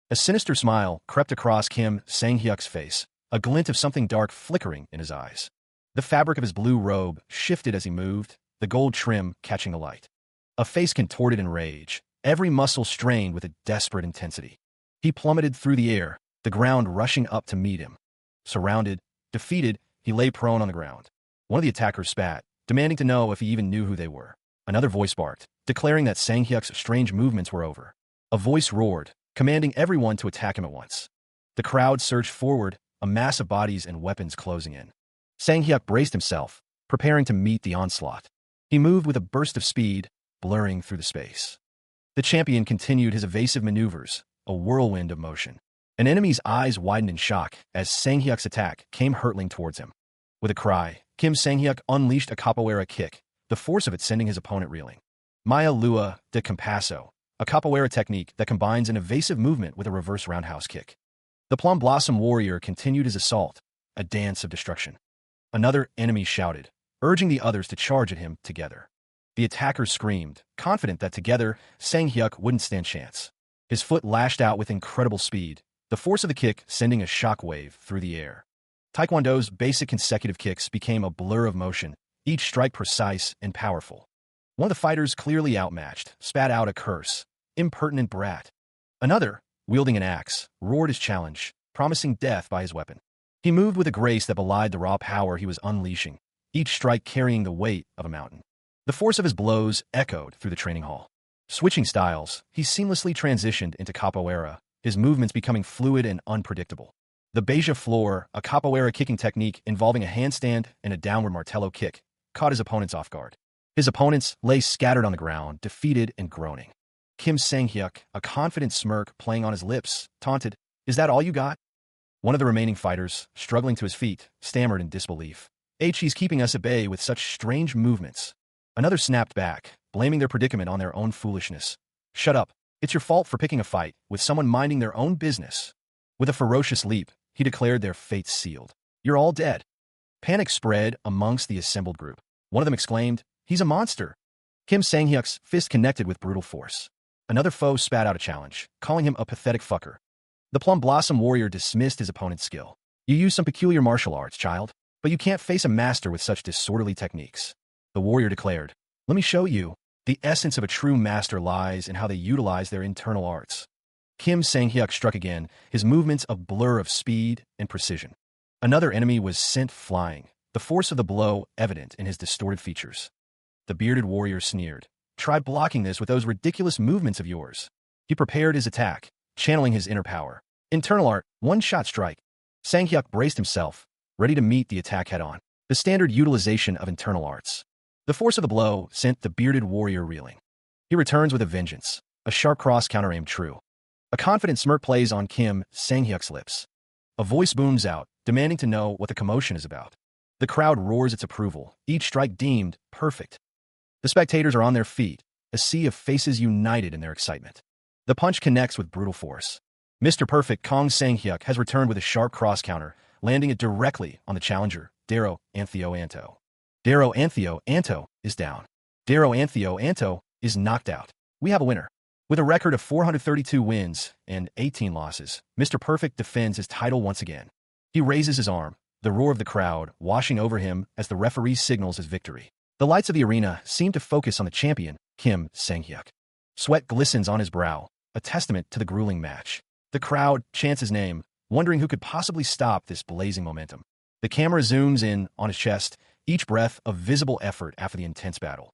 A sinister smile crept across Kim Sang-hyuk's face, a glint of something dark flickering in his eyes. The fabric of his blue robe shifted as he moved, the gold trim catching the light. A face contorted in rage, every muscle strained with a desperate intensity. He plummeted through the air, the ground rushing up to meet him. Surrounded, defeated, he lay prone on the ground. One of the attackers spat, demanding to know if he even knew who they were. Another voice barked, declaring that Sang-hyuk's strange movements were over. A voice roared, commanding everyone to attack him at once. The crowd surged forward, a mass of bodies and weapons closing in. Sang-hyuk braced himself, preparing to meet the onslaught. He moved with a burst of speed, blurring through the space. The champion continued his evasive maneuvers, a whirlwind of motion. An enemy's eyes widened in shock as Sang-hyuk's attack came hurtling towards him. With a cry, Kim Sang-hyuk unleashed a capoeira kick, the force of it sending his opponent reeling. Maya Lua de Compasso, a capoeira technique that combines an evasive movement with a reverse roundhouse kick. The Plum Blossom warrior continued his assault, a dance of destruction. Another enemy shouted, urging the others to charge at him together. The attackers screamed, confident that together, Sang-hyuk wouldn't stand chance. His foot lashed out with incredible speed, the force of the kick sending a shockwave through the air. Taekwondo's basic consecutive kicks became a blur of motion, each strike precise and powerful. One of the fighters, clearly outmatched, spat out a curse, "Impertinent brat." Another, wielding an axe, roared his challenge, promising death by his weapon. He moved with a grace that belied the raw power he was unleashing, each strike carrying the weight of a mountain. The force of his blows echoed through the training hall. Switching styles, he seamlessly transitioned into capoeira, his movements becoming fluid and unpredictable. The beija floor, a capoeira kicking technique involving a handstand and a downward martello kick, caught his opponents off guard. His opponents lay scattered on the ground, defeated and groaning. Kim Sang-hyuk, a confident smirk playing on his lips, taunted, "Is that all you got?" One of the remaining fighters, struggling to his feet, stammered in disbelief. "He's keeping us at bay with such strange movements." Another snapped back, blaming their predicament on their own foolishness. "Shut up. It's your fault for picking a fight with someone minding their own business." With a ferocious leap, he declared their fates sealed. "You're all dead." Panic spread amongst the assembled group. One of them exclaimed, "He's a monster." Kim Sang-hyuk's fist connected with brutal force. Another foe spat out a challenge, calling him a pathetic fucker. The Plum Blossom warrior dismissed his opponent's skill. "You use some peculiar martial arts, child, but you can't face a master with such disorderly techniques." The warrior declared, "Let me show you. The essence of a true master lies in how they utilize their internal arts." Kim Sang-hyuk struck again, his movements a blur of speed and precision. Another enemy was sent flying, the force of the blow evident in his distorted features. The bearded warrior sneered, "Try blocking this with those ridiculous movements of yours." He prepared his attack, channeling his inner power. Internal art, one-shot strike. Sang-hyuk braced himself, ready to meet the attack head-on. The standard utilization of internal arts. The force of the blow sent the bearded warrior reeling. He returns with a vengeance, a sharp cross counter-aimed true. A confident smirk plays on Kim Sang-hyuk's lips. A voice booms out, demanding to know what the commotion is about. The crowd roars its approval, each strike deemed perfect. The spectators are on their feet, a sea of faces united in their excitement. The punch connects with brutal force. Mr. Perfect Kong Sang-hyuk has returned with a sharp cross counter, landing it directly on the challenger, Daro Antheo Anto. Daro Antheo Anto is down. Daro Antheo Anto is knocked out. We have a winner. With a record of 432 wins and 18 losses, Mr. Perfect defends his title once again. He raises his arm, the roar of the crowd washing over him as the referee signals his victory. The lights of the arena seem to focus on the champion, Kim Sang-hyuk. Sweat glistens on his brow, a testament to the grueling match. The crowd chants his name, wondering who could possibly stop this blazing momentum. The camera zooms in on his chest, each breath a visible effort after the intense battle.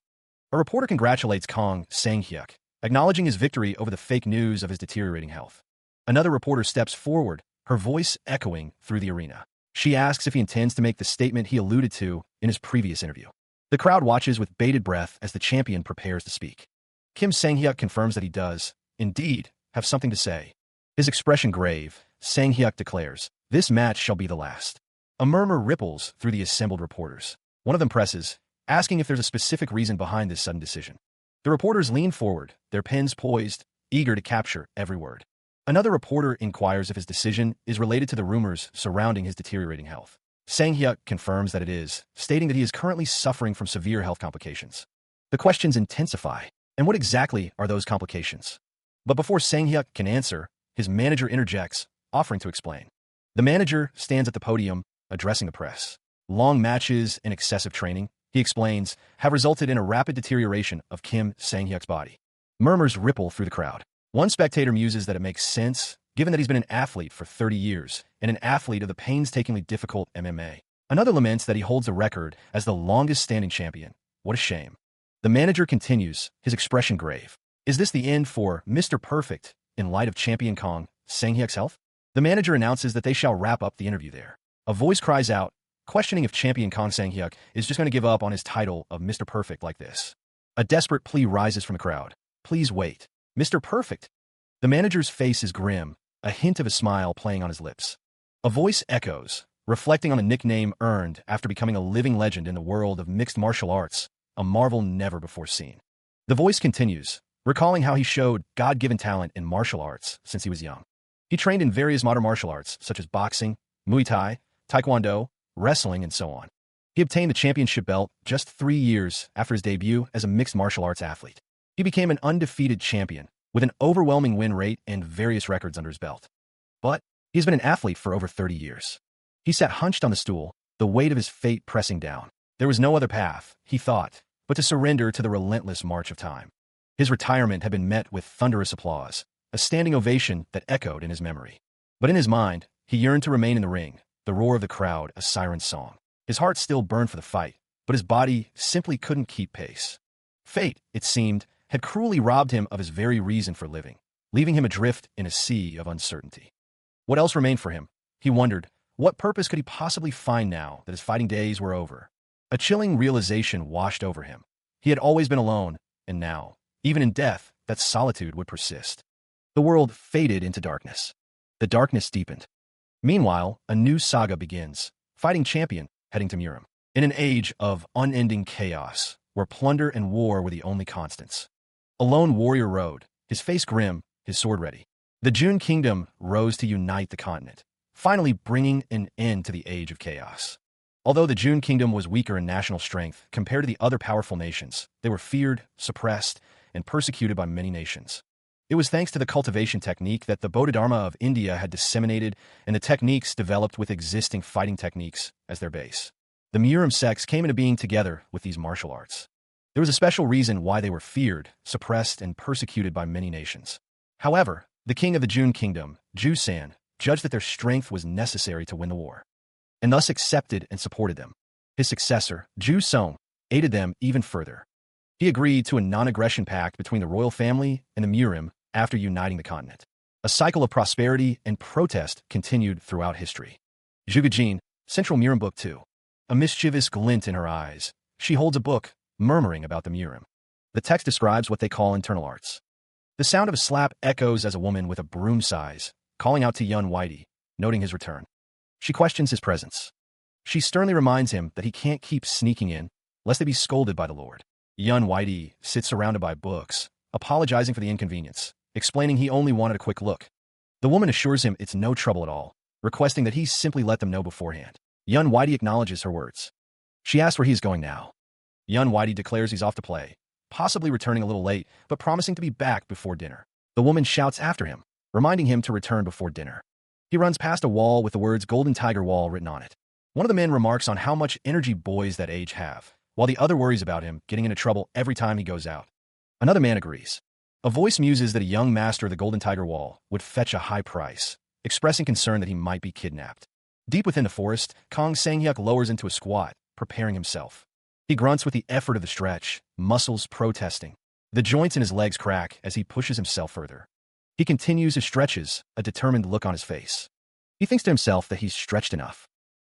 A reporter congratulates Kong Sang-hyuk, acknowledging his victory over the fake news of his deteriorating health. Another reporter steps forward, her voice echoing through the arena. She asks if he intends to make the statement he alluded to in his previous interview. The crowd watches with bated breath as the champion prepares to speak. Kim Sang-hyuk confirms that he does, indeed, have something to say. His expression grave, Sang-hyuk declares, "This match shall be the last." A murmur ripples through the assembled reporters. One of them presses, asking if there's a specific reason behind this sudden decision. The reporters lean forward, their pens poised, eager to capture every word. Another reporter inquires if his decision is related to the rumors surrounding his deteriorating health. Sang-hyuk confirms that it is, stating that he is currently suffering from severe health complications. The questions intensify. And what exactly are those complications? But before Sang-hyuk can answer, his manager interjects, offering to explain. The manager stands at the podium, addressing the press. Long matches and excessive training, he explains, have resulted in a rapid deterioration of Kim Sang-hyuk's body. Murmurs ripple through the crowd. One spectator muses that it makes sense, given that he's been an athlete for 30 years and an athlete of the painstakingly difficult MMA. Another laments that he holds the record as the longest-standing champion. What a shame. The manager continues, his expression grave. Is this the end for Mr. Perfect in light of champion Kang Sang-hyuk's health? The manager announces that they shall wrap up the interview there. A voice cries out, questioning if champion Kang Sang-hyuk is just going to give up on his title of Mr. Perfect like this. A desperate plea rises from the crowd. Please wait. Mr. Perfect. The manager's face is grim, a hint of a smile playing on his lips. A voice echoes, reflecting on a nickname earned after becoming a living legend in the world of mixed martial arts, a marvel never before seen. The voice continues, recalling how he showed God-given talent in martial arts since he was young. He trained in various modern martial arts such as boxing, Muay Thai, Taekwondo, wrestling, and so on. He obtained the championship belt just 3 years after his debut as a mixed martial arts athlete. He became an undefeated champion with an overwhelming win rate and various records under his belt. But he's been an athlete for over 30 years. He sat hunched on the stool, the weight of his fate pressing down. There was no other path, he thought, but to surrender to the relentless march of time. His retirement had been met with thunderous applause, a standing ovation that echoed in his memory. But in his mind, he yearned to remain in the ring, the roar of the crowd a siren's song. His heart still burned for the fight, but his body simply couldn't keep pace. Fate, it seemed, had cruelly robbed him of his very reason for living, leaving him adrift in a sea of uncertainty. What else remained for him? He wondered, what purpose could he possibly find now that his fighting days were over? A chilling realization washed over him. He had always been alone, and now, even in death, that solitude would persist. The world faded into darkness. The darkness deepened. Meanwhile, a new saga begins, fighting champion heading to Murim. In an age of unending chaos, where plunder and war were the only constants. A lone warrior rode, his face grim, his sword ready. The June Kingdom rose to unite the continent, finally bringing an end to the age of chaos. Although the June Kingdom was weaker in national strength compared to the other powerful nations, they were feared, suppressed, and persecuted by many nations. It was thanks to the cultivation technique that the Bodhidharma of India had disseminated and the techniques developed with existing fighting techniques as their base. The Murim sects came into being together with these martial arts. There was a special reason why they were feared, suppressed, and persecuted by many nations. However, the king of the June Kingdom, Ju-san, judged that their strength was necessary to win the war, and thus accepted and supported them. His successor, Ju-song, aided them even further. He agreed to a non-aggression pact between the royal family and the Murim after uniting the continent. A cycle of prosperity and protest continued throughout history. Jugajin, Central Murim Book 2. A mischievous glint in her eyes, she holds a book, murmuring about the Murim. The text describes what they call internal arts. The sound of a slap echoes as a woman with a broom sighs, calling out to Yun Whitey, noting his return. She questions his presence. She sternly reminds him that he can't keep sneaking in, lest they be scolded by the Lord. Yun Whitey sits surrounded by books, apologizing for the inconvenience, explaining he only wanted a quick look. The woman assures him it's no trouble at all, requesting that he simply let them know beforehand. Yun Whitey acknowledges her words. She asks where he is going now. Yun Whitey declares he's off to play, possibly returning a little late, but promising to be back before dinner. The woman shouts after him, reminding him to return before dinner. He runs past a wall with the words Golden Tiger Wall written on it. One of the men remarks on how much energy boys that age have, while the other worries about him getting into trouble every time he goes out. Another man agrees. A voice muses that a young master of the Golden Tiger Wall would fetch a high price, expressing concern that he might be kidnapped. Deep within the forest, Kang Sang-hyuk lowers into a squat, preparing himself. He grunts with the effort of the stretch, muscles protesting. The joints in his legs crack as he pushes himself further. He continues his stretches, a determined look on his face. He thinks to himself that he's stretched enough.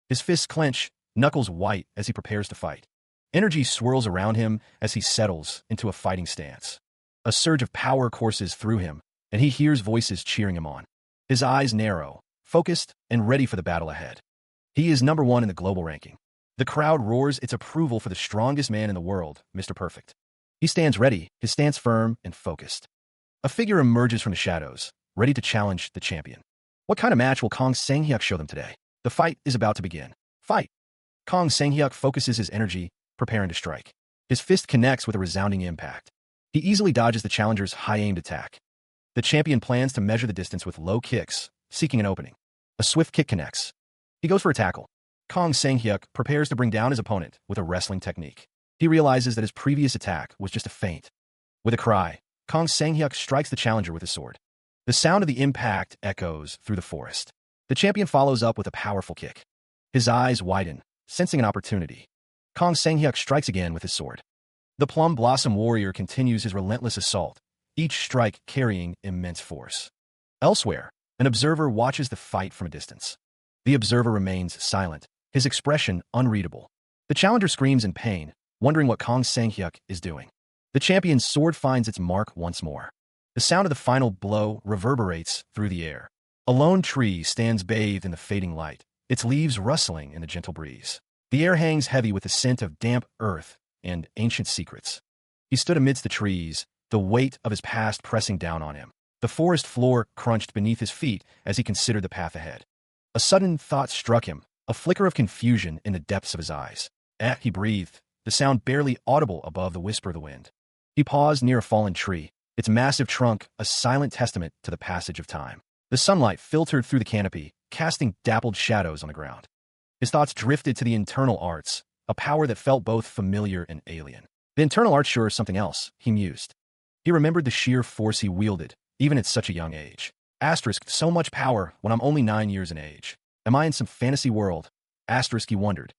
His fists clench, knuckles white as he prepares to fight. Energy swirls around him as he settles into a fighting stance. A surge of power courses through him, and he hears voices cheering him on. His eyes narrow, focused, and ready for the battle ahead. He is number one in the global ranking. The crowd roars its approval for the strongest man in the world, Mr. Perfect. He stands ready, his stance firm and focused. A figure emerges from the shadows, ready to challenge the champion. What kind of match will Kang Sang-hyuk show them today? The fight is about to begin. Fight! Kang Sang-hyuk focuses his energy, preparing to strike. His fist connects with a resounding impact. He easily dodges the challenger's high-aimed attack. The champion plans to measure the distance with low kicks, seeking an opening. A swift kick connects. He goes for a tackle. Kang Sang-hyuk prepares to bring down his opponent with a wrestling technique. He realizes that his previous attack was just a feint. With a cry, Kang Sang-hyuk strikes the challenger with his sword. The sound of the impact echoes through the forest. The champion follows up with a powerful kick. His eyes widen, sensing an opportunity. Kang Sang-hyuk strikes again with his sword. The Plum Blossom Warrior continues his relentless assault, each strike carrying immense force. Elsewhere, an observer watches the fight from a distance. The observer remains silent, his expression unreadable. The challenger screams in pain, wondering what Kang Sang-hyuk is doing. The champion's sword finds its mark once more. The sound of the final blow reverberates through the air. A lone tree stands bathed in the fading light, its leaves rustling in the gentle breeze. The air hangs heavy with the scent of damp earth and ancient secrets. He stood amidst the trees, the weight of his past pressing down on him. The forest floor crunched beneath his feet as he considered the path ahead. A sudden thought struck him, a flicker of confusion in the depths of his eyes. He breathed, the sound barely audible above the whisper of the wind. He paused near a fallen tree, its massive trunk a silent testament to the passage of time. The sunlight filtered through the canopy, casting dappled shadows on the ground. His thoughts drifted to the internal arts, a power that felt both familiar and alien. The internal arts sure is something else, he mused. He remembered the sheer force he wielded, even at such a young age. So much power when I'm only 9 years in age. Am I in some fantasy world? He wondered.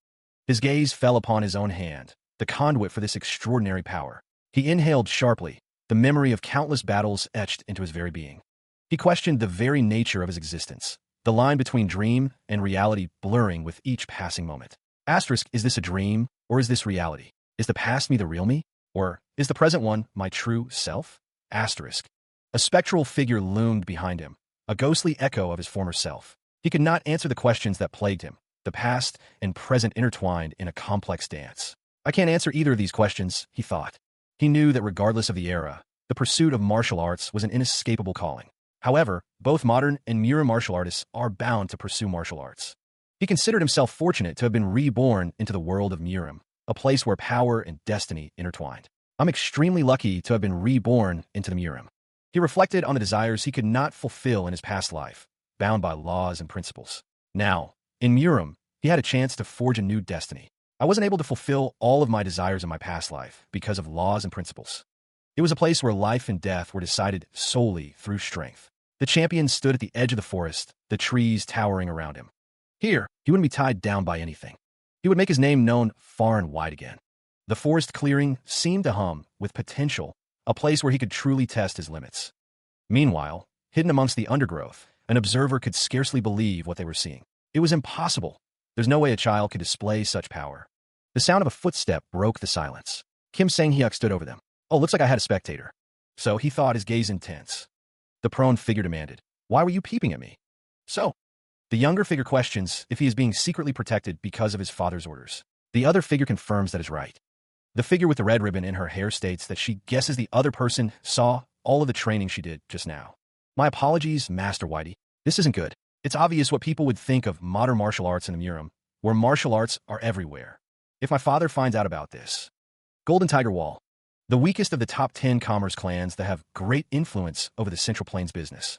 His gaze fell upon his own hand, the conduit for this extraordinary power. He inhaled sharply, the memory of countless battles etched into his very being. He questioned the very nature of his existence, the line between dream and reality blurring with each passing moment. Is this a dream, or is this reality? Is the past me the real me? Or is the present one my true self? A spectral figure loomed behind him, a ghostly echo of his former self. He could not answer the questions that plagued him, the past and present intertwined in a complex dance. I can't answer either of these questions, he thought. He knew that regardless of the era, the pursuit of martial arts was an inescapable calling. However, both modern and Murim martial artists are bound to pursue martial arts. He considered himself fortunate to have been reborn into the world of Murim, a place where power and destiny intertwined. I'm extremely lucky to have been reborn into the Murim. He reflected on the desires he could not fulfill in his past life, bound by laws and principles. Now, in Murim, he had a chance to forge a new destiny. I wasn't able to fulfill all of my desires in my past life because of laws and principles. It was a place where life and death were decided solely through strength. The champion stood at the edge of the forest, the trees towering around him. Here, he wouldn't be tied down by anything. He would make his name known far and wide again. The forest clearing seemed to hum with potential, a place where he could truly test his limits. Meanwhile, hidden amongst the undergrowth, an observer could scarcely believe what they were seeing. It was impossible. There's no way a child could display such power. The sound of a footstep broke the silence. Kim Sang-hyuk stood over them. Oh, looks like I had a spectator. So he thought, his gaze intense. The prone figure demanded, why were you peeping at me? So, the younger figure questions if he is being secretly protected because of his father's orders. The other figure confirms that is right. The figure with the red ribbon in her hair states that she guesses the other person saw all of the training she did just now. My apologies, Master Whitey. This isn't good. It's obvious what people would think of modern martial arts in the Murim, where martial arts are everywhere. If my father finds out about this. Golden Tiger Wall. The weakest of the top 10 commerce clans that have great influence over the Central Plains business.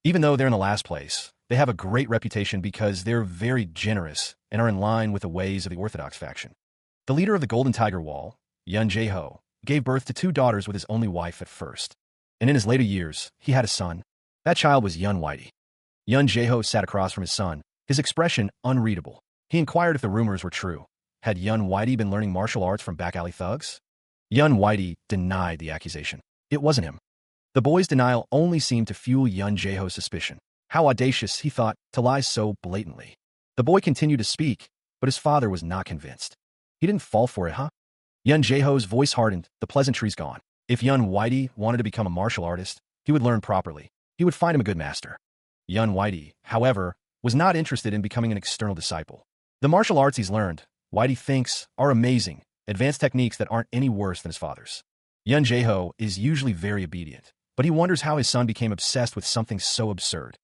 Even though they're in the last place, they have a great reputation because they're very generous and are in line with the ways of the Orthodox faction. The leader of the Golden Tiger Wall, Yun Jae-ho, gave birth to 2 daughters with his only wife at first. And in his later years, he had a son. That child was Yun Whitey. Yun Jae-ho sat across from his son, his expression unreadable. He inquired if the rumors were true. Had Yun Whitey been learning martial arts from back alley thugs? Yun Whitey denied the accusation. It wasn't him. The boy's denial only seemed to fuel Yun Jae-ho's suspicion. How audacious, he thought, to lie so blatantly. The boy continued to speak, but his father was not convinced. He didn't fall for it, huh? Yun Jae-ho's voice hardened, the pleasantries gone. If Yun Whitey wanted to become a martial artist, he would learn properly. He would find him a good master. Yun Whitey, however, was not interested in becoming an external disciple. The martial arts he's learned, Whitey thinks, are amazing, advanced techniques that aren't any worse than his father's. Yun Jae-ho is usually very obedient, but he wonders how his son became obsessed with something so absurd.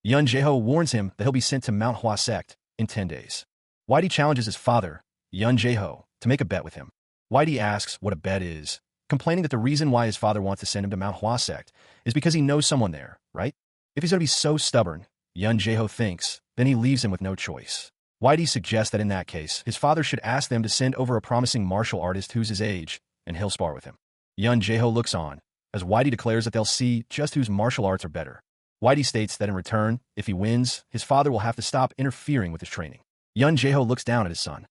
Yun Jae-ho warns him that he'll be sent to Manhwa Sect in 10 days. Whitey challenges his father, Yun Jae-ho, to make a bet with him. Whitey asks what a bet is. complaining that the reason why his father wants to send him to Manhwa sect is because he knows someone there, right? If he's going to be so stubborn, Yun Jae-ho thinks, then he leaves him with no choice. Whitey suggests that in that case, his father should ask them to send over a promising martial artist who's his age, and he'll spar with him. Yun Jae-ho looks on, as Whitey declares that they'll see just whose martial arts are better. Whitey states that in return, if he wins, his father will have to stop interfering with his training. Yun Jae-ho looks down at his son.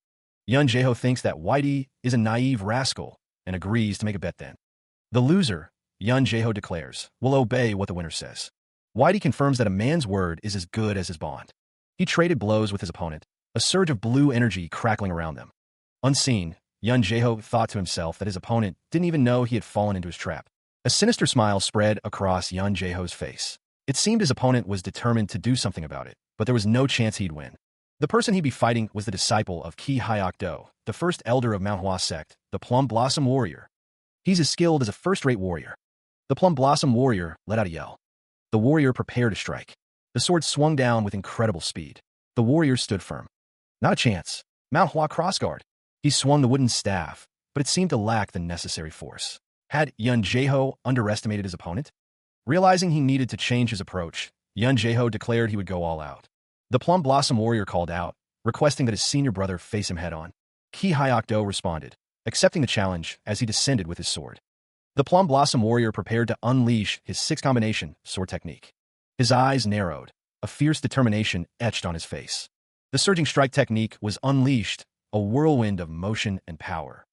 Yun Jae-ho thinks that Whitey is a naive rascal and agrees to make a bet then. The loser, Yun Jae-ho declares, will obey what the winner says. Whitey confirms that a man's word is as good as his bond. He traded blows with his opponent, a surge of blue energy crackling around them. Unseen, Yun Jae-ho thought to himself that his opponent didn't even know he had fallen into his trap. A sinister smile spread across Yun Jae-ho's face. It seemed his opponent was determined to do something about it, but there was no chance he'd win. The person he'd be fighting was the disciple of Ki Hyok-do, the first elder of Manhwa sect, the Plum Blossom Warrior. He's as skilled as a first-rate warrior. The Plum Blossom Warrior let out a yell. The warrior prepared to strike. The sword swung down with incredible speed. The warrior stood firm. Not a chance. Manhwa crossguard. He swung the wooden staff, but it seemed to lack the necessary force. Had Yun Jae-ho underestimated his opponent? Realizing he needed to change his approach, Yun Jae-ho declared he would go all out. The Plum Blossom Warrior called out, requesting that his senior brother face him head-on. Ki Hyok-do responded, accepting the challenge as he descended with his sword. The Plum Blossom Warrior prepared to unleash his six-combination sword technique. His eyes narrowed, a fierce determination etched on his face. The surging strike technique was unleashed, a whirlwind of motion and power.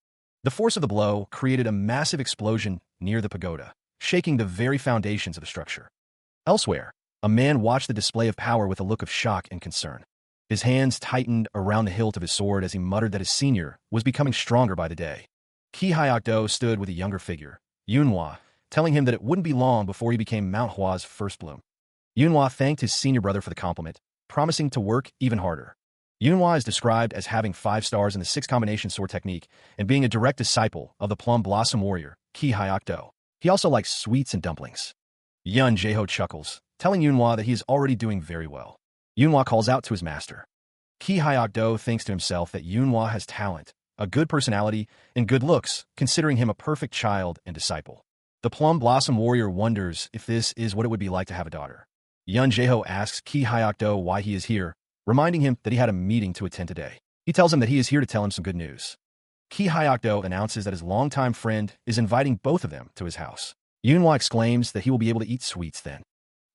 The force of the blow created a massive explosion near the pagoda, shaking the very foundations of the structure. Elsewhere, a man watched the display of power with a look of shock and concern. His hands tightened around the hilt of his sword as he muttered that his senior was becoming stronger by the day. Ki Hyok-do stood with a younger figure, Yunhwa, telling him that it wouldn't be long before he became Manhwa's first bloom. Yunhwa thanked his senior brother for the compliment, promising to work even harder. Yunhwa is described as having 5 stars in the six-combination sword technique and being a direct disciple of the Plum Blossom Warrior, Ki Hyok-do. He also likes sweets and dumplings. Yun Jae-ho chuckles, telling Yunhwa that he is already doing very well. Yunhwa calls out to his master. Ki Hyok-do thinks to himself that Yunhwa has talent, a good personality, and good looks, considering him a perfect child and disciple. The Plum Blossom Warrior wonders if this is what it would be like to have a daughter. Yun Jae-ho asks Ki Hyok-do why he is here, reminding him that he had a meeting to attend today. He tells him that he is here to tell him some good news. Ki Hyok-do announces that his longtime friend is inviting both of them to his house. Yunhwa exclaims that he will be able to eat sweets then.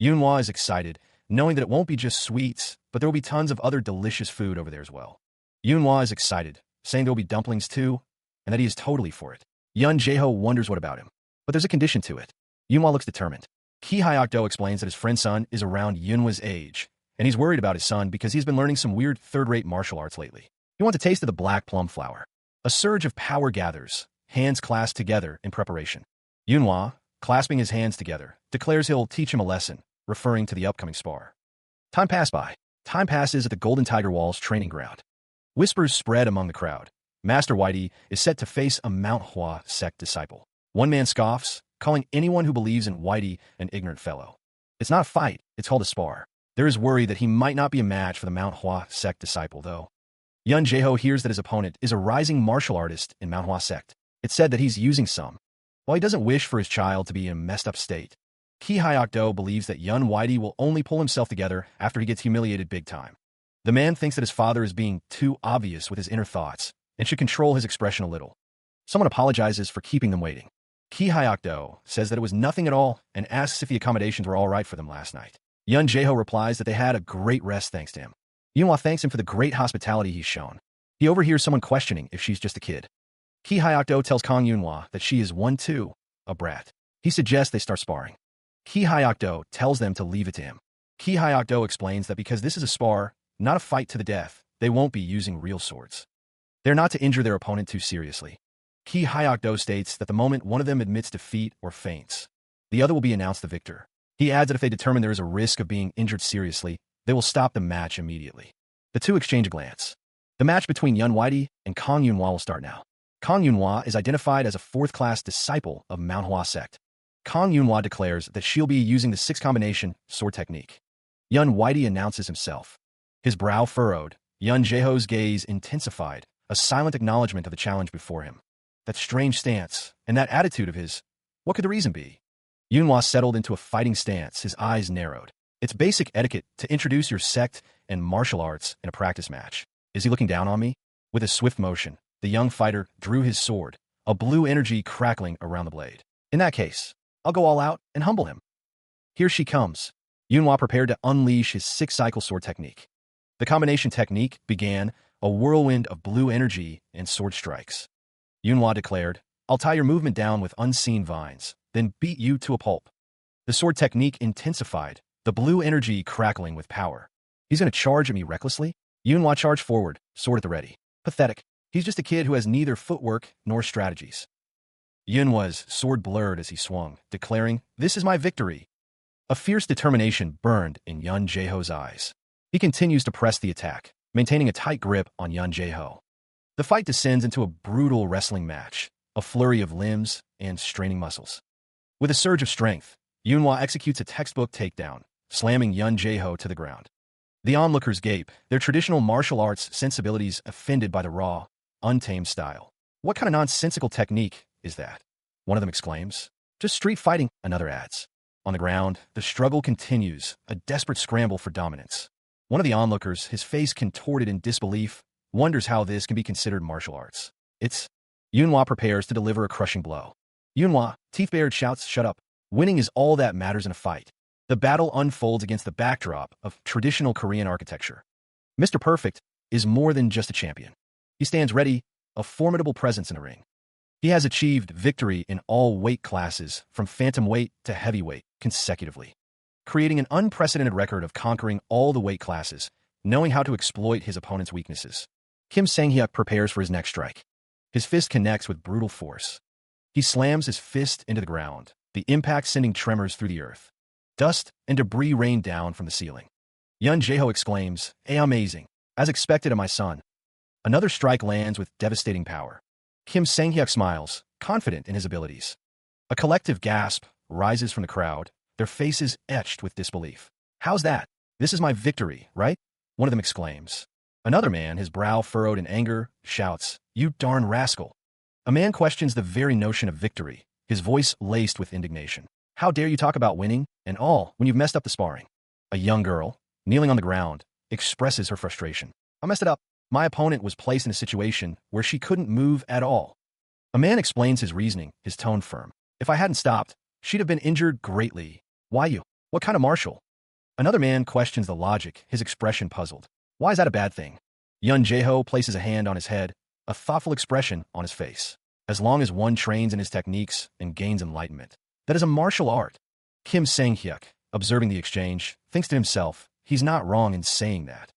Yunhwa is excited, knowing that it won't be just sweets, but there will be tons of other delicious food over there as well. Yunhwa is excited, saying there will be dumplings too, and that he is totally for it. Yun Jae-ho wonders what about him, but there's a condition to it. Yunhwa looks determined. Ki Hyok-do explains that his friend's son is around Yunhwa's age, and he's worried about his son because he's been learning some weird third-rate martial arts lately. He wants a taste of the black plum flower. A surge of power gathers, hands clasped together in preparation. Yunhwa, clasping his hands together, declares he'll teach him a lesson, referring to the upcoming spar. Time passed by. Time passes at the Golden Tiger Wall's training ground. Whispers spread among the crowd. Master Whitey is set to face a Manhwa sect disciple. One man scoffs, calling anyone who believes in Whitey an ignorant fellow. It's not a fight, it's called a spar. There is worry that he might not be a match for the Manhwa sect disciple, though. Yun Jae-ho hears that his opponent is a rising martial artist in Manhwa sect. It's said that he's using some. While he doesn't wish for his child to be in a messed-up state, Ki Hyok-do believes that Yun Whitey will only pull himself together after he gets humiliated big time. The man thinks that his father is being too obvious with his inner thoughts and should control his expression a little. Someone apologizes for keeping them waiting. Ki Hyok-do says that it was nothing at all and asks if the accommodations were all right for them last night. Yun Jae-ho replies that they had a great rest thanks to him. Yunhwa thanks him for the great hospitality he's shown. He overhears someone questioning if she's just a kid. Ki Hyok-do tells Kang Yunhwa that she is one too, a brat. He suggests they start sparring. Ki Hyok-do tells them to leave it to him. Ki Hyok-do explains that because this is a spar, not a fight to the death, they won't be using real swords. They're not to injure their opponent too seriously. Ki Hyok-do states that the moment one of them admits defeat or faints, the other will be announced the victor. He adds that if they determine there is a risk of being injured seriously, they will stop the match immediately. The two exchange a glance. The match between Yun Whitey and Kang Yunhwa will start now. Kang Yunhwa is identified as a fourth-class disciple of Manhwa sect. Kang Yunhwa declares that she'll be using the six-combination sword technique. Yun Whitey announces himself. His brow furrowed, Yun Jae-ho's gaze intensified, a silent acknowledgement of the challenge before him. That strange stance, and that attitude of his. What could the reason be? Yunhua settled into a fighting stance, his eyes narrowed. It's basic etiquette to introduce your sect and martial arts in a practice match. Is he looking down on me? With a swift motion, the young fighter drew his sword, a blue energy crackling around the blade. In that case, I'll go all out and humble him. Here she comes. Yunhua prepared to unleash his six-cycle sword technique. The combination technique began a whirlwind of blue energy and sword strikes. Yunhua declared, I'll tie your movement down with unseen vines, then beat you to a pulp. The sword technique intensified, the blue energy crackling with power. He's going to charge at me recklessly? Yunhua charged forward, sword at the ready. Pathetic. He's just a kid who has neither footwork nor strategies. Yunhua's sword blurred as he swung, declaring, This is my victory. A fierce determination burned in Yun Jaeho's eyes. He continues to press the attack, maintaining a tight grip on Yun Jaeho. The fight descends into a brutal wrestling match, a flurry of limbs and straining muscles. With a surge of strength, Yunhua executes a textbook takedown, slamming Yun Jaeho to the ground. The onlookers gape, their traditional martial arts sensibilities offended by the raw, untamed style. What kind of nonsensical technique is that? One of them exclaims. Just street fighting, another adds. On the ground, the struggle continues, a desperate scramble for dominance. One of the onlookers, his face contorted in disbelief, wonders how this can be considered martial arts. Yunhua prepares to deliver a crushing blow. Yunhua, teeth-bared, shouts, Shut up. Winning is all that matters in a fight. The battle unfolds against the backdrop of traditional Korean architecture. Mr. Perfect is more than just a champion. He stands ready, a formidable presence in the ring. He has achieved victory in all weight classes, from phantomweight to heavyweight, consecutively, creating an unprecedented record of conquering all the weight classes, knowing how to exploit his opponent's weaknesses. Kim Sang-hyuk prepares for his next strike. His fist connects with brutal force. He slams his fist into the ground, the impact sending tremors through the earth. Dust and debris rain down from the ceiling. Yun Jaeho exclaims, Amazing, as expected of my son. Another strike lands with devastating power. Kim Sang-hyuk smiles, confident in his abilities. A collective gasp rises from the crowd, their faces etched with disbelief. How's that? This is my victory, right? One of them exclaims. Another man, his brow furrowed in anger, shouts, You darn rascal. A man questions the very notion of victory, his voice laced with indignation. How dare you talk about winning, and all, when you've messed up the sparring? A young girl, kneeling on the ground, expresses her frustration. I messed it up. My opponent was placed in a situation where she couldn't move at all. A man explains his reasoning, his tone firm. If I hadn't stopped, she'd have been injured greatly. Why you? What kind of martial? Another man questions the logic, his expression puzzled. Why is that a bad thing? Yun Jaeho places a hand on his head, a thoughtful expression on his face. As long as one trains in his techniques and gains enlightenment, that is a martial art. Kim Sang-hyuk, observing the exchange, thinks to himself, he's not wrong in saying that.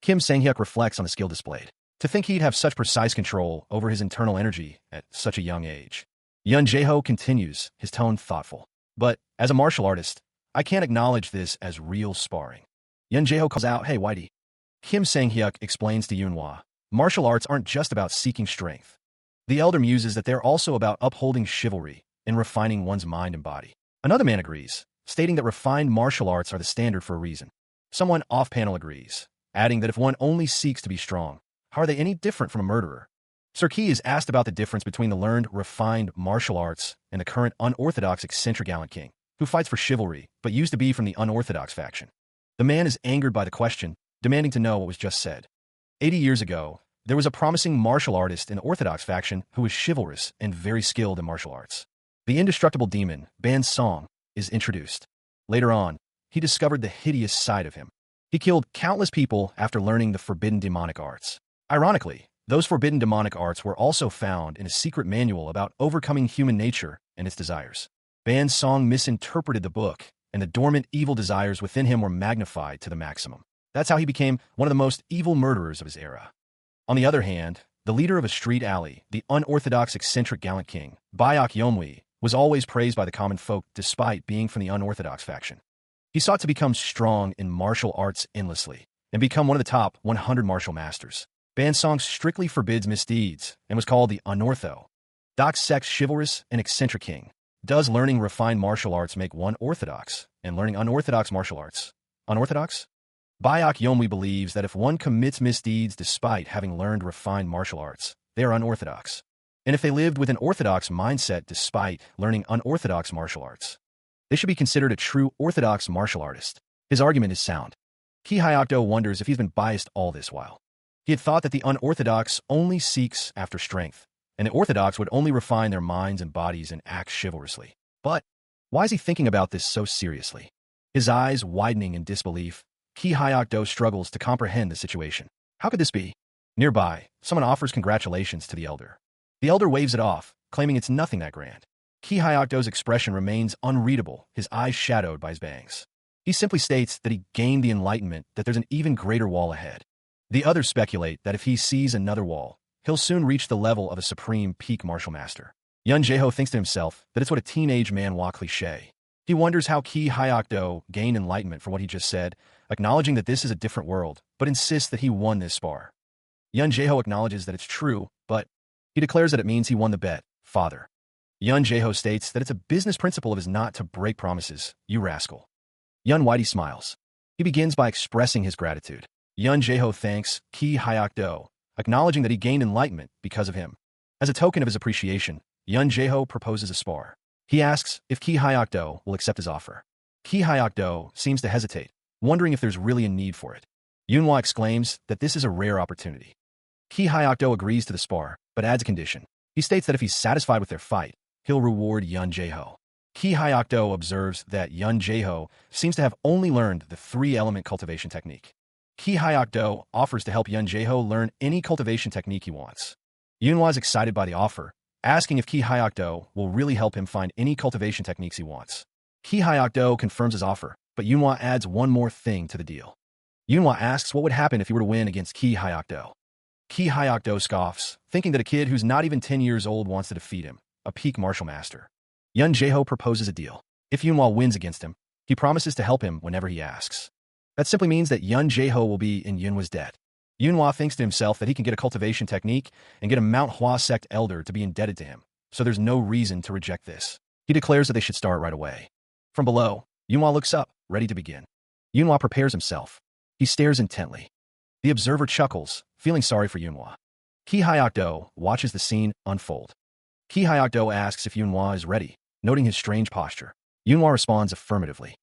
Kim Sang-hyuk reflects on the skill displayed. To think he'd have such precise control over his internal energy at such a young age. Yun Jaeho continues, his tone thoughtful. But, as a martial artist, I can't acknowledge this as real sparring. Yun Jaeho calls out, Hey, Whitey. Kim Sang-hyuk explains to Yunhua, martial arts aren't just about seeking strength. The elder muses that they're also about upholding chivalry and refining one's mind and body. Another man agrees, stating that refined martial arts are the standard for a reason. Someone off-panel agrees, adding that if one only seeks to be strong, how are they any different from a murderer? Sir Key is asked about the difference between the learned, refined martial arts and the current unorthodox eccentric gallant king, who fights for chivalry, but used to be from the unorthodox faction. The man is angered by the question, demanding to know what was just said. 80 years ago, there was a promising martial artist in the orthodox faction who was chivalrous and very skilled in martial arts. The indestructible demon, Ban Song, is introduced. Later on, he discovered the hideous side of him. He killed countless people after learning the forbidden demonic arts. Ironically, those forbidden demonic arts were also found in a secret manual about overcoming human nature and its desires. Ban Song misinterpreted the book, and the dormant evil desires within him were magnified to the maximum. That's how he became one of the most evil murderers of his era. On the other hand, the leader of a street alley, the unorthodox eccentric gallant king, Baek Yeomwi, was always praised by the common folk despite being from the unorthodox faction. He sought to become strong in martial arts endlessly and become one of the top 100 martial masters. Ban Song strictly forbids misdeeds and was called the unortho. Doc Sec's chivalrous and eccentric king. Does learning refined martial arts make one orthodox, and learning unorthodox martial arts unorthodox? Baek Yeomwi believes that if one commits misdeeds despite having learned refined martial arts, they are unorthodox. and if they lived with an orthodox mindset despite learning unorthodox martial arts. They should be considered a true orthodox martial artist. His argument is sound. Ki Hyokdo wonders if he's been biased all this while. He had thought that the unorthodox only seeks after strength, and the orthodox would only refine their minds and bodies and act chivalrously. But why is he thinking about this so seriously? His eyes widening in disbelief, Ki Hyokdo struggles to comprehend the situation. How could this be? Nearby, someone offers congratulations to the elder. The elder waves it off, claiming it's nothing that grand. Ki Hyokdo's expression remains unreadable, his eyes shadowed by his bangs. He simply states that he gained the enlightenment that there's an even greater wall ahead. The others speculate that if he sees another wall, he'll soon reach the level of a supreme peak martial master. Yun Jaeho thinks to himself that it's what a teenage manhwa cliché. He wonders how Ki Hyokdo gained enlightenment for what he just said, acknowledging that this is a different world, but insists that he won this spar. Yun Jaeho acknowledges that it's true, but he declares that it means he won the bet, father. Yun Jaeho states that it's a business principle of his not to break promises, you rascal. Yun Whitey smiles. He begins by expressing his gratitude. Yun Jaeho thanks Ki Hyokdo, acknowledging that he gained enlightenment because of him. As a token of his appreciation, Yun Jaeho proposes a spar. He asks if Ki Hyokdo will accept his offer. Ki Hyokdo seems to hesitate, wondering if there's really a need for it. Yunhwa exclaims that this is a rare opportunity. Ki Hyokdo agrees to the spar, but adds a condition. He states that if he's satisfied with their fight, he'll reward Yun Jaeho. Ki Hyokdo observes that Yun Jaeho seems to have only learned the 3-element cultivation technique. Ki Hyokdo offers to help Yun Jaeho learn any cultivation technique he wants. Yunhwa is excited by the offer, asking if Ki Hyokdo will really help him find any cultivation techniques he wants. Ki Hyokdo confirms his offer, but Yunhwa adds one more thing to the deal. Yunhwa asks what would happen if he were to win against Ki Hyokdo. Ki Hyokdo scoffs, thinking that a kid who's not even 10 years old wants to defeat him, a peak martial master. Yun Jaeho proposes a deal. If Yunhwa wins against him, he promises to help him whenever he asks. That simply means that Yun Jaeho will be in Yunhwa's debt. Yunhwa thinks to himself that he can get a cultivation technique and get a Mount Hua sect elder to be indebted to him, so there's no reason to reject this. He declares that they should start right away. From below, Yunhwa looks up, ready to begin. Yunhwa prepares himself. He stares intently. The observer chuckles, feeling sorry for Yunhwa. Ki Hyokdo watches the scene unfold. Ki Hyokdo asks if Yunhwa is ready, noting his strange posture. Yunhwa responds affirmatively.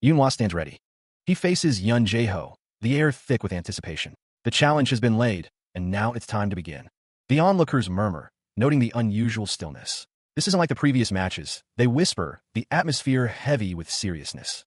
Yunhwa stands ready. He faces Yun Jaeho, the air thick with anticipation. The challenge has been laid, and now it's time to begin. The onlookers murmur, noting the unusual stillness. This isn't like the previous matches. They whisper, the atmosphere heavy with seriousness.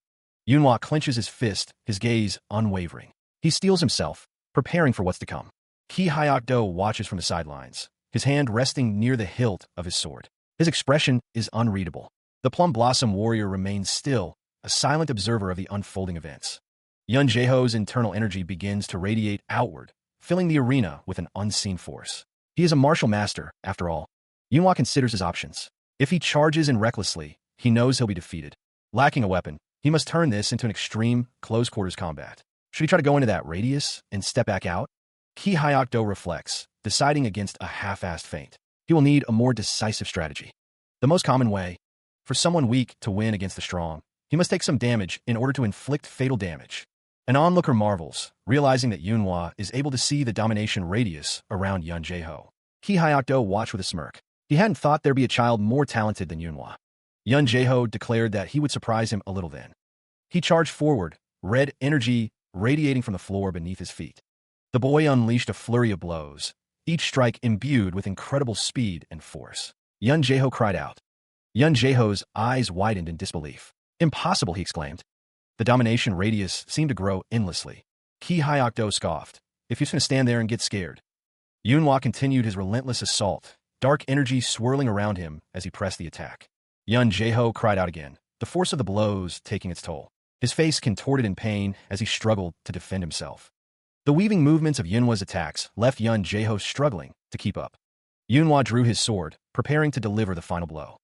Yunhwa clenches his fist, his gaze unwavering. He steels himself, preparing for what's to come. Ki Hyokdo watches from the sidelines, his hand resting near the hilt of his sword. His expression is unreadable. The Plum Blossom warrior remains still, a silent observer of the unfolding events. Yun Jaeho's internal energy begins to radiate outward, filling the arena with an unseen force. He is a martial master, after all. Yunhwa considers his options. If he charges in recklessly, he knows he'll be defeated. Lacking a weapon, he must turn this into an extreme, close-quarters combat. Should he try to go into that radius and step back out? Ki Hyokdo reflects, deciding against a half-assed feint. He will need a more decisive strategy. The most common way, for someone weak to win against the strong, he must take some damage in order to inflict fatal damage. An onlooker marvels, realizing that Yunhwa is able to see the domination radius around Yun Jaeho. Ki Hyokdo watched with a smirk. He hadn't thought there'd be a child more talented than Yunhwa. Yun Jaeho declared that he would surprise him a little then. He charged forward, red energy radiating from the floor beneath his feet. The boy unleashed a flurry of blows, each strike imbued with incredible speed and force. Yun Jaeho cried out. Yun Jaeho's eyes widened in disbelief. Impossible, he exclaimed. The domination radius seemed to grow endlessly. Ki Hyokdo scoffed. If he's going to stand there and get scared. Yunhwa continued his relentless assault, dark energy swirling around him as he pressed the attack. Yun Jaeho cried out again, the force of the blows taking its toll. His face contorted in pain as he struggled to defend himself. The weaving movements of Yunhwa's attacks left Yun Jaeho struggling to keep up. Yunhwa drew his sword, preparing to deliver the final blow.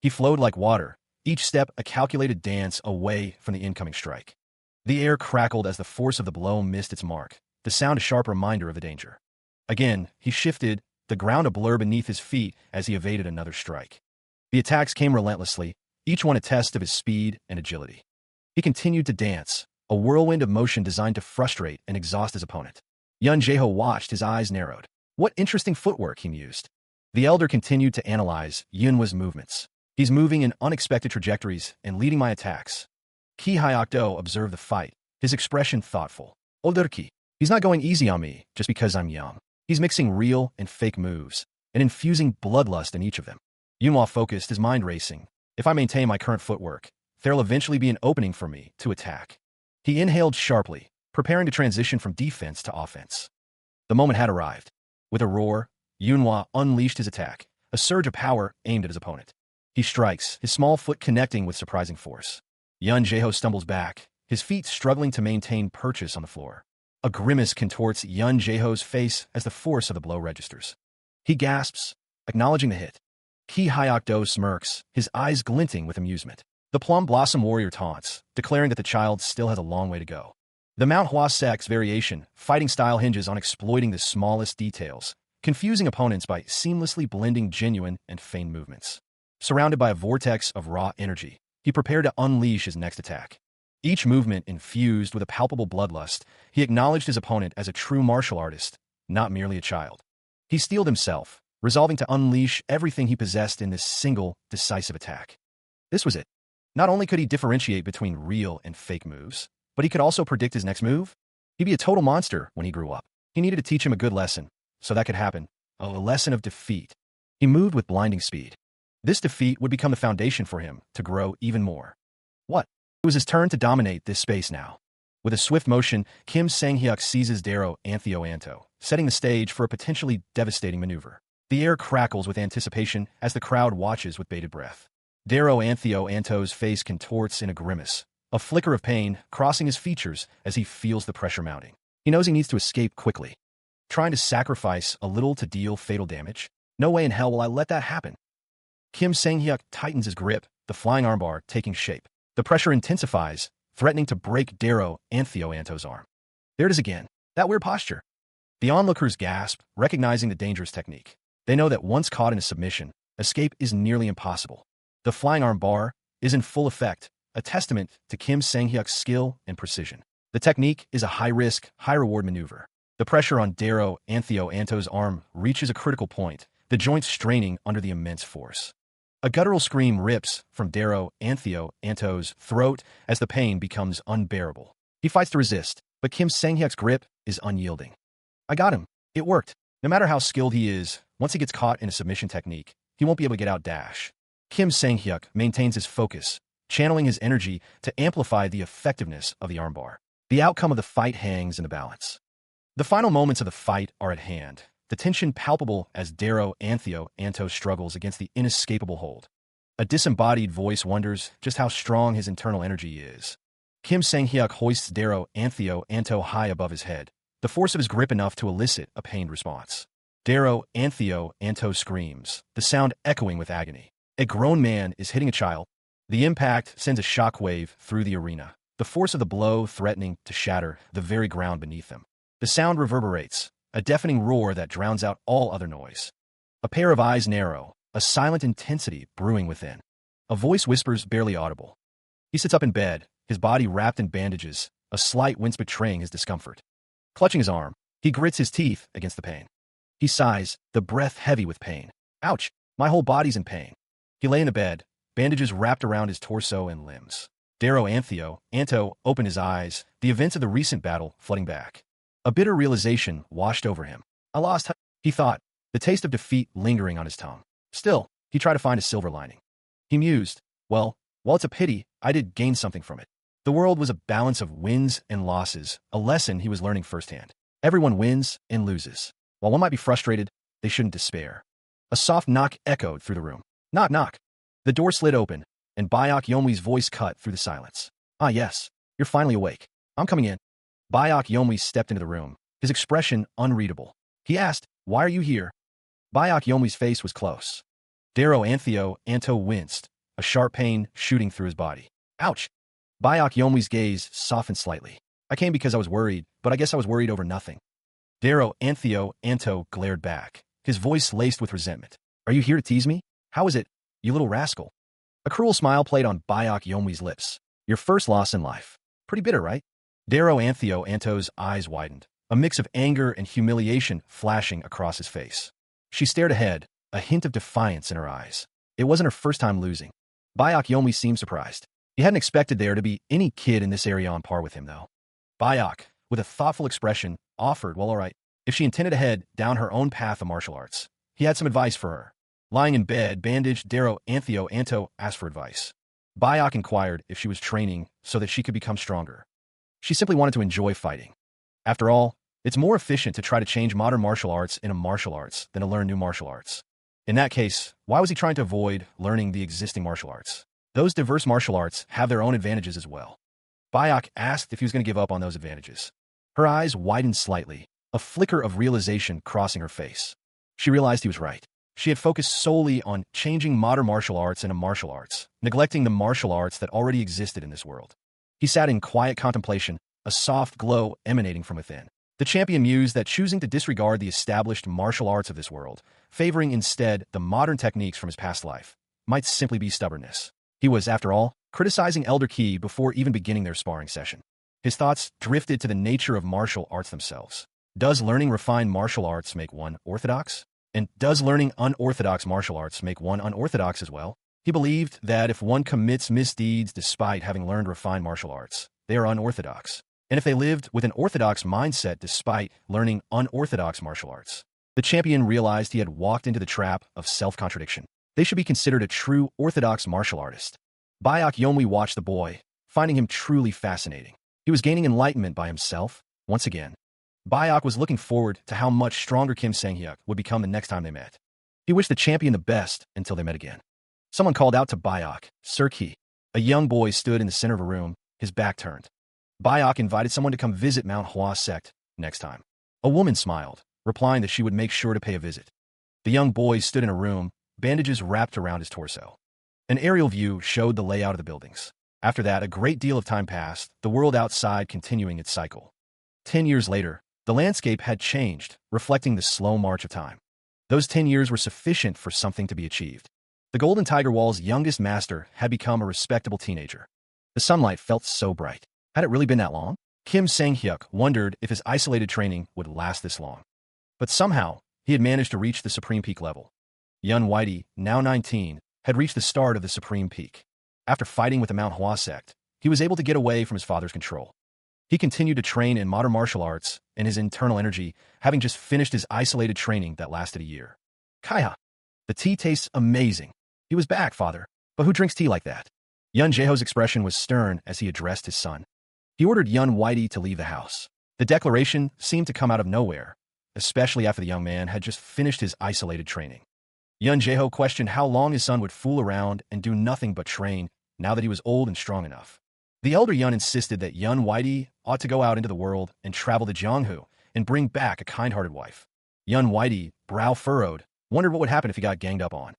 He flowed like water, each step a calculated dance away from the incoming strike. The air crackled as the force of the blow missed its mark, the sound a sharp reminder of the danger. Again, he shifted, the ground a blur beneath his feet as he evaded another strike. The attacks came relentlessly, each one a test of his speed and agility. He continued to dance, a whirlwind of motion designed to frustrate and exhaust his opponent. Yun Jaeho watched, his eyes narrowed. What interesting footwork, he mused. The elder continued to analyze Yunwa's movements. He's moving in unexpected trajectories and leading my attacks. Ki Hyokdo observed the fight, his expression thoughtful. Olderki. He's not going easy on me just because I'm young. He's mixing real and fake moves, and infusing bloodlust in each of them. Yunwa focused, his mind racing. If I maintain my current footwork, there'll eventually be an opening for me to attack. He inhaled sharply, preparing to transition from defense to offense. The moment had arrived. With a roar, Yunwa unleashed his attack, a surge of power aimed at his opponent. He strikes, his small foot connecting with surprising force. Yun Jaeho stumbles back, his feet struggling to maintain purchase on the floor. A grimace contorts Yun Jaeho's face as the force of the blow registers. He gasps, acknowledging the hit. Ki Hyokdo smirks, his eyes glinting with amusement. The Plum Blossom Warrior taunts, declaring that the child still has a long way to go. The Manhwa Recap's variation, fighting style hinges on exploiting the smallest details, confusing opponents by seamlessly blending genuine and feigned movements. Surrounded by a vortex of raw energy, he prepared to unleash his next attack. Each movement infused with a palpable bloodlust, he acknowledged his opponent as a true martial artist, not merely a child. He steeled himself, resolving to unleash everything he possessed in this single, decisive attack. This was it. Not only could he differentiate between real and fake moves, but he could also predict his next move. He'd be a total monster when he grew up. He needed to teach him a good lesson, so that could happen. A lesson of defeat. He moved with blinding speed. This defeat would become the foundation for him to grow even more. What? It was his turn to dominate this space now. With a swift motion, Kim Sang-hyuk seizes Darrow Antheo Anto, setting the stage for a potentially devastating maneuver. The air crackles with anticipation as the crowd watches with bated breath. Darrow Antheo Anto's face contorts in a grimace, a flicker of pain crossing his features as he feels the pressure mounting. He knows he needs to escape quickly. Trying to sacrifice a little to deal fatal damage? No way in hell will I let that happen. Kim Sang-hyuk tightens his grip, the flying armbar taking shape. The pressure intensifies, threatening to break Darrow Antheo Anto's arm. There it is again, that weird posture. The onlookers gasp, recognizing the dangerous technique. They know that once caught in a submission, escape is nearly impossible. The flying arm bar is in full effect, a testament to Kim Sang-hyuk's skill and precision. The technique is a high-risk, high-reward maneuver. The pressure on Darrow Antheo Anto's arm reaches a critical point, the joints straining under the immense force. A guttural scream rips from Darrow Antheo Anto's throat as the pain becomes unbearable. He fights to resist, but Kim Sang-hyuk's grip is unyielding. I got him. It worked. No matter how skilled he is, once he gets caught in a submission technique, he won't be able to get out dash. Kim Sang-hyuk maintains his focus, channeling his energy to amplify the effectiveness of the armbar. The outcome of the fight hangs in the balance. The final moments of the fight are at hand, the tension palpable as Darrow Antheo Anto struggles against the inescapable hold. A disembodied voice wonders just how strong his internal energy is. Kim Sang-hyuk hoists Darrow Antheo Anto high above his head, the force of his grip enough to elicit a pained response. Darrow Antheo Anto screams, the sound echoing with agony. A grown man is hitting a child. The impact sends a shockwave through the arena, the force of the blow threatening to shatter the very ground beneath them. The sound reverberates, a deafening roar that drowns out all other noise. A pair of eyes narrow, a silent intensity brewing within. A voice whispers barely audible. He sits up in bed, his body wrapped in bandages, a slight wince betraying his discomfort. Clutching his arm, he grits his teeth against the pain. He sighs, the breath heavy with pain. Ouch, my whole body's in pain. He lay in the bed, bandages wrapped around his torso and limbs. Darrow Antheo Anto opened his eyes, the events of the recent battle flooding back. A bitter realization washed over him. I lost, he thought, the taste of defeat lingering on his tongue. Still, he tried to find a silver lining. He mused, well, while it's a pity, I did gain something from it. The world was a balance of wins and losses, a lesson he was learning firsthand. Everyone wins and loses. While one might be frustrated, they shouldn't despair. A soft knock echoed through the room. Knock, knock. The door slid open, and Bayok Yomwi's voice cut through the silence. Ah yes, you're finally awake. I'm coming in. Bayok Yomwi stepped into the room, his expression unreadable. He asked, why are you here? Bayok Yomwi's face was close. Darrow Antheo Anto winced, a sharp pain shooting through his body. Ouch! Bayok Yomwi's gaze softened slightly. I came because I was worried, but I guess I was worried over nothing. Darrow Antheo Anto glared back, his voice laced with resentment. Are you here to tease me? How is it, you little rascal? A cruel smile played on Bayok Yomwi's lips. Your first loss in life. Pretty bitter, right? Darrow Antheo Anto's eyes widened, a mix of anger and humiliation flashing across his face. She stared ahead, a hint of defiance in her eyes. It wasn't her first time losing. Bayok Yomi seemed surprised. He hadn't expected there to be any kid in this area on par with him, though. Bayok, with a thoughtful expression, offered, well, all right, if she intended to head down her own path of martial arts. He had some advice for her. Lying in bed, bandaged, Darrow, Antheo, Anto asked for advice. Bayok inquired if she was training so that she could become stronger. She simply wanted to enjoy fighting. After all, it's more efficient to try to change modern martial arts into martial arts than to learn new martial arts. In that case, why was he trying to avoid learning the existing martial arts? Those diverse martial arts have their own advantages as well. Bayok asked if he was going to give up on those advantages. Her eyes widened slightly, a flicker of realization crossing her face. She realized he was right. She had focused solely on changing modern martial arts into martial arts, neglecting the martial arts that already existed in this world. He sat in quiet contemplation, a soft glow emanating from within. The champion mused that choosing to disregard the established martial arts of this world, favoring instead the modern techniques from his past life, might simply be stubbornness. He was, after all, criticizing Elder Ki before even beginning their sparring session. His thoughts drifted to the nature of martial arts themselves. Does learning refined martial arts make one orthodox? And does learning unorthodox martial arts make one unorthodox as well? He believed that if one commits misdeeds despite having learned refined martial arts, they are unorthodox. And if they lived with an orthodox mindset despite learning unorthodox martial arts, the champion realized he had walked into the trap of self-contradiction. They should be considered a true orthodox martial artist. Bayok Yomi watched the boy, finding him truly fascinating. He was gaining enlightenment by himself, once again. Bayok was looking forward to how much stronger Kim Sang-hyuk would become the next time they met. He wished the champion the best until they met again. Someone called out to Bayok, "Sir Ki." A young boy stood in the center of a room, his back turned. Bayok invited someone to come visit Manhwa sect next time. A woman smiled, replying that she would make sure to pay a visit. The young boy stood in a room, bandages wrapped around his torso. An aerial view showed the layout of the buildings. After that, a great deal of time passed, the world outside continuing its cycle. 10 years later, the landscape had changed, reflecting the slow march of time. Those 10 years were sufficient for something to be achieved. The Golden Tiger Wall's youngest master had become a respectable teenager. The sunlight felt so bright. Had it really been that long? Kim Sang-hyuk wondered if his isolated training would last this long. But somehow, he had managed to reach the Supreme Peak level. Yun Whitey, now 19, had reached the start of the Supreme Peak. After fighting with the Manhwa sect, he was able to get away from his father's control. He continued to train in modern martial arts and his internal energy, having just finished his isolated training that lasted a year. Kaiha, the tea tastes amazing. He was back, father. But who drinks tea like that? Yun Jaeho's expression was stern as he addressed his son. He ordered Yun Whitey to leave the house. The declaration seemed to come out of nowhere, especially after the young man had just finished his isolated training. Yun Jaeho questioned how long his son would fool around and do nothing but train now that he was old and strong enough. The elder Yun insisted that Yun Whitey ought to go out into the world and travel to Jianghu and bring back a kind-hearted wife. Yun Whitey, brow furrowed, wondered what would happen if he got ganged up on.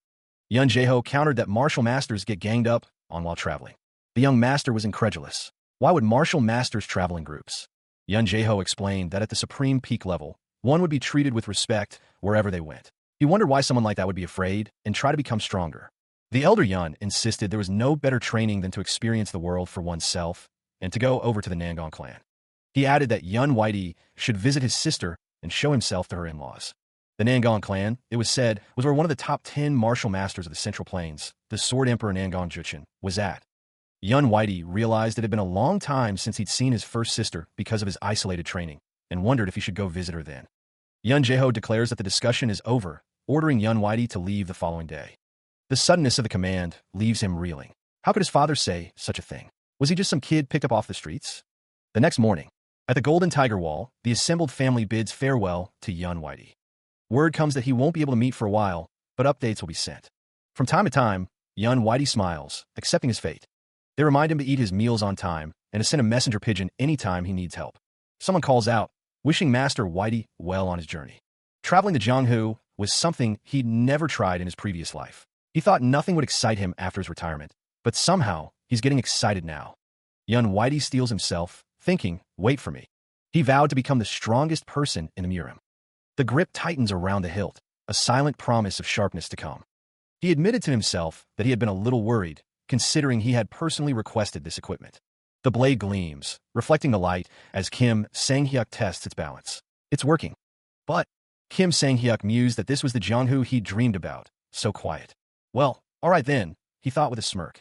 Yun Jaeho countered that martial masters get ganged up on while traveling. The young master was incredulous. Why would martial masters travel in groups? Yun Jaeho explained that at the Supreme Peak level, one would be treated with respect wherever they went. He wondered why someone like that would be afraid and try to become stronger. The elder Yun insisted there was no better training than to experience the world for oneself and to go over to the Nangon clan. He added that Yun Whitey should visit his sister and show himself to her in-laws. The Nangon clan, it was said, was where one of the top 10 martial masters of the Central Plains, the Sword Emperor Nangon Jujin, was at. Yun Whitey realized it had been a long time since he'd seen his first sister because of his isolated training, and wondered if he should go visit her then. Yun Jaeho declares that the discussion is over, ordering Yun Whitey to leave the following day. The suddenness of the command leaves him reeling. How could his father say such a thing? Was he just some kid picked up off the streets? The next morning, at the Golden Tiger Wall, the assembled family bids farewell to Yun Whitey. Word comes that he won't be able to meet for a while, but updates will be sent. From time to time, Yun Whitey smiles, accepting his fate. They remind him to eat his meals on time and to send a messenger pigeon anytime he needs help. Someone calls out, wishing Master Whitey well on his journey. Traveling to Jianghu was something he'd never tried in his previous life. He thought nothing would excite him after his retirement, but somehow he's getting excited now. Yun Whitey steels himself, thinking, wait for me. He vowed to become the strongest person in the Murim. The grip tightens around the hilt, a silent promise of sharpness to come. He admitted to himself that he had been a little worried, considering he had personally requested this equipment. The blade gleams, reflecting the light as Kim Sang-hyuk tests its balance. It's working. But Kim Sang-hyuk mused that this was the Jong-hoo he'd dreamed about, so quiet. Well, all right then, he thought with a smirk.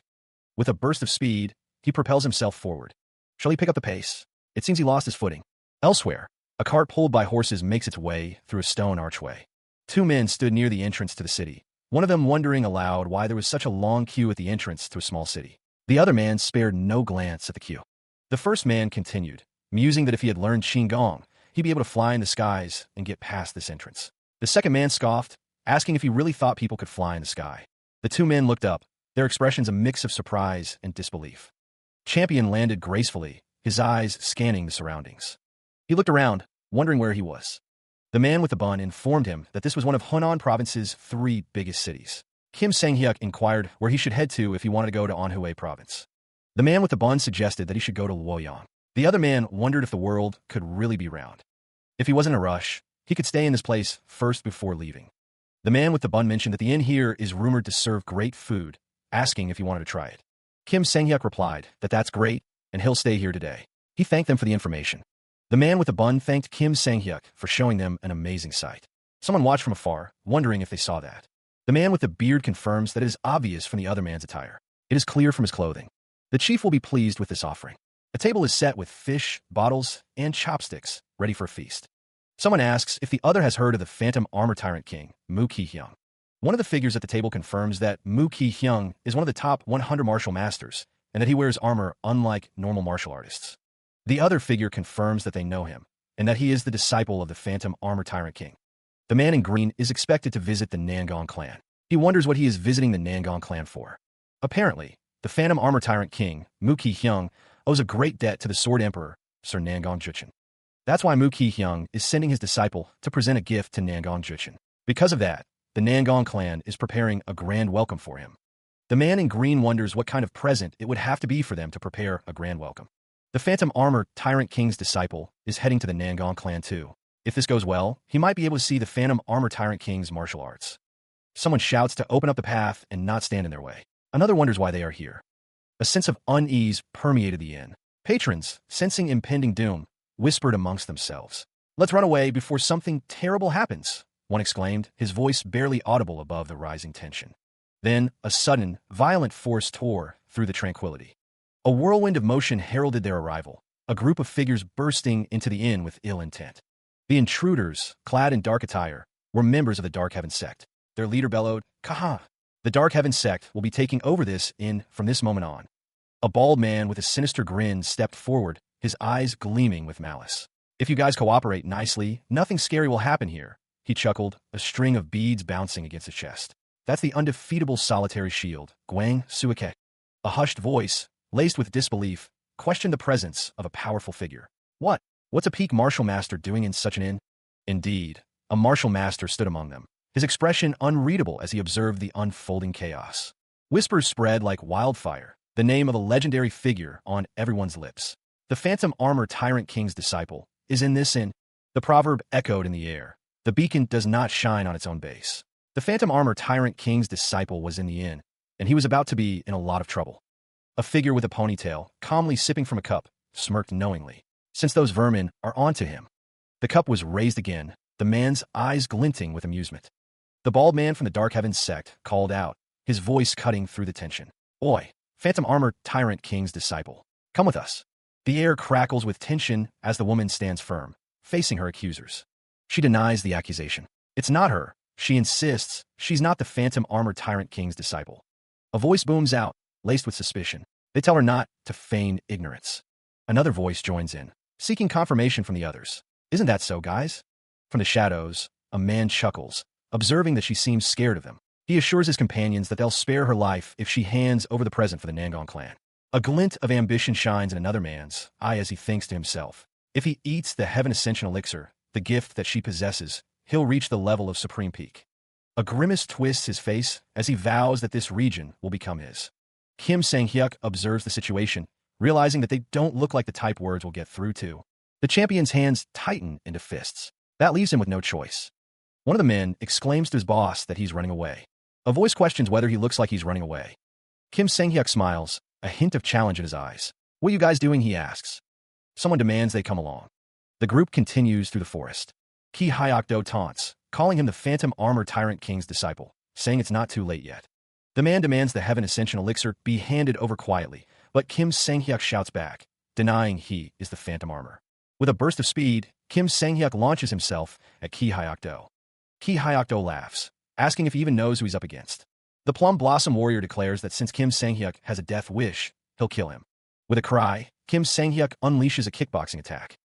With a burst of speed, he propels himself forward. Shall he pick up the pace? It seems he lost his footing. Elsewhere, a cart pulled by horses makes its way through a stone archway. Two men stood near the entrance to the city, one of them wondering aloud why there was such a long queue at the entrance to a small city. The other man spared no glance at the queue. The first man continued, musing that if he had learned Qigong, he'd be able to fly in the skies and get past this entrance. The second man scoffed, asking if he really thought people could fly in the sky. The two men looked up, their expressions a mix of surprise and disbelief. Champion landed gracefully, his eyes scanning the surroundings. He looked around, wondering where he was. The man with the bun informed him that this was one of Hunan Province's 3 biggest cities. Kim Sang-hyuk inquired where he should head to if he wanted to go to Anhui Province. The man with the bun suggested that he should go to Luoyang. The other man wondered if the world could really be round. If he wasn't in a rush, he could stay in this place first before leaving. The man with the bun mentioned that the inn here is rumored to serve great food, asking if he wanted to try it. Kim Sang-hyuk replied that that's great, and he'll stay here today. He thanked them for the information. The man with the bun thanked Kim Sang-hyuk for showing them an amazing sight. Someone watched from afar, wondering if they saw that. The man with the beard confirms that it is obvious from the other man's attire. It is clear from his clothing. The chief will be pleased with this offering. A table is set with fish, bottles, and chopsticks, ready for a feast. Someone asks if the other has heard of the Phantom Armor Tyrant King, Mu Ki-hyung. One of the figures at the table confirms that Mu Ki-hyung is one of the top 100 martial masters, and that he wears armor unlike normal martial artists. The other figure confirms that they know him, and that he is the disciple of the Phantom Armor Tyrant King. The man in green is expected to visit the Nangong clan. He wonders what he is visiting the Nangong clan for. Apparently, the Phantom Armor Tyrant King, Mu Ki-hyung, owes a great debt to the Sword Emperor, Sir Nangong Juchen. That's why Mu Ki-hyung is sending his disciple to present a gift to Nangong Juchen. Because of that, the Nangong clan is preparing a grand welcome for him. The man in green wonders what kind of present it would have to be for them to prepare a grand welcome. The Phantom Armor Tyrant King's disciple is heading to the Nangong clan too. If this goes well, he might be able to see the Phantom Armor Tyrant King's martial arts. Someone shouts to open up the path and not stand in their way. Another wonders why they are here. A sense of unease permeated the inn. Patrons, sensing impending doom, whispered amongst themselves. "Let's run away before something terrible happens," one exclaimed, his voice barely audible above the rising tension. Then, a sudden, violent force tore through the tranquility. A whirlwind of motion heralded their arrival, a group of figures bursting into the inn with ill intent. The intruders, clad in dark attire, were members of the Dark Heaven sect. Their leader bellowed, "Kaha! The Dark Heaven sect will be taking over this inn from this moment on." A bald man with a sinister grin stepped forward, his eyes gleaming with malice. "If you guys cooperate nicely, nothing scary will happen here," he chuckled, a string of beads bouncing against his chest. "That's the undefeatable solitary shield, Gwang Suike." A hushed voice, laced with disbelief, questioned the presence of a powerful figure. What's a peak martial master doing in such an inn? Indeed, a martial master stood among them, his expression unreadable as he observed the unfolding chaos. Whispers spread like wildfire, the name of a legendary figure on everyone's lips. The Phantom Armor Tyrant King's disciple is in this inn. The proverb echoed in the air. The beacon does not shine on its own base. The Phantom Armor Tyrant King's disciple was in the inn, and he was about to be in a lot of trouble. A figure with a ponytail, calmly sipping from a cup, smirked knowingly. Since those vermin are onto him. The cup was raised again, the man's eyes glinting with amusement. The bald man from the Dark Heavens sect called out, his voice cutting through the tension. "Oi, Phantom Armor Tyrant King's disciple. Come with us." The air crackles with tension as the woman stands firm, facing her accusers. She denies the accusation. It's not her. She insists she's not the Phantom Armor Tyrant King's disciple. A voice booms out, laced with suspicion. They tell her not to feign ignorance. Another voice joins in, seeking confirmation from the others. "Isn't that so, guys?" From the shadows, a man chuckles, observing that she seems scared of them. He assures his companions that they'll spare her life if she hands over the present for the Nangong clan. A glint of ambition shines in another man's eye as he thinks to himself, if he eats the Heaven Ascension Elixir, the gift that she possesses, he'll reach the level of Supreme Peak. A grimace twists his face as he vows that this region will become his. Kim Sang-hyuk observes the situation, realizing that they don't look like the type words will get through to. The champion's hands tighten into fists. That leaves him with no choice. One of the men exclaims to his boss that he's running away. A voice questions whether he looks like he's running away. Kim Sang-hyuk smiles, a hint of challenge in his eyes. "What are you guys doing?" he asks. Someone demands they come along. The group continues through the forest. Ki Hyok-do taunts, calling him the Phantom Armor Tyrant King's disciple, saying it's not too late yet. The man demands the Heaven Ascension elixir be handed over quietly, but Kim Sang-hyuk shouts back, denying he is the Phantom Armor. With a burst of speed, Kim Sang-hyuk launches himself at Ki Hyuk-do. Ki Hyuk-do laughs, asking if he even knows who he's up against. The Plum Blossom Warrior declares that since Kim Sang-hyuk has a death wish, he'll kill him. With a cry, Kim Sang-hyuk unleashes a kickboxing attack.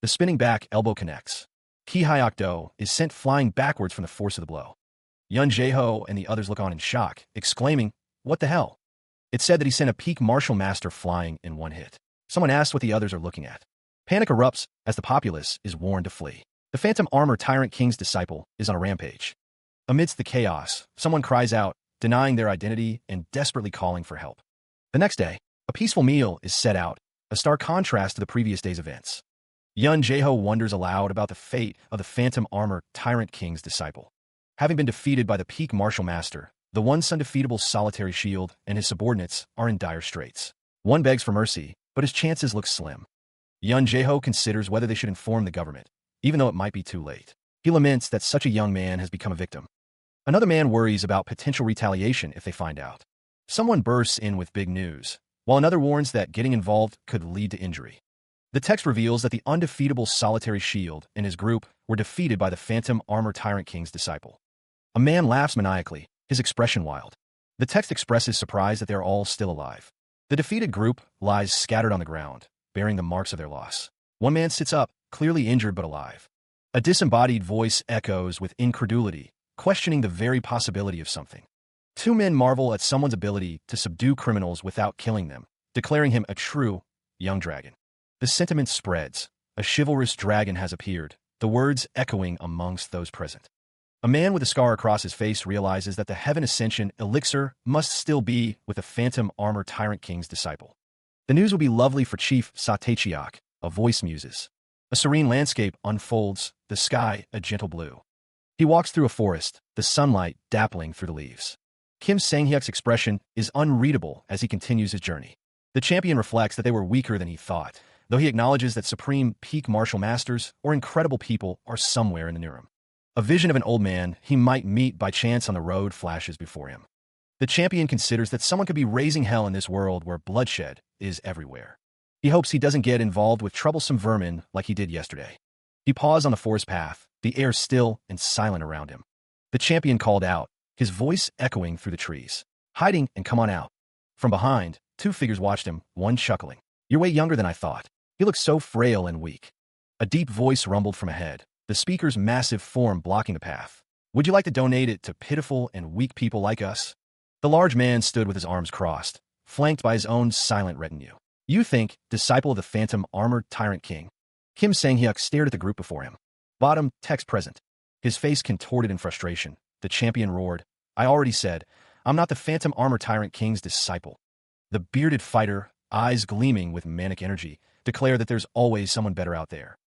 The spinning back elbow connects. Ki Hyuk-do is sent flying backwards from the force of the blow. Yun Jae-ho and the others look on in shock, exclaiming, "What the hell?" It's said that he sent a peak martial master flying in one hit. Someone asks what the others are looking at. Panic erupts as the populace is warned to flee. The Phantom Armor Tyrant King's disciple is on a rampage. Amidst the chaos, someone cries out, denying their identity and desperately calling for help. The next day, a peaceful meal is set out, a stark contrast to the previous day's events. Yun Jae-ho wonders aloud about the fate of the Phantom Armor Tyrant King's disciple. Having been defeated by the peak martial master, the once undefeatable Solitary Shield and his subordinates are in dire straits. One begs for mercy, but his chances look slim. Yun Jae-ho considers whether they should inform the government, even though it might be too late. He laments that such a young man has become a victim. Another man worries about potential retaliation if they find out. Someone bursts in with big news, while another warns that getting involved could lead to injury. The text reveals that the undefeatable Solitary Shield and his group were defeated by the Phantom Armor Tyrant King's disciple. A man laughs maniacally, his expression wild. The text expresses surprise that they are all still alive. The defeated group lies scattered on the ground, bearing the marks of their loss. One man sits up, clearly injured but alive. A disembodied voice echoes with incredulity, questioning the very possibility of something. Two men marvel at someone's ability to subdue criminals without killing them, declaring him a true young dragon. The sentiment spreads. A chivalrous dragon has appeared, the words echoing amongst those present. A man with a scar across his face realizes that the Heaven Ascension elixir must still be with the Phantom Armor Tyrant King's disciple. The news will be lovely for Chief Satechiak, a voice muses. A serene landscape unfolds, the sky a gentle blue. He walks through a forest, the sunlight dappling through the leaves. Kim Sang-hyuk's expression is unreadable as he continues his journey. The champion reflects that they were weaker than he thought, though he acknowledges that supreme peak martial masters or incredible people are somewhere in the Murim. A vision of an old man he might meet by chance on the road flashes before him. The champion considers that someone could be raising hell in this world where bloodshed is everywhere. He hopes he doesn't get involved with troublesome vermin like he did yesterday. He paused on the forest path, the air still and silent around him. The champion called out, his voice echoing through the trees. "Hiding and come on out." From behind, two figures watched him, one chuckling. "You're way younger than I thought. He looks so frail and weak." A deep voice rumbled from ahead, the speaker's massive form blocking the path. "Would you like to donate it to pitiful and weak people like us?" The large man stood with his arms crossed, flanked by his own silent retinue. "You think, disciple of the Phantom Armored Tyrant King?" Kim Sang-hyuk stared at the group before him. Bottom text present. His face contorted in frustration. The champion roared, "I already said, I'm not the Phantom Armor Tyrant King's disciple." The bearded fighter, eyes gleaming with manic energy, declared that there's always someone better out there.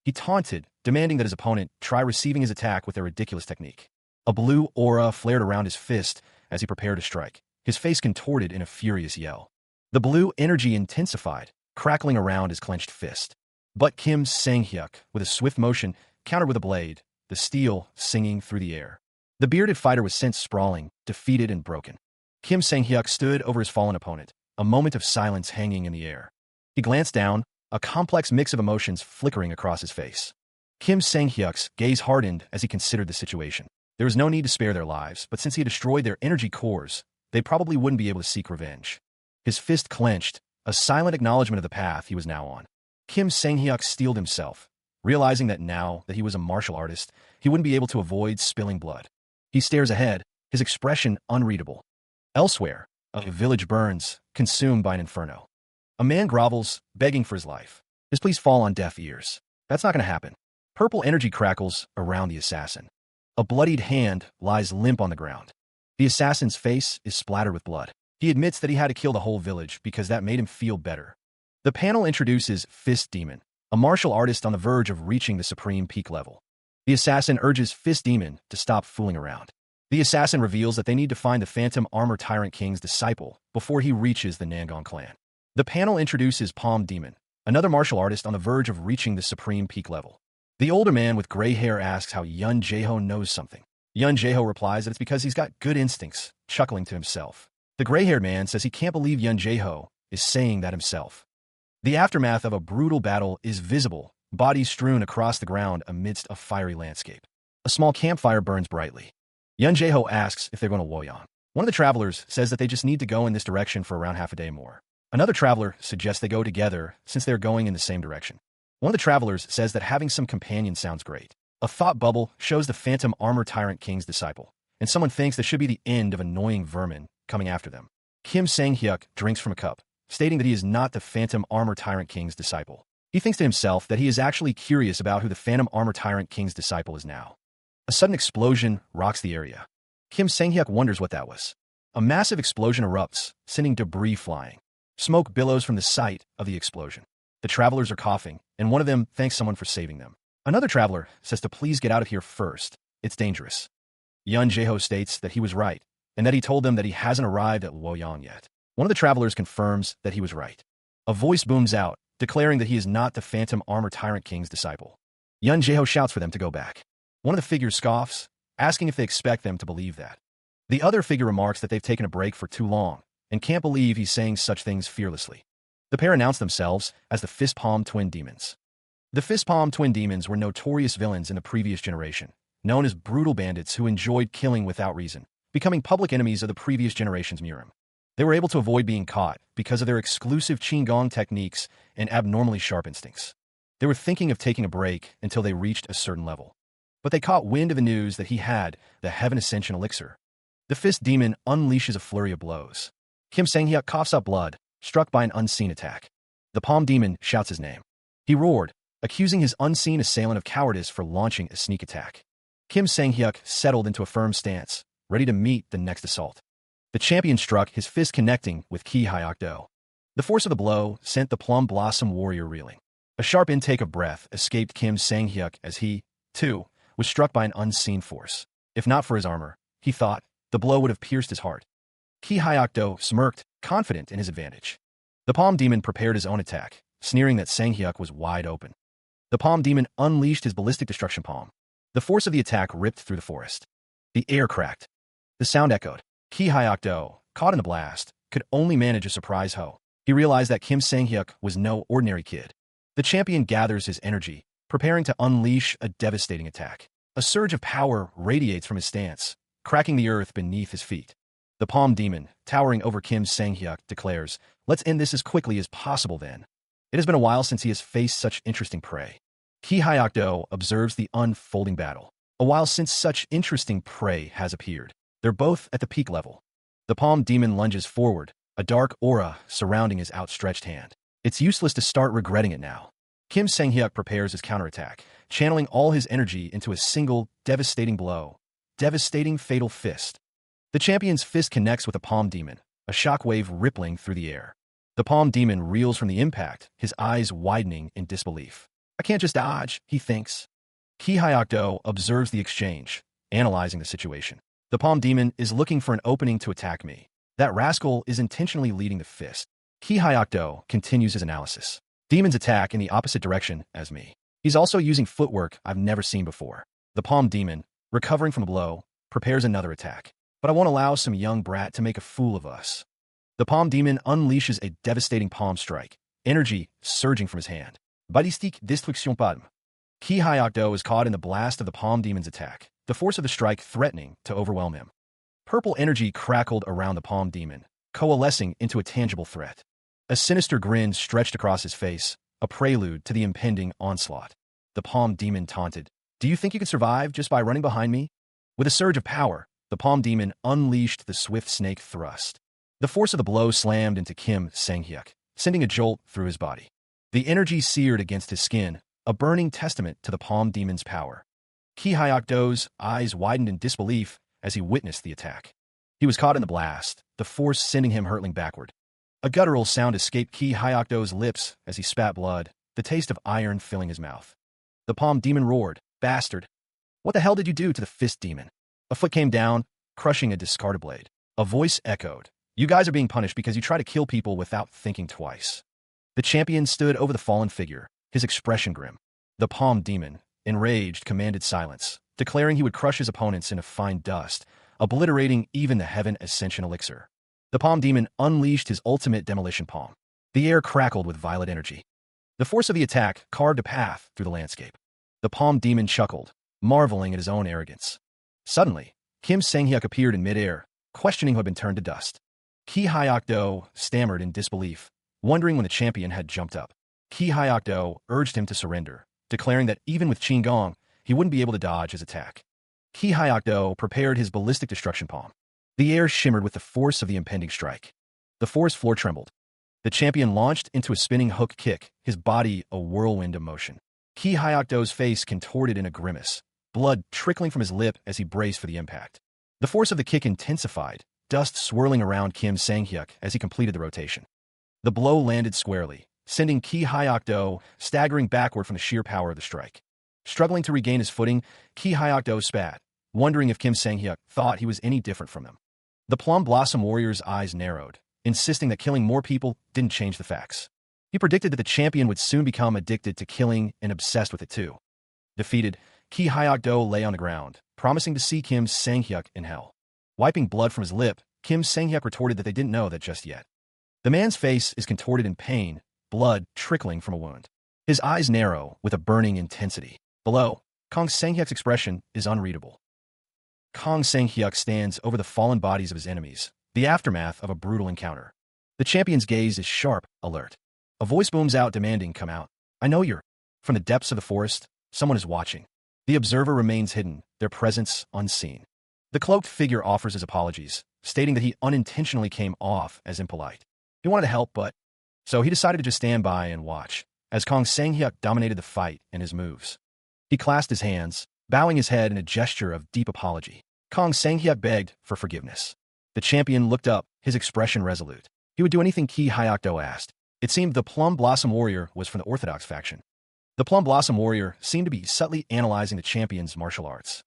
He taunted, demanding that his opponent try receiving his attack with their ridiculous technique. A blue aura flared around his fist as he prepared to strike, his face contorted in a furious yell. The blue energy intensified, crackling around his clenched fist. But Kim Sang-hyuk, with a swift motion, countered with a blade, the steel singing through the air. The bearded fighter was sent sprawling, defeated and broken. Kim Sang-hyuk stood over his fallen opponent, a moment of silence hanging in the air. He glanced down, a complex mix of emotions flickering across his face. Kim Sang-hyuk's gaze hardened as he considered the situation. There was no need to spare their lives, but since he had destroyed their energy cores, they probably wouldn't be able to seek revenge. His fist clenched, a silent acknowledgement of the path he was now on. Kim Sang-hyuk steeled himself, realizing that now that he was a martial artist, he wouldn't be able to avoid spilling blood. He stares ahead, his expression unreadable. Elsewhere, a village burns, consumed by an inferno. A man grovels, begging for his life. His pleas fall on deaf ears. That's not going to happen. Purple energy crackles around the assassin. A bloodied hand lies limp on the ground. The assassin's face is splattered with blood. He admits that he had to kill the whole village because that made him feel better. The panel introduces Fist Demon, a martial artist on the verge of reaching the supreme peak level. The assassin urges Fist Demon to stop fooling around. The assassin reveals that they need to find the Phantom Armor Tyrant King's disciple before he reaches the Nangong clan. The panel introduces Palm Demon, another martial artist on the verge of reaching the supreme peak level. The older man with gray hair asks how Yun Jae-ho knows something. Yun Jae-ho replies that it's because he's got good instincts, chuckling to himself. The gray-haired man says he can't believe Yun Jae-ho is saying that himself. The aftermath of a brutal battle is visible, bodies strewn across the ground amidst a fiery landscape. A small campfire burns brightly. Yun Jae-ho asks if they're going to Woyang. One of the travelers says that they just need to go in this direction for around half a day more. Another traveler suggests they go together since they're going in the same direction. One of the travelers says that having some companion sounds great. A thought bubble shows the Phantom Armor Tyrant King's disciple, and someone thinks this should be the end of annoying vermin coming after them. Kim Sang-hyuk drinks from a cup, stating that he is not the Phantom Armor Tyrant King's disciple. He thinks to himself that he is actually curious about who the Phantom Armor Tyrant King's disciple is now. A sudden explosion rocks the area. Kim Sang-hyuk wonders what that was. A massive explosion erupts, sending debris flying. Smoke billows from the site of the explosion. The travelers are coughing, and one of them thanks someone for saving them. Another traveler says to please get out of here first. It's dangerous. Yun Jae-ho states that he was right, and that he told them that he hasn't arrived at Woyang yet. One of the travelers confirms that he was right. A voice booms out, declaring that he is not the Phantom Armor Tyrant King's disciple. Yun Jae-ho shouts for them to go back. One of the figures scoffs, asking if they expect them to believe that. The other figure remarks that they've taken a break for too long, and can't believe he's saying such things fearlessly. The pair announce themselves as the Fist Palm Twin Demons. The Fist Palm Twin Demons were notorious villains in the previous generation, known as brutal bandits who enjoyed killing without reason, becoming public enemies of the previous generation's Murim. They were able to avoid being caught because of their exclusive Qigong techniques and abnormally sharp instincts. They were thinking of taking a break until they reached a certain level. But they caught wind of the news that he had the Heaven Ascension Elixir. The Fist Demon unleashes a flurry of blows. Kim Sang-hyuk coughs up blood, struck by an unseen attack. The Palm Demon shouts his name. He roared, accusing his unseen assailant of cowardice for launching a sneak attack. Kim Sang-hyuk settled into a firm stance, ready to meet the next assault. The champion struck, his fist connecting with Ki Hyok-do. The force of the blow sent the Plum Blossom warrior reeling. A sharp intake of breath escaped Kim Sang-hyuk as he, too, was struck by an unseen force. If not for his armor, he thought, the blow would have pierced his heart. Ki Hyok-do smirked, confident in his advantage. The Palm Demon prepared his own attack, sneering that Sang-hyuk was wide open. The Palm Demon unleashed his ballistic destruction palm. The force of the attack ripped through the forest. The air cracked. The sound echoed. Ki Hyok-do, caught in the blast, could only manage a surprise ho. He realized that Kim Sang-hyuk was no ordinary kid. The champion gathers his energy, preparing to unleash a devastating attack. A surge of power radiates from his stance, cracking the earth beneath his feet. The Palm Demon, towering over Kim Sang-hyuk, declares, "Let's end this as quickly as possible then." It has been a while since he has faced such interesting prey. Ki Hyok-do observes the unfolding battle. A while since such interesting prey has appeared. They're both at the peak level. The Palm Demon lunges forward, a dark aura surrounding his outstretched hand. It's useless to start regretting it now. Kim Sang-hyuk prepares his counterattack, channeling all his energy into a single, devastating blow. Devastating fatal fist. The champion's fist connects with the Palm Demon, a shockwave rippling through the air. The Palm Demon reels from the impact, his eyes widening in disbelief. I can't just dodge, he thinks. Ki Hyok-do observes the exchange, analyzing the situation. The Palm Demon is looking for an opening to attack me. That rascal is intentionally leading the fist. Ki Hyok-do continues his analysis. Demons attack in the opposite direction as me. He's also using footwork I've never seen before. The Palm Demon, recovering from a blow, prepares another attack. But I won't allow some young brat to make a fool of us. The Palm Demon unleashes a devastating palm strike, energy surging from his hand. Ballistique Destruction Palme. Ki Hyok-do is caught in the blast of the Palm Demon's attack, the force of the strike threatening to overwhelm him. Purple energy crackled around the Palm Demon, coalescing into a tangible threat. A sinister grin stretched across his face, a prelude to the impending onslaught. The Palm Demon taunted, "Do you think you can survive just by running behind me?" With a surge of power, the Palm Demon unleashed the swift snake thrust. The force of the blow slammed into Kim Sang-hyuk, sending a jolt through his body. The energy seared against his skin, a burning testament to the Palm Demon's power. Ki Hyok-do's eyes widened in disbelief as he witnessed the attack. He was caught in the blast, the force sending him hurtling backward. A guttural sound escaped Ki Hyok-do's lips as he spat blood, the taste of iron filling his mouth. The Palm Demon roared, "Bastard! What the hell did you do to the Fist Demon?" A foot came down, crushing a discarded blade. A voice echoed, "You guys are being punished because you try to kill people without thinking twice." The champion stood over the fallen figure, his expression grim. The Palm Demon, enraged, commanded silence, declaring he would crush his opponents into fine dust, obliterating even the Heaven Ascension elixir. The palm demon unleashed his ultimate demolition palm. The air crackled with violet energy. The force of the attack carved a path through the landscape. The palm demon chuckled, marveling at his own arrogance. Suddenly, Kim Sang-hyuk appeared in midair, questioning who had been turned to dust. Ki Hyok-do stammered in disbelief, wondering when the champion had jumped up. Ki Hyok-do urged him to surrender, declaring that even with Qin Gong, he wouldn't be able to dodge his attack. Ki Hyok-do prepared his ballistic destruction palm. The air shimmered with the force of the impending strike. The forest floor trembled. The champion launched into a spinning hook kick, his body a whirlwind of motion. Ki Hyok-do's face contorted in a grimace, blood trickling from his lip as he braced for the impact. The force of the kick intensified, dust swirling around Kim Sang-hyuk as he completed the rotation. The blow landed squarely, sending Ki Hyok-do staggering backward from the sheer power of the strike. Struggling to regain his footing, Ki Hyok-do spat, wondering if Kim Sang-hyuk thought he was any different from them. The Plum Blossom Warrior's eyes narrowed, insisting that killing more people didn't change the facts. He predicted that the champion would soon become addicted to killing and obsessed with it too. Defeated, Ki Hyok-do lay on the ground, promising to see Kim Sang-hyuk in hell. Wiping blood from his lip, Kim Sang-hyuk retorted that they didn't know that just yet. The man's face is contorted in pain, blood trickling from a wound. His eyes narrow with a burning intensity. Below, Kang Sang-hyuk's expression is unreadable. Kang Sang-hyuk stands over the fallen bodies of his enemies, the aftermath of a brutal encounter. The champion's gaze is sharp, alert. A voice booms out demanding, "Come out. I know you're." From the depths of the forest, someone is watching. The observer remains hidden, their presence unseen. The cloaked figure offers his apologies, stating that he unintentionally came off as impolite. He wanted to help, but... So he decided to just stand by and watch, as Kang Sang-hyuk dominated the fight and his moves. He clasped his hands, bowing his head in a gesture of deep apology. Kang Sang-hyuk begged for forgiveness. The champion looked up, his expression resolute. He would do anything Ki Hyok-do asked. It seemed the Plum Blossom Warrior was from the Orthodox faction. The Plum Blossom Warrior seemed to be subtly analyzing the champion's martial arts.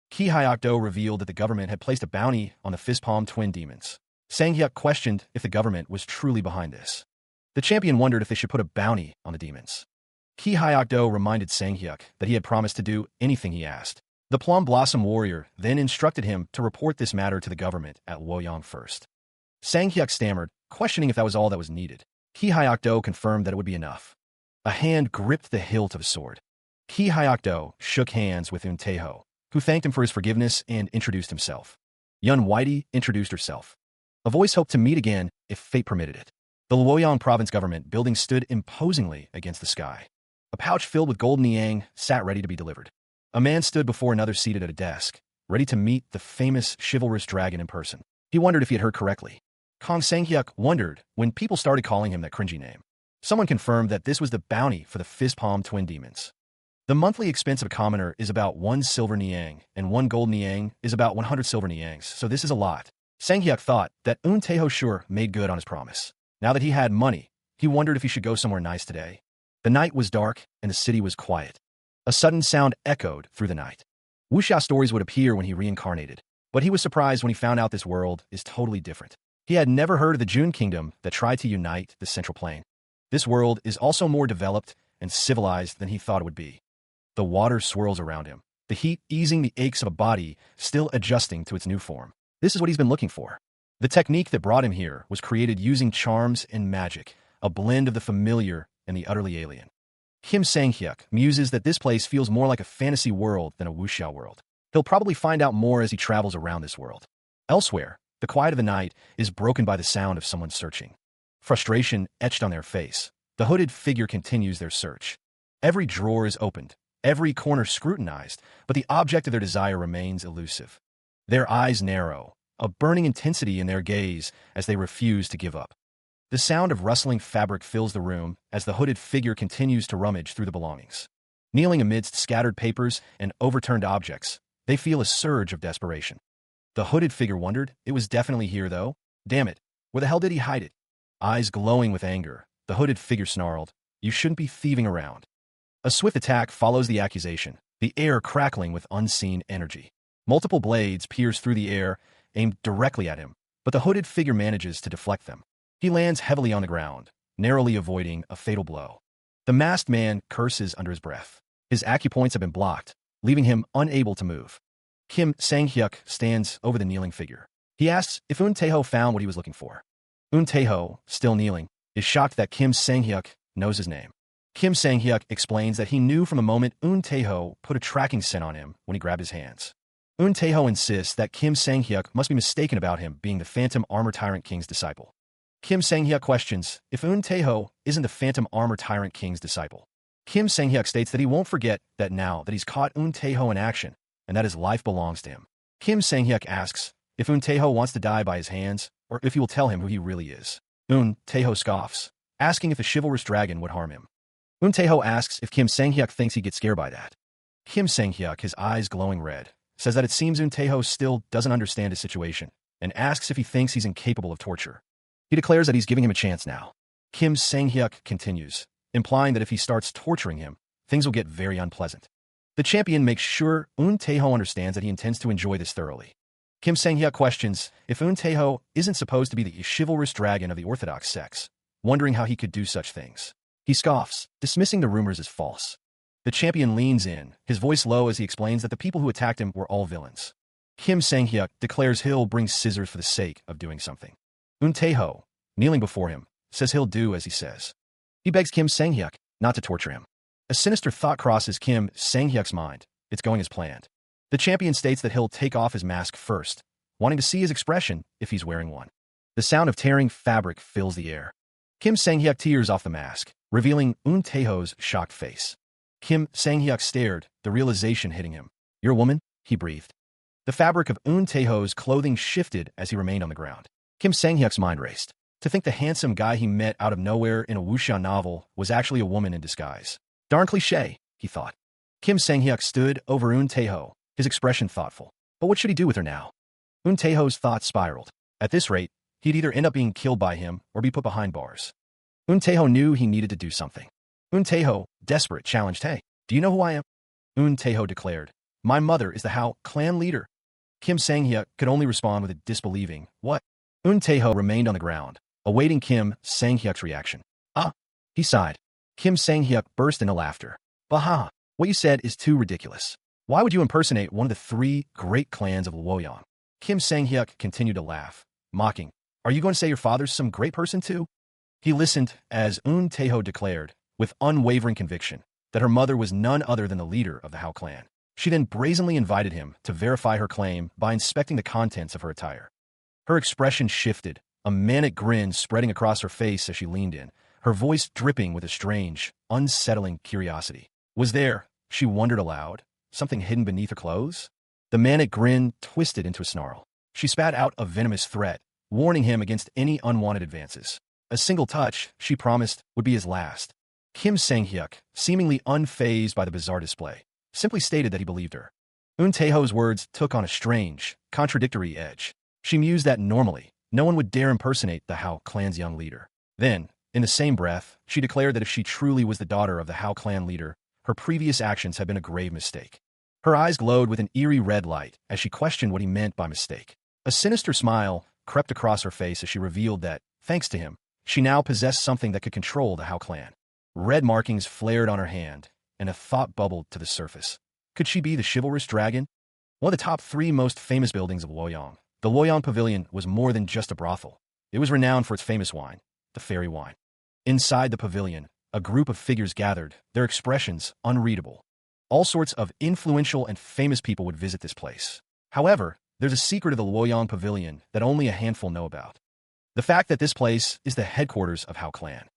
Ki Hyok-do revealed that the government had placed a bounty on the Fistpalm twin demons. Sang-hyuk questioned if the government was truly behind this. The champion wondered if they should put a bounty on the demons. Ki Hyok-do reminded Sang-hyuk that he had promised to do anything he asked. The Plum Blossom Warrior then instructed him to report this matter to the government at Luoyang first. Sang-hyuk stammered, questioning if that was all that was needed. Ki Hyok-do confirmed that it would be enough. A hand gripped the hilt of his sword. Ki Hyok-do shook hands with Un Tae-ho, who thanked him for his forgiveness and introduced himself. Yun Whitey introduced herself. A voice hoped to meet again if fate permitted it. The Luoyang province government building stood imposingly against the sky. A pouch filled with gold niang sat ready to be delivered. A man stood before another seated at a desk, ready to meet the famous chivalrous dragon in person. He wondered if he had heard correctly. Kang Sang-hyuk wondered when people started calling him that cringy name. Someone confirmed that this was the bounty for the Fistpalm twin demons. The monthly expense of a commoner is about 1 silver niang, and 1 gold niang is about 100 silver niangs, so this is a lot. Sang-hyuk thought that Un Tae-ho sure made good on his promise. Now that he had money, he wondered if he should go somewhere nice today. The night was dark, and the city was quiet. A sudden sound echoed through the night. Wuxia stories would appear when he reincarnated, but he was surprised when he found out this world is totally different. He had never heard of the June Kingdom that tried to unite the Central Plain. This world is also more developed and civilized than he thought it would be. The water swirls around him, the heat easing the aches of a body still adjusting to its new form. This is what he's been looking for. The technique that brought him here was created using charms and magic, a blend of the familiar and the utterly alien. Kim Sang-hyuk muses that this place feels more like a fantasy world than a wuxia world. He'll probably find out more as he travels around this world. Elsewhere, the quiet of the night is broken by the sound of someone searching. Frustration etched on their face. The hooded figure continues their search. Every drawer is opened, every corner scrutinized, but the object of their desire remains elusive. Their eyes narrow, a burning intensity in their gaze as they refuse to give up. The sound of rustling fabric fills the room as the hooded figure continues to rummage through the belongings. Kneeling amidst scattered papers and overturned objects, they feel a surge of desperation. The hooded figure wondered, it was definitely here though. Damn it, where the hell did he hide it? Eyes glowing with anger, the hooded figure snarled, "You shouldn't be thieving around." A swift attack follows the accusation, the air crackling with unseen energy. Multiple blades pierce through the air, aimed directly at him, but the hooded figure manages to deflect them. He lands heavily on the ground, narrowly avoiding a fatal blow. The masked man curses under his breath. His acupoints have been blocked, leaving him unable to move. Kim Sang-hyuk stands over the kneeling figure. He asks if Tae-ho found what he was looking for. Tae-ho, still kneeling, is shocked that Kim Sang-hyuk knows his name. Kim Sang-hyuk explains that he knew from the moment Tae-ho put a tracking scent on him when he grabbed his hands. Tae-ho insists that Kim Sang-hyuk must be mistaken about him being the Phantom Armor Tyrant King's disciple. Kim Sang-hyuk questions if Tae-ho isn't the Phantom Armor Tyrant King's disciple. Kim Sang-hyuk states that he won't forget that now that he's caught Tae-ho in action and that his life belongs to him. Kim Sang-hyuk asks if Tae-ho wants to die by his hands or if he will tell him who he really is. Tae-ho scoffs, asking if the chivalrous dragon would harm him. Tae-ho asks if Kim Sang-hyuk thinks he'd get scared by that. Kim Sang-hyuk, his eyes glowing red, says that it seems Tae-ho still doesn't understand his situation and asks if he thinks he's incapable of torture. He declares that he's giving him a chance now. Kim Sang-hyuk continues, implying that if he starts torturing him, things will get very unpleasant. The champion makes sure Tae-ho understands that he intends to enjoy this thoroughly. Kim Sang-hyuk questions if Tae-ho isn't supposed to be the chivalrous dragon of the orthodox sex, wondering how he could do such things. He scoffs, dismissing the rumors as false. The champion leans in, his voice low as he explains that the people who attacked him were all villains. Kim Sang-hyuk declares he'll bring scissors for the sake of doing something. Tae-ho, kneeling before him, says he'll do as he says. He begs Kim Sang-hyuk not to torture him. A sinister thought crosses Kim Sang-hyuk's mind. It's going as planned. The champion states that he'll take off his mask first, wanting to see his expression if he's wearing one. The sound of tearing fabric fills the air. Kim Sang-hyuk tears off the mask, revealing Tae-ho's shocked face. Kim Sang-hyuk stared, the realization hitting him. "You're a woman?" he breathed. The fabric of Tae-ho's clothing shifted as he remained on the ground. Kim Sang-hyuk's mind raced. To think the handsome guy he met out of nowhere in a wuxia novel was actually a woman in disguise. Darn cliché, he thought. Kim Sang-hyuk stood over Tae-ho, his expression thoughtful. But what should he do with her now? Tae-ho's thoughts spiraled. At this rate, he'd either end up being killed by him or be put behind bars. Tae-ho knew he needed to do something. Tae-ho, desperate, challenged, "Hey, do you know who I am?" Tae-ho declared, "My mother is the Hao clan leader." Kim Sang-hyuk could only respond with a disbelieving, "What?" Tae-ho remained on the ground, awaiting Kim Sang-hyuk's reaction. "Ah," he sighed. Kim Sang-hyuk burst into laughter. "Baha, what you said is too ridiculous. Why would you impersonate one of the three great clans of Luoyang?" Kim Sang-hyuk continued to laugh, mocking, "Are you going to say your father's some great person too?" He listened as Tae-ho declared, with unwavering conviction, that her mother was none other than the leader of the Hao clan. She then brazenly invited him to verify her claim by inspecting the contents of her attire. Her expression shifted, a manic grin spreading across her face as she leaned in, her voice dripping with a strange, unsettling curiosity. Was there, she wondered aloud, something hidden beneath her clothes? The manic grin twisted into a snarl. She spat out a venomous threat, warning him against any unwanted advances. A single touch, she promised, would be his last. Kim Sang-hyuk, seemingly unfazed by the bizarre display, simply stated that he believed her. Tae-ho's words took on a strange, contradictory edge. She mused that normally, no one would dare impersonate the Hao clan's young leader. Then, in the same breath, she declared that if she truly was the daughter of the Hao clan leader, her previous actions had been a grave mistake. Her eyes glowed with an eerie red light as she questioned what he meant by mistake. A sinister smile crept across her face as she revealed that, thanks to him, she now possessed something that could control the Hao clan. Red markings flared on her hand, and a thought bubbled to the surface. Could she be the chivalrous dragon? One of the top 3 most famous buildings of Luoyang, the Luoyang Pavilion, was more than just a brothel. It was renowned for its famous wine, the fairy wine. Inside the pavilion, a group of figures gathered, their expressions unreadable. All sorts of influential and famous people would visit this place. However, there's a secret of the Luoyang Pavilion that only a handful know about. The fact that this place is the headquarters of Hao clan.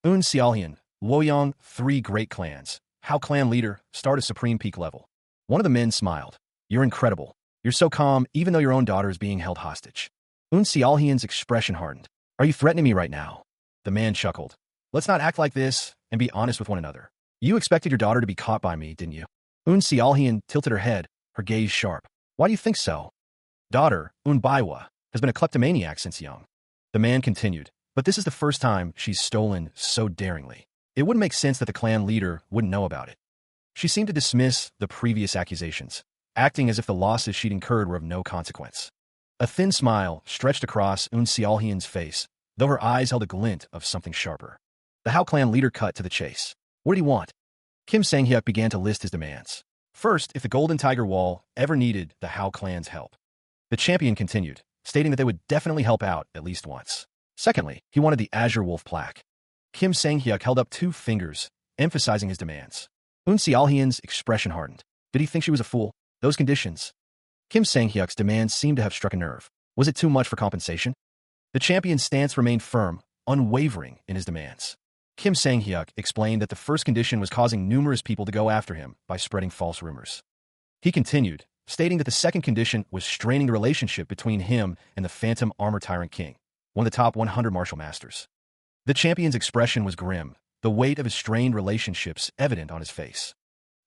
Xiaolian, Luoyang, 3 great clans. Hao clan leader, start at supreme peak level. One of the men smiled. "You're incredible. You're so calm even though your own daughter is being held hostage." Xiaolian's expression hardened. "Are you threatening me right now?" The man chuckled. "Let's not act like this and be honest with one another. You expected your daughter to be caught by me, didn't you?" Xiaolian tilted her head, her gaze sharp. "Why do you think so?" "Daughter, Baiwa, has been a kleptomaniac since young." The man continued, "But this is the first time she's stolen so daringly. It wouldn't make sense that the clan leader wouldn't know about it." She seemed to dismiss the previous accusations, acting as if the losses she'd incurred were of no consequence. A thin smile stretched across Xiaolian's face, though her eyes held a glint of something sharper. The Hao clan leader cut to the chase. "What did he want?" Kim Sang-hyuk began to list his demands. First, if the Golden Tiger Wall ever needed the Hao clan's help. The champion continued, stating that they would definitely help out at least once. Secondly, he wanted the Azure Wolf plaque. Kim Sang-hyuk held up 2 fingers, emphasizing his demands. Eun Se-alhyun's expression hardened. Did he think she was a fool? Those conditions. Kim Sang-hyuk's demands seemed to have struck a nerve. Was it too much for compensation? The champion's stance remained firm, unwavering in his demands. Kim Sang-hyuk explained that the first condition was causing numerous people to go after him by spreading false rumors. He continued, stating that the second condition was straining the relationship between him and the Phantom Armor Tyrant King, one of the top 100 martial masters. The champion's expression was grim, the weight of his strained relationships evident on his face.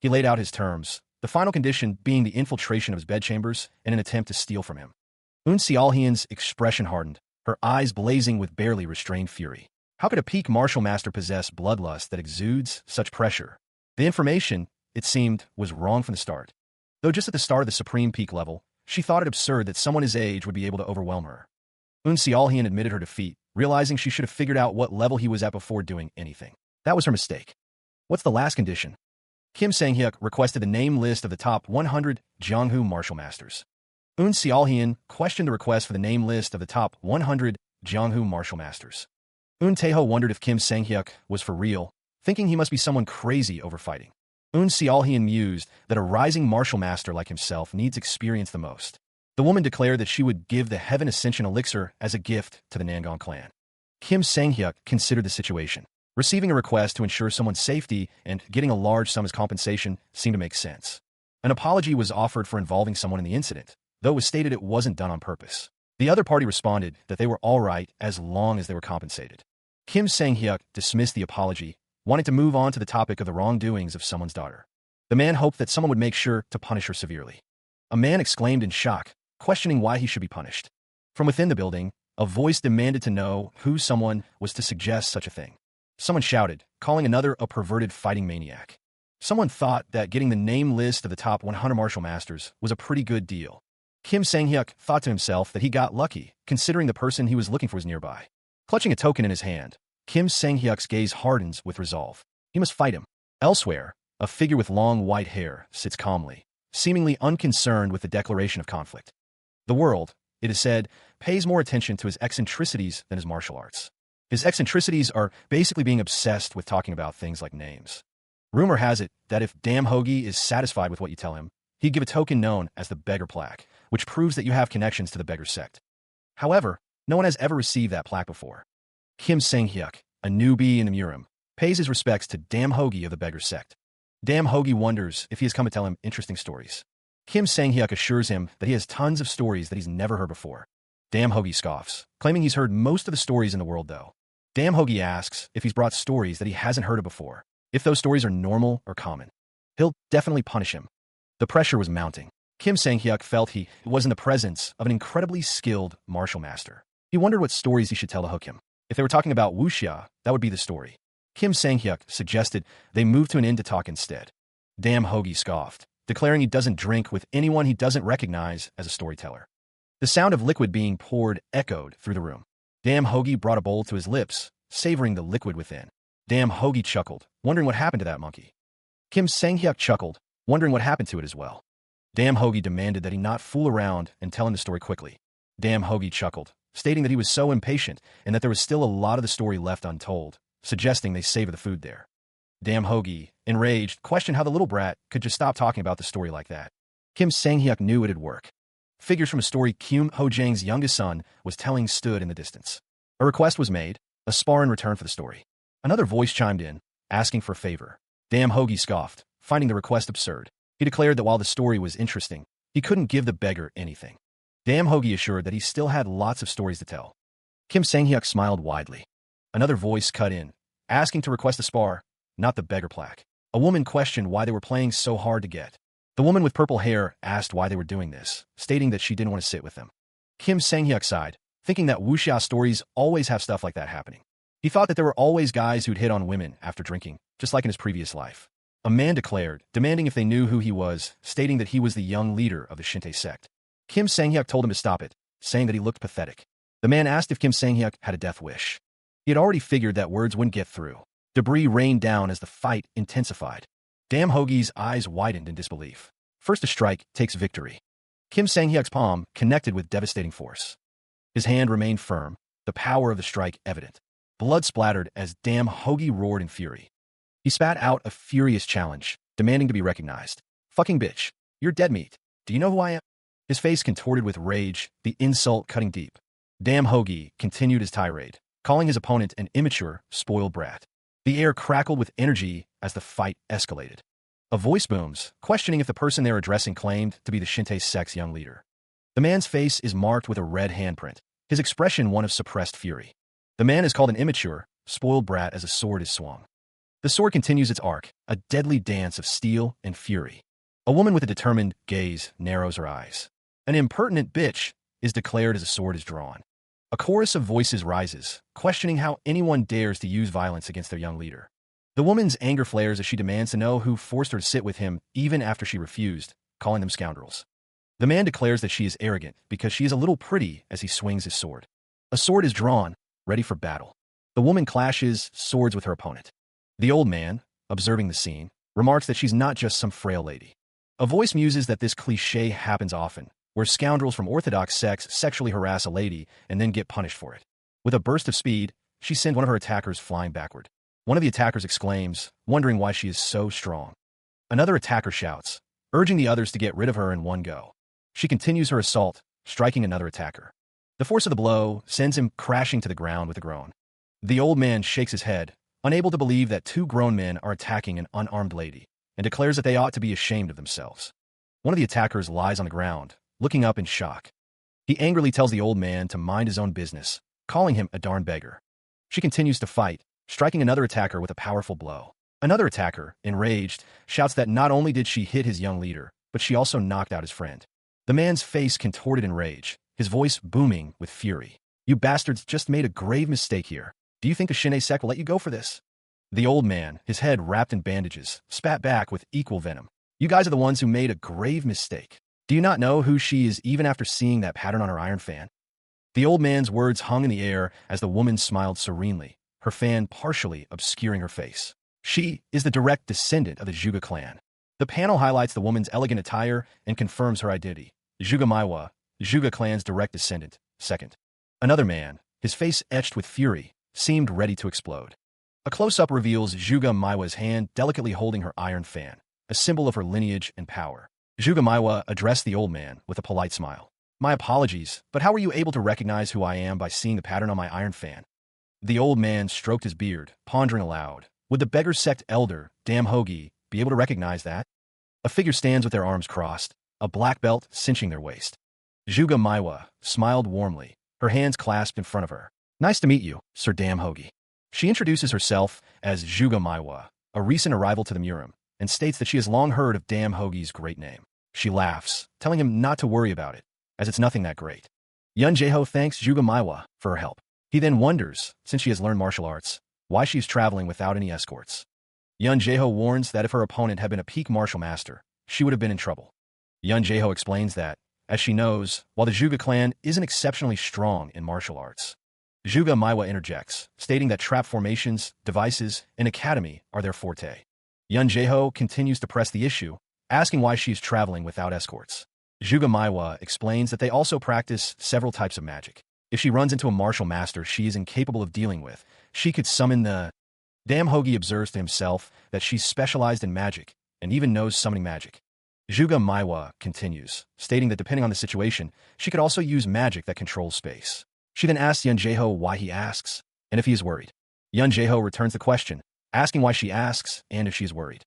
He laid out his terms, the final condition being the infiltration of his bedchambers in an attempt to steal from him. Eun Se-alhyun's expression hardened, her eyes blazing with barely restrained fury. How could a peak martial master possess bloodlust that exudes such pressure? The information, it seemed, was wrong from the start. Though just at the start of the supreme peak level, she thought it absurd that someone his age would be able to overwhelm her. Eun Se-alhyun admitted her defeat, realizing she should have figured out what level he was at before doing anything. That was her mistake. What's the last condition? Kim Sang-hyuk requested the name list of the top 100 Jeonghu martial masters. Eun Se-alhyun questioned the request for the name list of the top 100 Jeonghu martial masters. Eun Tae-ho wondered if Kim Sang-hyuk was for real, thinking he must be someone crazy over fighting. Eun Se-alhyun mused that a rising martial master like himself needs experience the most. The woman declared that she would give the Heaven Ascension Elixir as a gift to the Nangon clan. Kim Sang-hyuk considered the situation. Receiving a request to ensure someone's safety and getting a large sum as compensation seemed to make sense. An apology was offered for involving someone in the incident, though it was stated it wasn't done on purpose. The other party responded that they were all right as long as they were compensated. Kim Sang-hyuk dismissed the apology, wanting to move on to the topic of the wrongdoings of someone's daughter. The man hoped that someone would make sure to punish her severely. A man exclaimed in shock, questioning why he should be punished. From within the building, a voice demanded to know who someone was to suggest such a thing. Someone shouted, calling another a perverted fighting maniac. Someone thought that getting the name list of the top 100 martial masters was a pretty good deal. Kim Sang-hyuk thought to himself that he got lucky, considering the person he was looking for was nearby. Clutching a token in his hand, Kim Sang-hyuk's gaze hardens with resolve. He must fight him. Elsewhere, a figure with long white hair sits calmly, seemingly unconcerned with the declaration of conflict. The world, it is said, pays more attention to his eccentricities than his martial arts. His eccentricities are basically being obsessed with talking about things like names. Rumor has it that if Dam Hoagie is satisfied with what you tell him, he'd give a token known as the Beggar Plaque, which proves that you have connections to the Beggar sect. However, no one has ever received that plaque before. Kim Sang-hyuk, a newbie in the Murim, pays his respects to Dam Hoagie of the Beggar sect. Dam Hoagie wonders if he has come to tell him interesting stories. Kim Sang-hyuk assures him that he has tons of stories that he's never heard before. Dam Hoagie scoffs, claiming he's heard most of the stories in the world though. Dam Hoagie asks if he's brought stories that he hasn't heard of before, if those stories are normal or common. He'll definitely punish him. The pressure was mounting. Kim Sang-hyuk felt he was in the presence of an incredibly skilled martial master. He wondered what stories he should tell to hook him. If they were talking about wuxia, that would be the story. Kim Sang-hyuk suggested they move to an inn to talk instead. Dam Hoagie scoffed, declaring he doesn't drink with anyone he doesn't recognize as a storyteller. The sound of liquid being poured echoed through the room. Dam Hoagie brought a bowl to his lips, savoring the liquid within. Dam Hoagie chuckled, wondering what happened to that monkey. Kim Sang-hyuk chuckled, wondering what happened to it as well. Dam Hoagie demanded that he not fool around and tell him the story quickly. Dam Hoagie chuckled, stating that he was so impatient and that there was still a lot of the story left untold, suggesting they savor the food there. Dam Hoagie, enraged, questioned how the little brat could just stop talking about the story like that. Kim Sang-hyuk knew it'd work. Figures from a story Kyum Ho-jang's youngest son was telling stood in the distance. A request was made, a spar in return for the story. Another voice chimed in, asking for a favor. Dam Hoagie scoffed, finding the request absurd. He declared that while the story was interesting, he couldn't give the beggar anything. Dam Hoagie assured that he still had lots of stories to tell. Kim Sang-hyuk smiled widely. Another voice cut in, asking to request a spar, not the beggar plaque. A woman questioned why they were playing so hard to get. The woman with purple hair asked why they were doing this, stating that she didn't want to sit with them. Kim Sang-hyuk sighed, thinking that wuxia stories always have stuff like that happening. He thought that there were always guys who'd hit on women after drinking, just like in his previous life. A man declared, demanding if they knew who he was, stating that he was the young leader of the Shintae sect. Kim Sang-hyuk told him to stop it, saying that he looked pathetic. The man asked if Kim Sang-hyuk had a death wish. He had already figured that words wouldn't get through. Debris rained down as the fight intensified. Damn Hoagie's eyes widened in disbelief. First a strike takes victory. Kim Sang-hyuk's palm connected with devastating force. His hand remained firm, the power of the strike evident. Blood splattered as Damn Hoagie roared in fury. He spat out a furious challenge, demanding to be recognized. Fucking bitch. You're dead meat. Do you know who I am? His face contorted with rage, the insult cutting deep. Damn Hoagie continued his tirade, calling his opponent an immature, spoiled brat. The air crackled with energy as the fight escalated. A voice booms, questioning if the person they're addressing claimed to be the Shintae sect's young leader. The man's face is marked with a red handprint, his expression one of suppressed fury. The man is called an immature, spoiled brat as a sword is swung. The sword continues its arc, a deadly dance of steel and fury. A woman with a determined gaze narrows her eyes. An impertinent bitch is declared as a sword is drawn. A chorus of voices rises, questioning how anyone dares to use violence against their young leader. The woman's anger flares as she demands to know who forced her to sit with him even after she refused, calling them scoundrels. The man declares that she is arrogant because she is a little pretty as he swings his sword. A sword is drawn, ready for battle. The woman clashes swords with her opponent. The old man, observing the scene, remarks that she's not just some frail lady. A voice muses that this cliché happens often, where scoundrels from orthodox sects sexually harass a lady and then get punished for it. With a burst of speed, she sends one of her attackers flying backward. One of the attackers exclaims, wondering why she is so strong. Another attacker shouts, urging the others to get rid of her in one go. She continues her assault, striking another attacker. The force of the blow sends him crashing to the ground with a groan. The old man shakes his head, unable to believe that two grown men are attacking an unarmed lady, and declares that they ought to be ashamed of themselves. One of the attackers lies on the ground, looking up in shock. He angrily tells the old man to mind his own business, calling him a darn beggar. She continues to fight, striking another attacker with a powerful blow. Another attacker, enraged, shouts that not only did she hit his young leader, but she also knocked out his friend. The man's face contorted in rage, his voice booming with fury. You bastards just made a grave mistake here. Do you think the Shintae sect will let you go for this? The old man, his head wrapped in bandages, spat back with equal venom. You guys are the ones who made a grave mistake. Do you not know who she is even after seeing that pattern on her iron fan? The old man's words hung in the air as the woman smiled serenely, her fan partially obscuring her face. She is the direct descendant of the Juga clan. The panel highlights the woman's elegant attire and confirms her identity. Juga Maiwa, Juga clan's direct descendant, second. Another man, his face etched with fury, seemed ready to explode. A close-up reveals Juga Maiwa's hand delicately holding her iron fan, a symbol of her lineage and power. Juga Maiwa addressed the old man with a polite smile. My apologies, but how were you able to recognize who I am by seeing the pattern on my iron fan? The old man stroked his beard, pondering aloud. Would the beggar sect elder, Damn Hoagie, be able to recognize that? A figure stands with their arms crossed, a black belt cinching their waist. Juga Maiwa smiled warmly, her hands clasped in front of her. Nice to meet you, Sir Damn Hoagie. She introduces herself as Juga Maiwa, a recent arrival to the Murim, and states that she has long heard of Damn Hoagie's great name. She laughs, telling him not to worry about it, as it's nothing that great. Yun Jae-ho thanks Juga Maiwa for her help. He then wonders, since she has learned martial arts, why she is traveling without any escorts. Yun Jae-ho warns that if her opponent had been a peak martial master, she would have been in trouble. Yun Jae-ho explains that, as she knows, while the Juga clan isn't exceptionally strong in martial arts. Juga Maiwa interjects, stating that trap formations, devices, and academy are their forte. Yun Jae-ho continues to press the issue, asking why she is traveling without escorts. Juga Maiwa explains that they also practice several types of magic. If she runs into a martial master she is incapable of dealing with, she could summon the... Damn Hoagie observes to himself that she's specialized in magic, and even knows summoning magic. Juga Maiwa continues, stating that depending on the situation, she could also use magic that controls space. She then asks Yun Jae-ho why he asks, and if he is worried. Yun Jae-ho returns the question, asking why she asks and if she is worried.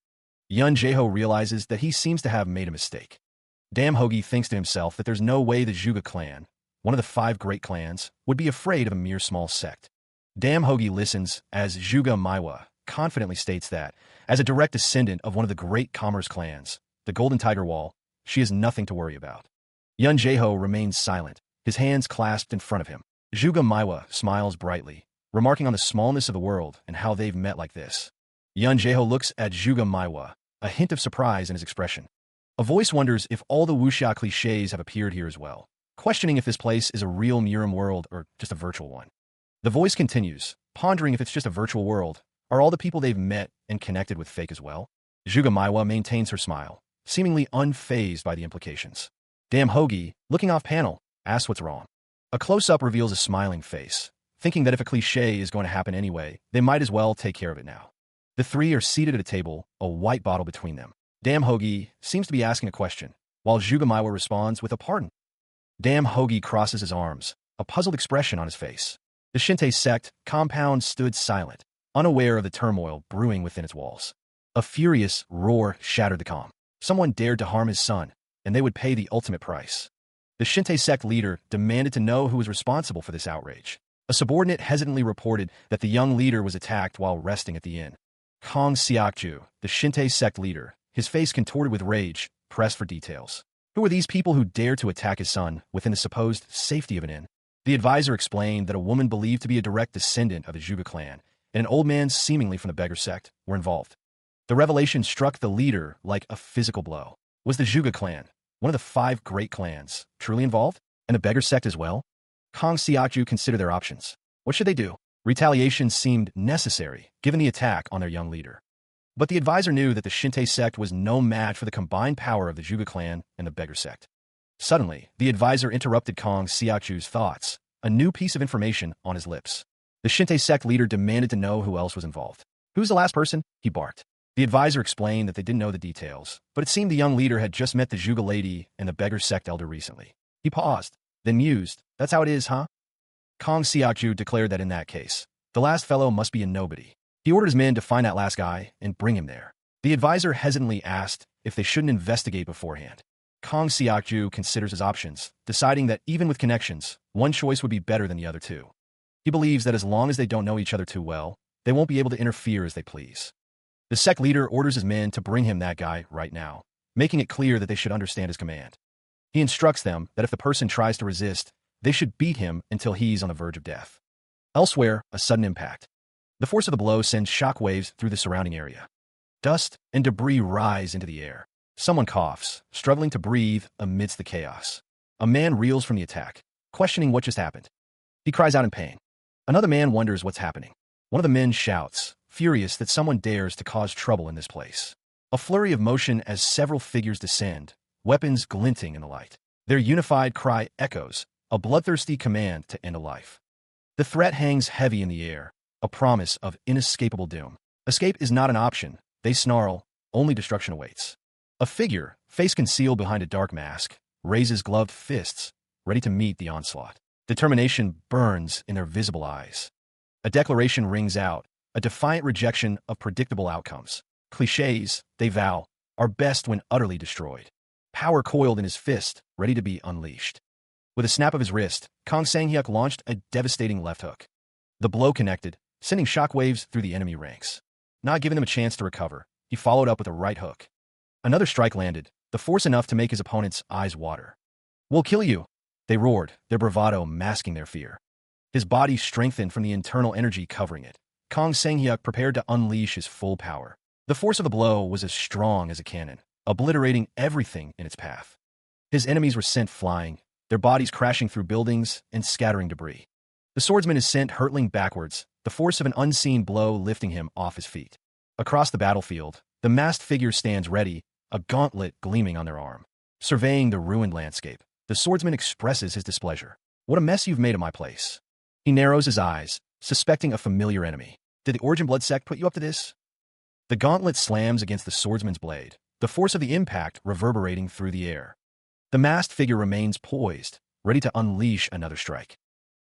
Yun Jae-ho realizes that he seems to have made a mistake. Damn Hoagie thinks to himself that there's no way the Juga clan, one of the 5 great clans, would be afraid of a mere small sect. Damn Hoagie listens as Juga Maiwa confidently states that, as a direct descendant of one of the great commerce clans, the Golden Tiger Wall, she has nothing to worry about. Yun Jae-ho remains silent, his hands clasped in front of him. Juga Maiwa smiles brightly, remarking on the smallness of the world and how they've met like this. Yun Jae-ho looks at Juga Maiwa, a hint of surprise in his expression. A voice wonders if all the wuxia cliches have appeared here as well, questioning if this place is a real Murim world or just a virtual one. The voice continues, pondering if it's just a virtual world, are all the people they've met and connected with fake as well? Zhuge Maiwa maintains her smile, seemingly unfazed by the implications. Damn Hoagie, looking off panel, asks what's wrong. A close-up reveals a smiling face, thinking that if a cliché is going to happen anyway, they might as well take care of it now. The three are seated at a table, a white bottle between them. Damn Hoagie seems to be asking a question, while Zhuge Maiwa responds with a pardon. Damn Hoagie crosses his arms, a puzzled expression on his face. The Shinte sect compound stood silent, unaware of the turmoil brewing within its walls. A furious roar shattered the calm. Someone dared to harm his son, and they would pay the ultimate price. The Shinte sect leader demanded to know who was responsible for this outrage. A subordinate hesitantly reported that the young leader was attacked while resting at the inn. Kong Xiaoju, the Shinte sect leader, his face contorted with rage, pressed for details. Who are these people who dare to attack his son within the supposed safety of an inn? The advisor explained that a woman believed to be a direct descendant of the Zhuge clan and an old man seemingly from the beggar sect were involved. The revelation struck the leader like a physical blow. Was the Zhuge clan, one of the 5 great clans, truly involved? And the beggar sect as well? Kong Xiaoju considered their options. What should they do? Retaliation seemed necessary, given the attack on their young leader. But the advisor knew that the Shinte sect was no match for the combined power of the Zhuge clan and the beggar sect. Suddenly, the advisor interrupted Kong Xiaoju's thoughts, a new piece of information on his lips. The Shinte sect leader demanded to know who else was involved. Who's the last person? He barked. The advisor explained that they didn't know the details, but it seemed the young leader had just met the Zhuge lady and the beggar sect elder recently. He paused, then mused. That's how it is, huh? Kong Xiaoju declared that in that case, the last fellow must be a nobody. He ordered his men to find that last guy and bring him there. The advisor hesitantly asked if they shouldn't investigate beforehand. Kong Xiaoju considers his options, deciding that even with connections, one choice would be better than the other two. He believes that as long as they don't know each other too well, they won't be able to interfere as they please. The sect leader orders his men to bring him that guy right now, making it clear that they should understand his command. He instructs them that if the person tries to resist, they should beat him until he's on the verge of death. Elsewhere, a sudden impact. The force of the blow sends shockwaves through the surrounding area. Dust and debris rise into the air. Someone coughs, struggling to breathe amidst the chaos. A man reels from the attack, questioning what just happened. He cries out in pain. Another man wonders what's happening. One of the men shouts, furious that someone dares to cause trouble in this place. A flurry of motion as several figures descend, weapons glinting in the light. Their unified cry echoes, a bloodthirsty command to end a life. The threat hangs heavy in the air, a promise of inescapable doom. Escape is not an option. They snarl, only destruction awaits. A figure, face concealed behind a dark mask, raises gloved fists, ready to meet the onslaught. Determination burns in their visible eyes. A declaration rings out, a defiant rejection of predictable outcomes. Clichés, they vow, are best when utterly destroyed. Power coiled in his fist, ready to be unleashed. With a snap of his wrist, Kong Sang-hyuk launched a devastating left hook. The blow connected, sending shockwaves through the enemy ranks. Not giving them a chance to recover, he followed up with a right hook. Another strike landed, the force enough to make his opponent's eyes water. "We'll kill you!" They roared, their bravado masking their fear. His body strengthened from the internal energy covering it. Kong Sang-hyuk prepared to unleash his full power. The force of the blow was as strong as a cannon, obliterating everything in its path. His enemies were sent flying, their bodies crashing through buildings and scattering debris. The swordsman is sent hurtling backwards, the force of an unseen blow lifting him off his feet. Across the battlefield, the masked figure stands ready, a gauntlet gleaming on their arm. Surveying the ruined landscape, the swordsman expresses his displeasure. "What a mess you've made of my place." He narrows his eyes, suspecting a familiar enemy. "Did the Origin Blood sect put you up to this?" The gauntlet slams against the swordsman's blade, the force of the impact reverberating through the air. The masked figure remains poised, ready to unleash another strike.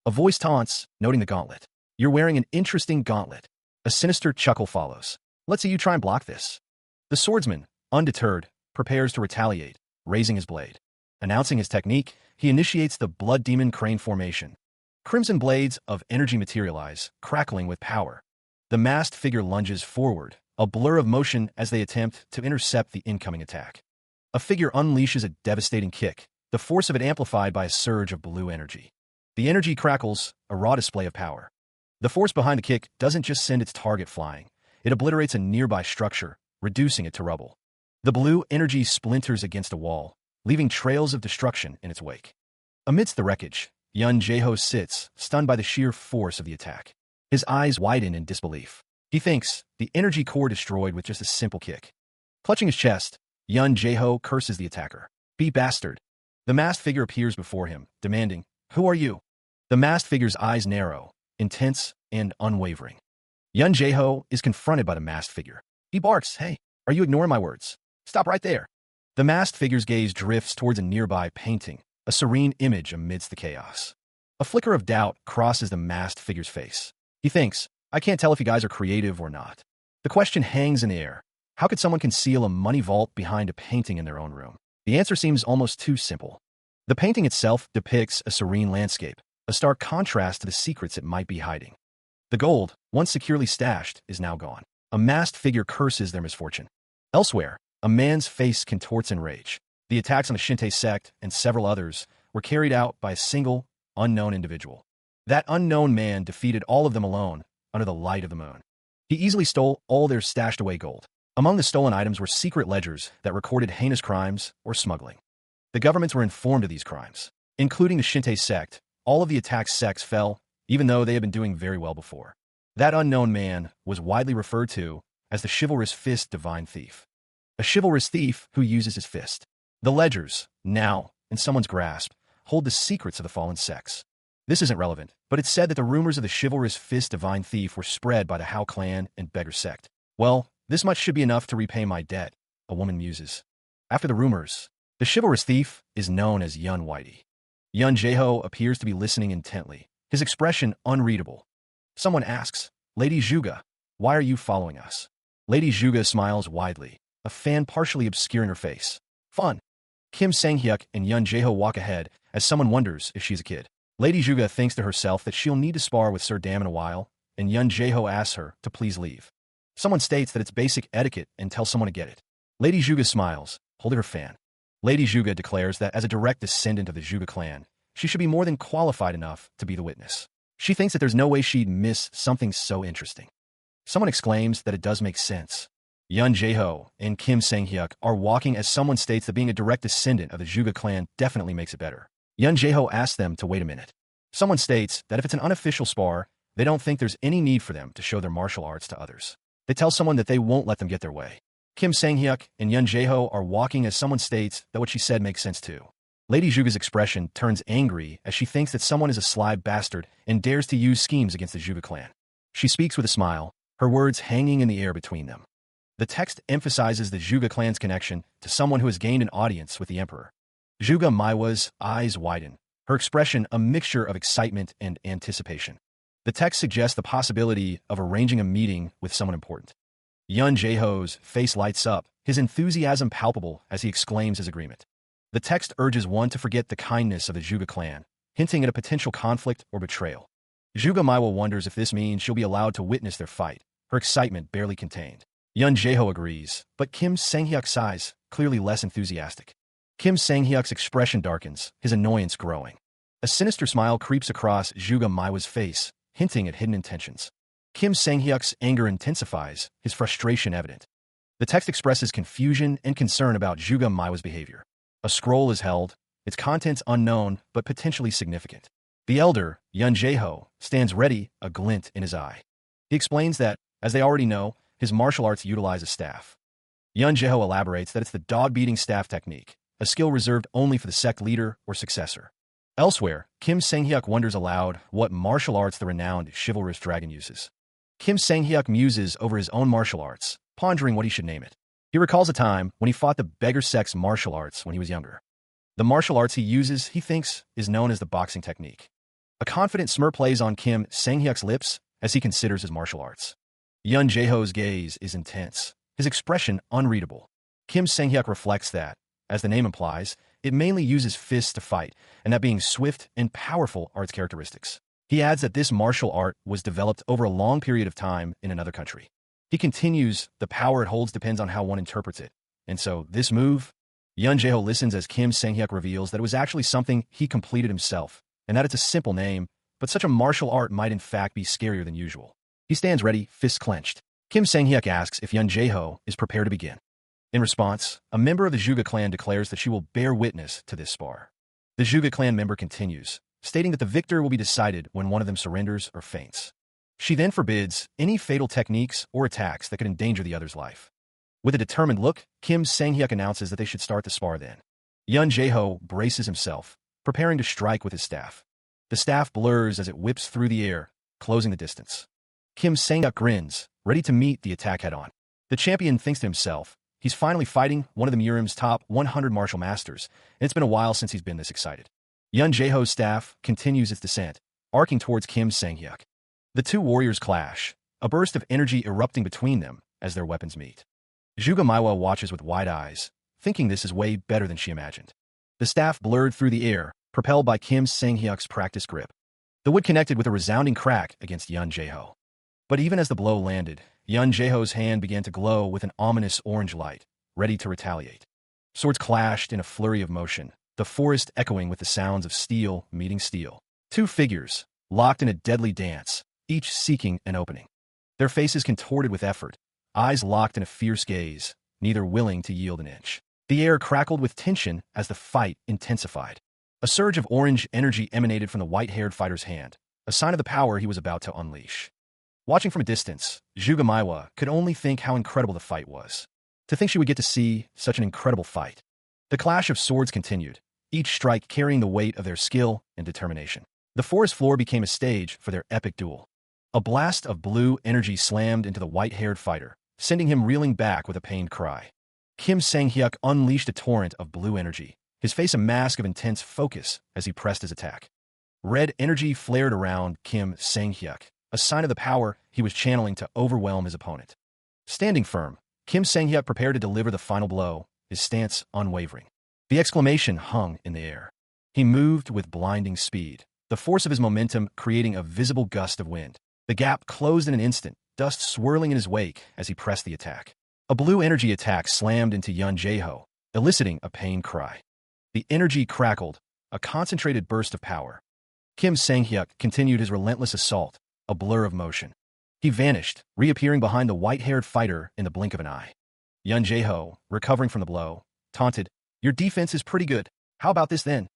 A voice taunts, noting the gauntlet. "You're wearing an interesting gauntlet." A sinister chuckle follows. "Let's see you try and block this." The swordsman, undeterred, prepares to retaliate, raising his blade. Announcing his technique, he initiates the Blood Demon Crane formation. Crimson blades of energy materialize, crackling with power. The masked figure lunges forward, a blur of motion as they attempt to intercept the incoming attack. A figure unleashes a devastating kick, the force of it amplified by a surge of blue energy. The energy crackles, a raw display of power. The force behind the kick doesn't just send its target flying, it obliterates a nearby structure, reducing it to rubble. The blue energy splinters against a wall, leaving trails of destruction in its wake. Amidst the wreckage, Yun Jae-ho sits, stunned by the sheer force of the attack. His eyes widen in disbelief. He thinks, the energy core destroyed with just a simple kick. Clutching his chest, Yun Jae-ho curses the attacker. Be bastard. The masked figure appears before him, demanding, Who are you? The masked figure's eyes narrow, intense, and unwavering. Yun Jae-ho is confronted by the masked figure. He barks, Hey, are you ignoring my words? Stop right there. The masked figure's gaze drifts towards a nearby painting, a serene image amidst the chaos. A flicker of doubt crosses the masked figure's face. He thinks, I can't tell if you guys are creative or not. The question hangs in the air. How could someone conceal a money vault behind a painting in their own room? The answer seems almost too simple. The painting itself depicts a serene landscape, a stark contrast to the secrets it might be hiding. The gold, once securely stashed, is now gone. A masked figure curses their misfortune. Elsewhere, a man's face contorts in rage. The attacks on the Shintai sect and several others were carried out by a single, unknown individual. That unknown man defeated all of them alone, under the light of the moon. He easily stole all their stashed away gold. Among the stolen items were secret ledgers that recorded heinous crimes or smuggling. The governments were informed of these crimes, including the Shintai sect. All of the attacked sects fell, even though they had been doing very well before. That unknown man was widely referred to as the chivalrous fist divine thief. A chivalrous thief who uses his fist. The ledgers, now in someone's grasp, hold the secrets of the fallen sects. This isn't relevant, but it's said that the rumors of the chivalrous fist divine thief were spread by the Hao clan and Beggar sect. Well, this much should be enough to repay my debt, a woman muses. After the rumors, the chivalrous thief is known as Yun Whitey. Yun Jae-ho appears to be listening intently, his expression unreadable. Someone asks, Lady Zhuge, why are you following us? Lady Zhuge smiles widely, a fan partially obscuring her face. Fun. Kim Sang-hyuk and Yun Jae-ho walk ahead as someone wonders if she's a kid. Lady Zhuge thinks to herself that she'll need to spar with Sir Dam in a while, and Yun Jae-ho asks her to please leave. Someone states that it's basic etiquette and tells someone to get it. Lady Zhuge smiles, holding her fan. Lady Zhuge declares that as a direct descendant of the Zhuge clan, she should be more than qualified enough to be the witness. She thinks that there's no way she'd miss something so interesting. Someone exclaims that it does make sense. Yun Jae-ho and Kim Sang-hyuk are walking as someone states that being a direct descendant of the Zhuge clan definitely makes it better. Yun Jae-ho asks them to wait a minute. Someone states that if it's an unofficial spar, they don't think there's any need for them to show their martial arts to others. They tell someone that they won't let them get their way. Kim Sang-hyuk and Yun Jae-ho are walking as someone states that what she said makes sense too. Lady Zhuge's expression turns angry as she thinks that someone is a sly bastard and dares to use schemes against the Zhuge clan. She speaks with a smile, her words hanging in the air between them. The text emphasizes the Zhuge clan's connection to someone who has gained an audience with the emperor. Zhuge Maiwa's eyes widen, her expression a mixture of excitement and anticipation. The text suggests the possibility of arranging a meeting with someone important. Yun Jae-ho's face lights up, his enthusiasm palpable as he exclaims his agreement. The text urges one to forget the kindness of the Zhuge clan, hinting at a potential conflict or betrayal. Zhuge Maiwa wonders if this means she'll be allowed to witness their fight, her excitement barely contained. Yun Jae-ho agrees, but Kim Sang-hyuk sighs, clearly less enthusiastic. Kim Sang-hyuk's expression darkens, his annoyance growing. A sinister smile creeps across Zhuge Maiwa's face, hinting at hidden intentions. Kim Sang-hyuk's anger intensifies, his frustration evident. The text expresses confusion and concern about Zhuge Maiwa's behavior. A scroll is held, its contents unknown but potentially significant. The elder, Yun Jae-ho, stands ready, a glint in his eye. He explains that, as they already know, his martial arts utilize a staff. Yun Jae-ho elaborates that it's the dog-beating staff technique, a skill reserved only for the sect leader or successor. Elsewhere, Kim Sang-hyuk wonders aloud what martial arts the renowned chivalrous dragon uses. Kim Sang-hyuk muses over his own martial arts, pondering what he should name it. He recalls a time when he fought the Beggar sect's martial arts when he was younger. The martial arts he uses, he thinks, is known as the boxing technique. A confident smirk plays on Kim Sang-hyuk's lips as he considers his martial arts. Yun Jae-ho's gaze is intense, his expression unreadable. Kim Sang-hyuk reflects that, as the name implies, it mainly uses fists to fight, and that being swift and powerful are its characteristics. He adds that this martial art was developed over a long period of time in another country. He continues, the power it holds depends on how one interprets it. And so, this move? Yun Jae-ho listens as Kim Sang-hyuk reveals that it was actually something he completed himself, and that it's a simple name, but such a martial art might in fact be scarier than usual. He stands ready, fists clenched. Kim Sang-hyuk asks if Yun Jae-ho is prepared to begin. In response, a member of the Zhuge clan declares that she will bear witness to this spar. The Zhuge clan member continues, stating that the victor will be decided when one of them surrenders or faints. She then forbids any fatal techniques or attacks that could endanger the other's life. With a determined look, Kim Sang-hyuk announces that they should start the spar then. Yun Jae-ho braces himself, preparing to strike with his staff. The staff blurs as it whips through the air, closing the distance. Kim Sang-hyuk grins, ready to meet the attack head-on. The champion thinks to himself, he's finally fighting one of the Murim's top 100 martial masters, and it's been a while since he's been this excited. Yun Jae-ho's staff continues its descent, arcing towards Kim Sang-hyuk. The two warriors clash, a burst of energy erupting between them as their weapons meet. Juga Maiwa watches with wide eyes, thinking this is way better than she imagined. The staff blurred through the air, propelled by Kim Sang-hyuk's practiced grip. The wood connected with a resounding crack against Yun Jae-ho. But even as the blow landed, Yun Jae-ho's hand began to glow with an ominous orange light, ready to retaliate. Swords clashed in a flurry of motion, the forest echoing with the sounds of steel meeting steel. Two figures, locked in a deadly dance, each seeking an opening. Their faces contorted with effort, eyes locked in a fierce gaze, neither willing to yield an inch. The air crackled with tension as the fight intensified. A surge of orange energy emanated from the white-haired fighter's hand, a sign of the power he was about to unleash. Watching from a distance, Juga Maiwa could only think how incredible the fight was. To think she would get to see such an incredible fight. The clash of swords continued, each strike carrying the weight of their skill and determination. The forest floor became a stage for their epic duel. A blast of blue energy slammed into the white-haired fighter, sending him reeling back with a pained cry. Kim Sang-hyuk unleashed a torrent of blue energy, his face a mask of intense focus as he pressed his attack. Red energy flared around Kim Sang-hyuk, a sign of the power he was channeling to overwhelm his opponent. Standing firm, Kim Sang-hyuk prepared to deliver the final blow, his stance unwavering. The exclamation hung in the air. He moved with blinding speed, the force of his momentum creating a visible gust of wind. The gap closed in an instant, dust swirling in his wake as he pressed the attack. A blue energy attack slammed into Yun Jae-ho, eliciting a pained cry. The energy crackled, a concentrated burst of power. Kim Sang-hyuk continued his relentless assault, a blur of motion. He vanished, reappearing behind the white-haired fighter in the blink of an eye. Yun Jae-ho, recovering from the blow, taunted, "Your defense is pretty good. How about this then?"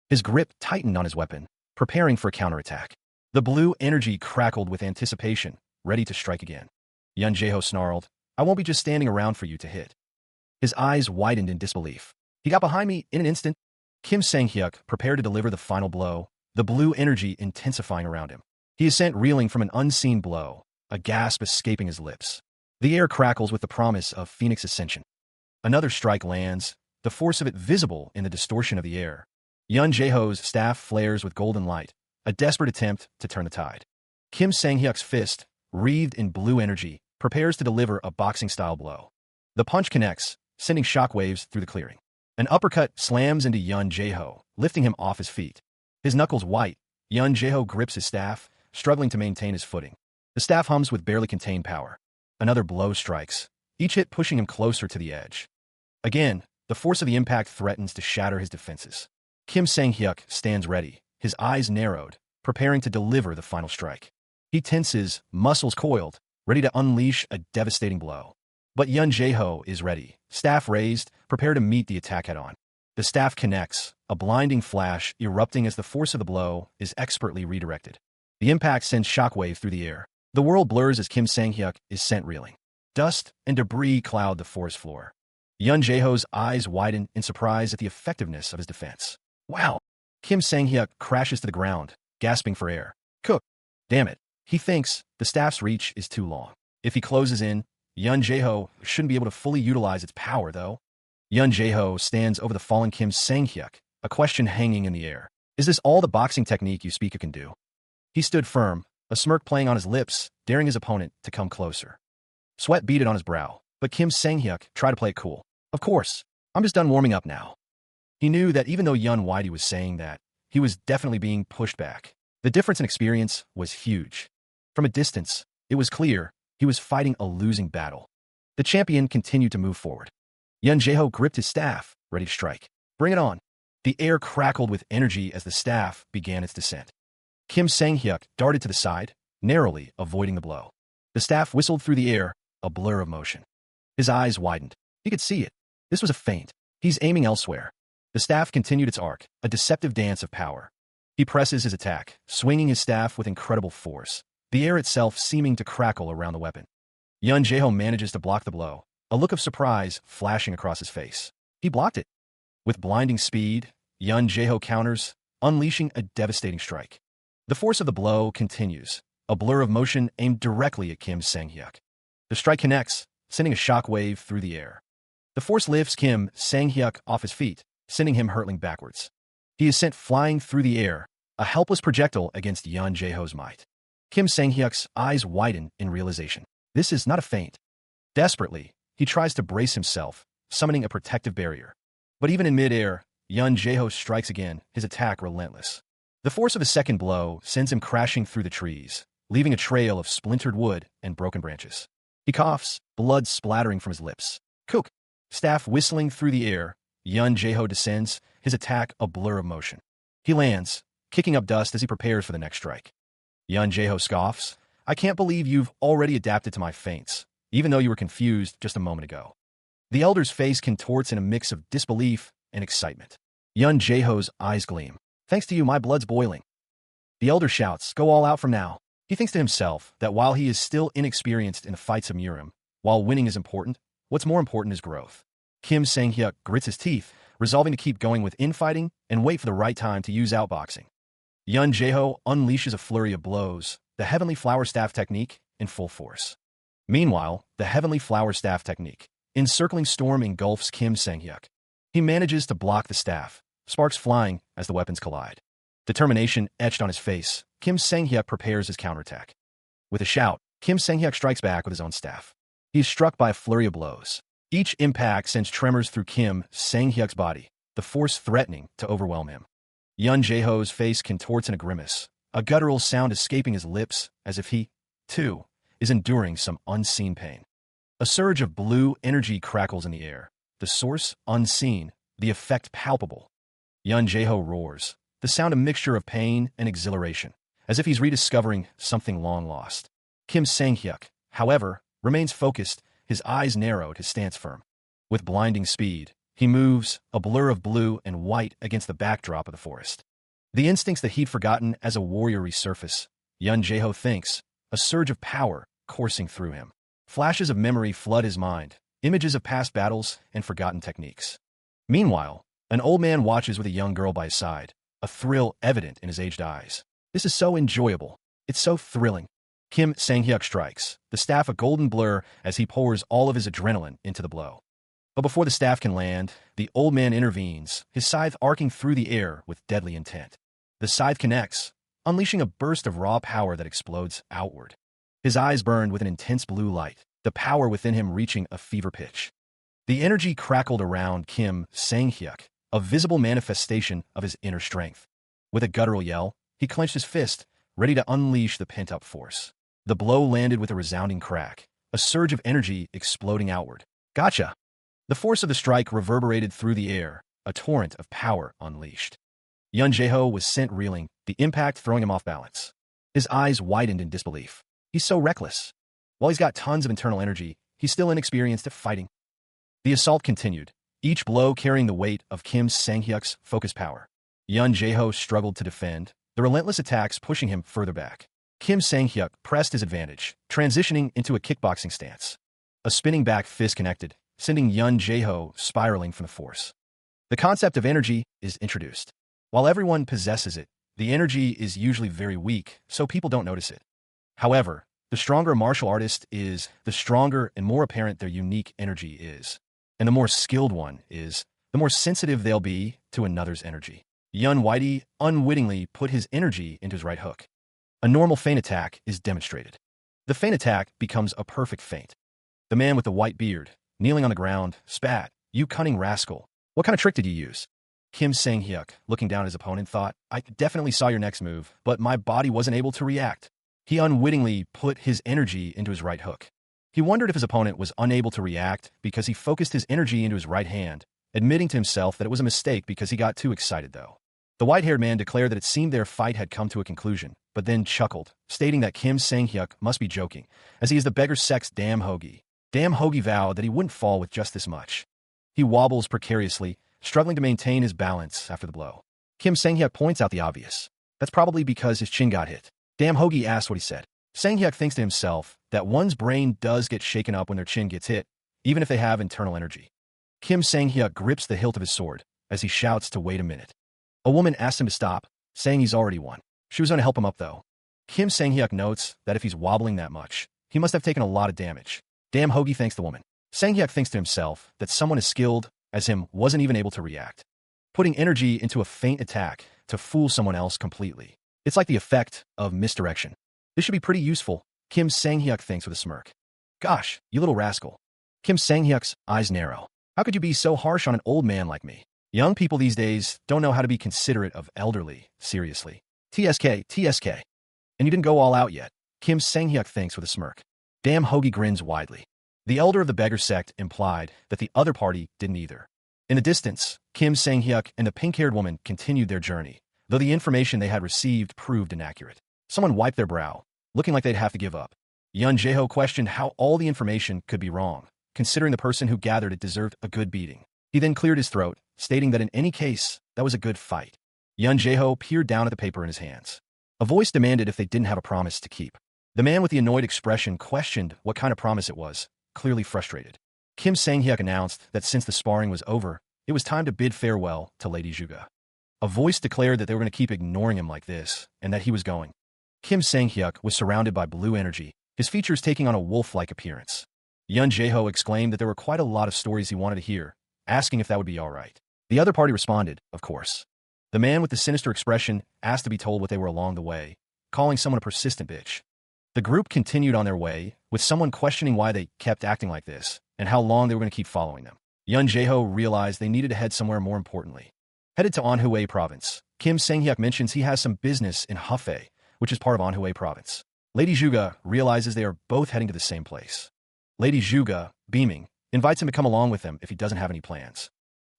His grip tightened on his weapon, preparing for a counterattack. The blue energy crackled with anticipation, ready to strike again. Yun Jae-ho snarled, "I won't be just standing around for you to hit." His eyes widened in disbelief. He got behind me in an instant. Kim Sang-hyuk prepared to deliver the final blow, the blue energy intensifying around him. He is sent reeling from an unseen blow, a gasp escaping his lips. The air crackles with the promise of Phoenix Ascension. Another strike lands, the force of it visible in the distortion of the air. Yun Jae-ho's staff flares with golden light, a desperate attempt to turn the tide. Kim Sang-hyuk's fist, wreathed in blue energy, prepares to deliver a boxing-style blow. The punch connects, sending shockwaves through the clearing. An uppercut slams into Yun Jae-ho, lifting him off his feet. His knuckles white, Yun Jae-ho grips his staff, struggling to maintain his footing. The staff hums with barely contained power. Another blow strikes, each hit pushing him closer to the edge. Again, the force of the impact threatens to shatter his defenses. Kim Sang-hyuk stands ready, his eyes narrowed, preparing to deliver the final strike. He tenses, muscles coiled, ready to unleash a devastating blow. But Yun Jae-ho is ready, staff raised, prepared to meet the attack head-on. The staff connects, a blinding flash erupting as the force of the blow is expertly redirected. The impact sends shockwave through the air. The world blurs as Kim Sang-hyuk is sent reeling. Dust and debris cloud the forest floor. Yun Jae-ho's eyes widen in surprise at the effectiveness of his defense. Wow! Kim Sang-hyuk crashes to the ground, gasping for air. Cook! Damn it! He thinks the staff's reach is too long. If he closes in, Yun Jae-ho shouldn't be able to fully utilize its power, though. Yun Jae-ho stands over the fallen Kim Sang-hyuk, a question hanging in the air. Is this all the boxing technique you speak can do? He stood firm, a smirk playing on his lips, daring his opponent to come closer. Sweat beaded on his brow, but Kim Sang-hyuk tried to play it cool. Of course, I'm just done warming up now. He knew that even though Yun Whitey was saying that, he was definitely being pushed back. The difference in experience was huge. From a distance, it was clear he was fighting a losing battle. The champion continued to move forward. Yun Jae-ho gripped his staff, ready to strike. Bring it on. The air crackled with energy as the staff began its descent. Kim Sang-hyuk darted to the side, narrowly avoiding the blow. The staff whistled through the air, a blur of motion. His eyes widened. He could see it. This was a feint. He's aiming elsewhere. The staff continued its arc, a deceptive dance of power. He presses his attack, swinging his staff with incredible force, the air itself seeming to crackle around the weapon. Yun Jae-ho manages to block the blow, a look of surprise flashing across his face. He blocked it. With blinding speed, Yun Jae-ho counters, unleashing a devastating strike. The force of the blow continues, a blur of motion aimed directly at Kim Sang-hyuk. The strike connects, sending a shockwave through the air. The force lifts Kim Sang-hyuk off his feet, sending him hurtling backwards. He is sent flying through the air, a helpless projectile against Yun Jae-ho's might. Kim Sang-hyuk's eyes widen in realization. This is not a feint. Desperately, he tries to brace himself, summoning a protective barrier. But even in midair, Yun Jae-ho strikes again, his attack relentless. The force of a second blow sends him crashing through the trees, leaving a trail of splintered wood and broken branches. He coughs, blood splattering from his lips. Kook! Staff whistling through the air, Yun Jae-ho descends, his attack a blur of motion. He lands, kicking up dust as he prepares for the next strike. Yun Jae-ho scoffs, I can't believe you've already adapted to my feints, even though you were confused just a moment ago. The elder's face contorts in a mix of disbelief and excitement. Yun Jae-ho's eyes gleam. Thanks to you, my blood's boiling. The elder shouts, go all out from now. He thinks to himself that while he is still inexperienced in the fights of Murim, while winning is important, what's more important is growth. Kim Sang-hyuk grits his teeth, resolving to keep going with infighting and wait for the right time to use outboxing. Yun Jae-ho unleashes a flurry of blows, the Heavenly Flower Staff technique, in full force. Meanwhile, the Heavenly Flower Staff technique, encircling storm engulfs Kim Sang-hyuk. He manages to block the staff, sparks flying as the weapons collide. Determination etched on his face, Kim Sang-hyuk prepares his counterattack. With a shout, Kim Sang-hyuk strikes back with his own staff. He is struck by a flurry of blows. Each impact sends tremors through Kim Sang-hyuk's body, the force threatening to overwhelm him. Yun Jae-ho's face contorts in a grimace, a guttural sound escaping his lips as if he, too, is enduring some unseen pain. A surge of blue energy crackles in the air, the source unseen, the effect palpable. Yun Jae-ho roars, the sound a mixture of pain and exhilaration, as if he's rediscovering something long lost. Kim Sang-hyuk, however, remains focused, his eyes narrowed, his stance firm. With blinding speed, he moves, a blur of blue and white against the backdrop of the forest. The instincts that he'd forgotten as a warrior resurface, Yun Jae-ho thinks, a surge of power coursing through him. Flashes of memory flood his mind, images of past battles and forgotten techniques. Meanwhile, an old man watches with a young girl by his side, a thrill evident in his aged eyes. This is so enjoyable. It's so thrilling. Kim Sang-hyuk strikes, the staff a golden blur as he pours all of his adrenaline into the blow. But before the staff can land, the old man intervenes, his scythe arcing through the air with deadly intent. The scythe connects, unleashing a burst of raw power that explodes outward. His eyes burned with an intense blue light, the power within him reaching a fever pitch. The energy crackled around Kim Sang-hyuk, a visible manifestation of his inner strength. With a guttural yell, he clenched his fist, ready to unleash the pent-up force. The blow landed with a resounding crack, a surge of energy exploding outward. Gotcha! The force of the strike reverberated through the air, a torrent of power unleashed. Yun Jae-ho was sent reeling, the impact throwing him off balance. His eyes widened in disbelief. He's so reckless. While he's got tons of internal energy, he's still inexperienced at fighting. The assault continued, each blow carrying the weight of Kim Sang-hyuk's focus power. Yun Jae-ho struggled to defend, the relentless attacks pushing him further back. Kim Sang-hyuk pressed his advantage, transitioning into a kickboxing stance. A spinning back fist connected, sending Yun Jae-ho spiraling from the force. The concept of energy is introduced. While everyone possesses it, the energy is usually very weak, so people don't notice it. However, the stronger a martial artist is, the stronger and more apparent their unique energy is. And the more skilled one is, the more sensitive they'll be to another's energy. Yun Whitey unwittingly put his energy into his right hook. A normal feint attack is demonstrated. The feint attack becomes a perfect feint. The man with the white beard, kneeling on the ground, spat, "You cunning rascal. What kind of trick did you use?" Kim Sang-hyuk, looking down at his opponent, thought, "I definitely saw your next move, but my body wasn't able to react." He unwittingly put his energy into his right hook. He wondered if his opponent was unable to react because he focused his energy into his right hand, admitting to himself that it was a mistake because he got too excited, though. The white-haired man declared that it seemed their fight had come to a conclusion, but then chuckled, stating that Kim Sang-hyuk must be joking, as he is the beggar's sex damn hoagie. Damn hoagie vowed that he wouldn't fall with just this much. He wobbles precariously, struggling to maintain his balance after the blow. Kim Sang-hyuk points out the obvious. That's probably because his chin got hit. Damn hoagie asked what he said. Sang-hyuk thinks to himself that one's brain does get shaken up when their chin gets hit, even if they have internal energy. Kim Sang-hyuk grips the hilt of his sword as he shouts to wait a minute. A woman asks him to stop, saying he's already won. She was going to help him up, though. Kim Sang-hyuk notes that if he's wobbling that much, he must have taken a lot of damage. Damn, Hoagie, thanks the woman. Sang-hyuk thinks to himself that someone as skilled as him wasn't even able to react. Putting energy into a feint attack to fool someone else completely. It's like the effect of misdirection. This should be pretty useful, Kim Sang-hyuk thinks with a smirk. Gosh, you little rascal. Kim Sang-hyuk's eyes narrow. How could you be so harsh on an old man like me? Young people these days don't know how to be considerate of elderly, seriously. TSK. And you didn't go all out yet, Kim Sang-hyuk thinks with a smirk. Damn, Hoagie grins widely. The elder of the beggar sect implied that the other party didn't either. In the distance, Kim Sang-hyuk and the pink-haired woman continued their journey, though the information they had received proved inaccurate. Someone wiped their brow, looking like they'd have to give up. Yun Jae-ho questioned how all the information could be wrong, considering the person who gathered it deserved a good beating. He then cleared his throat, stating that in any case, that was a good fight. Yun Jae-ho peered down at the paper in his hands. A voice demanded if they didn't have a promise to keep. The man with the annoyed expression questioned what kind of promise it was, clearly frustrated. Kim Sang-hyuk announced that since the sparring was over, it was time to bid farewell to Lady Juga. A voice declared that they were going to keep ignoring him like this, and that he was going. Kim Sang-hyuk was surrounded by blue energy, his features taking on a wolf-like appearance. Yun Jae-ho exclaimed that there were quite a lot of stories he wanted to hear, asking if that would be all right. The other party responded, of course. The man with the sinister expression asked to be told what they were along the way, calling someone a persistent bitch. The group continued on their way, with someone questioning why they kept acting like this, and how long they were going to keep following them. Yun Jae-ho realized they needed to head somewhere more importantly. Headed to Anhui Province, Kim Sang-hyuk mentions he has some business in Hefei, which is part of Anhui Province. Lady Juga realizes they are both heading to the same place. Lady Juga, beaming, invites him to come along with them if he doesn't have any plans.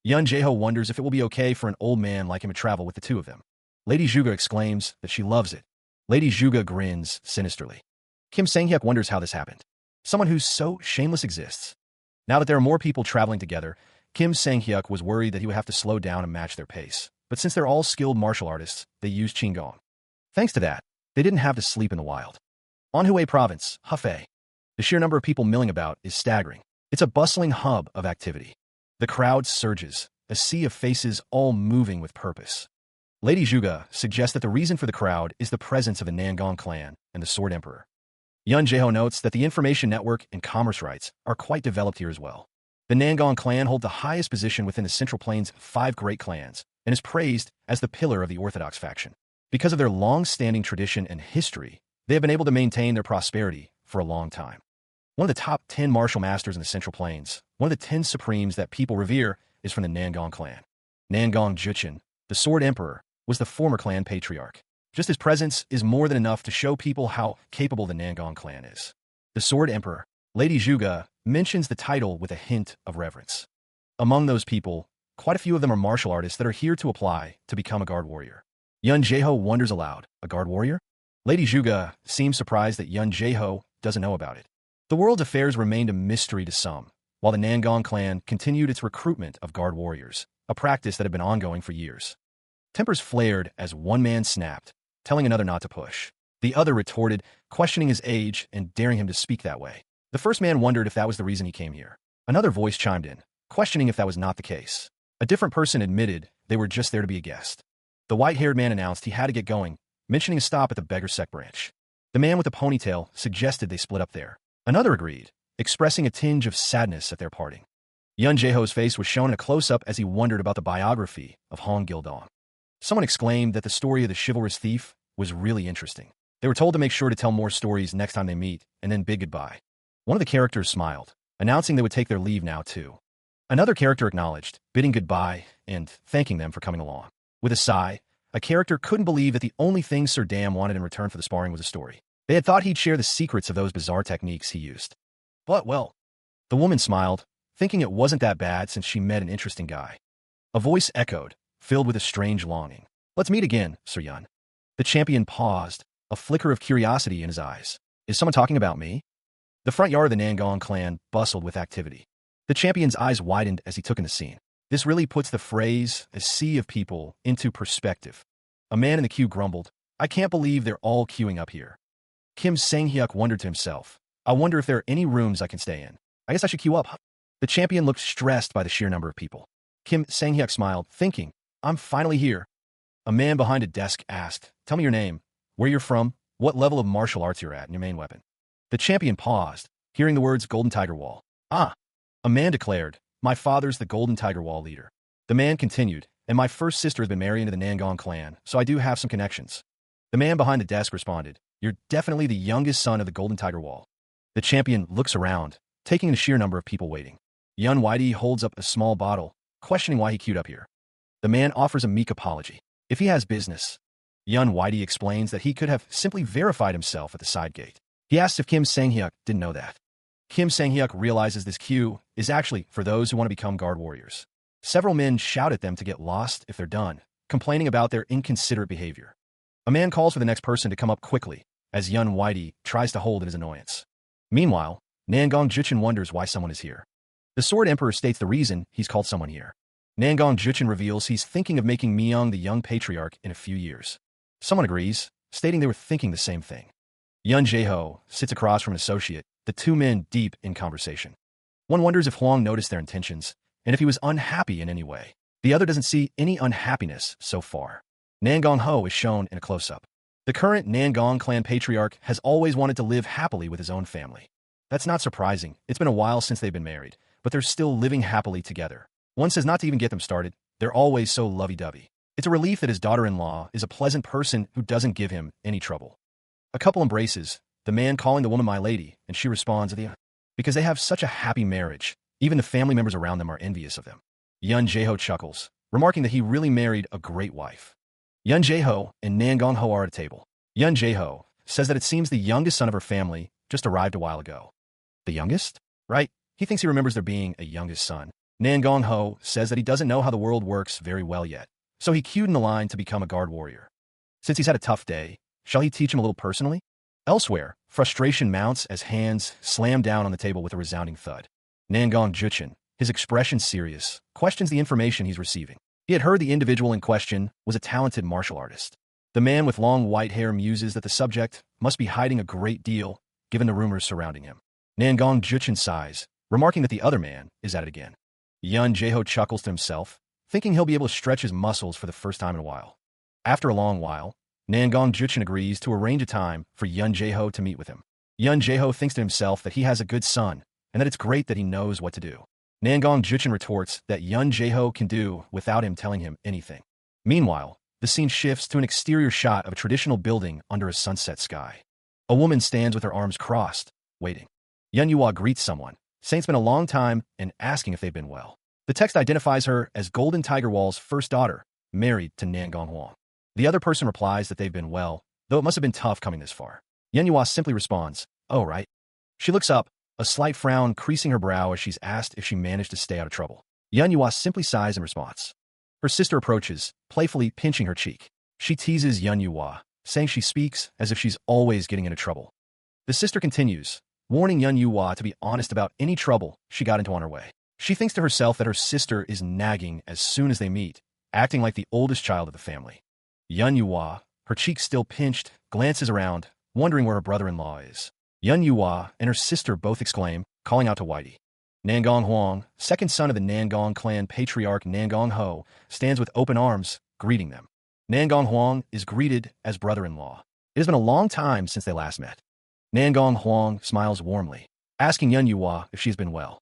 Yun Jae-ho wonders if it will be okay for an old man like him to travel with the two of them. Lady Juga exclaims that she loves it. Lady Juga grins sinisterly. Kim Sang-hyuk wonders how this happened. Someone who's so shameless exists. Now that there are more people traveling together, Kim Sang-hyuk was worried that he would have to slow down and match their pace. But since they're all skilled martial artists, they used Qigong. Thanks to that, they didn't have to sleep in the wild. Anhui Province, Hefei. The sheer number of people milling about is staggering. It's a bustling hub of activity. The crowd surges, a sea of faces all moving with purpose. Lady Juga suggests that the reason for the crowd is the presence of the Nangong clan and the Sword Emperor. Yun Jae-ho notes that the information network and commerce rights are quite developed here as well. The Nangong clan hold the highest position within the Central Plains' 5 great clans and is praised as the pillar of the Orthodox faction. Because of their long-standing tradition and history, they have been able to maintain their prosperity for a long time. One of the top 10 martial masters in the Central Plains, one of the 10 supremes that people revere, is from the Nangong clan. Nangong Juchen, the Sword Emperor, was the former clan patriarch. Just his presence is more than enough to show people how capable the Nangong clan is. The Sword Emperor, Lady Juga, mentions the title with a hint of reverence. Among those people, quite a few of them are martial artists that are here to apply to become a guard warrior. Yun Jae-ho wonders aloud, a guard warrior? Lady Juga seems surprised that Yun Jae-ho doesn't know about it. The world's affairs remained a mystery to some, while the Nangong clan continued its recruitment of guard warriors, a practice that had been ongoing for years. Tempers flared as one man snapped, telling another not to push. The other retorted, questioning his age and daring him to speak that way. The first man wondered if that was the reason he came here. Another voice chimed in, questioning if that was not the case. A different person admitted they were just there to be a guest. The white-haired man announced he had to get going, mentioning a stop at the beggar sect branch. The man with the ponytail suggested they split up there. Another agreed, expressing a tinge of sadness at their parting. Yun Jae-ho's face was shown in a close-up as he wondered about the biography of Hong Gil-dong. Someone exclaimed that the story of the chivalrous thief was really interesting. They were told to make sure to tell more stories next time they meet, and then bid goodbye. One of the characters smiled, announcing they would take their leave now too. Another character acknowledged, bidding goodbye and thanking them for coming along. With a sigh, a character couldn't believe that the only thing Sir Dam wanted in return for the sparring was a story. They had thought he'd share the secrets of those bizarre techniques he used. But, well, the woman smiled, thinking it wasn't that bad since she met an interesting guy. A voice echoed, filled with a strange longing. Let's meet again, Sir Yun. The champion paused, a flicker of curiosity in his eyes. Is someone talking about me? The front yard of the Nangong clan bustled with activity. The champion's eyes widened as he took in the scene. This really puts the phrase, a sea of people, into perspective. A man in the queue grumbled, I can't believe they're all queuing up here. Kim Sang-hyuk wondered to himself, I wonder if there are any rooms I can stay in. I guess I should queue up, huh? The champion looked stressed by the sheer number of people. Kim Sang-hyuk smiled, thinking, I'm finally here. A man behind a desk asked, tell me your name, where you're from, what level of martial arts you're at, and your main weapon. The champion paused, hearing the words Golden Tiger Wall. Ah! A man declared, my father's the Golden Tiger Wall leader. The man continued, and my first sister has been married into the Nangong clan, so I do have some connections. The man behind the desk responded, you're definitely the youngest son of the Golden Tiger Wall. The champion looks around, taking in the sheer number of people waiting. Yun Whitey holds up a small bottle, questioning why he queued up here. The man offers a meek apology. If he has business. Yun Whitey explains that he could have simply verified himself at the side gate. He asks if Kim Sang-hyuk didn't know that. Kim Sang-hyuk realizes this queue is actually for those who want to become guard warriors. Several men shout at them to get lost if they're done, complaining about their inconsiderate behavior. A man calls for the next person to come up quickly, as Yun Whitey tries to hold in his annoyance. Meanwhile, Nangong Juchin wonders why someone is here. The Sword Emperor states the reason he's called someone here. Nangong Juchin reveals he's thinking of making Myung the young patriarch in a few years. Someone agrees, stating they were thinking the same thing. Yun Jae-ho sits across from an associate, the two men deep in conversation. One wonders if Hwang noticed their intentions, and if he was unhappy in any way. The other doesn't see any unhappiness so far. Nangong Ho is shown in a close-up. The current Nangong clan patriarch has always wanted to live happily with his own family. That's not surprising, it's been a while since they've been married, but they're still living happily together. One says not to even get them started, they're always so lovey-dovey. It's a relief that his daughter-in-law is a pleasant person who doesn't give him any trouble. A couple embraces, the man calling the woman my lady, and she responds, because they have such a happy marriage, even the family members around them are envious of them. Yun Jae-ho chuckles, remarking that he really married a great wife. Yun Jae-ho and Nangong Ho are at a table. Yun Jae-ho says that it seems the youngest son of her family just arrived a while ago. The youngest? Right, he thinks he remembers there being a youngest son. Nangong Ho says that he doesn't know how the world works very well yet, so he queued in the line to become a guard warrior. Since he's had a tough day, shall he teach him a little personally? Elsewhere, frustration mounts as hands slam down on the table with a resounding thud. Nangong Juchin, his expression serious, questions the information he's receiving. He had heard the individual in question was a talented martial artist. The man with long white hair muses that the subject must be hiding a great deal, given the rumors surrounding him. Nangong Juchin sighs, remarking that the other man is at it again. Yun Jae-ho chuckles to himself, thinking he'll be able to stretch his muscles for the first time in a while. After a long while, Nangong Juchin agrees to arrange a time for Yun Jae-ho to meet with him. Yun Jae-ho thinks to himself that he has a good son, and that it's great that he knows what to do. Nangong Juchin retorts that Yun Jae-ho can do without him telling him anything. Meanwhile, the scene shifts to an exterior shot of a traditional building under a sunset sky. A woman stands with her arms crossed, waiting. Yun Yua greets someone, saying it's been a long time and asking if they've been well. The text identifies her as Golden Tiger Wall's first daughter, married to Nangong Hwang. The other person replies that they've been well, though it must have been tough coming this far. Yun Yua simply responds, oh right. She looks up, a slight frown creasing her brow as she's asked if she managed to stay out of trouble. Yun Yua simply sighs in response. Her sister approaches, playfully pinching her cheek. She teases Yun Yua, saying she speaks as if she's always getting into trouble. The sister continues, warning Yun Yua to be honest about any trouble she got into on her way. She thinks to herself that her sister is nagging as soon as they meet, acting like the oldest child of the family. Yun Yua, her cheeks still pinched, glances around, wondering where her brother-in-law is. Yun Yua and her sister both exclaim, calling out to Whitey. Nangong Hwang, second son of the Nangong clan patriarch Nangong Ho, stands with open arms, greeting them. Nangong Hwang is greeted as brother-in-law. It has been a long time since they last met. Nangong Hwang smiles warmly, asking Yun Yua if she has been well.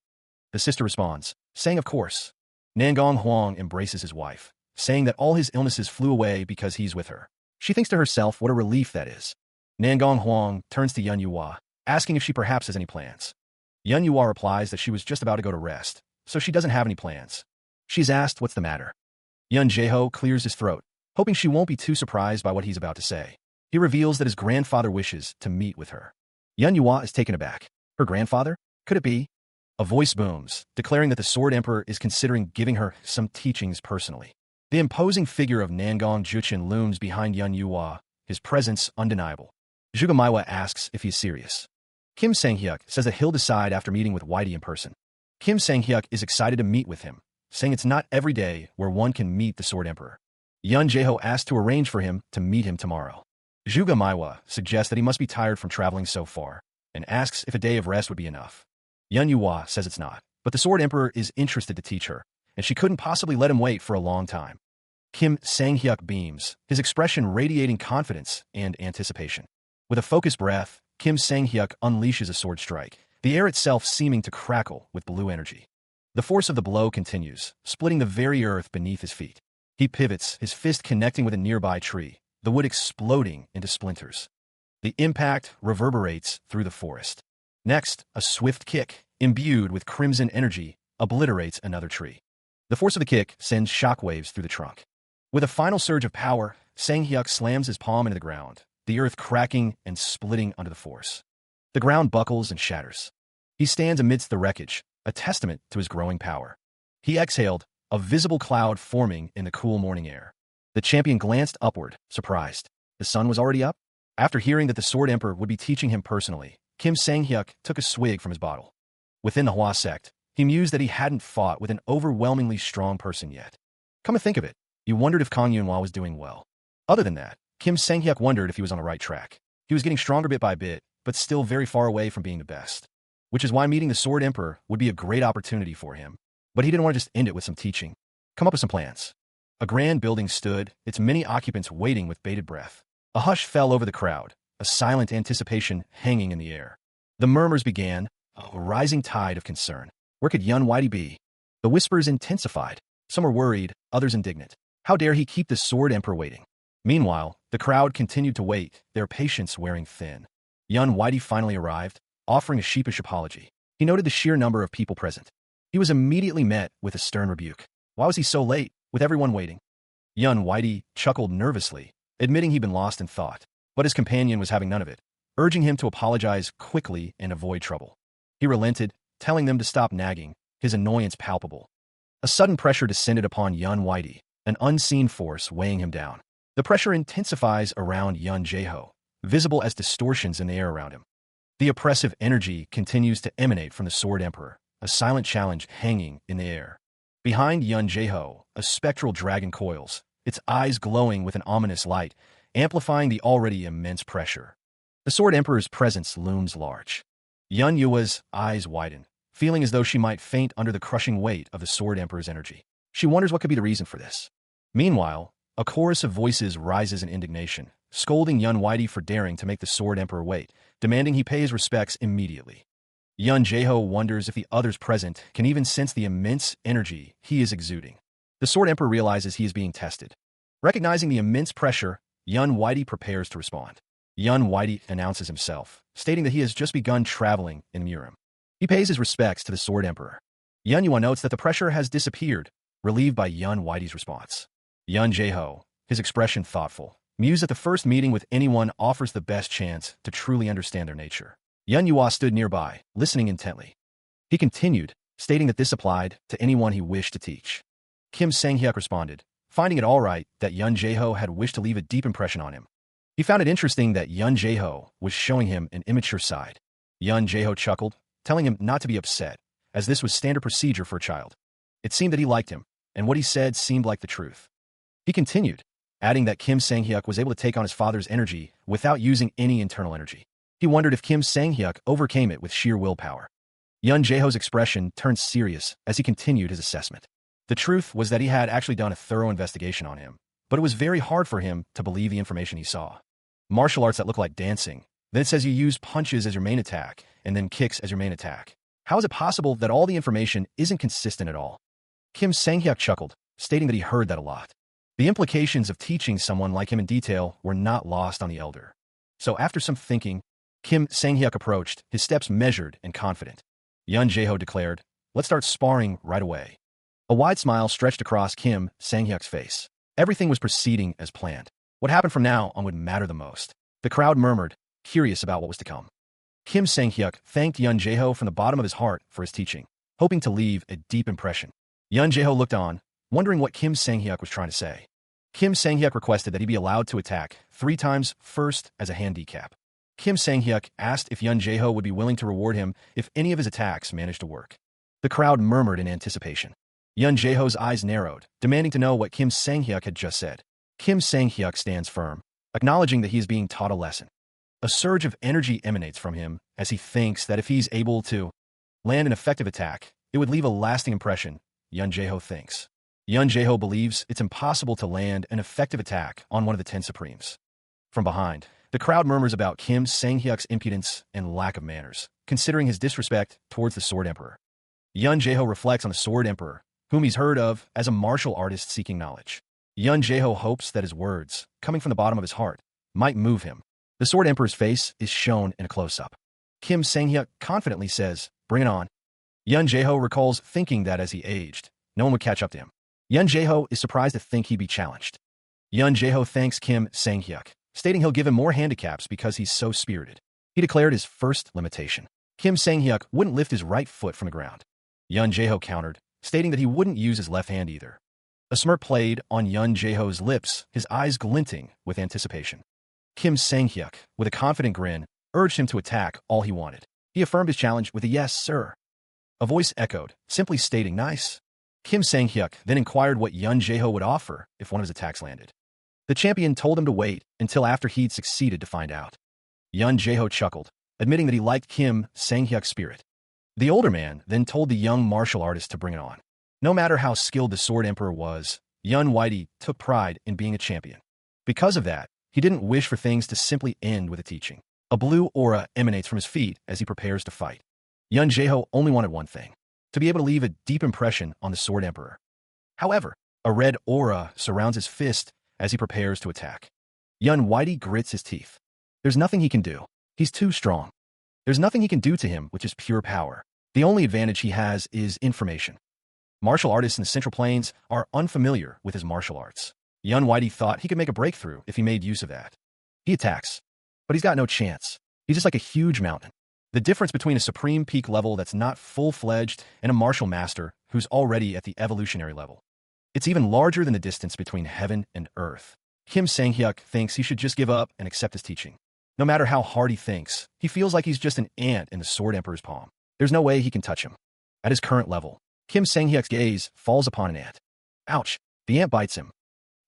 The sister responds, saying of course. Nangong Hwang embraces his wife, saying that all his illnesses flew away because he's with her. She thinks to herself what a relief that is. Nangong Hwang turns to Yun Yua, asking if she perhaps has any plans. Yun Yua replies that she was just about to go to rest, so she doesn't have any plans. She's asked what's the matter. Yun Jae-ho clears his throat, hoping she won't be too surprised by what he's about to say. He reveals that his grandfather wishes to meet with her. Yun Yua is taken aback. Her grandfather? Could it be? A voice booms, declaring that the Sword Emperor is considering giving her some teachings personally. The imposing figure of Nangong Juchin looms behind Yun Yua, his presence undeniable. Zhuge Maiwa asks if he's serious. Kim Sang-hyuk says that he'll decide after meeting with Whitey in person. Kim Sang-hyuk is excited to meet with him, saying it's not every day where one can meet the Sword Emperor. Yun Jae-ho asks to arrange for him to meet him tomorrow. Zhuge Maiwa suggests that he must be tired from traveling so far, and asks if a day of rest would be enough. Yun Yua says it's not, but But the Sword Emperor is interested to teach her, and she couldn't possibly let him wait for a long time. Kim Sang-hyuk beams, his expression radiating confidence and anticipation. With a focused breath, Kim Sang-hyuk unleashes a sword strike, the air itself seeming to crackle with blue energy. The force of the blow continues, splitting the very earth beneath his feet. He pivots, his fist connecting with a nearby tree, the wood exploding into splinters. The impact reverberates through the forest. Next, a swift kick, imbued with crimson energy, obliterates another tree. The force of the kick sends shockwaves through the trunk. With a final surge of power, Sang-hyuk slams his palm into the ground, the earth cracking and splitting under the force. The ground buckles and shatters. He stands amidst the wreckage, a testament to his growing power. He exhaled, a visible cloud forming in the cool morning air. The champion glanced upward, surprised. The sun was already up? After hearing that the Sword Emperor would be teaching him personally, Kim Sang-hyuk took a swig from his bottle. Within the Hwa sect, he mused that he hadn't fought with an overwhelmingly strong person yet. Come to think of it, he wondered if Kang Yunhwa was doing well. Other than that, Kim Sang-hyuk wondered if he was on the right track. He was getting stronger bit by bit, but still very far away from being the best. Which is why meeting the Sword Emperor would be a great opportunity for him. But he didn't want to just end it with some teaching. Come up with some plans. A grand building stood, its many occupants waiting with bated breath. A hush fell over the crowd, a silent anticipation hanging in the air. The murmurs began, a rising tide of concern. Where could Yun Whitey be? The whispers intensified. Some were worried, others indignant. How dare he keep the Sword Emperor waiting? Meanwhile, the crowd continued to wait, their patience wearing thin. Yun Whitey finally arrived, offering a sheepish apology. He noted the sheer number of people present. He was immediately met with a stern rebuke. Why was he so late, with everyone waiting? Yun Whitey chuckled nervously, admitting he'd been lost in thought. But his companion was having none of it, urging him to apologize quickly and avoid trouble. He relented, telling them to stop nagging, his annoyance palpable. A sudden pressure descended upon Yun Whitey, an unseen force weighing him down. The pressure intensifies around Yun Jae-ho, visible as distortions in the air around him. The oppressive energy continues to emanate from the Sword Emperor, a silent challenge hanging in the air. Behind Yun Jae-ho, a spectral dragon coils, its eyes glowing with an ominous light, amplifying the already immense pressure. The Sword Emperor's presence looms large. Yun Yua's eyes widen, feeling as though she might faint under the crushing weight of the Sword Emperor's energy. She wonders what could be the reason for this. Meanwhile, a chorus of voices rises in indignation, scolding Yun Whitey for daring to make the Sword Emperor wait, demanding he pay his respects immediately. Yun Jae-ho wonders if the others present can even sense the immense energy he is exuding. The Sword Emperor realizes he is being tested. Recognizing the immense pressure, Yun Whitey prepares to respond. Yun Whitey announces himself, stating that he has just begun traveling in Murim. He pays his respects to the Sword Emperor. Yun Yua notes that the pressure has disappeared, relieved by Yun Whitey's response. Yun Jae-ho, his expression thoughtful, mused that the first meeting with anyone offers the best chance to truly understand their nature. Yun Yua stood nearby, listening intently. He continued, stating that this applied to anyone he wished to teach. Kim Sang-hyuk responded, finding it all right that Yun Jae-ho had wished to leave a deep impression on him. He found it interesting that Yun Jae-ho was showing him an immature side. Yun Jae-ho chuckled, telling him not to be upset, as this was standard procedure for a child. It seemed that he liked him, and what he said seemed like the truth. He continued, adding that Kim Sang-hyuk was able to take on his father's energy without using any internal energy. He wondered if Kim Sang-hyuk overcame it with sheer willpower. Yun Jae-ho's expression turned serious as he continued his assessment. The truth was that he had actually done a thorough investigation on him, but it was very hard for him to believe the information he saw. Martial arts that look like dancing, then it says you use punches as your main attack, and then kicks as your main attack. How is it possible that all the information isn't consistent at all? Kim Sang-hyuk chuckled, stating that he heard that a lot. The implications of teaching someone like him in detail were not lost on the elder. So after some thinking, Kim Sang-hyuk approached, his steps measured and confident. Yun Jae-ho declared, "Let's start sparring right away." A wide smile stretched across Kim Sang-hyuk's face. Everything was proceeding as planned. What happened from now on would matter the most. The crowd murmured, curious about what was to come. Kim Sang-hyuk thanked Yun Jae-ho from the bottom of his heart for his teaching, hoping to leave a deep impression. Yun Jae-ho looked on, wondering what Kim Sang-hyuk was trying to say. Kim Sang-hyuk requested that he be allowed to attack 3 times first as a handicap. Kim Sang-hyuk asked if Yun Jae-ho would be willing to reward him if any of his attacks managed to work. The crowd murmured in anticipation. Yun Jae-ho's eyes narrowed, demanding to know what Kim Sang-hyuk had just said. Kim Sang-hyuk stands firm, acknowledging that he is being taught a lesson. A surge of energy emanates from him as he thinks that if he's able to land an effective attack, it would leave a lasting impression, Yun Jae-ho thinks. Yun Jae-ho believes it's impossible to land an effective attack on one of the 10 Supremes. From behind, the crowd murmurs about Kim Sang-hyuk's impudence and lack of manners, considering his disrespect towards the Sword Emperor. Yun Jae-ho reflects on the Sword Emperor, whom he's heard of as a martial artist seeking knowledge. Yun Jae-ho hopes that his words, coming from the bottom of his heart, might move him. The Sword Emperor's face is shown in a close-up. Kim Sang-hyuk confidently says, "Bring it on." Yun Jae-ho recalls thinking that as he aged, no one would catch up to him. Yun Jae-ho is surprised to think he'd be challenged. Yun Jae-ho thanks Kim Sang-hyuk, stating he'll give him more handicaps because he's so spirited. He declared his first limitation. Kim Sang-hyuk wouldn't lift his right foot from the ground. Yun Jae-ho countered, stating that he wouldn't use his left hand either. A smirk played on Yun Jae-ho's lips, his eyes glinting with anticipation. Kim Sang-hyuk, with a confident grin, urged him to attack all he wanted. He affirmed his challenge with a "Yes, sir." A voice echoed, simply stating "Nice." Kim Sang-hyuk then inquired what Yun Jae-ho would offer if one of his attacks landed. The champion told him to wait until after he'd succeeded to find out. Yun Jae-ho chuckled, admitting that he liked Kim Sang-hyuk's spirit. The older man then told the young martial artist to bring it on. No matter how skilled the Sword Emperor was, Yun Whitey took pride in being a champion. Because of that, he didn't wish for things to simply end with a teaching. A blue aura emanates from his feet as he prepares to fight. Yun Jae-ho only wanted one thing: to be able to leave a deep impression on the Sword Emperor. However, a red aura surrounds his fist as he prepares to attack. Yun Whitey grits his teeth. There's nothing he can do. He's too strong. There's nothing he can do to him which is pure power. The only advantage he has is information. Martial artists in the Central Plains are unfamiliar with his martial arts. Yun Whitey thought he could make a breakthrough if he made use of that. He attacks, but he's got no chance. He's just like a huge mountain. The difference between a supreme peak level that's not full-fledged and a martial master who's already at the evolutionary level. It's even larger than the distance between heaven and earth. Kim Sang-hyuk thinks he should just give up and accept his teaching. No matter how hard he thinks, he feels like he's just an ant in the Sword Emperor's palm. There's no way he can touch him. At his current level, Kim Sang-hyuk's gaze falls upon an ant. Ouch! The ant bites him.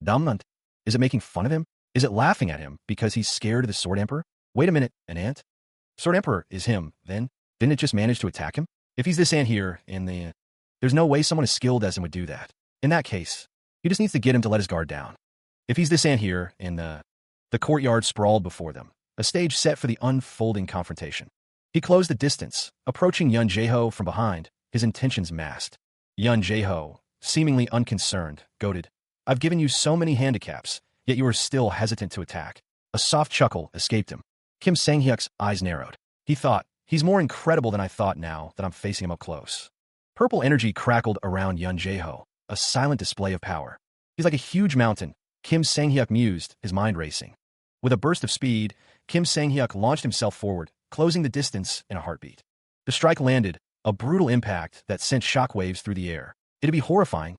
Dumnunt. Is it making fun of him? Is it laughing at him because he's scared of the Sword Emperor? Wait a minute, an ant? Sword Emperor is him, then? Didn't it just manage to attack him? If he's this ant here, there's no way someone as skilled as him would do that. In that case, he just needs to get him to let his guard down. If he's this ant here, the courtyard sprawled before them, a stage set for the unfolding confrontation. He closed the distance, approaching Yun Jae-ho from behind, his intentions masked. Yun Jae-ho, seemingly unconcerned, goaded. "I've given you so many handicaps, yet you are still hesitant to attack." A soft chuckle escaped him. Kim Sang-hyuk's eyes narrowed. He thought, "He's more incredible than I thought now that I'm facing him up close." Purple energy crackled around Yun Jae-ho, a silent display of power. He's like a huge mountain, Kim Sang-hyuk mused, his mind racing. With a burst of speed, Kim Sang-hyuk launched himself forward, closing the distance in a heartbeat. The strike landed, a brutal impact that sent shockwaves through the air. It'd be horrifying,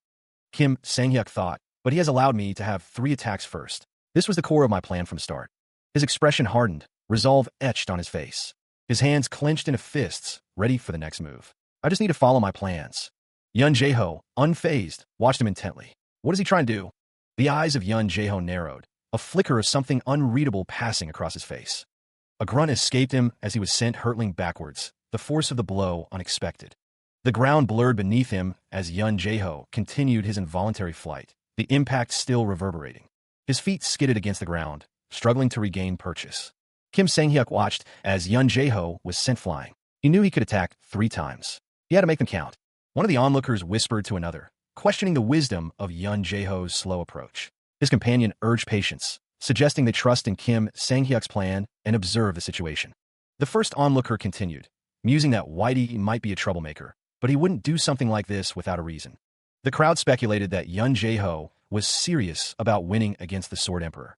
Kim Sang-hyuk thought, but he has allowed me to have 3 attacks first. This was the core of my plan from the start. His expression hardened, resolve etched on his face. His hands clenched into fists, ready for the next move. I just need to follow my plans. Yun Jae-ho, unfazed, watched him intently. What is he trying to do? The eyes of Yun Jae-ho narrowed, a flicker of something unreadable passing across his face. A grunt escaped him as he was sent hurtling backwards, the force of the blow unexpected. The ground blurred beneath him as Yun Jae-ho continued his involuntary flight, the impact still reverberating. His feet skidded against the ground, struggling to regain purchase. Kim Sang-hyuk watched as Yun Jae-ho was sent flying. He knew he could attack 3 times. He had to make them count. One of the onlookers whispered to another, questioning the wisdom of Yun Jae-ho's slow approach. His companion urged patience, suggesting they trust in Kim Sang-hyuk's plan and observe the situation. The first onlooker continued, musing that Whitey might be a troublemaker, but he wouldn't do something like this without a reason. The crowd speculated that Yun Jae-ho was serious about winning against the Sword Emperor.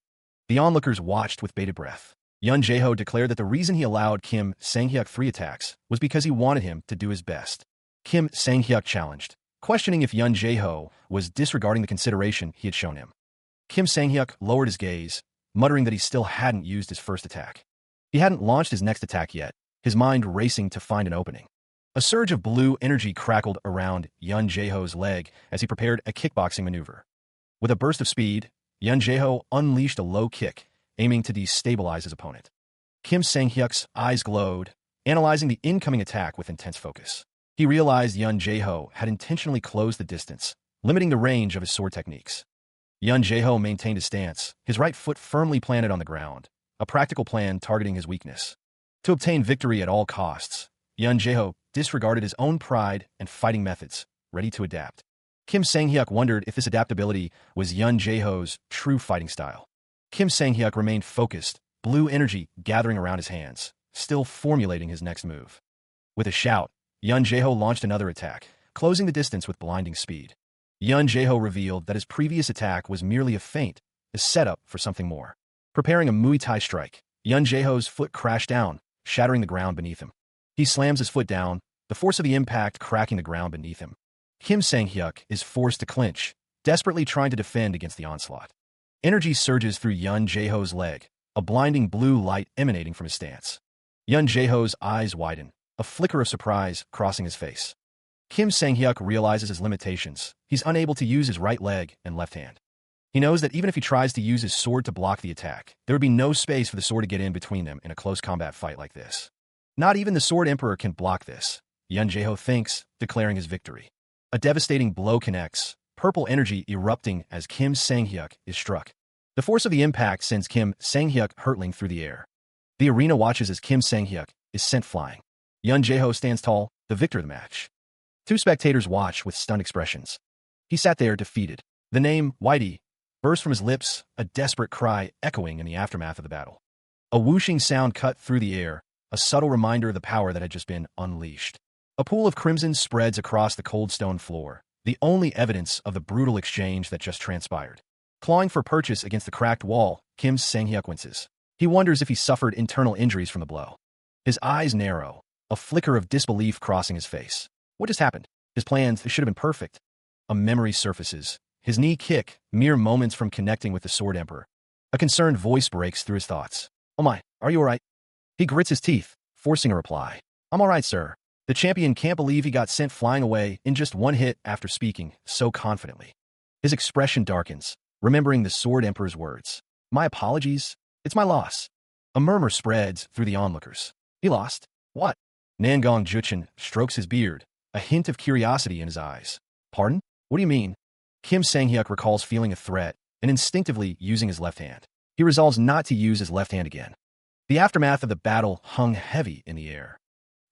The onlookers watched with bated breath. Yun Jae-ho declared that the reason he allowed Kim Sang-hyuk 3 attacks was because he wanted him to do his best. Kim Sang-hyuk challenged, questioning if Yun Jae-ho was disregarding the consideration he had shown him. Kim Sang-hyuk lowered his gaze, muttering that he still hadn't used his first attack. He hadn't launched his next attack yet, his mind racing to find an opening. A surge of blue energy crackled around Yun Jae-ho's leg as he prepared a kickboxing maneuver. With a burst of speed, Yun Jae-ho unleashed a low kick, aiming to destabilize his opponent. Kim Sang-hyuk's eyes glowed, analyzing the incoming attack with intense focus. He realized Yun Jae-ho had intentionally closed the distance, limiting the range of his sword techniques. Yun Jae-ho maintained his stance, his right foot firmly planted on the ground, a practical plan targeting his weakness. To obtain victory at all costs, Yun Jae-ho disregarded his own pride and fighting methods, ready to adapt. Kim Sang-hyuk wondered if this adaptability was Yun Jae-ho's true fighting style. Kim Sang-hyuk remained focused, blue energy gathering around his hands, still formulating his next move. With a shout, Yun Jae-ho launched another attack, closing the distance with blinding speed. Yun Jae-ho revealed that his previous attack was merely a feint, a setup for something more. Preparing a Muay Thai strike, Yun Jae-ho's foot crashed down, shattering the ground beneath him. He slams his foot down, the force of the impact cracking the ground beneath him. Kim Sang-hyuk is forced to clinch, desperately trying to defend against the onslaught. Energy surges through Yun Jae-ho's leg, a blinding blue light emanating from his stance. Yun Jae-ho's eyes widen, a flicker of surprise crossing his face. Kim Sang-hyuk realizes his limitations. He's unable to use his right leg and left hand. He knows that even if he tries to use his sword to block the attack, there would be no space for the sword to get in between them in a close combat fight like this. Not even the Sword Emperor can block this, Yun Jae-ho thinks, declaring his victory. A devastating blow connects, purple energy erupting as Kim Sang-hyuk is struck. The force of the impact sends Kim Sang-hyuk hurtling through the air. The arena watches as Kim Sang-hyuk is sent flying. Yun Jae-ho stands tall, the victor of the match. Two spectators watch with stunned expressions. He sat there defeated. The name, Whitey, burst from his lips, a desperate cry echoing in the aftermath of the battle. A whooshing sound cut through the air, a subtle reminder of the power that had just been unleashed. A pool of crimson spreads across the cold stone floor, the only evidence of the brutal exchange that just transpired. Clawing for purchase against the cracked wall, Kim Sang-hyuk winces. He wonders if he suffered internal injuries from the blow. His eyes narrow, a flicker of disbelief crossing his face. What just happened? His plans should have been perfect. A memory surfaces. His knee kick, mere moments from connecting with the Sword Emperor. A concerned voice breaks through his thoughts. Oh my, are you alright? He grits his teeth, forcing a reply. I'm alright, sir. The champion can't believe he got sent flying away in just one hit after speaking so confidently. His expression darkens, remembering the Sword Emperor's words. My apologies. It's my loss. A murmur spreads through the onlookers. He lost? What? Nangong Juchen strokes his beard, a hint of curiosity in his eyes. Pardon? What do you mean? Kim Sang-hyuk recalls feeling a threat and instinctively using his left hand. He resolves not to use his left hand again. The aftermath of the battle hung heavy in the air.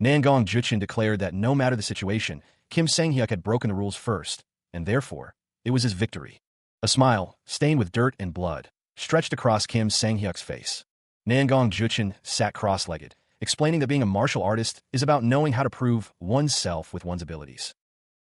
Nangong Juchen declared that no matter the situation, Kim Sang-hyuk had broken the rules first, and therefore, it was his victory. A smile, stained with dirt and blood, stretched across Kim Sang-hyuk's face. Nangong Juchen sat cross-legged, explaining that being a martial artist is about knowing how to prove oneself with one's abilities.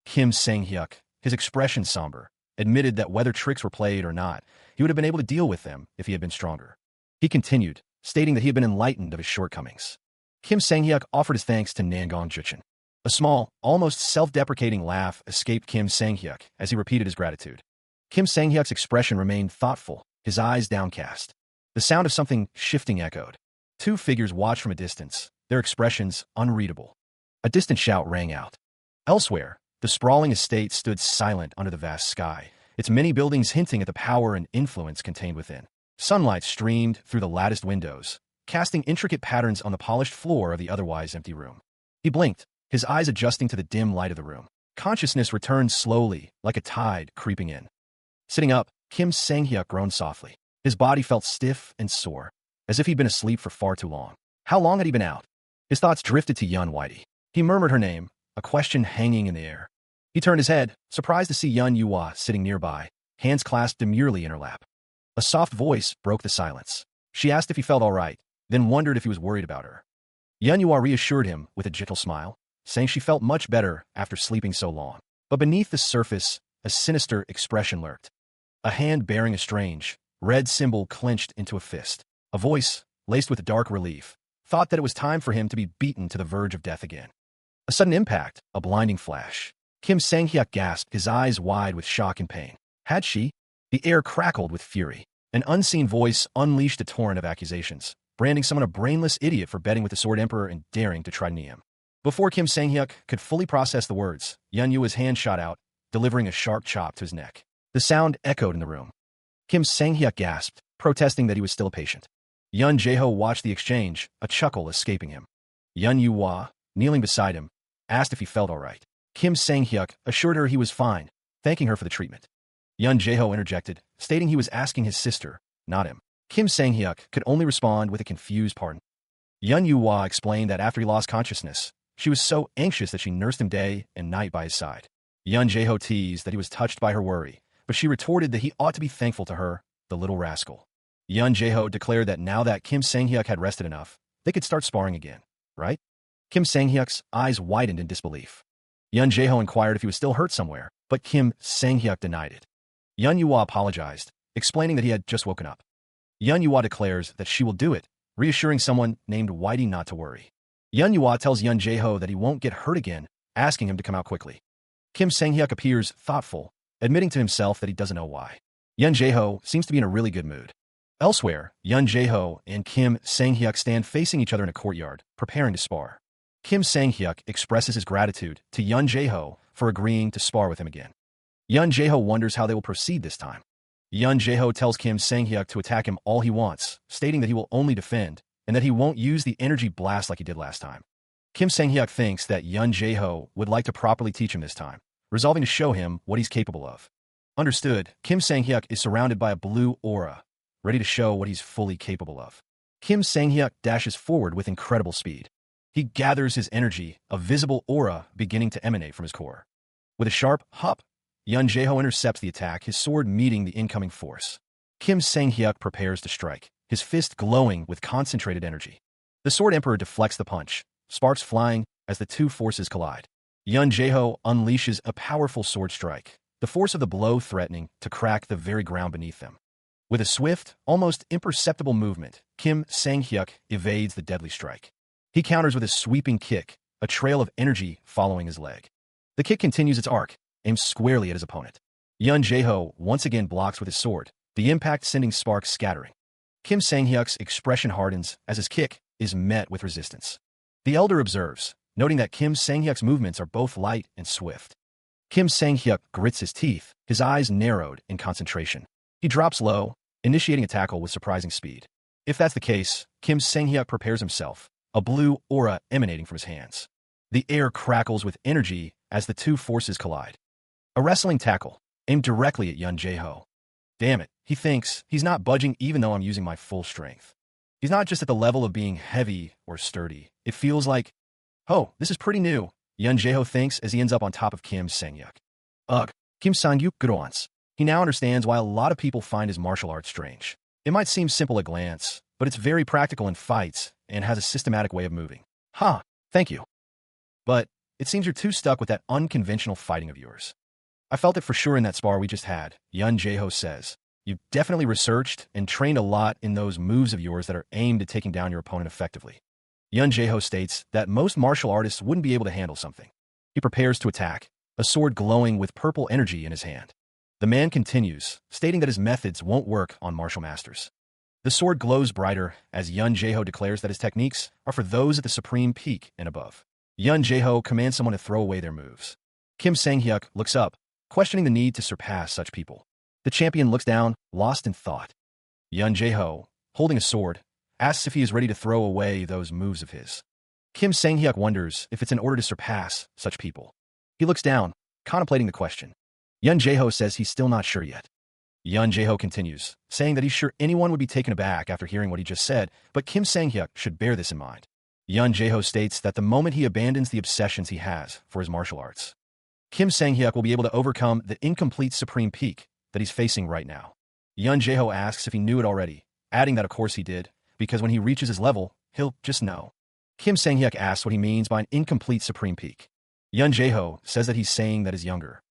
Kim Sang-hyuk, his expression somber, admitted that whether tricks were played or not, he would have been able to deal with them if he had been stronger. He continued, stating that he had been enlightened of his shortcomings. Kim Sang-hyuk offered his thanks to Nangong Juchen. A small, almost self-deprecating laugh escaped Kim Sang-hyuk as he repeated his gratitude. Kim Sang-hyuk's expression remained thoughtful, his eyes downcast. The sound of something shifting echoed. Two figures watched from a distance, their expressions unreadable. A distant shout rang out. Elsewhere, the sprawling estate stood silent under the vast sky, its many buildings hinting at the power and influence contained within. Sunlight streamed through the latticed windows, casting intricate patterns on the polished floor of the otherwise empty room. He blinked, his eyes adjusting to the dim light of the room. Consciousness returned slowly, like a tide creeping in. Sitting up, Kim Sang-hyuk groaned softly. His body felt stiff and sore, as if he'd been asleep for far too long. How long had he been out? His thoughts drifted to Yun Whitey. He murmured her name, a question hanging in the air. He turned his head, surprised to see Yun Yua sitting nearby, hands clasped demurely in her lap. A soft voice broke the silence. She asked if he felt all right, then wondered if he was worried about her. Yun Yua reassured him with a gentle smile, saying she felt much better after sleeping so long. But beneath the surface, a sinister expression lurked. A hand bearing a strange, red symbol clenched into a fist. A voice, laced with dark relief, thought that it was time for him to be beaten to the verge of death again. A sudden impact, a blinding flash. Kim Sang-hyuk gasped, his eyes wide with shock and pain. Had she? The air crackled with fury. An unseen voice unleashed a torrent of accusations, branding someone a brainless idiot for betting with the Sword Emperor and daring to try to knee him. Before Kim Sang-hyuk could fully process the words, Yun Yua's hand shot out, delivering a sharp chop to his neck. The sound echoed in the room. Kim Sang-hyuk gasped, protesting that he was still a patient. Yun Jae-ho watched the exchange, a chuckle escaping him. Yun Yua, kneeling beside him, asked if he felt all right. Kim Sang-hyuk assured her he was fine, thanking her for the treatment. Yun Jae-ho interjected, stating he was asking his sister, not him. Kim Sang-hyuk could only respond with a confused pardon. Yun Yu-hwa explained that after he lost consciousness, she was so anxious that she nursed him day and night by his side. Yun Jae-ho teased that he was touched by her worry, but she retorted that he ought to be thankful to her, the little rascal. Yun Jae-ho declared that now that Kim Sang-hyuk had rested enough, they could start sparring again, right? Kim Sang-hyuk's eyes widened in disbelief. Yun Jae-ho inquired if he was still hurt somewhere, but Kim Sang-hyuk denied it. Yun Yu-hwa apologized, explaining that he had just woken up. Yun Yu-hwa declares that she will do it, reassuring someone named Whitey not to worry. Yun Yu-hwa tells Yun Jae-ho that he won't get hurt again, asking him to come out quickly. Kim Sang-hyuk appears thoughtful, admitting to himself that he doesn't know why. Yun Jae-ho seems to be in a really good mood. Elsewhere, Yun Jae-ho and Kim Sang-hyuk stand facing each other in a courtyard, preparing to spar. Kim Sang-hyuk expresses his gratitude to Yun Jae-ho for agreeing to spar with him again. Yun Jae-ho wonders how they will proceed this time. Yun Jae-ho tells Kim Sang-hyuk to attack him all he wants, stating that he will only defend, and that he won't use the energy blast like he did last time. Kim Sang-hyuk thinks that Yun Jae-ho would like to properly teach him this time, resolving to show him what he's capable of. Understood, Kim Sang-hyuk is surrounded by a blue aura, ready to show what he's fully capable of. Kim Sang-hyuk dashes forward with incredible speed. He gathers his energy, a visible aura beginning to emanate from his core. With a sharp hop, Yun Jae-ho intercepts the attack, his sword meeting the incoming force. Kim Sang-hyuk prepares to strike, his fist glowing with concentrated energy. The Sword Emperor deflects the punch, sparks flying as the two forces collide. Yun Jae-ho unleashes a powerful sword strike, the force of the blow threatening to crack the very ground beneath them. With a swift, almost imperceptible movement, Kim Sang-hyuk evades the deadly strike. He counters with a sweeping kick, a trail of energy following his leg. The kick continues its arc, aimed squarely at his opponent. Yun Jae-ho once again blocks with his sword, the impact sending sparks scattering. Kim Sang-hyuk's expression hardens as his kick is met with resistance. The elder observes, noting that Kim Sang-hyuk's movements are both light and swift. Kim Sang-hyuk grits his teeth, his eyes narrowed in concentration. He drops low, initiating a tackle with surprising speed. If that's the case, Kim Sang-hyuk prepares himself, a blue aura emanating from his hands. The air crackles with energy as the two forces collide. A wrestling tackle, aimed directly at Yun Jae-ho. Damn it, he thinks, he's not budging even though I'm using my full strength. He's not just at the level of being heavy or sturdy. It feels like, oh, this is pretty new, Yun Jae-ho thinks as he ends up on top of Kim Sang-hyuk. Ugh, Kim Sang-hyuk grunts. He now understands why a lot of people find his martial arts strange. It might seem simple at a glance, but it's very practical in fights and has a systematic way of moving. Ha, thank you. But it seems you're too stuck with that unconventional fighting of yours. I felt it for sure in that spar we just had, Yun Jae-ho says. You've definitely researched and trained a lot in those moves of yours that are aimed at taking down your opponent effectively. Yun Jae-ho states that most martial artists wouldn't be able to handle something. He prepares to attack, a sword glowing with purple energy in his hand. The man continues, stating that his methods won't work on martial masters. The sword glows brighter as Yun Jae-ho declares that his techniques are for those at the supreme peak and above. Yun Jae-ho commands someone to throw away their moves. Kim Sang-hyuk looks up, questioning the need to surpass such people. The champion looks down, lost in thought. Yun Jae-ho, holding a sword, asks if he is ready to throw away those moves of his. Kim Sang-hyuk wonders if it's in order to surpass such people. He looks down, contemplating the question. Yun Jae-ho says he's still not sure yet. Yun Jae-ho continues, saying that he's sure anyone would be taken aback after hearing what he just said, but Kim Sang-hyuk should bear this in mind. Yun Jae-ho states that the moment he abandons the obsessions he has for his martial arts, Kim Sang-hyuk will be able to overcome the incomplete supreme peak that he's facing right now. Yun Jae-ho asks if he knew it already, adding that of course he did, because when he reaches his level, he'll just know. Kim Sang-hyuk asks what he means by an incomplete supreme peak. Yun Jae-ho says that he's saying that he's younger.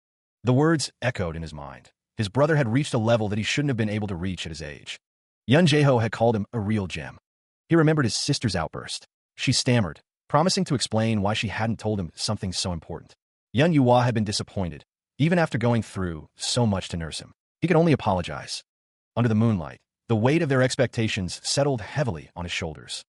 The words echoed in his mind. His brother had reached a level that he shouldn't have been able to reach at his age. Yun Jae-ho had called him a real gem. He remembered his sister's outburst. She stammered, promising to explain why she hadn't told him something so important. Yun Yu-hwa had been disappointed, even after going through so much to nurse him. He could only apologize. Under the moonlight, the weight of their expectations settled heavily on his shoulders.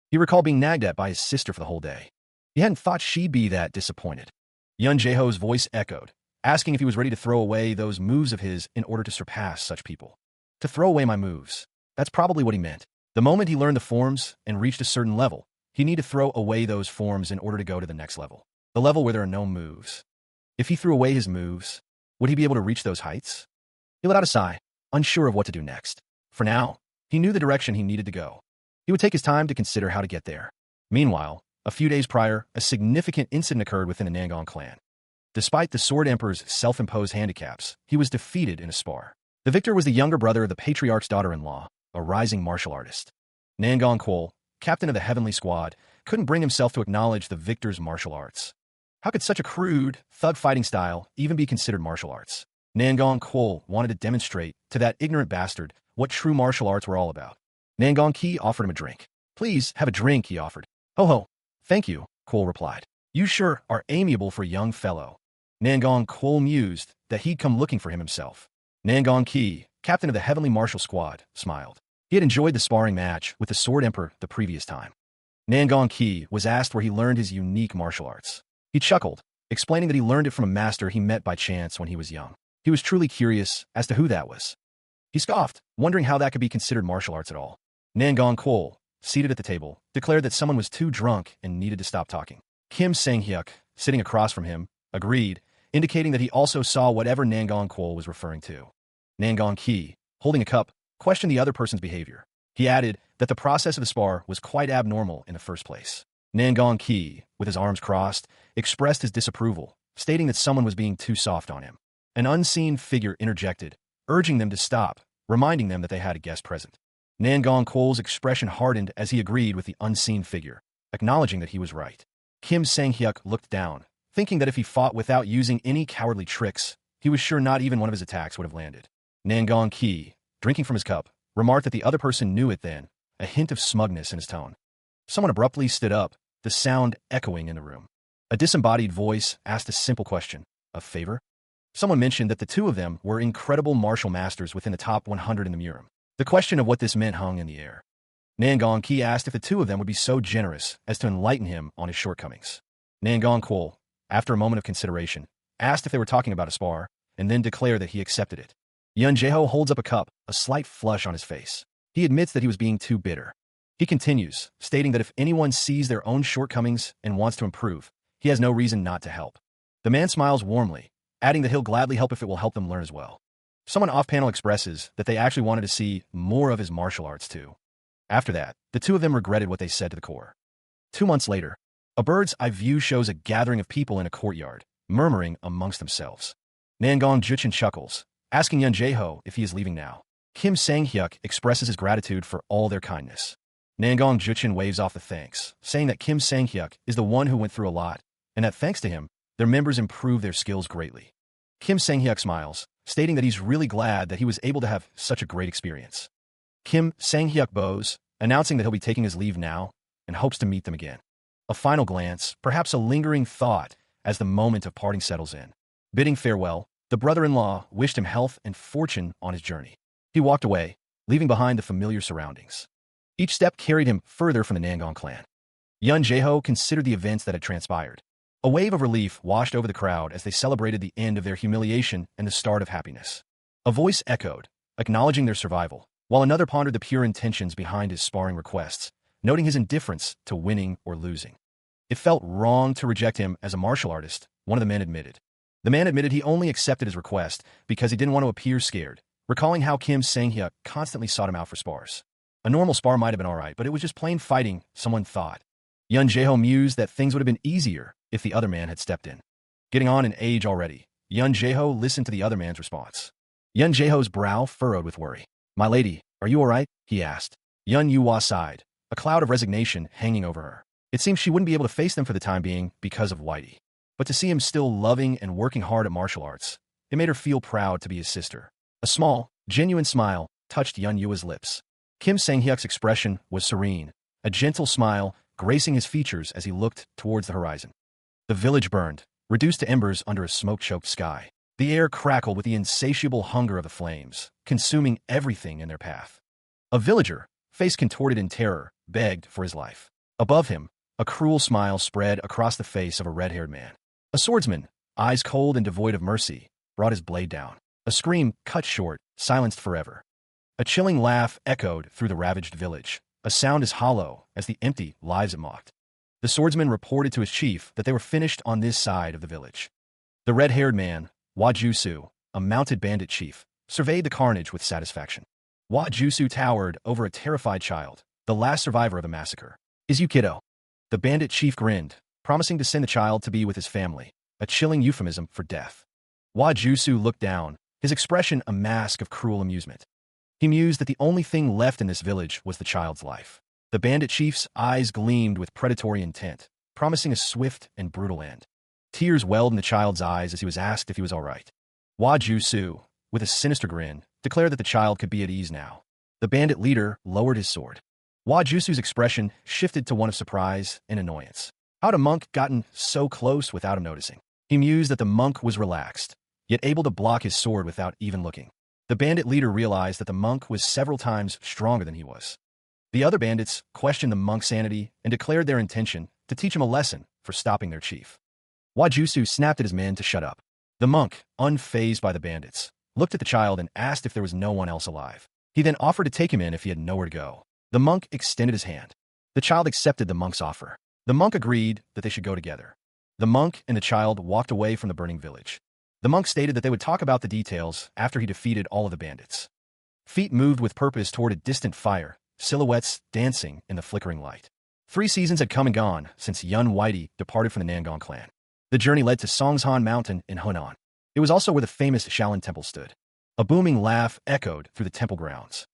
He recalled being nagged at by his sister for the whole day. He hadn't thought she'd be that disappointed. Yun Jae-ho's voice echoed, asking if he was ready to throw away those moves of his in order to surpass such people. To throw away my moves. That's probably what he meant. The moment he learned the forms and reached a certain level, he needed to throw away those forms in order to go to the next level. The level where there are no moves. If he threw away his moves, would he be able to reach those heights? He let out a sigh, unsure of what to do next. For now, he knew the direction he needed to go. He would take his time to consider how to get there. Meanwhile, a few days prior, a significant incident occurred within the Nangang clan. Despite the Sword Emperor's self-imposed handicaps, he was defeated in a spar. The victor was the younger brother of the patriarch's daughter-in-law, a rising martial artist. Nangang Kwol, captain of the Heavenly Squad, couldn't bring himself to acknowledge the victor's martial arts. How could such a crude, thug-fighting style even be considered martial arts? Nangang Kwol wanted to demonstrate to that ignorant bastard what true martial arts were all about. Nangang Ki offered him a drink. Please, have a drink, he offered. Ho ho. Thank you, Kwol replied. You sure are amiable for a young fellow. Nangang Kwol mused that he'd come looking for him himself. Nangang Ki, captain of the Heavenly Martial Squad, smiled. He had enjoyed the sparring match with the Sword Emperor the previous time. Nangang Ki was asked where he learned his unique martial arts. He chuckled, explaining that he learned it from a master he met by chance when he was young. He was truly curious as to who that was. He scoffed, wondering how that could be considered martial arts at all. Nangang Kwol, seated at the table, declared that someone was too drunk and needed to stop talking. Kim Sang-hyuk, sitting across from him, agreed, indicating that he also saw whatever Nangang Kwol was referring to. Nangang Ki, holding a cup, questioned the other person's behavior. He added that the process of the spar was quite abnormal in the first place. Nangang Ki, with his arms crossed, expressed his disapproval, stating that someone was being too soft on him. An unseen figure interjected, urging them to stop, reminding them that they had a guest present. Nangang Kwol's expression hardened as he agreed with the unseen figure, acknowledging that he was right. Kim Sang-hyuk looked down, thinking that if he fought without using any cowardly tricks, he was sure not even one of his attacks would have landed. Nangang Ki, drinking from his cup, remarked that the other person knew it then, a hint of smugness in his tone. Someone abruptly stood up, the sound echoing in the room. A disembodied voice asked a simple question, a favor? Someone mentioned that the two of them were incredible martial masters within the top 100 in the Murim. The question of what this meant hung in the air. Nangang Ki asked if the two of them would be so generous as to enlighten him on his shortcomings. Nangang Kwol, after a moment of consideration, asked if they were talking about a spar, and then declared that he accepted it. Yun Jae-ho holds up a cup, a slight flush on his face. He admits that he was being too bitter. He continues, stating that if anyone sees their own shortcomings and wants to improve, he has no reason not to help. The man smiles warmly, adding that he'll gladly help if it will help them learn as well. Someone off-panel expresses that they actually wanted to see more of his martial arts too. After that, the two of them regretted what they said to the core. 2 months later, a bird's eye view shows a gathering of people in a courtyard, murmuring amongst themselves. Nangang Juchin chuckles, asking Yun Jae-ho if he is leaving now. Kim Sang-hyuk expresses his gratitude for all their kindness. Nangang Juchin waves off the thanks, saying that Kim Sang-hyuk is the one who went through a lot, and that thanks to him, their members improved their skills greatly. Kim Sang-hyuk smiles, stating that he's really glad that he was able to have such a great experience. Kim Sang-hyuk bows, announcing that he'll be taking his leave now, and hopes to meet them again. A final glance, perhaps a lingering thought, as the moment of parting settles in. Bidding farewell, the brother-in-law wished him health and fortune on his journey. He walked away, leaving behind the familiar surroundings. Each step carried him further from the Nangang clan. Yun Jae-ho considered the events that had transpired. A wave of relief washed over the crowd as they celebrated the end of their humiliation and the start of happiness. A voice echoed, acknowledging their survival, while another pondered the pure intentions behind his sparring requests, noting his indifference to winning or losing. It felt wrong to reject him as a martial artist, one of the men admitted. The man admitted he only accepted his request because he didn't want to appear scared, recalling how Kim Sang-hyuk constantly sought him out for spars. A normal spar might have been alright, but it was just plain fighting, someone thought. Yun Jae-ho mused that things would have been easier if the other man had stepped in. Getting on in age already, Yun Jae-ho listened to the other man's response. Yun Jae-ho's brow furrowed with worry. My lady, are you alright? He asked. Yun Yuhua sighed, a cloud of resignation hanging over her. It seemed she wouldn't be able to face them for the time being because of Whitey. But to see him still loving and working hard at martial arts, it made her feel proud to be his sister. A small, genuine smile touched Yun Yua's lips. Kim Sang-hyuk's expression was serene, a gentle smile gracing his features as he looked towards the horizon. The village burned, reduced to embers under a smoke-choked sky. The air crackled with the insatiable hunger of the flames, consuming everything in their path. A villager, face contorted in terror, begged for his life. Above him, a cruel smile spread across the face of a red-haired man. A swordsman, eyes cold and devoid of mercy, brought his blade down. A scream cut short, silenced forever. A chilling laugh echoed through the ravaged village, a sound as hollow as the empty lives it mocked. The swordsman reported to his chief that they were finished on this side of the village. The red-haired man, Wajusu, a mounted bandit chief, surveyed the carnage with satisfaction. Wajusu towered over a terrified child, the last survivor of the massacre. "Is you kiddo?" The bandit chief grinned, promising to send the child to be with his family, a chilling euphemism for death. Wajusu looked down, his expression a mask of cruel amusement. He mused that the only thing left in this village was the child's life. The bandit chief's eyes gleamed with predatory intent, promising a swift and brutal end. Tears welled in the child's eyes as he was asked if he was all right. Wajusu, with a sinister grin, declared that the child could be at ease now. The bandit leader lowered his sword. Wajusu's expression shifted to one of surprise and annoyance. How had a monk gotten so close without him noticing? He mused that the monk was relaxed, yet able to block his sword without even looking. The bandit leader realized that the monk was several times stronger than he was. The other bandits questioned the monk's sanity and declared their intention to teach him a lesson for stopping their chief. Wajusu snapped at his men to shut up. The monk, unfazed by the bandits, looked at the child and asked if there was no one else alive. He then offered to take him in if he had nowhere to go. The monk extended his hand. The child accepted the monk's offer. The monk agreed that they should go together. The monk and the child walked away from the burning village. The monk stated that they would talk about the details after he defeated all of the bandits. Feet moved with purpose toward a distant fire, silhouettes dancing in the flickering light. 3 seasons had come and gone since Yun Whitey departed from the Nangong clan. The journey led to Songshan Mountain in Hunan. It was also where the famous Shaolin Temple stood. A booming laugh echoed through the temple grounds.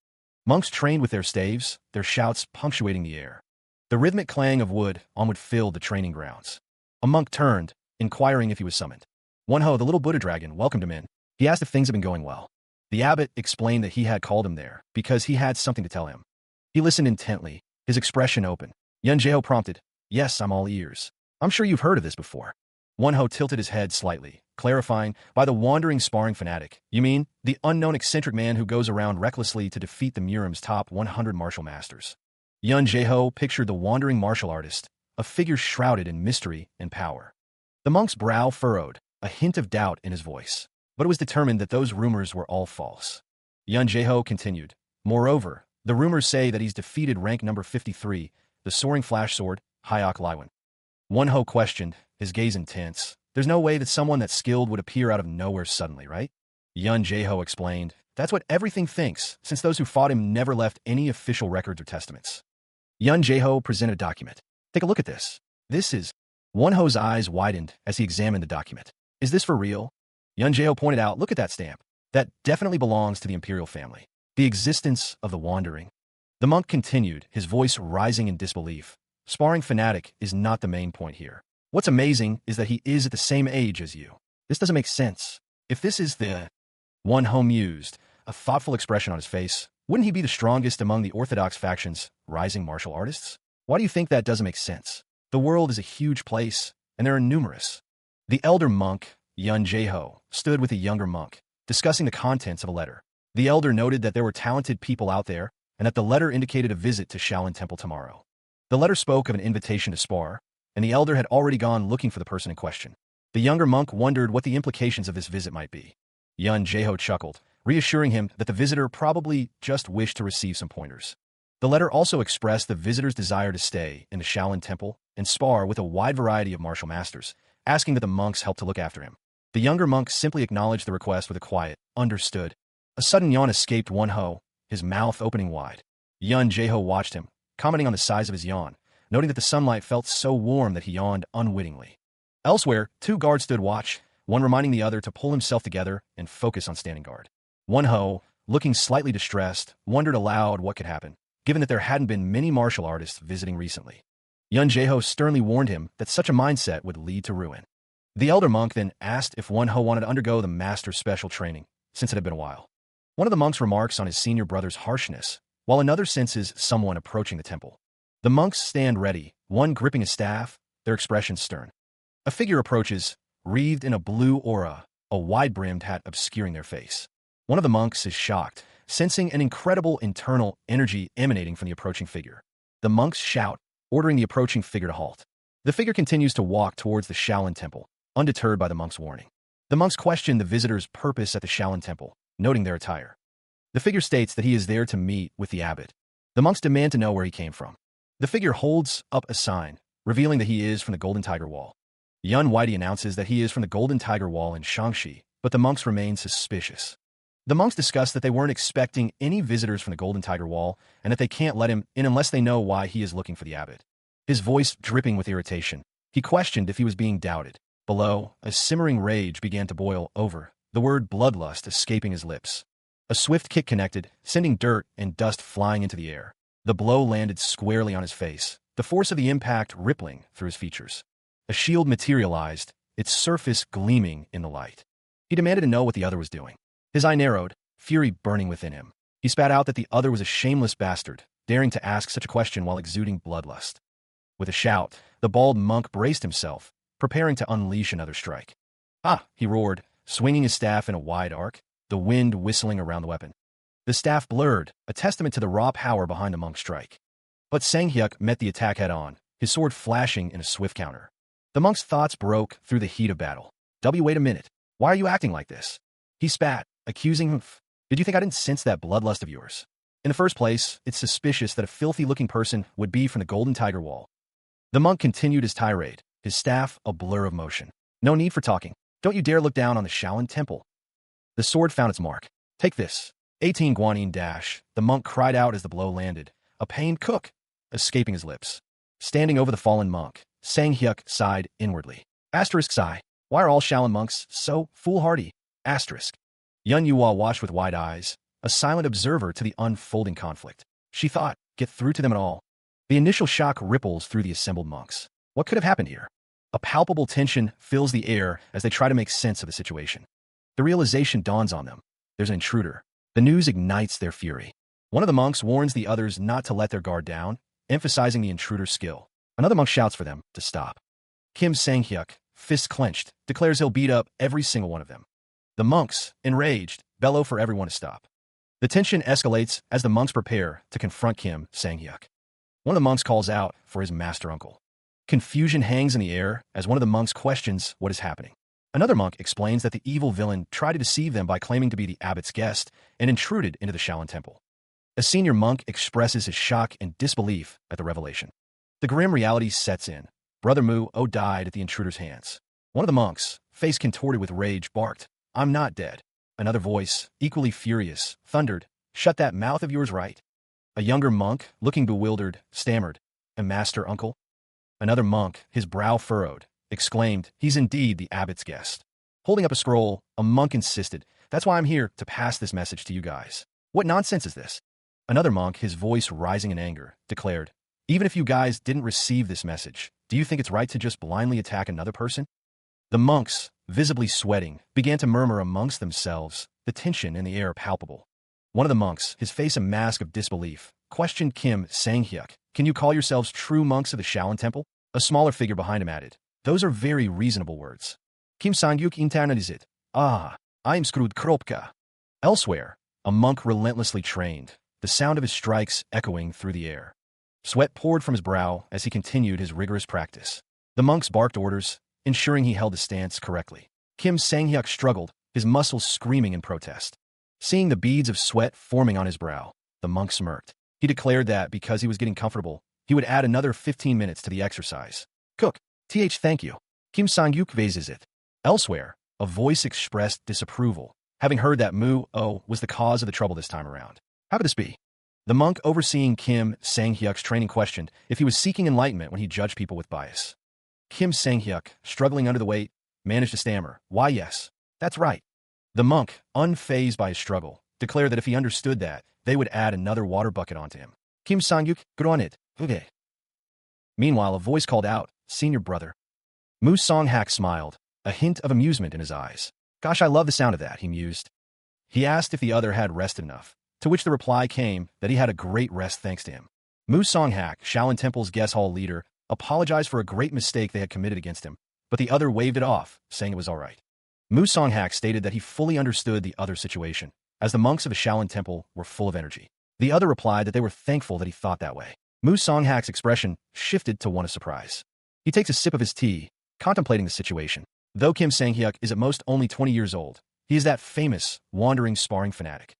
Monks trained with their staves, their shouts punctuating the air. The rhythmic clang of wood on wood filled the training grounds. A monk turned, inquiring if he was summoned. Wonho, the little Buddha dragon, welcomed him in. He asked if things had been going well. The abbot explained that he had called him there because he had something to tell him. He listened intently, his expression open. Yun Jeho prompted, "Yes, I'm all ears. I'm sure you've heard of this before." Wonho tilted his head slightly, clarifying, "By the wandering sparring fanatic, you mean the unknown eccentric man who goes around recklessly to defeat the Murim's top 100 martial masters." Yun Jeho pictured the wandering martial artist, a figure shrouded in mystery and power. The monk's brow furrowed, a hint of doubt in his voice, but it was determined that those rumors were all false. Yun Jeho continued, "Moreover, the rumors say that he's defeated rank number 53, the soaring flash sword, Hyok Liwan." Wonho questioned, his gaze intense. "There's no way that someone that skilled would appear out of nowhere suddenly, right?" Yun Jeho explained, "That's what everything thinks, since those who fought him never left any official records or testaments." Yun Jeho presented a document. "Take a look at this. This is..." Wonho's eyes widened as he examined the document. "Is this for real?" Yun Jeho pointed out, "Look at that stamp. That definitely belongs to the imperial family. The existence of the wandering." The monk continued, his voice rising in disbelief. "Sparring fanatic is not the main point here. What's amazing is that he is at the same age as you. This doesn't make sense. If this is the..." Wonho mused, a thoughtful expression on his face. "Wouldn't he be the strongest among the orthodox faction's rising martial artists? Why do you think that doesn't make sense? The world is a huge place, and there are numerous." The elder monk, Yun Jeho, stood with a younger monk, discussing the contents of a letter. The elder noted that there were talented people out there, and that the letter indicated a visit to Shaolin Temple tomorrow. The letter spoke of an invitation to spar, and the elder had already gone looking for the person in question. The younger monk wondered what the implications of this visit might be. Yun Jeho chuckled, reassuring him that the visitor probably just wished to receive some pointers. The letter also expressed the visitor's desire to stay in the Shaolin Temple and spar with a wide variety of martial masters, asking that the monks help to look after him. The younger monk simply acknowledged the request with a quiet, "Understood." A sudden yawn escaped Wonho, his mouth opening wide. Yun Jeho watched him, commenting on the size of his yawn, noting that the sunlight felt so warm that he yawned unwittingly. Elsewhere, 2 guards stood watch, one reminding the other to pull himself together and focus on standing guard. Wonho, looking slightly distressed, wondered aloud what could happen, given that there hadn't been many martial artists visiting recently. Yun Jeho sternly warned him that such a mindset would lead to ruin. The elder monk then asked if Wonho wanted to undergo the master's special training, since it had been a while. One of the monks remarks on his senior brother's harshness, while another senses someone approaching the temple. The monks stand ready, one gripping a staff, their expressions stern. A figure approaches, wreathed in a blue aura, a wide-brimmed hat obscuring their face. One of the monks is shocked, sensing an incredible internal energy emanating from the approaching figure. The monks shout, ordering the approaching figure to halt. The figure continues to walk towards the Shaolin Temple, undeterred by the monk's warning. The monks question the visitor's purpose at the Shaolin Temple, noting their attire. The figure states that he is there to meet with the abbot. The monks demand to know where he came from. The figure holds up a sign, revealing that he is from the Golden Tiger Wall. Yun Whitey announces that he is from the Golden Tiger Wall in Shangxi, but the monks remain suspicious. The monks discuss that they weren't expecting any visitors from the Golden Tiger Wall and that they can't let him in unless they know why he is looking for the abbot. His voice dripping with irritation, he questioned if he was being doubted. Below, a simmering rage began to boil over, the word bloodlust escaping his lips. A swift kick connected, sending dirt and dust flying into the air. The blow landed squarely on his face, the force of the impact rippling through his features. A shield materialized, its surface gleaming in the light. He demanded to know what the other was doing. His eye narrowed, fury burning within him. He spat out that the other was a shameless bastard, daring to ask such a question while exuding bloodlust. With a shout, the bald monk braced himself, preparing to unleash another strike. Ah! He roared, swinging his staff in a wide arc, the wind whistling around the weapon. The staff blurred, a testament to the raw power behind the monk's strike. But Sang-hyuk met the attack head-on, his sword flashing in a swift counter. The monk's thoughts broke through the heat of battle. Wait a minute. Why are you acting like this? He spat, accusing him. Did you think I didn't sense that bloodlust of yours? In the first place, it's suspicious that a filthy-looking person would be from the Golden Tiger Wall. The monk continued his tirade, his staff a blur of motion. No need for talking. Don't you dare look down on the Shaolin Temple. The sword found its mark. Take this. 18 guanyin dash, the monk cried out as the blow landed, a pained cook, escaping his lips. Standing over the fallen monk, Sang-hyuk sighed inwardly. Asterisk sigh. Why are all Shaolin monks so foolhardy? Asterisk. Yun Yua watched with wide eyes, a silent observer to the unfolding conflict. She thought, get through to them at all. The initial shock ripples through the assembled monks. What could have happened here? A palpable tension fills the air as they try to make sense of the situation. The realization dawns on them. There's an intruder. The news ignites their fury. One of the monks warns the others not to let their guard down, emphasizing the intruder's skill. Another monk shouts for them to stop. Kim Sang-hyuk, fists clenched, declares he'll beat up every single one of them. The monks, enraged, bellow for everyone to stop. The tension escalates as the monks prepare to confront Kim Sang-hyuk. One of the monks calls out for his master uncle. Confusion hangs in the air as one of the monks questions what is happening. Another monk explains that the evil villain tried to deceive them by claiming to be the abbot's guest and intruded into the Shaolin Temple. A senior monk expresses his shock and disbelief at the revelation. The grim reality sets in. Brother Mu O died at the intruder's hands. One of the monks, face contorted with rage, barked, I'm not dead. Another voice, equally furious, thundered, shut that mouth of yours right. A younger monk, looking bewildered, stammered, a master uncle? Another monk, his brow furrowed, exclaimed, he's indeed the abbot's guest. Holding up a scroll, a monk insisted, that's why I'm here, to pass this message to you guys. What nonsense is this? Another monk, his voice rising in anger, declared, even if you guys didn't receive this message, do you think it's right to just blindly attack another person? The monks, visibly sweating, began to murmur amongst themselves, the tension in the air palpable. One of the monks, his face a mask of disbelief, questioned Kim Sang-hyuk, can you call yourselves true monks of the Shaolin Temple? A smaller figure behind him added, those are very reasonable words. Kim Sang-hyuk internalized. Ah, I am screwed kropka. Elsewhere, a monk relentlessly trained, the sound of his strikes echoing through the air. Sweat poured from his brow as he continued his rigorous practice. The monks barked orders, ensuring he held his stance correctly. Kim Sang-hyuk struggled, his muscles screaming in protest. Seeing the beads of sweat forming on his brow, the monk smirked. He declared that because he was getting comfortable, he would add another 15 minutes to the exercise. Cook, thank you. Kim Sang-hyuk vases it. Elsewhere, a voice expressed disapproval, having heard that Mu-O was the cause of the trouble this time around. How could this be? The monk overseeing Kim Sang-hyuk's training questioned if he was seeking enlightenment when he judged people with bias. Kim Sang-hyuk, struggling under the weight, managed to stammer, why yes, that's right. The monk, unfazed by his struggle, declared that if he understood that, they would add another water bucket onto him. Kim Sang-hyuk, good on it. Okay. Meanwhile, a voice called out, senior brother. Mu Song-hak smiled, a hint of amusement in his eyes. Gosh, I love the sound of that, he mused. He asked if the other had rested enough, to which the reply came that he had a great rest thanks to him. Mu Song-hak, Shaolin Temple's guest hall leader, apologized for a great mistake they had committed against him, but the other waved it off, saying it was all right. Mu Song-hak stated that he fully understood the other's situation, as the monks of the Shaolin Temple were full of energy. The other replied that they were thankful that he thought that way. Mu Song-hak's expression shifted to one of surprise. He takes a sip of his tea, contemplating the situation. Though Kim Sang-hyuk is at most only 20 years old, he is that famous, wandering sparring fanatic.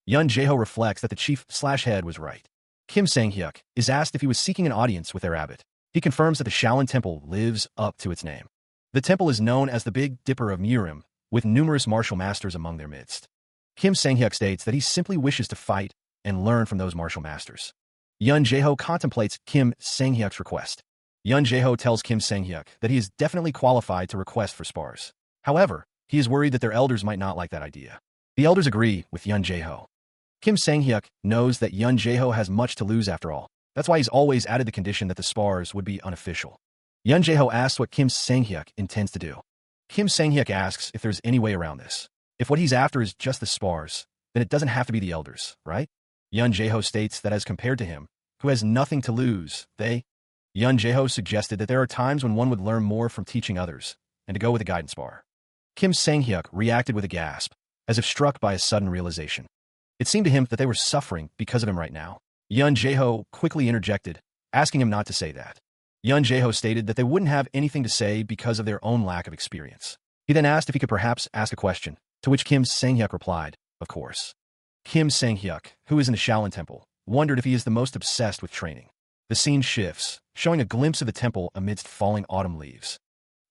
Yun Jae-ho reflects that the chief/head was right. Kim Sang-hyuk is asked if he was seeking an audience with their abbot. He confirms that the Shaolin Temple lives up to its name. The temple is known as the Big Dipper of Murim, with numerous martial masters among their midst. Kim Sang-hyuk states that he simply wishes to fight and learn from those martial masters. Yun Jae-ho contemplates Kim Sang-hyuk's request. Yun Jae-ho tells Kim Sang-hyuk that he is definitely qualified to request for spars. However, he is worried that their elders might not like that idea. The elders agree with Yun Jae-ho. Kim Sang-hyuk knows that Yun Jae-ho has much to lose after all. That's why he's always added the condition that the spars would be unofficial. Yun Jae-ho asks what Kim Sang-hyuk intends to do. Kim Sang-hyuk asks if there's any way around this. If what he's after is just the spars, then it doesn't have to be the elders, right? Yun Jae-ho states that as compared to him, who has nothing to lose, Yun Jae-ho suggested that there are times when one would learn more from teaching others, and to go with a guidance spar. Kim Sang-hyuk reacted with a gasp, as if struck by a sudden realization. It seemed to him that they were suffering because of him right now. Yun Jae-ho quickly interjected, asking him not to say that. Yun Jae-ho stated that they wouldn't have anything to say because of their own lack of experience. He then asked if he could perhaps ask a question, to which Kim Sang-hyuk replied, of course. Kim Sang-hyuk, who is in the Shaolin Temple, wondered if he is the most obsessed with training. The scene shifts, showing a glimpse of the temple amidst falling autumn leaves.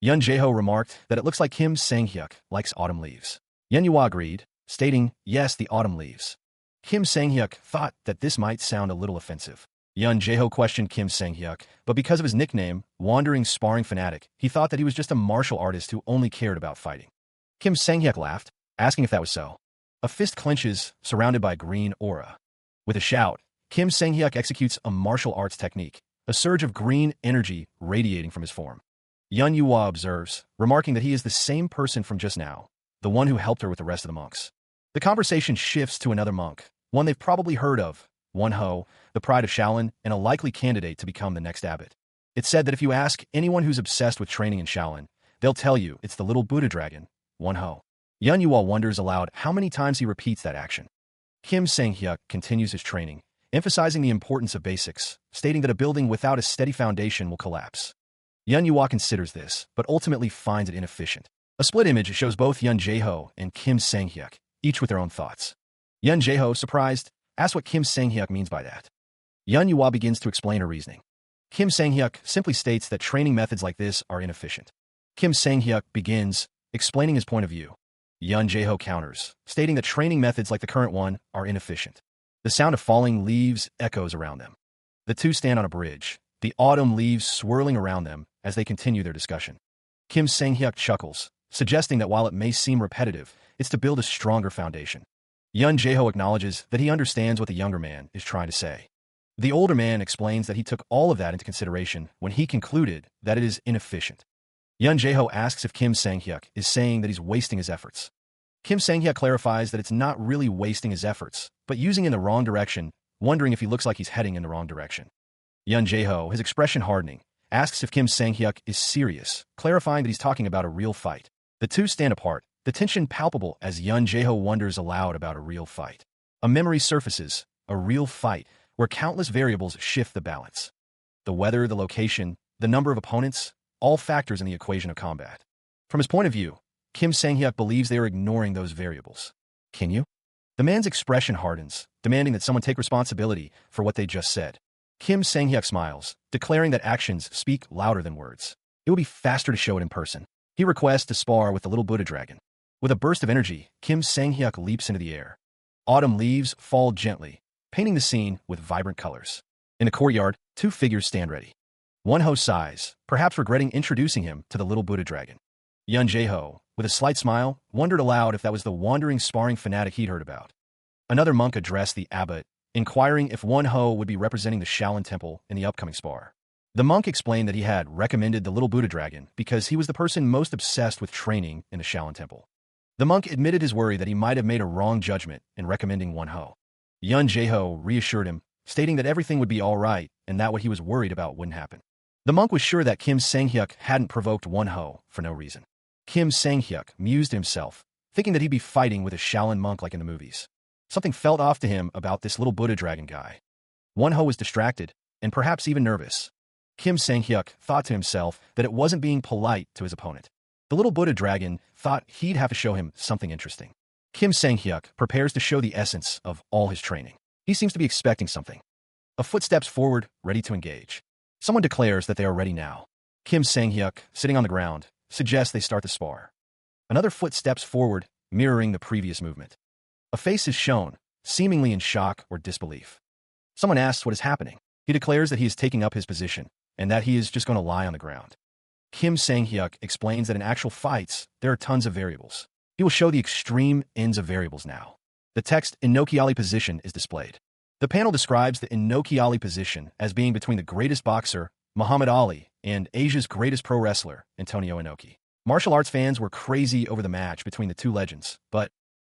Yun Jae-ho remarked that it looks like Kim Sang-hyuk likes autumn leaves. Yun Yua agreed, stating, yes, the autumn leaves. Kim Sang-hyuk thought that this might sound a little offensive. Yun Jae-ho questioned Kim Sang-hyuk, but because of his nickname, Wandering Sparring Fanatic, he thought that he was just a martial artist who only cared about fighting. Kim Sang-hyuk laughed, asking if that was so. A fist clenches, surrounded by green aura. With a shout, Kim Sang-hyuk executes a martial arts technique, a surge of green energy radiating from his form. Yun Yua observes, remarking that he is the same person from just now, the one who helped her with the rest of the monks. The conversation shifts to another monk, one they've probably heard of, Won-ho, the pride of Shaolin, and a likely candidate to become the next abbot. It's said that if you ask anyone who's obsessed with training in Shaolin, they'll tell you it's the little Buddha dragon, Won-ho. Yun Yua wonders aloud how many times he repeats that action. Kim Sang-hyuk continues his training, emphasizing the importance of basics, stating that a building without a steady foundation will collapse. Yun Yua considers this, but ultimately finds it inefficient. A split image shows both Yun Jae-ho and Kim Sang-hyuk, each with their own thoughts. Yun Jae-ho, surprised, asks what Kim Sang-hyuk means by that. Yun Yua begins to explain her reasoning. Kim Sang-hyuk simply states that training methods like this are inefficient. Kim Sang-hyuk begins, explaining his point of view. Yun Jae-ho counters, stating that training methods like the current one are inefficient. The sound of falling leaves echoes around them. The two stand on a bridge, the autumn leaves swirling around them as they continue their discussion. Kim Sang-hyuk chuckles, suggesting that while it may seem repetitive, it's to build a stronger foundation. Yun Jae-ho acknowledges that he understands what the younger man is trying to say. The older man explains that he took all of that into consideration when he concluded that it is inefficient. Yun Jae-ho asks if Kim Sang-hyuk is saying that he's wasting his efforts. Kim Sang-hyuk clarifies that it's not really wasting his efforts, but using in the wrong direction, wondering if he looks like he's heading in the wrong direction. Yun Jae-ho, his expression hardening, asks if Kim Sang-hyuk is serious, clarifying that he's talking about a real fight. The two stand apart, the tension palpable as Yun Jae-ho wonders aloud about a real fight. A memory surfaces, a real fight, where countless variables shift the balance. The weather, the location, the number of opponents, all factors in the equation of combat. From his point of view, Kim Sang-hyuk believes they are ignoring those variables. Can you? The man's expression hardens, demanding that someone take responsibility for what they just said. Kim Sang-hyuk smiles, declaring that actions speak louder than words. It will be faster to show it in person. He requests to spar with the little Buddha dragon. With a burst of energy, Kim Sang-hyuk leaps into the air. Autumn leaves fall gently, painting the scene with vibrant colors. In the courtyard, two figures stand ready. Won-ho sighs, perhaps regretting introducing him to the little Buddha dragon. Yun Jae-ho, with a slight smile, wondered aloud if that was the wandering sparring fanatic he'd heard about. Another monk addressed the abbot, inquiring if Won-ho would be representing the Shaolin Temple in the upcoming spar. The monk explained that he had recommended the little Buddha dragon because he was the person most obsessed with training in the Shaolin Temple. The monk admitted his worry that he might have made a wrong judgment in recommending Won-ho. Yun Jae-ho reassured him, stating that everything would be all right and that what he was worried about wouldn't happen. The monk was sure that Kim Sang-hyuk hadn't provoked Won-ho for no reason. Kim Sang-hyuk mused to himself, thinking that he'd be fighting with a Shaolin monk like in the movies. Something felt off to him about this little Buddha dragon guy. Won-ho was distracted, and perhaps even nervous. Kim Sang-hyuk thought to himself that it wasn't being polite to his opponent. The little Buddha dragon thought he'd have to show him something interesting. Kim Sang-hyuk prepares to show the essence of all his training. He seems to be expecting something. A foot steps forward, ready to engage. Someone declares that they are ready now. Kim Sang-hyuk, sitting on the ground, suggests they start the spar. Another foot steps forward, mirroring the previous movement. A face is shown, seemingly in shock or disbelief. Someone asks what is happening. He declares that he is taking up his position, and that he is just going to lie on the ground. Kim Sang-hyuk explains that in actual fights, there are tons of variables. He will show the extreme ends of variables now. The text Inokiali position is displayed. The panel describes the Inokiali position as being between the greatest boxer, Muhammad Ali, and Asia's greatest pro wrestler, Antonio Inoki. Martial arts fans were crazy over the match between the two legends, but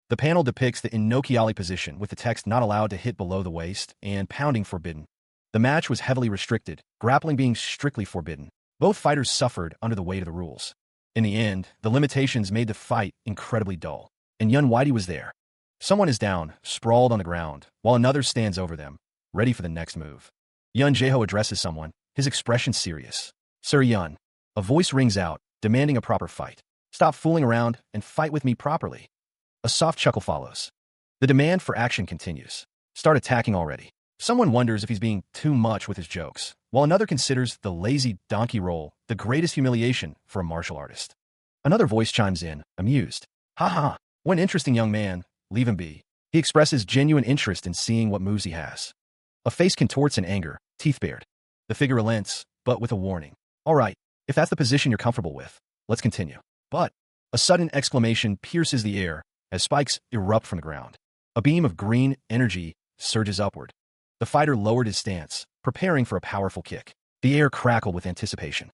the panel depicts the Inokiali position with the text not allowed to hit below the waist and pounding forbidden. The match was heavily restricted, grappling being strictly forbidden. Both fighters suffered under the weight of the rules. In the end, the limitations made the fight incredibly dull, and Yun Whitey was there. Someone is down, sprawled on the ground, while another stands over them, ready for the next move. Yun Jae-ho addresses someone, his expression serious. Sir Yun. A voice rings out, demanding a proper fight. Stop fooling around and fight with me properly. A soft chuckle follows. The demand for action continues. Start attacking already. Someone wonders if he's being too much with his jokes, while another considers the lazy donkey roll the greatest humiliation for a martial artist. Another voice chimes in, amused. Ha ha, what an interesting young man. Leave him be. He expresses genuine interest in seeing what moves he has. A face contorts in anger, teeth bared. The figure relents, but with a warning. All right, if that's the position you're comfortable with, let's continue. But a sudden exclamation pierces the air as spikes erupt from the ground. A beam of green energy surges upward. The fighter lowered his stance, preparing for a powerful kick. The air crackled with anticipation.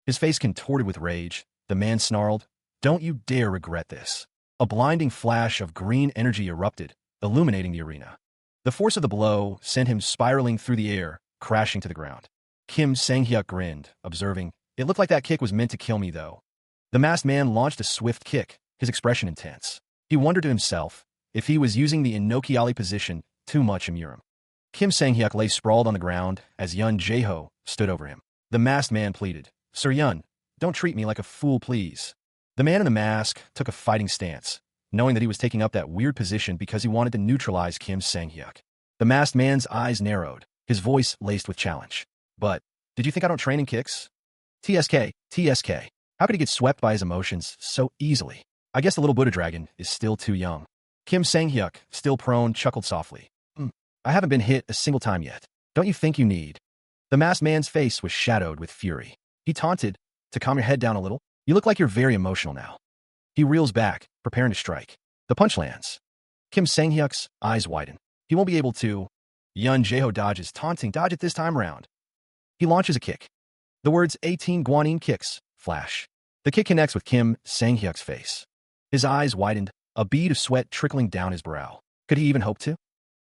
His face contorted with rage. The man snarled, "Don't you dare regret this." A blinding flash of green energy erupted, illuminating the arena. The force of the blow sent him spiraling through the air, crashing to the ground. Kim Sang-hyuk grinned, observing, "It looked like that kick was meant to kill me, though." The masked man launched a swift kick, his expression intense. He wondered to himself if he was using the Inokiali position too much in Murim. Kim Sang-hyuk lay sprawled on the ground as Yun Jae-ho stood over him. The masked man pleaded, "Sir Yun, don't treat me like a fool, please." The man in the mask took a fighting stance, knowing that he was taking up that weird position because he wanted to neutralize Kim Sang-hyuk. The masked man's eyes narrowed, his voice laced with challenge. "But, did you think I don't train in kicks? TSK. How could he get swept by his emotions so easily? I guess the little Buddha dragon is still too young." Kim Sang-hyuk, still prone, chuckled softly. "I haven't been hit a single time yet. Don't you think you need?" The masked man's face was shadowed with fury. He taunted, "To calm your head down a little. You look like you're very emotional now." He reels back, preparing to strike. The punch lands. Kim Sang-hyuk's eyes widen. He won't be able to. Yun Jae-ho dodges, taunting, "Dodge it this time round." He launches a kick. The words 18 Guanyin kicks flash. The kick connects with Kim Sang-hyuk's face. His eyes widened, a bead of sweat trickling down his brow. Could he even hope to?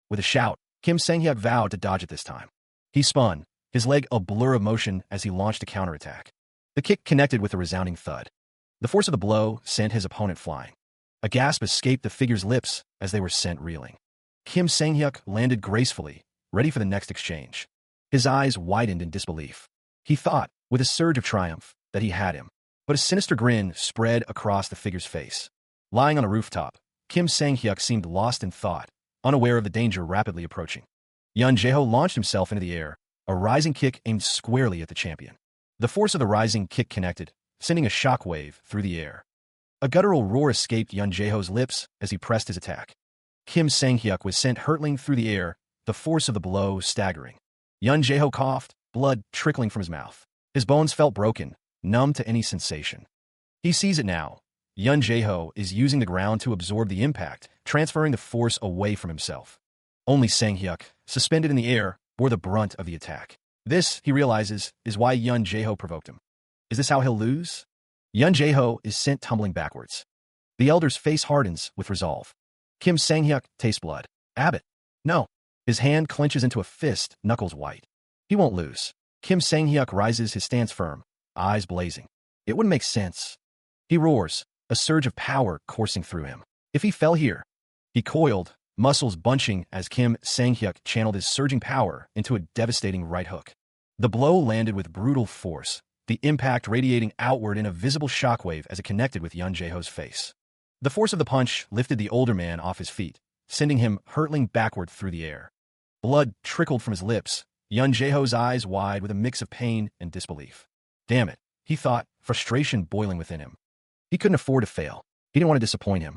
With a shout, Kim Sang-hyuk vowed to dodge it this time. He spun, his leg a blur of motion as he launched a counterattack. The kick connected with a resounding thud. The force of the blow sent his opponent flying. A gasp escaped the figure's lips as they were sent reeling. Kim Sang-hyuk landed gracefully, ready for the next exchange. His eyes widened in disbelief. He thought, with a surge of triumph, that he had him. But a sinister grin spread across the figure's face. Lying on a rooftop, Kim Sang-hyuk seemed lost in thought, unaware of the danger rapidly approaching. Yun Jae-ho launched himself into the air, a rising kick aimed squarely at the champion. The force of the rising kick connected, sending a shockwave through the air. A guttural roar escaped Yun Jae-ho's lips as he pressed his attack. Kim Sang-hyuk was sent hurtling through the air, the force of the blow staggering. Yun Jae-ho coughed, blood trickling from his mouth. His bones felt broken, numb to any sensation. He sees it now. Yun Jae-ho is using the ground to absorb the impact, transferring the force away from himself. Only Sang-hyuk, suspended in the air, bore the brunt of the attack. This, he realizes, is why Yun Jae-ho provoked him. Is this how he'll lose? Yun Jae-ho is sent tumbling backwards. The elder's face hardens with resolve. Kim Sang-hyuk tastes blood. Abbott. No. His hand clenches into a fist, knuckles white. He won't lose. Kim Sang-hyuk rises, his stance firm, eyes blazing. It wouldn't make sense. He roars, a surge of power coursing through him. If he fell here. He coiled, muscles bunching as Kim Sang-hyuk channeled his surging power into a devastating right hook. The blow landed with brutal force, the impact radiating outward in a visible shockwave as it connected with Yun Jae-ho's face. The force of the punch lifted the older man off his feet, sending him hurtling backward through the air. Blood trickled from his lips. Yun Jaeho's eyes wide with a mix of pain and disbelief. Damn it, he thought, frustration boiling within him. He couldn't afford to fail. He didn't want to disappoint him.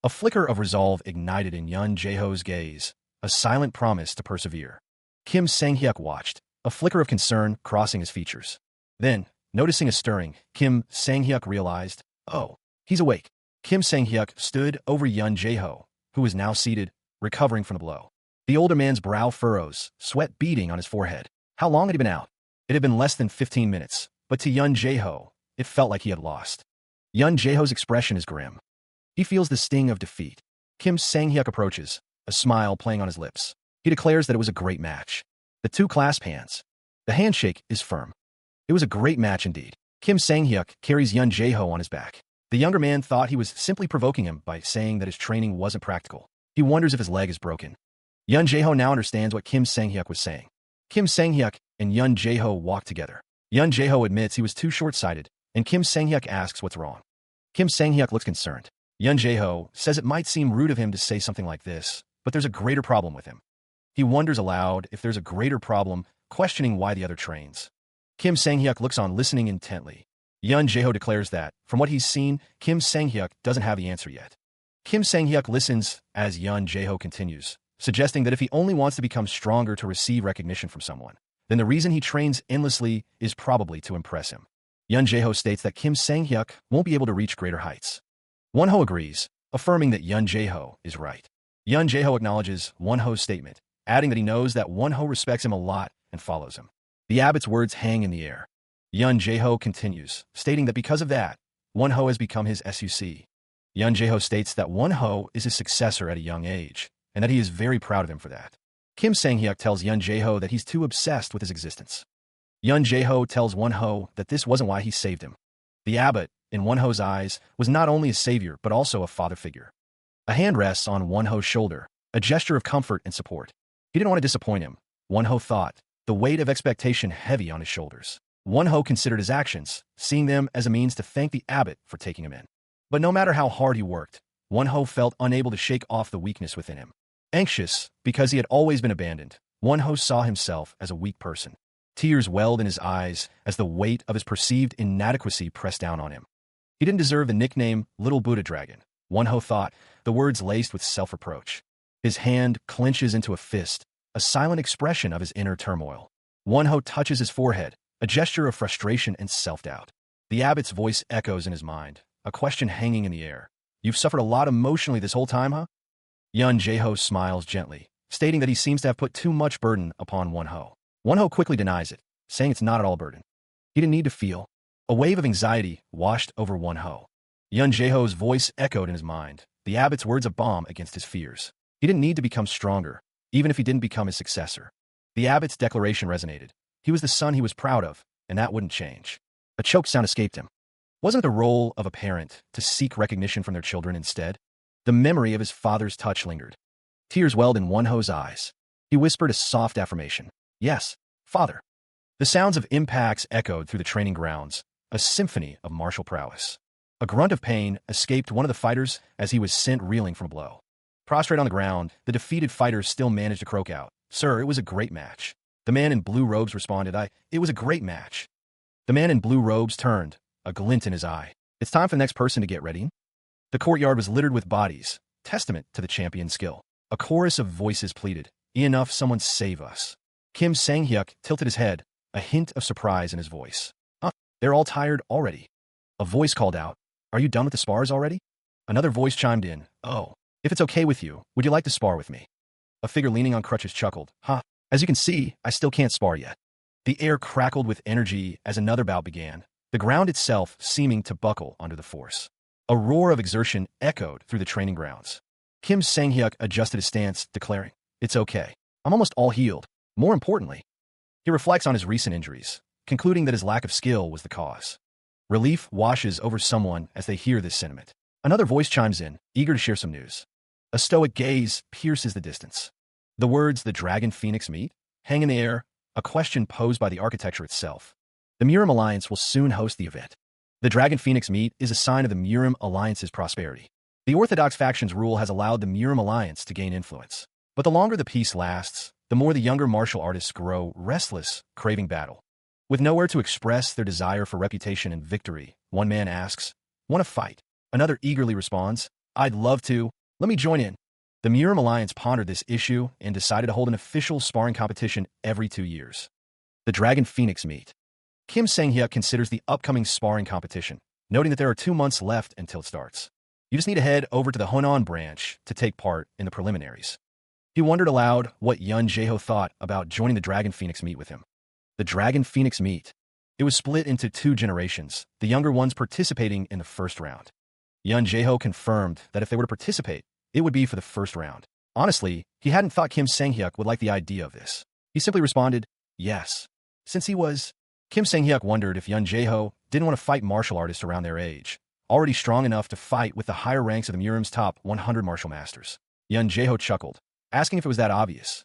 A flicker of resolve ignited in Yun Jaeho's gaze, a silent promise to persevere. Kim Sang-hyuk watched, a flicker of concern crossing his features. Then, noticing a stirring, Kim Sang-hyuk realized, oh, he's awake. Kim Sang-hyuk stood over Yun Jaeho, who was now seated, recovering from the blow. The older man's brow furrows, sweat beading on his forehead. How long had he been out? It had been less than 15 minutes, but to Yun Jaeho, it felt like he had lost. Yun Jaeho's expression is grim. He feels the sting of defeat. Kim Sang-hyuk approaches, a smile playing on his lips. He declares that it was a great match. The two clasp hands. The handshake is firm. It was a great match indeed. Kim Sang-hyuk carries Yun Jaeho on his back. The younger man thought he was simply provoking him by saying that his training wasn't practical. He wonders if his leg is broken. Yun Jaeho now understands what Kim Sang-hyuk was saying. Kim Sang-hyuk and Yun Jaeho walk together. Yun Jaeho admits he was too short-sighted, and Kim Sang-hyuk asks what's wrong. Kim Sang-hyuk looks concerned. Yun Jaeho says it might seem rude of him to say something like this, but there's a greater problem with him. He wonders aloud if there's a greater problem, questioning why the other trains. Kim Sang-hyuk looks on, listening intently. Yun Jaeho declares that, from what he's seen, Kim Sang-hyuk doesn't have the answer yet. Kim Sang-hyuk listens as Yun Jaeho continues, suggesting that if he only wants to become stronger to receive recognition from someone, then the reason he trains endlessly is probably to impress him. Yun Jaeho states that Kim Sang-hyuk won't be able to reach greater heights. Won-ho agrees, affirming that Yun Jaeho is right. Yun Jaeho acknowledges Won-ho's statement, adding that he knows that Won-ho respects him a lot and follows him. The abbot's words hang in the air. Yun Jaeho continues, stating that because of that, Won-ho has become his SUC. Yun Jaeho states that Won-ho is his successor at a young age, and that he is very proud of him for that. Kim Sang-hyuk tells Yun Jaeho that he's too obsessed with his existence. Yun Jaeho tells Won-ho that this wasn't why he saved him. The abbot, in Won-ho's eyes, was not only a savior but also a father figure. A hand rests on Won-ho's shoulder, a gesture of comfort and support. He didn't want to disappoint him, Won-ho thought, the weight of expectation heavy on his shoulders. Won-ho considered his actions, seeing them as a means to thank the abbot for taking him in. But no matter how hard he worked, Won-ho felt unable to shake off the weakness within him. Anxious, because he had always been abandoned, Won-ho saw himself as a weak person. Tears welled in his eyes as the weight of his perceived inadequacy pressed down on him. He didn't deserve the nickname Little Buddha Dragon, Won-ho thought, the words laced with self-reproach. His hand clenches into a fist, a silent expression of his inner turmoil. Won-ho touches his forehead, a gesture of frustration and self-doubt. The abbot's voice echoes in his mind, a question hanging in the air. You've suffered a lot emotionally this whole time, huh? Yun Jaeho smiles gently, stating that he seems to have put too much burden upon Won-ho. Won-ho quickly denies it, saying it's not at all a burden. He didn't need to feel. A wave of anxiety washed over Won-ho. Yun Jaeho's voice echoed in his mind, the abbot's words a balm against his fears. He didn't need to become stronger, even if he didn't become his successor. The abbot's declaration resonated. He was the son he was proud of, and that wouldn't change. A choked sound escaped him. Wasn't it the role of a parent to seek recognition from their children instead? The memory of his father's touch lingered. Tears welled in Won-ho's eyes. He whispered a soft affirmation. Yes, father. The sounds of impacts echoed through the training grounds, a symphony of martial prowess. A grunt of pain escaped one of the fighters as he was sent reeling from a blow. Prostrate on the ground, the defeated fighters still managed to croak out, "Sir, it was a great match." The man in blue robes responded, It was a great match." The man in blue robes turned, a glint in his eye. "It's time for the next person to get ready." The courtyard was littered with bodies, testament to the champion's skill. A chorus of voices pleaded, "Enough, someone save us." Kim Sang-hyuk tilted his head, a hint of surprise in his voice. They're all tired already." A voice called out, "Are you done with the spars already?" Another voice chimed in, "Oh, if it's okay with you, would you like to spar with me?" A figure leaning on crutches chuckled, As you can see, I still can't spar yet." The air crackled with energy as another bout began, the ground itself seeming to buckle under the force. A roar of exertion echoed through the training grounds. Kim Sang-hyuk adjusted his stance, declaring, "It's okay. I'm almost all healed. More importantly," he reflects on his recent injuries, concluding that his lack of skill was the cause. Relief washes over someone as they hear this sentiment. Another voice chimes in, eager to share some news. A stoic gaze pierces the distance. The words, "the dragon phoenix meet," hang in the air, a question posed by the architecture itself. The Murim Alliance will soon host the event. The Dragon Phoenix meet is a sign of the Murim Alliance's prosperity. The Orthodox faction's rule has allowed the Murim Alliance to gain influence. But the longer the peace lasts, the more the younger martial artists grow restless, craving battle. With nowhere to express their desire for reputation and victory, one man asks, "Want to fight?" Another eagerly responds, "I'd love to. Let me join in." The Murim Alliance pondered this issue and decided to hold an official sparring competition every 2 years. The Dragon Phoenix meet. Kim Sang-hyuk considers the upcoming sparring competition, noting that there are 2 months left until it starts. You just need to head over to the Honan branch to take part in the preliminaries. He wondered aloud what Yun Jae-ho thought about joining the Dragon Phoenix meet with him. The Dragon Phoenix meet. It was split into 2 generations, the younger ones participating in the first round. Yun Jae-ho confirmed that if they were to participate, it would be for the first round. Honestly, he hadn't thought Kim Sang-hyuk would like the idea of this. He simply responded, yes. Since he was... Kim Sang-hyuk wondered if Yun Jae-ho didn't want to fight martial artists around their age, already strong enough to fight with the higher ranks of the Murim's top 100 martial masters. Yun Jae-ho chuckled, asking if it was that obvious.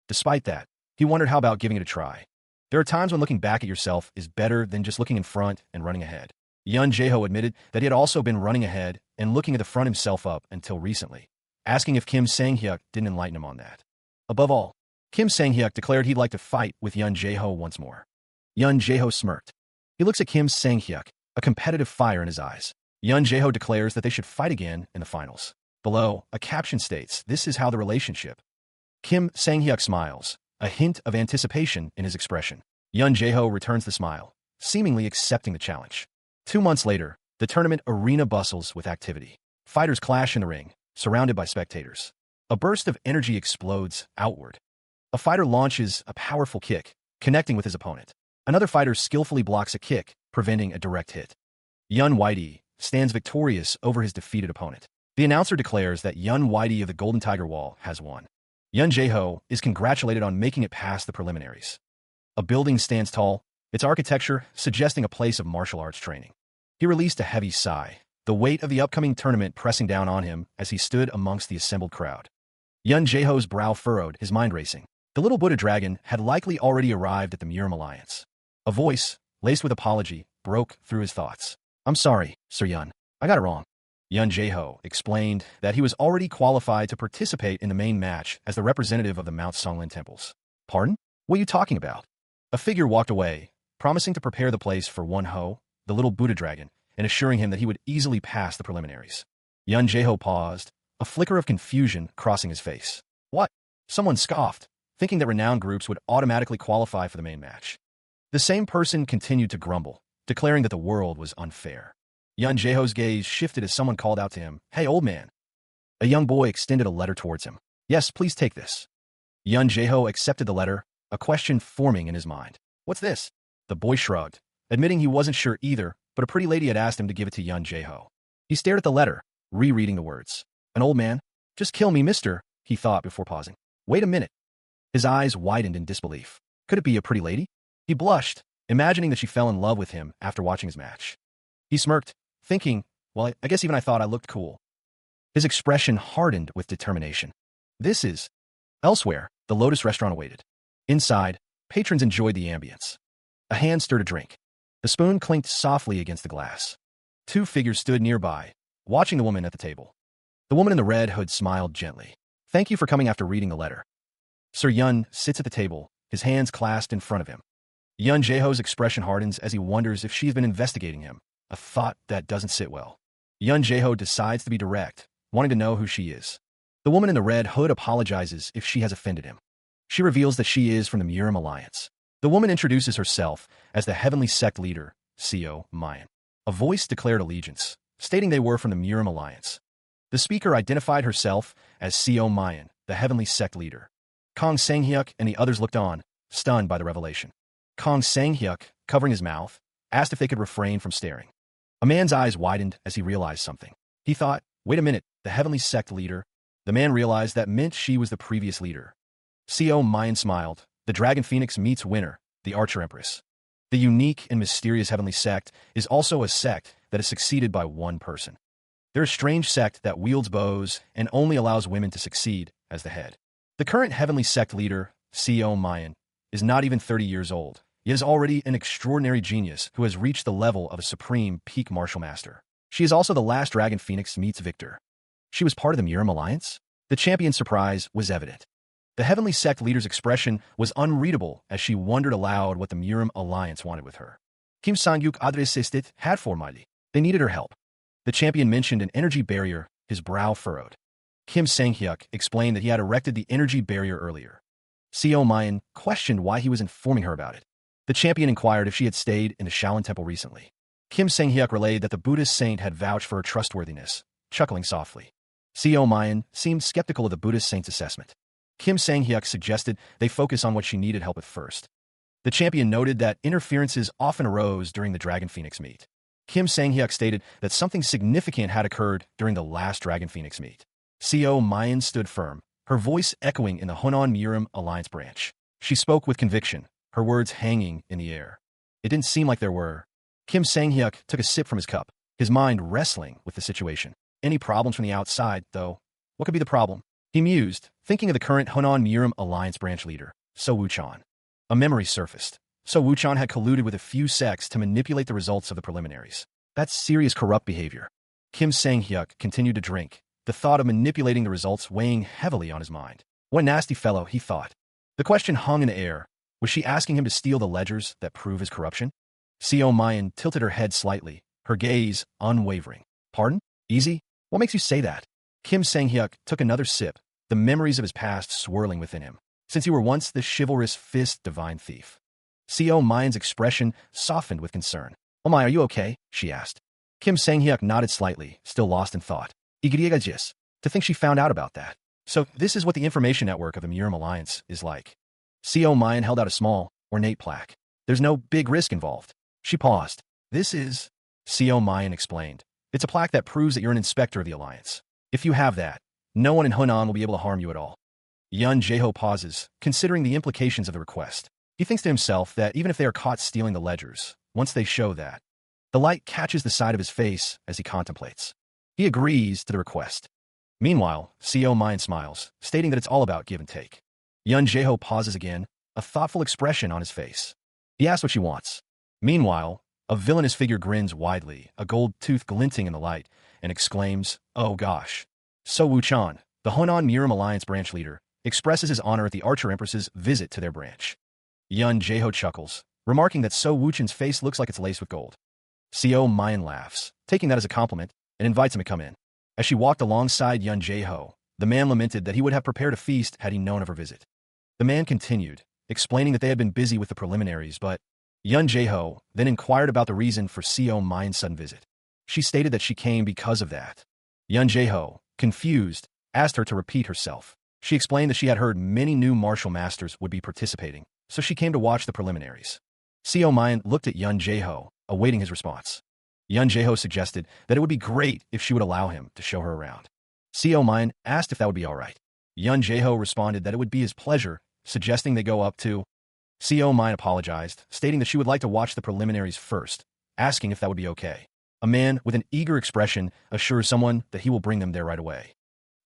Despite that, he wondered how about giving it a try. There are times when looking back at yourself is better than just looking in front and running ahead. Yun Jae-ho admitted that he had also been running ahead and looking at the front himself up until recently, asking if Kim Sang-hyuk didn't enlighten him on that. Above all, Kim Sang-hyuk declared he'd like to fight with Yun Jae-ho once more. Yun Jae-ho smirked. He looks at Kim Sang-hyuk, a competitive fire in his eyes. Yun Jae-ho declares that they should fight again in the finals. Below, a caption states, "This is how the relationship." Kim Sang-hyuk smiles, a hint of anticipation in his expression. Yun Jae-ho returns the smile, seemingly accepting the challenge. 2 months later, the tournament arena bustles with activity. Fighters clash in the ring, surrounded by spectators. A burst of energy explodes outward. A fighter launches a powerful kick, connecting with his opponent. Another fighter skillfully blocks a kick, preventing a direct hit. Yun Whitey stands victorious over his defeated opponent. The announcer declares that Yun Whitey of the Golden Tiger Wall has won. Yun Jae-ho is congratulated on making it past the preliminaries. A building stands tall, its architecture suggesting a place of martial arts training. He released a heavy sigh, the weight of the upcoming tournament pressing down on him as he stood amongst the assembled crowd. Yun Jae-ho's brow furrowed, his mind racing. The little Buddha dragon had likely already arrived at the Murim Alliance. A voice, laced with apology, broke through his thoughts. "I'm sorry, Sir Yun. I got it wrong." Yun Jae-ho explained that he was already qualified to participate in the main match as the representative of the Mount Songlin temples. "Pardon? What are you talking about?" A figure walked away, promising to prepare the place for Won-ho, the little Buddha dragon, and assuring him that he would easily pass the preliminaries. Yun Jae-ho paused, a flicker of confusion crossing his face. "What?" Someone scoffed, thinking that renowned groups would automatically qualify for the main match. The same person continued to grumble, declaring that the world was unfair. Yun Jae-ho's gaze shifted as someone called out to him, "Hey, old man." A young boy extended a letter towards him. "Yes, please take this." Yun Jae-ho accepted the letter, a question forming in his mind. "What's this?" The boy shrugged, admitting he wasn't sure either, but a pretty lady had asked him to give it to Yun Jae-ho. He stared at the letter, rereading the words. "An old man? Just kill me, mister," he thought before pausing. "Wait a minute." His eyes widened in disbelief. Could it be a pretty lady? He blushed, imagining that she fell in love with him after watching his match. He smirked, thinking, well, I guess even I thought I looked cool. His expression hardened with determination. This is... Elsewhere, the Lotus restaurant awaited. Inside, patrons enjoyed the ambience. A hand stirred a drink. The spoon clinked softly against the glass. 2 figures stood nearby, watching the woman at the table. The woman in the red hood smiled gently. "Thank you for coming after reading the letter." Sir Yun sits at the table, his hands clasped in front of him. Yun Jae-ho's expression hardens as he wonders if she's been investigating him, a thought that doesn't sit well. Yun Jae-ho decides to be direct, wanting to know who she is. The woman in the red hood apologizes if she has offended him. She reveals that she is from the Murim Alliance. The woman introduces herself as the heavenly sect leader, Seo Mayan. A voice declared allegiance, stating they were from the Murim Alliance. The speaker identified herself as Seo Mayan, the heavenly sect leader. Kang Sang-hyuk and the others looked on, stunned by the revelation. Kang Sang-hyuk, covering his mouth, asked if they could refrain from staring. A man's eyes widened as he realized something. He thought, wait a minute, the heavenly sect leader. The man realized that meant she was the previous leader. Seo Mayan smiled. The Dragon Phoenix meets winner, the Archer Empress. The unique and mysterious heavenly sect is also a sect that is succeeded by one person. They're a strange sect that wields bows and only allows women to succeed as the head. The current heavenly sect leader, Seo Mayan, is not even 30 years old. He is already an extraordinary genius who has reached the level of a supreme peak martial master. She is also the last Dragon Phoenix meets victor. She was part of the Murim Alliance? The champion's surprise was evident. The Heavenly Sect leader's expression was unreadable as she wondered aloud what the Murim alliance wanted with her. Kim Sang-yuk adresistit had formally. They needed her help. The champion mentioned an energy barrier, his brow furrowed. Kim Sang-hyuk explained that he had erected the energy barrier earlier. Seo Mayan questioned why he was informing her about it. The champion inquired if she had stayed in the Shaolin Temple recently. Kim Sang-hyuk relayed that the Buddhist saint had vouched for her trustworthiness, chuckling softly. Seo Mayan seemed skeptical of the Buddhist saint's assessment. Kim Sang-hyuk suggested they focus on what she needed help with first. The champion noted that interferences often arose during the Dragon Phoenix meet. Kim Sang-hyuk stated that something significant had occurred during the last Dragon Phoenix meet. Seo Mayan stood firm, her voice echoing in the Honan Murim Alliance branch. She spoke with conviction, her words hanging in the air. It didn't seem like there were. Kim Sang-hyuk took a sip from his cup, his mind wrestling with the situation. Any problems from the outside, though? What could be the problem? He mused, thinking of the current Honan Murim Alliance branch leader, So Wuchan. A memory surfaced. So Wuchan had colluded with a few sects to manipulate the results of the preliminaries. That's serious corrupt behavior. Kim Sang-hyuk continued to drink, the thought of manipulating the results weighing heavily on his mind. What a nasty fellow, he thought. The question hung in the air. Was she asking him to steal the ledgers that prove his corruption? Seo Mayan tilted her head slightly, her gaze unwavering. Pardon? Easy? What makes you say that? Kim Sang-hyuk took another sip, the memories of his past swirling within him. Since you were once the chivalrous fist divine thief. Seo Mayan's expression softened with concern. Oh my, are you okay? She asked. Kim Sang-hyuk nodded slightly, still lost in thought. Igriegajis. To think she found out about that. So this is what the information network of the Murim Alliance is like. Seo Mayan held out a small, ornate plaque. There's no big risk involved. She paused. This is... Seo Mayan explained. It's a plaque that proves that you're an inspector of the Alliance. If you have that, no one in Hunan will be able to harm you at all. Yun Jaeho pauses, considering the implications of the request. He thinks to himself that even if they are caught stealing the ledgers, once they show that, the light catches the side of his face as he contemplates. He agrees to the request. Meanwhile, Seo Mayan smiles, stating that it's all about give and take. Yun Jaeho pauses again, a thoughtful expression on his face. He asks what she wants. Meanwhile, a villainous figure grins widely, a gold tooth glinting in the light, and exclaims, "Oh gosh." So Wuchan, the Honan Murim Alliance branch leader, expresses his honor at the Archer Empress's visit to their branch. Yun Jaeho chuckles, remarking that So Wuchan's face looks like it's laced with gold. Seo Mayan laughs, taking that as a compliment, and invites him to come in. As she walked alongside Yun Jaeho, the man lamented that he would have prepared a feast had he known of her visit. The man continued, explaining that they had been busy with the preliminaries, but Yun Jaeho then inquired about the reason for Seo Mayan's sudden visit. She stated that she came because of that. Yun Jaeho, confused, asked her to repeat herself. She explained that she had heard many new martial masters would be participating, so she came to watch the preliminaries. Seo Mayan looked at Yun Jaeho, awaiting his response. Yun Jaeho suggested that it would be great if she would allow him to show her around. Seo Mayan asked if that would be all right. Yun Jaeho responded that it would be his pleasure, suggesting they go up to... Seo Mayan apologized, stating that she would like to watch the preliminaries first, asking if that would be okay. A man with an eager expression assures someone that he will bring them there right away.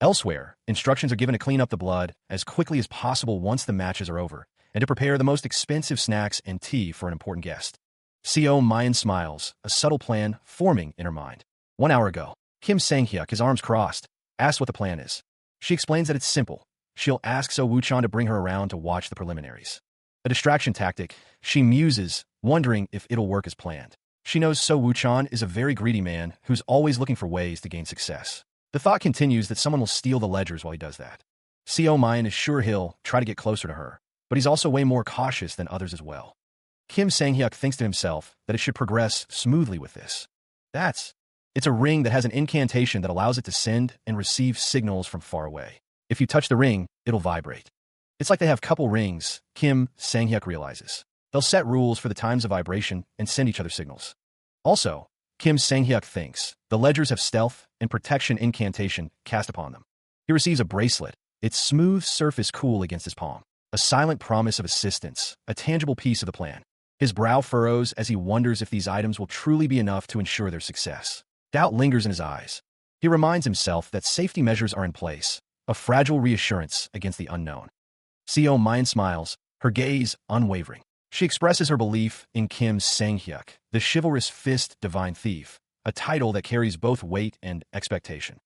Elsewhere, instructions are given to clean up the blood as quickly as possible once the matches are over, and to prepare the most expensive snacks and tea for an important guest. Seo Mayan smiles, a subtle plan forming in her mind. 1 hour ago, Kim Sang-hyuk, his arms crossed, asked what the plan is. She explains that it's simple. She'll ask So Wuchan to bring her around to watch the preliminaries. A distraction tactic, she muses, wondering if it'll work as planned. She knows So Wuchan is a very greedy man who's always looking for ways to gain success. The thought continues that someone will steal the ledgers while he does that. Seo Mayan is sure he'll try to get closer to her, but he's also way more cautious than others as well. Kim Sang-hyuk thinks to himself that it should progress smoothly with this. It's a ring that has an incantation that allows it to send and receive signals from far away. If you touch the ring, it'll vibrate. It's like they have couple rings, Kim Sang-hyuk realizes. They'll set rules for the times of vibration and send each other signals. Also, Kim Sang-hyuk thinks the ledgers have stealth and protection incantation cast upon them. He receives a bracelet, its smooth surface cool against his palm. A silent promise of assistance, a tangible piece of the plan. His brow furrows as he wonders if these items will truly be enough to ensure their success. Doubt lingers in his eyes. He reminds himself that safety measures are in place, a fragile reassurance against the unknown. Seo Mayan smiles, her gaze unwavering. She expresses her belief in Kim Sang-hyuk, the chivalrous fist divine thief, a title that carries both weight and expectation.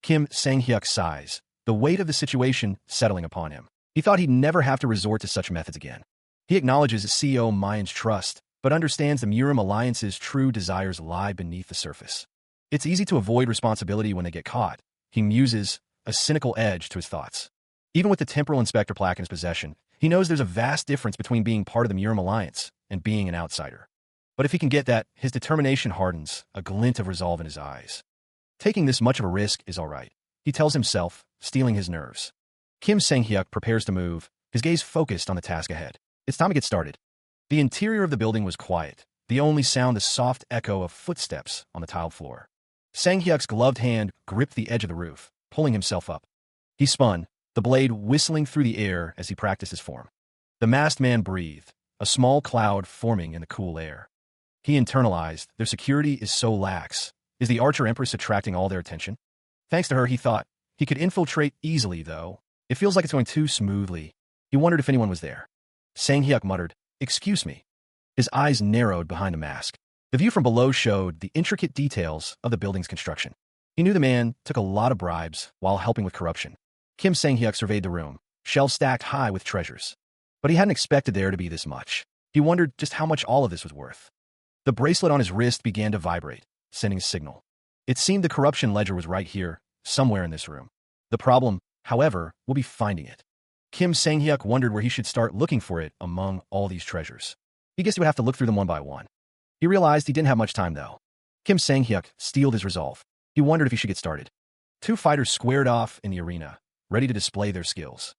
Kim Sang-hyuk sighs, the weight of the situation settling upon him. He thought he'd never have to resort to such methods again. He acknowledges CEO Mayan's trust, but understands the Murim Alliance's true desires lie beneath the surface. It's easy to avoid responsibility when they get caught. He muses, a cynical edge to his thoughts. Even with the temporal inspector plaque in his possession, he knows there's a vast difference between being part of the Murim Alliance and being an outsider. But if he can get that, his determination hardens, a glint of resolve in his eyes. Taking this much of a risk is all right, he tells himself, steeling his nerves. Kim Sang-hyuk prepares to move, his gaze focused on the task ahead. It's time to get started. The interior of the building was quiet, the only sound the soft echo of footsteps on the tiled floor. Sang-hyuk's gloved hand gripped the edge of the roof, pulling himself up. He spun, the blade whistling through the air as he practiced his form. The masked man breathed, a small cloud forming in the cool air. He internalized, their security is so lax. Is the Archer Empress attracting all their attention? Thanks to her, he thought. He could infiltrate easily, though. It feels like it's going too smoothly. He wondered if anyone was there. Sang-hyuk muttered, "Excuse me." His eyes narrowed behind the mask. The view from below showed the intricate details of the building's construction. He knew the man took a lot of bribes while helping with corruption. Kim Sang-hyuk surveyed the room, shelves stacked high with treasures. But he hadn't expected there to be this much. He wondered just how much all of this was worth. The bracelet on his wrist began to vibrate, sending a signal. It seemed the corruption ledger was right here, somewhere in this room. The problem, however, will be finding it. Kim Sang-hyuk wondered where he should start looking for it among all these treasures. He guessed he would have to look through them one by one. He realized he didn't have much time, though. Kim Sang-hyuk steeled his resolve. He wondered if he should get started. Two fighters squared off in the arena, ready to display their skills.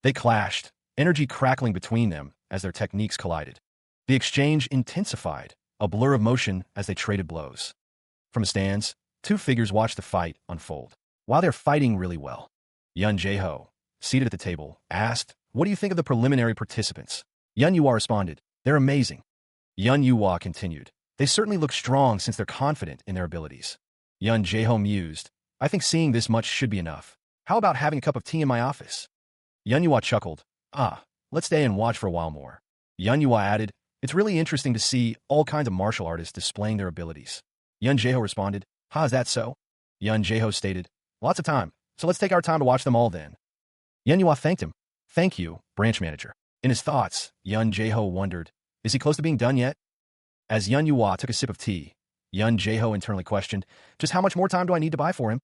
They clashed, energy crackling between them as their techniques collided. The exchange intensified, a blur of motion as they traded blows. From the stands, two figures watched the fight unfold. While they're fighting really well, Yun Jae-ho, seated at the table, asked, "What do you think of the preliminary participants?" Yun Yua responded, "They're amazing." Yun Yua continued, "They certainly look strong since they're confident in their abilities." Yun Jae-ho mused, "I think seeing this much should be enough. How about having a cup of tea in my office?" Yun Yua chuckled, "Let's stay and watch for a while more." Yun Yua added, "It's really interesting to see all kinds of martial artists displaying their abilities." Yun Jae-ho responded, "Is that so?" Yun Jae-ho stated, "Lots of time, so let's take our time to watch them all then." Yun Yua thanked him. "Thank you, branch manager." In his thoughts, Yun Jae-ho wondered, is he close to being done yet? As Yun Yua took a sip of tea, Yun Jae-ho internally questioned, just how much more time do I need to buy for him?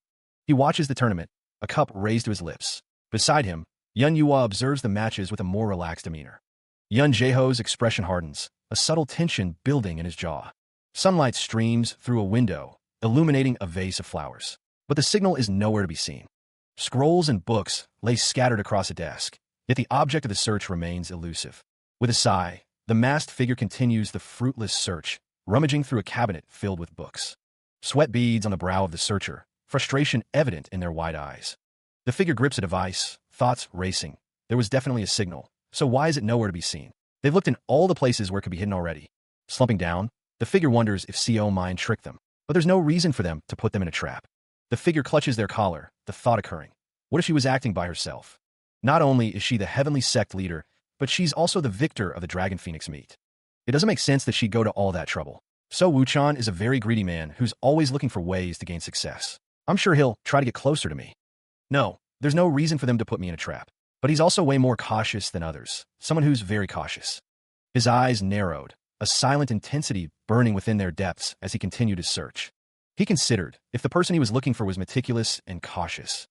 He watches the tournament, a cup raised to his lips. Beside him, Yun Yua observes the matches with a more relaxed demeanor. Yun Jae-ho's expression hardens, a subtle tension building in his jaw. Sunlight streams through a window, illuminating a vase of flowers. But the signal is nowhere to be seen. Scrolls and books lay scattered across a desk, yet the object of the search remains elusive. With a sigh, the masked figure continues the fruitless search, rummaging through a cabinet filled with books. Sweat beads on the brow of the searcher, frustration evident in their wide eyes. The figure grips a device, thoughts racing. There was definitely a signal, so why is it nowhere to be seen? They've looked in all the places where it could be hidden already. Slumping down, the figure wonders if CO Mind tricked them, but there's no reason for them to put them in a trap. The figure clutches their collar, the thought occurring. What if she was acting by herself? Not only is she the heavenly sect leader, but she's also the victor of the Dragon Phoenix meet. It doesn't make sense that she'd go to all that trouble. So Wu-chan is a very greedy man who's always looking for ways to gain success. I'm sure he'll try to get closer to me. No, there's no reason for them to put me in a trap. But he's also way more cautious than others, someone who's very cautious. His eyes narrowed, a silent intensity burning within their depths as he continued his search. He considered, if the person he was looking for was meticulous and cautious,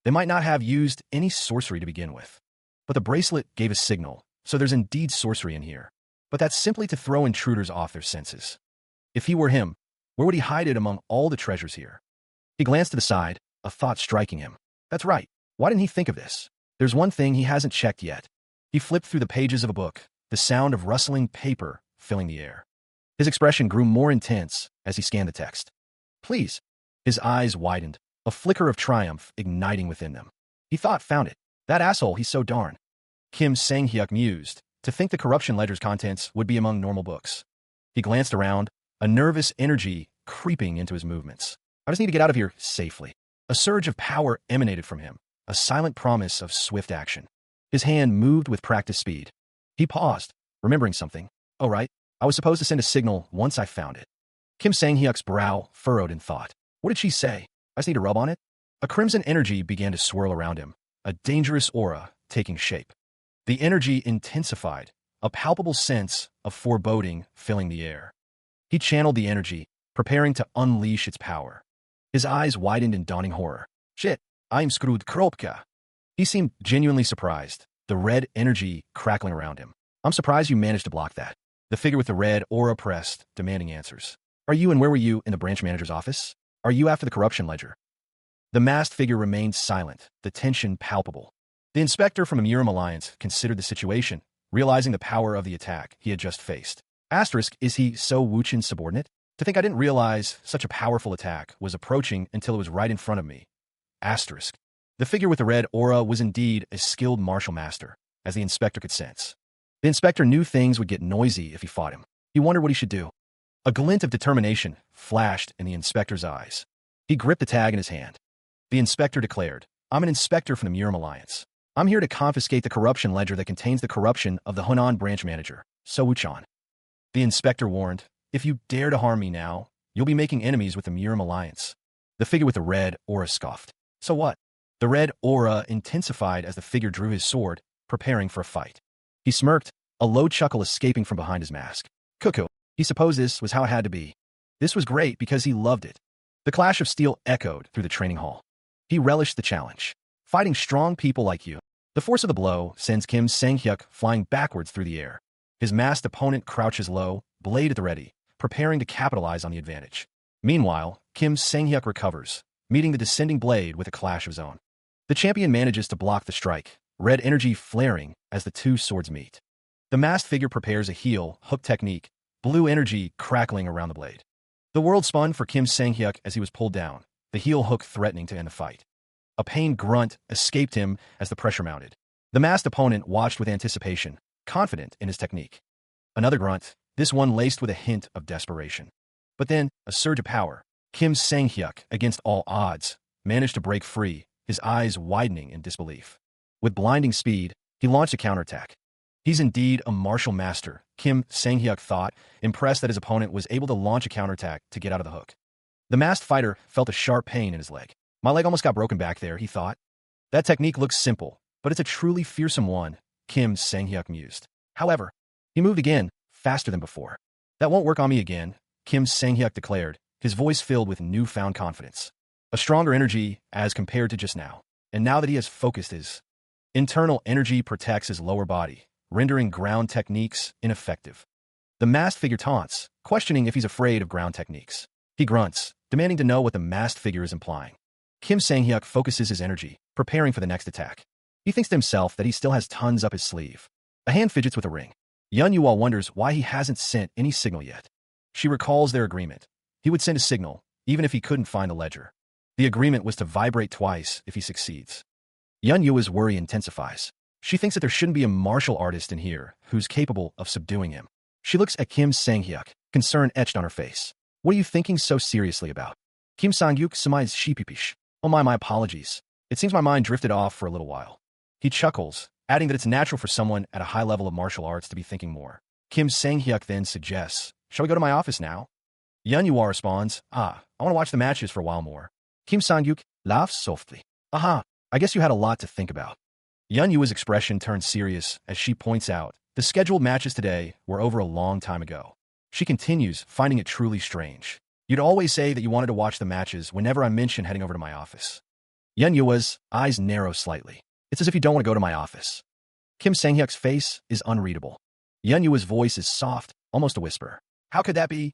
they might not have used any sorcery to begin with. But the bracelet gave a signal, so there's indeed sorcery in here. But that's simply to throw intruders off their senses. If he were him, where would he hide it among all the treasures here? He glanced to the side, a thought striking him. That's right. Why didn't he think of this? There's one thing he hasn't checked yet. He flipped through the pages of a book, the sound of rustling paper filling the air. His expression grew more intense as he scanned the text. Please. His eyes widened, a flicker of triumph igniting within them. He thought found it. That asshole, he's so darn. Kim Sang-hyuk mused, to think the corruption ledger's contents would be among normal books. He glanced around, a nervous energy creeping into his movements. I just need to get out of here safely. A surge of power emanated from him, a silent promise of swift action. His hand moved with practiced speed. He paused, remembering something. Oh, right. I was supposed to send a signal once I found it. Kim Sang-hyuk's brow furrowed in thought. What did she say? I just need to rub on it? A crimson energy began to swirl around him, a dangerous aura taking shape. The energy intensified, a palpable sense of foreboding filling the air. He channeled the energy, preparing to unleash its power. His eyes widened in dawning horror. Shit, I'm screwed, Kropka. He seemed genuinely surprised, the red energy crackling around him. I'm surprised you managed to block that. The figure with the red aura pressed, demanding answers. Are you and where were you in the branch manager's office? Are you after the corruption ledger? The masked figure remained silent, the tension palpable. The inspector from the Murim Alliance considered the situation, realizing the power of the attack he had just faced. Asterisk, is he so Wuchin's subordinate? To think I didn't realize such a powerful attack was approaching until it was right in front of me. Asterisk. The figure with the red aura was indeed a skilled martial master, as the inspector could sense. The inspector knew things would get noisy if he fought him. He wondered what he should do. A glint of determination flashed in the inspector's eyes. He gripped the tag in his hand. The inspector declared, I'm an inspector from the Murim Alliance. I'm here to confiscate the corruption ledger that contains the corruption of the Hunan branch manager, So Wuchan. The inspector warned, if you dare to harm me now, you'll be making enemies with the Murim Alliance. The figure with the red aura scoffed. So what? The red aura intensified as the figure drew his sword, preparing for a fight. He smirked, a low chuckle escaping from behind his mask. Cuckoo. He supposed this was how it had to be. This was great because he loved it. The clash of steel echoed through the training hall. He relished the challenge. Fighting strong people like you. The force of the blow sends Kim Sang-hyuk flying backwards through the air. His masked opponent crouches low, blade at the ready, preparing to capitalize on the advantage. Meanwhile, Kim Sang-hyuk recovers, meeting the descending blade with a clash of his own. The champion manages to block the strike, red energy flaring as the two swords meet. The masked figure prepares a heel hook technique, blue energy crackling around the blade. The world spun for Kim Sang-hyuk as he was pulled down, the heel hook threatening to end the fight. A pained grunt escaped him as the pressure mounted. The masked opponent watched with anticipation, confident in his technique. Another grunt, this one laced with a hint of desperation. But then, a surge of power. Kim Sang-hyuk, against all odds, managed to break free, his eyes widening in disbelief. With blinding speed, he launched a counterattack. He's indeed a martial master, Kim Sang-hyuk thought, impressed that his opponent was able to launch a counterattack to get out of the hook. The masked fighter felt a sharp pain in his leg. My leg almost got broken back there, he thought. That technique looks simple, but it's a truly fearsome one, Kim Sang-hyuk mused. However, he moved again, faster than before. That won't work on me again, Kim Sang-hyuk declared, his voice filled with newfound confidence. A stronger energy as compared to just now. And now that he has focused his internal energy protects his lower body, rendering ground techniques ineffective. The masked figure taunts, questioning if he's afraid of ground techniques. He grunts, demanding to know what the masked figure is implying. Kim Sang-hyuk focuses his energy, preparing for the next attack. He thinks to himself that he still has tons up his sleeve. A hand fidgets with a ring. Yun Yual wonders why he hasn't sent any signal yet. She recalls their agreement. He would send a signal, even if he couldn't find the ledger. The agreement was to vibrate twice if he succeeds. Yun Yua's worry intensifies. She thinks that there shouldn't be a martial artist in here who's capable of subduing him. She looks at Kim Sang-hyuk, concern etched on her face. What are you thinking so seriously about? Kim Sang-hyuk smiles sheepish. Oh my apologies. It seems my mind drifted off for a little while. He chuckles, adding that it's natural for someone at a high level of martial arts to be thinking more. Kim Sang-hyuk then suggests, shall we go to my office now? Yun Yual responds, I want to watch the matches for a while more. Kim Sang-hyuk laughs softly. Aha, I guess you had a lot to think about. Yun Yua's expression turns serious as she points out, the scheduled matches today were over a long time ago. She continues, finding it truly strange. You'd always say that you wanted to watch the matches whenever I mention heading over to my office. Yun Yua's eyes narrow slightly. It's as if you don't want to go to my office. Kim Sang-hyuk's face is unreadable. Yun Yua's voice is soft, almost a whisper. How could that be?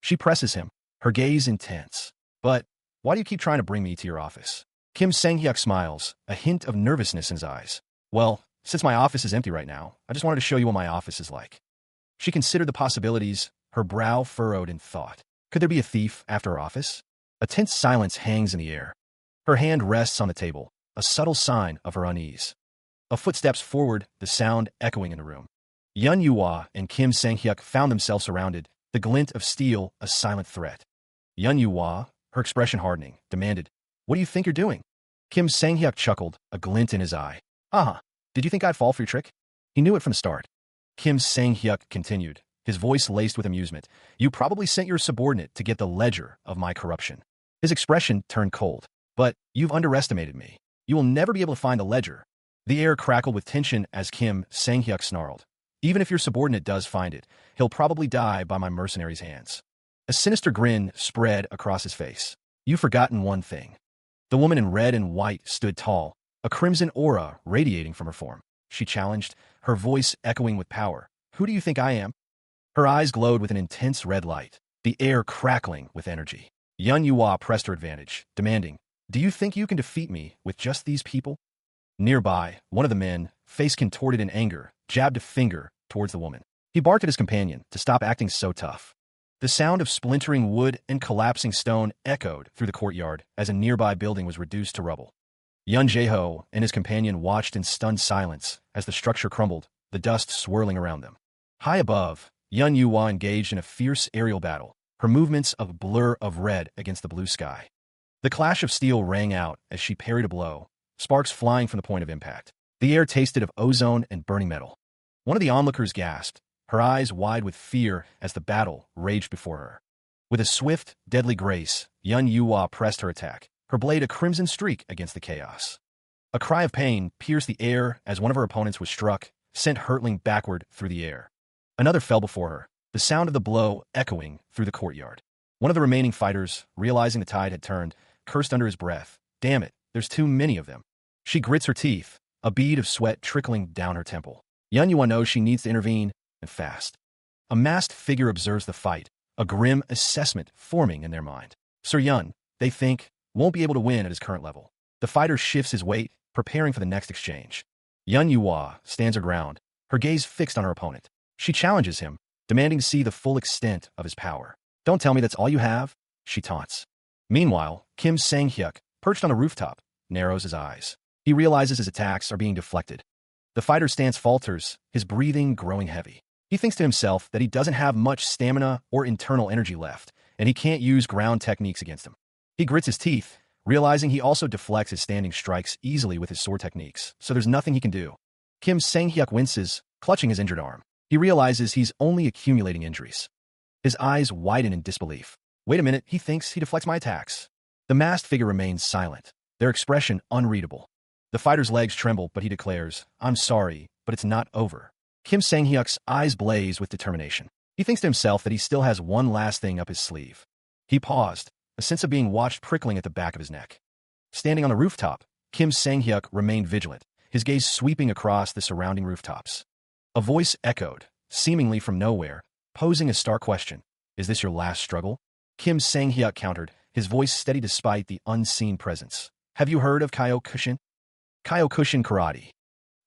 She presses him, her gaze intense. But why do you keep trying to bring me to your office? Kim Sang-hyuk smiles, a hint of nervousness in his eyes. Well, since my office is empty right now, I just wanted to show you what my office is like. She considered the possibilities, her brow furrowed in thought. Could there be a thief after her office? A tense silence hangs in the air. Her hand rests on the table, a subtle sign of her unease. A foot steps forward, the sound echoing in the room. Yun Yual and Kim Sang-hyuk found themselves surrounded, the glint of steel a silent threat. Yun Yual, her expression hardening, demanded, what do you think you're doing? Kim Sang-hyuk chuckled, a glint in his eye. Did you think I'd fall for your trick? He knew it from the start. Kim Sang-hyuk continued, his voice laced with amusement. You probably sent your subordinate to get the ledger of my corruption. His expression turned cold. But you've underestimated me. You will never be able to find the ledger. The air crackled with tension as Kim Sang-hyuk snarled. Even if your subordinate does find it, he'll probably die by my mercenary's hands. A sinister grin spread across his face. You've forgotten one thing. The woman in red and white stood tall, a crimson aura radiating from her form. She challenged, her voice echoing with power. Who do you think I am? Her eyes glowed with an intense red light, the air crackling with energy. Yun Yua pressed her advantage, demanding, Do you think you can defeat me with just these people? Nearby, one of the men, face contorted in anger, jabbed a finger towards the woman. He barked at his companion to stop acting so tough. The sound of splintering wood and collapsing stone echoed through the courtyard as a nearby building was reduced to rubble. Yun Jae-ho and his companion watched in stunned silence as the structure crumbled, the dust swirling around them. High above, Yun Yua engaged in a fierce aerial battle, her movements a blur of red against the blue sky. The clash of steel rang out as she parried a blow, sparks flying from the point of impact. The air tasted of ozone and burning metal. One of the onlookers gasped, her eyes wide with fear as the battle raged before her. With a swift, deadly grace, Yun Yua pressed her attack, her blade a crimson streak against the chaos. A cry of pain pierced the air as one of her opponents was struck, sent hurtling backward through the air. Another fell before her, the sound of the blow echoing through the courtyard. One of the remaining fighters, realizing the tide had turned, cursed under his breath. Damn it, there's too many of them. She grits her teeth, a bead of sweat trickling down her temple. Yun Yua knows she needs to intervene, and fast. A masked figure observes the fight, a grim assessment forming in their mind. Sir Yun, they think, won't be able to win at his current level. The fighter shifts his weight, preparing for the next exchange. Yun Yua stands her ground, her gaze fixed on her opponent. She challenges him, demanding to see the full extent of his power. Don't tell me that's all you have, she taunts. Meanwhile, Kim Sang-hyuk, perched on a rooftop, narrows his eyes. He realizes his attacks are being deflected. The fighter's stance falters, his breathing growing heavy. He thinks to himself that he doesn't have much stamina or internal energy left, and he can't use ground techniques against him. He grits his teeth, realizing he also deflects his standing strikes easily with his sword techniques, so there's nothing he can do. Kim Sang-hyuk winces, clutching his injured arm. He realizes he's only accumulating injuries. His eyes widen in disbelief. Wait a minute, he thinks he deflects my attacks. The masked figure remains silent, their expression unreadable. The fighter's legs tremble, but he declares, I'm sorry, but it's not over. Kim Sang-hyuk's eyes blaze with determination. He thinks to himself that he still has one last thing up his sleeve. He paused, a sense of being watched prickling at the back of his neck. Standing on the rooftop, Kim Sang-hyuk remained vigilant, his gaze sweeping across the surrounding rooftops. A voice echoed, seemingly from nowhere, posing a stark question. Is this your last struggle? Kim Sang-hyuk countered, his voice steady despite the unseen presence. Have you heard of Kyokushin? Kyokushin Karate.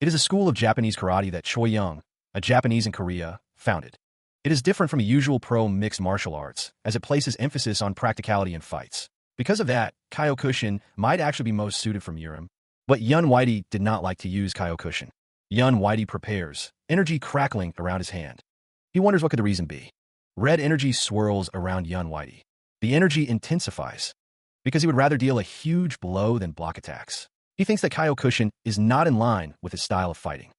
It is a school of Japanese karate that Choi Young, a Japanese in Korea, founded. It is different from a usual pro mixed martial arts, as it places emphasis on practicality in fights. Because of that, Kyokushin might actually be most suited for Murim. But Yun Whitey did not like to use Kyokushin. Yun Whitey prepares, energy crackling around his hand. He wonders what could the reason be. Red energy swirls around Yun Whitey. The energy intensifies, because he would rather deal a huge blow than block attacks. He thinks that Kyokushin is not in line with his style of fighting.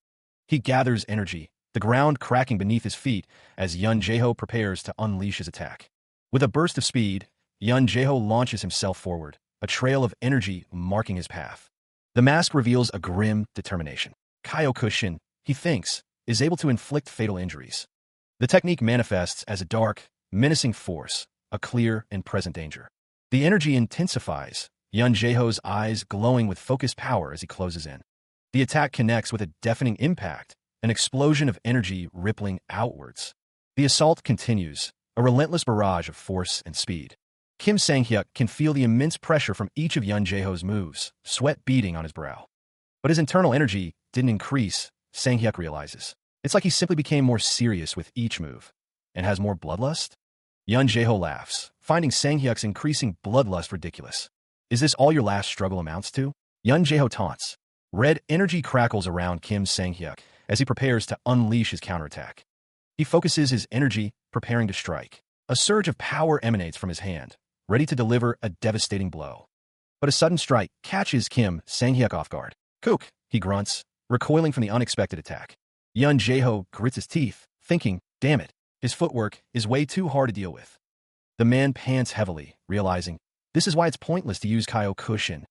He gathers energy, the ground cracking beneath his feet as Yun Jae-ho prepares to unleash his attack. With a burst of speed, Yun Jae-ho launches himself forward, a trail of energy marking his path. The mask reveals a grim determination. Kyokushin, he thinks, is able to inflict fatal injuries. The technique manifests as a dark, menacing force, a clear and present danger. The energy intensifies, Yun Jae-ho's eyes glowing with focused power as he closes in. The attack connects with a deafening impact, an explosion of energy rippling outwards. The assault continues, a relentless barrage of force and speed. Kim Sang-hyuk can feel the immense pressure from each of Yun Jae-ho's moves, sweat beading on his brow. But his internal energy didn't increase, Sang-hyuk realizes. It's like he simply became more serious with each move. And has more bloodlust? Yun Jae-ho laughs, finding Sang-hyuk's increasing bloodlust ridiculous. Is this all your last struggle amounts to? Yun Jae-ho taunts. Red energy crackles around Kim Sang-hyuk as he prepares to unleash his counterattack. He focuses his energy, preparing to strike. A surge of power emanates from his hand, ready to deliver a devastating blow. But a sudden strike catches Kim Sang-hyuk off guard. Kook, he grunts, recoiling from the unexpected attack. Yun Jae-ho grits his teeth, thinking, damn it, his footwork is way too hard to deal with. The man pants heavily, realizing, this is why it's pointless to use Kyokushin.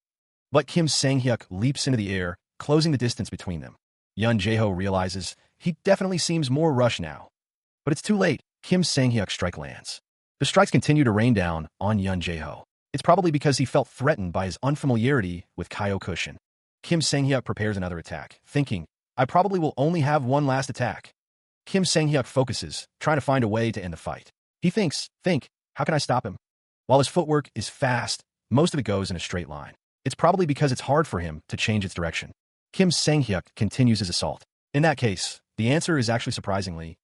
But Kim Sang-hyuk leaps into the air, closing the distance between them. Yun Jae-ho realizes he definitely seems more rushed now. But it's too late. Kim Sang-hyuk's strike lands. The strikes continue to rain down on Yun Jae-ho. It's probably because he felt threatened by his unfamiliarity with Kyokushin. Kim Sang-hyuk prepares another attack, thinking, I probably will only have one last attack. Kim Sang-hyuk focuses, trying to find a way to end the fight. He thinks, how can I stop him? While his footwork is fast, most of it goes in a straight line. It's probably because it's hard for him to change its direction. Kim Sang-hyuk continues his assault. In that case, the answer is actually surprisingly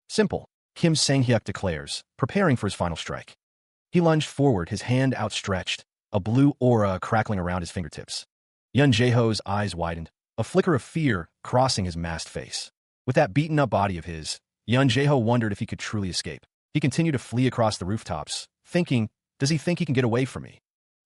simple. Kim Sang-hyuk declares, preparing for his final strike. He lunged forward, his hand outstretched, a blue aura crackling around his fingertips. Yun Jae-ho's eyes widened, a flicker of fear crossing his masked face. With that beaten-up body of his, Yun Jae-ho wondered if he could truly escape. He continued to flee across the rooftops, thinking, does he think he can get away from me?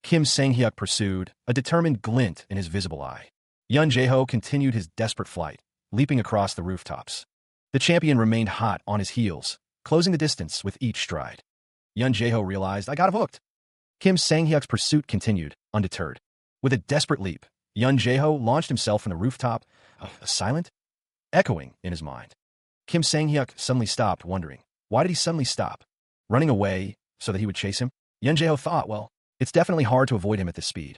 Kim Sang-hyuk pursued, a determined glint in his visible eye. Yun Jae-ho continued his desperate flight, leaping across the rooftops. The champion remained hot on his heels, closing the distance with each stride. Yun Jae-ho realized, I got him hooked. Kim Sang-hyuk's pursuit continued, undeterred. With a desperate leap, Yun Jae-ho launched himself from the rooftop, silent, echoing in his mind. Kim Sang-hyuk suddenly stopped, wondering, why did he suddenly stop? Running away so that he would chase him? Yun Jae-ho thought, well, it's definitely hard to avoid him at this speed.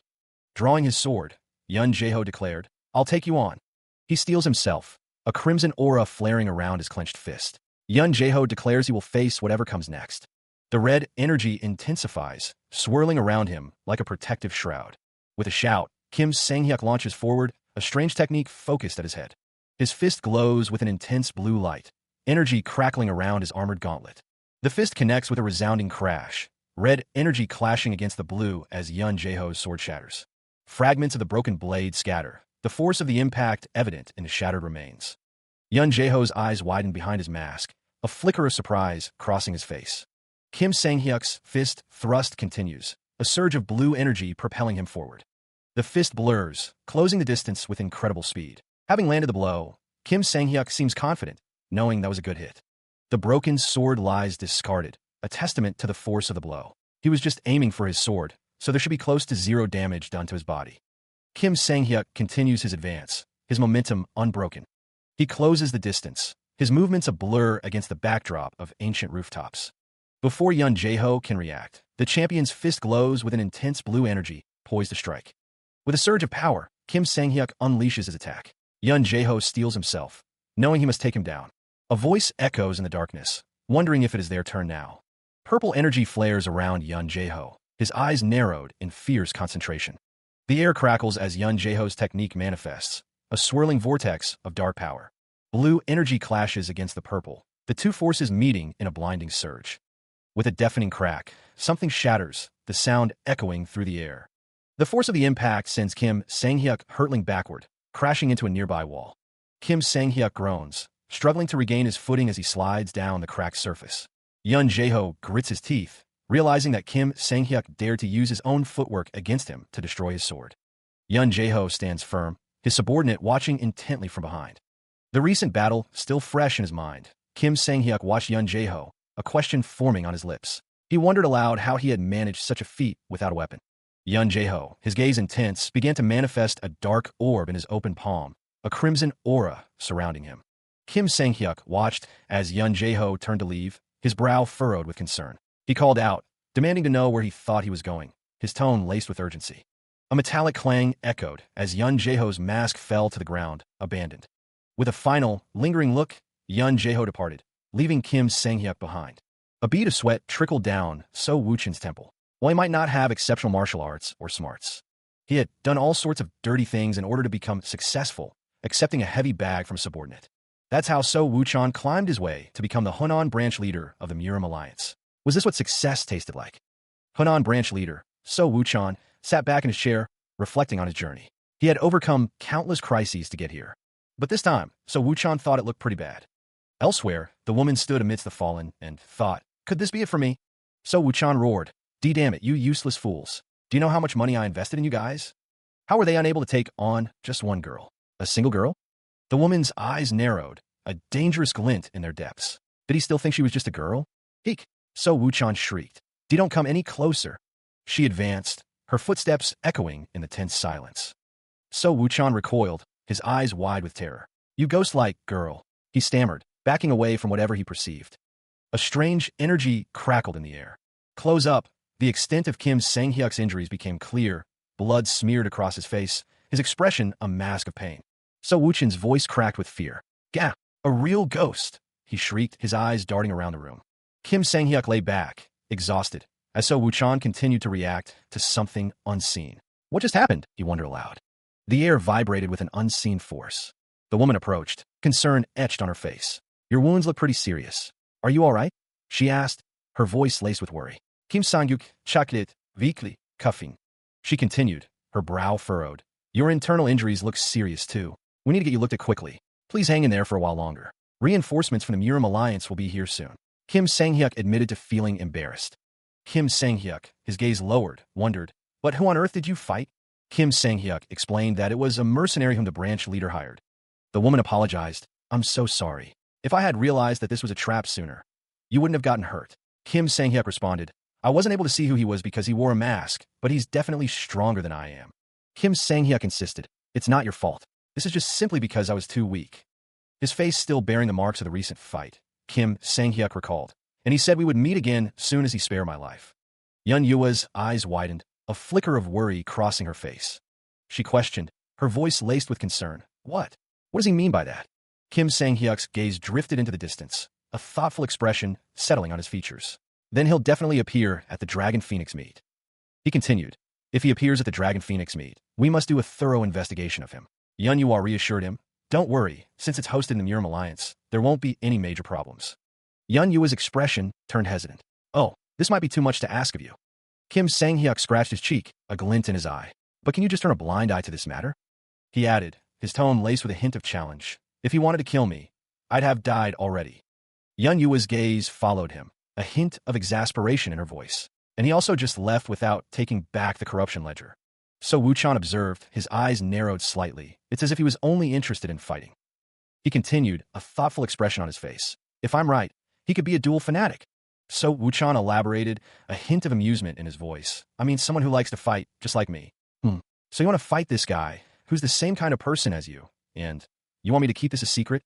Drawing his sword, Yun Jae-ho declared, I'll take you on. He steels himself, a crimson aura flaring around his clenched fist. Yun Jae-ho declares he will face whatever comes next. The red energy intensifies, swirling around him like a protective shroud. With a shout, Kim Sang-hyuk launches forward, a strange technique focused at his head. His fist glows with an intense blue light, energy crackling around his armored gauntlet. The fist connects with a resounding crash, red energy clashing against the blue as Yun Jae-ho's sword shatters. Fragments of the broken blade scatter, the force of the impact evident in the shattered remains. Yun Jae-ho's eyes widen behind his mask, a flicker of surprise crossing his face. Kim Sang-hyuk's fist thrust continues, a surge of blue energy propelling him forward. The fist blurs, closing the distance with incredible speed. Having landed the blow, Kim Sang-hyuk seems confident, knowing that was a good hit. The broken sword lies discarded, a testament to the force of the blow. He was just aiming for his sword, so there should be close to zero damage done to his body. Kim Sang-hyuk continues his advance, his momentum unbroken. He closes the distance, his movements a blur against the backdrop of ancient rooftops. Before Yun Jae-ho can react, the champion's fist glows with an intense blue energy, poised to strike. With a surge of power, Kim Sang-hyuk unleashes his attack. Yun Jae-ho steels himself, knowing he must take him down. A voice echoes in the darkness, wondering if it is their turn now. Purple energy flares around Yun Jae-ho, his eyes narrowed in fierce concentration. The air crackles as Yun Jae-ho's technique manifests, a swirling vortex of dark power. Blue energy clashes against the purple, the two forces meeting in a blinding surge. With a deafening crack, something shatters, the sound echoing through the air. The force of the impact sends Kim Sang-hyuk hurtling backward, crashing into a nearby wall. Kim Sang-hyuk groans, struggling to regain his footing as he slides down the cracked surface. Yun Jae-ho grits his teeth, realizing that Kim Sang-hyuk dared to use his own footwork against him to destroy his sword. Yun Jae-ho stands firm, his subordinate watching intently from behind. The recent battle still fresh in his mind, Kim Sang-hyuk watched Yun Jae-ho, a question forming on his lips. He wondered aloud how he had managed such a feat without a weapon. Yun Jae-ho, his gaze intense, began to manifest a dark orb in his open palm, a crimson aura surrounding him. Kim Sang-hyuk watched as Yun Jae-ho turned to leave, his brow furrowed with concern. He called out, demanding to know where he thought he was going, his tone laced with urgency. A metallic clang echoed as Yun Jae-ho's mask fell to the ground, abandoned. With a final, lingering look, Yun Jae-ho departed, leaving Kim Sang-hyuk behind. A bead of sweat trickled down So Woo-chin's temple. While he might not have exceptional martial arts or smarts, he had done all sorts of dirty things in order to become successful, accepting a heavy bag from a subordinate. That's how So Woo-chan climbed his way to become the Hunan branch leader of the Murim alliance. Was this what success tasted like? Hunan branch leader, So Woo-chan, sat back in his chair, reflecting on his journey. He had overcome countless crises to get here. But this time, So Woo-chan thought it looked pretty bad. Elsewhere, the woman stood amidst the fallen and thought, could this be it for me? So Woo-chan roared, damn it, you useless fools. Do you know how much money I invested in you guys? How were they unable to take on just one girl? A single girl? The woman's eyes narrowed, a dangerous glint in their depths. Did he still think she was just a girl? Eek! So Woo-chan shrieked. Don't come any closer. She advanced, her footsteps echoing in the tense silence. So Woo-chan recoiled, his eyes wide with terror. "You ghost-like girl," he stammered, backing away from whatever he perceived. A strange energy crackled in the air. Close up, the extent of Kim Sang-hyuk's injuries became clear, blood smeared across his face, his expression a mask of pain. So Wuchan's voice cracked with fear. "Gah! A real ghost!" he shrieked, his eyes darting around the room. Kim Sang-hyuk lay back, exhausted, as So Wuchan continued to react to something unseen. What just happened? He wondered aloud. The air vibrated with an unseen force. The woman approached, concern etched on her face. "Your wounds look pretty serious. Are you all right?" she asked, her voice laced with worry. Kim Sang-hyuk chuckled, weakly, coughing. She continued, her brow furrowed. "Your internal injuries look serious, too. We need to get you looked at quickly. Please hang in there for a while longer. Reinforcements from the Murim Alliance will be here soon." Kim Sang-hyuk admitted to feeling embarrassed. Kim Sang-hyuk, his gaze lowered, wondered, "But who on earth did you fight?" Kim Sang-hyuk explained that it was a mercenary whom the branch leader hired. The woman apologized. "I'm so sorry. If I had realized that this was a trap sooner, you wouldn't have gotten hurt." Kim Sang-hyuk responded, "I wasn't able to see who he was because he wore a mask, but he's definitely stronger than I am." Kim Sang-hyuk insisted, "It's not your fault. This is just simply because I was too weak." His face still bearing the marks of the recent fight, Kim Sang-hyuk recalled, "And he said we would meet again soon as he spared my life." Yun Yua's eyes widened, a flicker of worry crossing her face. She questioned, her voice laced with concern. What? What does he mean by that?" Kim Sang-hyuk's gaze drifted into the distance, a thoughtful expression settling on his features. "Then he'll definitely appear at the Dragon Phoenix meet." He continued, "If he appears at the Dragon Phoenix meet, we must do a thorough investigation of him." Yun Yua reassured him, "Don't worry, since it's hosted in the Murim Alliance, there won't be any major problems." Yun Yua's expression turned hesitant. "Oh, this might be too much to ask of you." Kim Sang-hyuk scratched his cheek, a glint in his eye. "But can you just turn a blind eye to this matter?" He added, his tone laced with a hint of challenge. "If he wanted to kill me, I'd have died already." Yun Yua's gaze followed him, a hint of exasperation in her voice. "And he also just left without taking back the corruption ledger." So Wuchan observed, his eyes narrowed slightly. It's as if he was only interested in fighting. He continued, a thoughtful expression on his face. "If I'm right, he could be a dual fanatic." So Wuchan elaborated, a hint of amusement in his voice. "I mean, someone who likes to fight, just like me." So you want to fight this guy, who's the same kind of person as you, and you want me to keep this a secret?"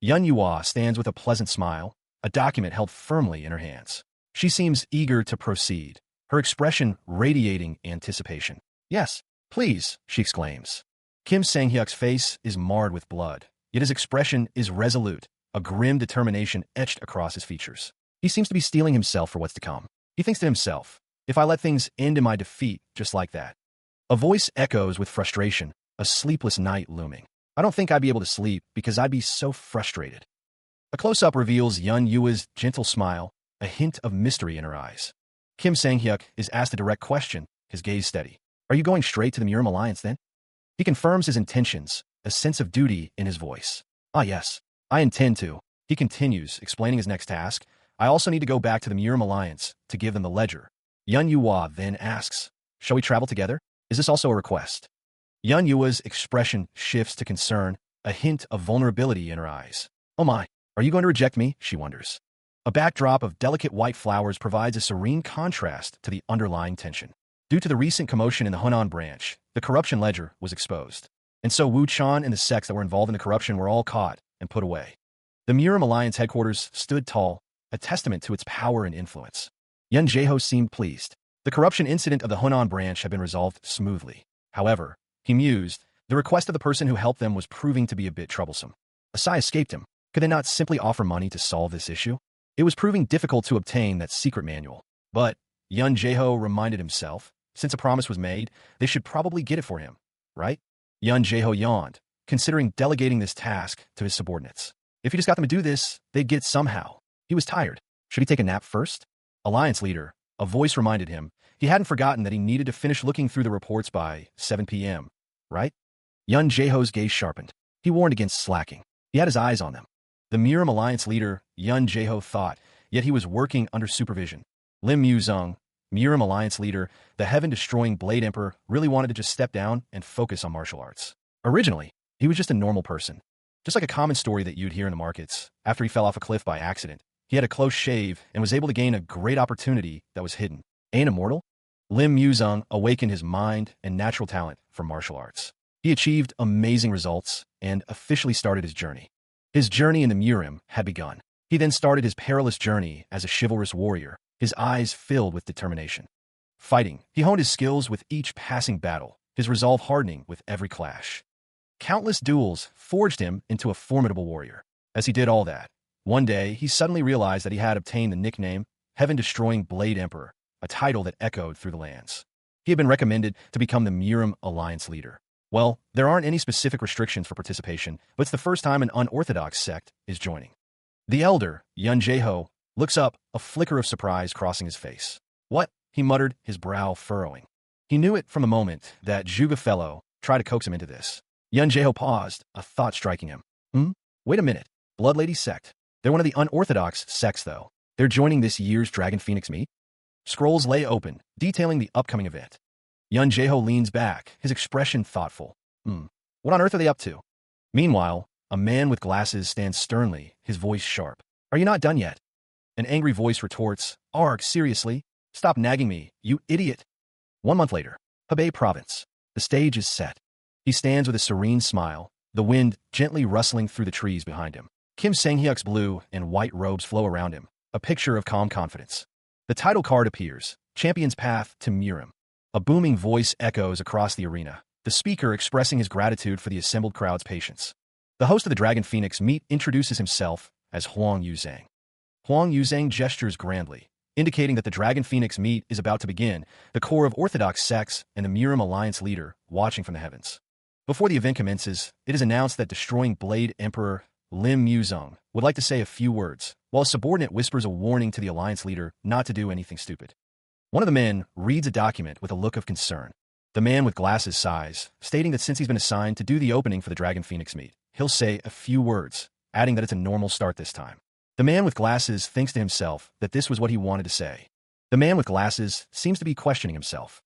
Yun Yua stands with a pleasant smile, a document held firmly in her hands. She seems eager to proceed, her expression radiating anticipation. "Yes, please," she exclaims. Kim Sang-hyuk's face is marred with blood, yet his expression is resolute, a grim determination etched across his features. He seems to be steeling himself for what's to come. He thinks to himself, "If I let things end in my defeat just like that." A voice echoes with frustration, a sleepless night looming. "I don't think I'd be able to sleep because I'd be so frustrated." A close-up reveals Yun Yua's gentle smile, a hint of mystery in her eyes. Kim Sang-hyuk is asked a direct question, his gaze steady. "Are you going straight to the Murim Alliance then?" He confirms his intentions, a sense of duty in his voice. "Ah yes, I intend to." He continues, explaining his next task. "I also need to go back to the Murim Alliance to give them the ledger." Yun Yua then asks, "Shall we travel together? Is this also a request?" Yun Yua's expression shifts to concern, a hint of vulnerability in her eyes. "Oh my, are you going to reject me?" she wonders. A backdrop of delicate white flowers provides a serene contrast to the underlying tension. Due to the recent commotion in the Hunan branch, the corruption ledger was exposed. And so Wu Chan and the sects that were involved in the corruption were all caught and put away. The Murim Alliance headquarters stood tall, a testament to its power and influence. Yun Jaeho seemed pleased. The corruption incident of the Hunan branch had been resolved smoothly. However, he mused, the request of the person who helped them was proving to be a bit troublesome. A sigh escaped him. Could they not simply offer money to solve this issue? It was proving difficult to obtain that secret manual. But, Yun Jaeho reminded himself, since a promise was made, they should probably get it for him, right? Yun Jaeho yawned, considering delegating this task to his subordinates. If he just got them to do this, they'd get it somehow. He was tired. Should he take a nap first? Alliance leader, a voice reminded him, he hadn't forgotten that he needed to finish looking through the reports by 7 p.m., right? Yun Jaeho's gaze sharpened. He warned against slacking. He had his eyes on them. The Murim Alliance leader, Yun Jaeho, thought, yet he was working under supervision. Lim Mu-zung, Murim Alliance leader, the heaven-destroying Blade Emperor, really wanted to just step down and focus on martial arts. Originally, he was just a normal person. Just like a common story that you'd hear in the markets. After he fell off a cliff by accident, he had a close shave and was able to gain a great opportunity that was hidden. Ain't immortal? Lim Mu-zung awakened his mind and natural talent for martial arts. He achieved amazing results and officially started his journey. His journey in the Murim had begun. He then started his perilous journey as a chivalrous warrior, his eyes filled with determination. Fighting, he honed his skills with each passing battle, his resolve hardening with every clash. Countless duels forged him into a formidable warrior. As he did all that, one day he suddenly realized that he had obtained the nickname Heaven-Destroying Blade Emperor, a title that echoed through the lands. He had been recommended to become the Murim Alliance leader. Well, there aren't any specific restrictions for participation, but it's the first time an unorthodox sect is joining. The elder, Yun Jae-ho, looks up, a flicker of surprise crossing his face. What? He muttered, his brow furrowing. He knew it from the moment that Juga fellow tried to coax him into this. Yun Jae-ho paused, a thought striking him. Wait a minute. Blood Lady sect. They're one of the unorthodox sects, though. They're joining this year's Dragon Phoenix meet? Scrolls lay open, detailing the upcoming event. Yun Jae-ho leans back, his expression thoughtful. What on earth are they up to? Meanwhile, a man with glasses stands sternly, his voice sharp. Are you not done yet? An angry voice retorts, Arg, seriously? Stop nagging me, you idiot. 1 month later, Hebei Province. The stage is set. He stands with a serene smile, the wind gently rustling through the trees behind him. Kim Sang-hyuk's blue and white robes flow around him, a picture of calm confidence. The title card appears, Champion's Path to Murim. A booming voice echoes across the arena, the speaker expressing his gratitude for the assembled crowd's patience. The host of the Dragon Phoenix meet introduces himself as Huang Yuzhang. Huang Yuzhang gestures grandly, indicating that the Dragon Phoenix meet is about to begin, the core of orthodox sects and the Murim Alliance leader watching from the heavens. Before the event commences, it is announced that Destroying Blade Emperor Lim Muzong would like to say a few words, while a subordinate whispers a warning to the Alliance leader not to do anything stupid. One of the men reads a document with a look of concern. The man with glasses sighs, stating that since he's been assigned to do the opening for the Dragon Phoenix meet, he'll say a few words, adding that it's a normal start this time. The man with glasses thinks to himself that this was what he wanted to say. The man with glasses seems to be questioning himself.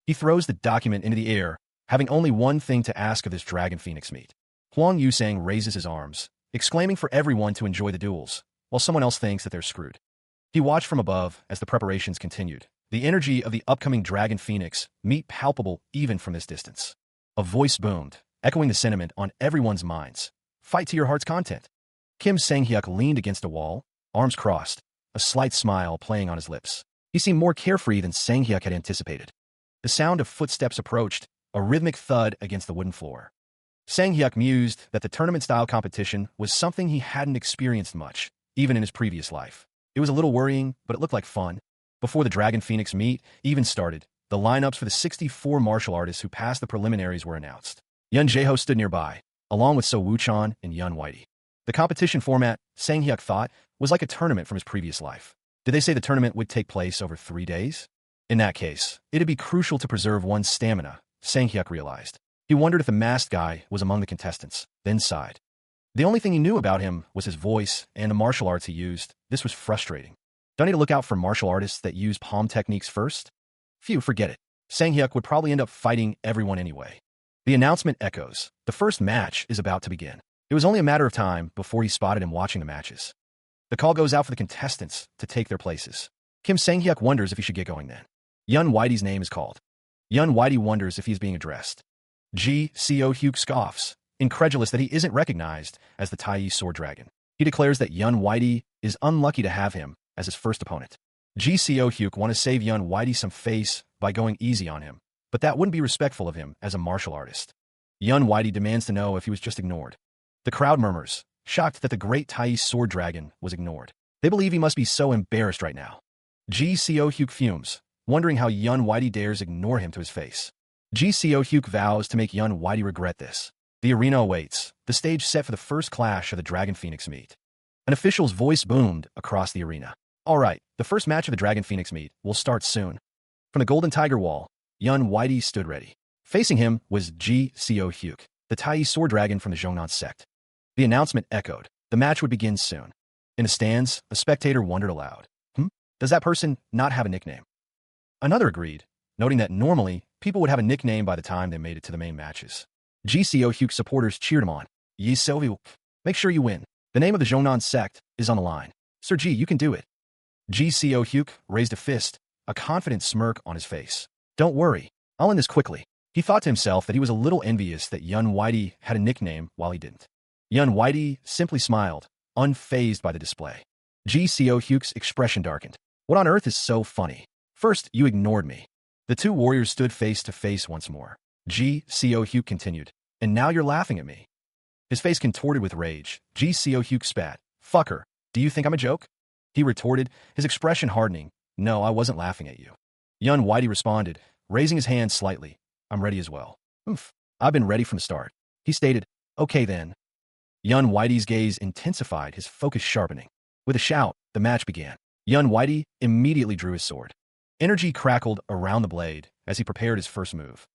He throws the document into the air, having only one thing to ask of this Dragon Phoenix meet. Huang Yuzhang raises his arms, exclaiming for everyone to enjoy the duels, while someone else thinks that they're screwed. He watched from above as the preparations continued, the energy of the upcoming Dragon Phoenix meet palpable even from this distance. A voice boomed, echoing the sentiment on everyone's minds. Fight to your heart's content. Kim Sang-hyuk leaned against a wall, arms crossed, a slight smile playing on his lips. He seemed more carefree than Sang-hyuk had anticipated. The sound of footsteps approached, a rhythmic thud against the wooden floor. Sang-hyuk mused that the tournament-style competition was something he hadn't experienced much, even in his previous life. It was a little worrying, but it looked like fun. Before the Dragon Phoenix meet even started, the lineups for the 64 martial artists who passed the preliminaries were announced. Yun Jae-ho stood nearby, along with So Woo-chan and Yun Whitey. The competition format, Sang-hyuk thought, was like a tournament from his previous life. Did they say the tournament would take place over 3 days? In that case, it'd be crucial to preserve one's stamina, Sang-hyuk realized. He wondered if the masked guy was among the contestants, then sighed. The only thing he knew about him was his voice and the martial arts he used. This was frustrating. Don't need to look out for martial artists that use palm techniques first? Phew, forget it. Sang-hyuk would probably end up fighting everyone anyway. The announcement echoes. The first match is about to begin. It was only a matter of time before he spotted him watching the matches. The call goes out for the contestants to take their places. Kim Sang-hyuk wonders if he should get going then. Yun Whitey's name is called. Yun Whitey wonders if he is being addressed. Ji Seo-hyuk scoffs, incredulous that he isn't recognized as the Tai Sword Dragon. He declares that Yun Whitey is unlucky to have him as his first opponent. Ji Seo-hyuk want to save Yun Whitey some face by going easy on him, but that wouldn't be respectful of him as a martial artist. Yun Whitey demands to know if he was just ignored. The crowd murmurs, shocked that the great Tai Sword Dragon was ignored. They believe he must be so embarrassed right now. Ji Seo-hyuk fumes, wondering how Yun Whitey dares ignore him to his face. Ji Seo-hyuk vows to make Yun Whitey regret this. The arena awaits, the stage set for the first clash of the Dragon Phoenix meet. An official's voice boomed across the arena. All right, the first match of the Dragon Phoenix meet will start soon. From the Golden Tiger Wall, Yun Whitey stood ready. Facing him was Ji Seo-hyuk, the Tai Sword Dragon from the Zhongnan sect. The announcement echoed. The match would begin soon. In the stands, a spectator wondered aloud. Does that person not have a nickname? Another agreed, noting that normally, people would have a nickname by the time they made it to the main matches. Ji Seo-hyuk supporters cheered him on. Yi Seo-hyuk, make sure you win. The name of the Zhongnan sect is on the line. Sir Ji, you can do it. Ji Seo-hyuk raised a fist, a confident smirk on his face. Don't worry, I'll end this quickly. He thought to himself that he was a little envious that Yun Whitey had a nickname while he didn't. Yun Whitey simply smiled, unfazed by the display. Ji Seo-hyuk's expression darkened. What on earth is so funny? First, you ignored me. The two warriors stood face to face once more. Ji Seo-hyuk continued, and now you're laughing at me. His face contorted with rage. Ji Seo-hyuk spat. Fucker, do you think I'm a joke? He retorted, his expression hardening. No, I wasn't laughing at you. Yun Whitey responded, raising his hand slightly. I'm ready as well. Oof, I've been ready from the start. He stated, okay then. Yun Whitey's gaze intensified, his focus sharpening. With a shout, the match began. Yun Whitey immediately drew his sword. Energy crackled around the blade as he prepared his first move.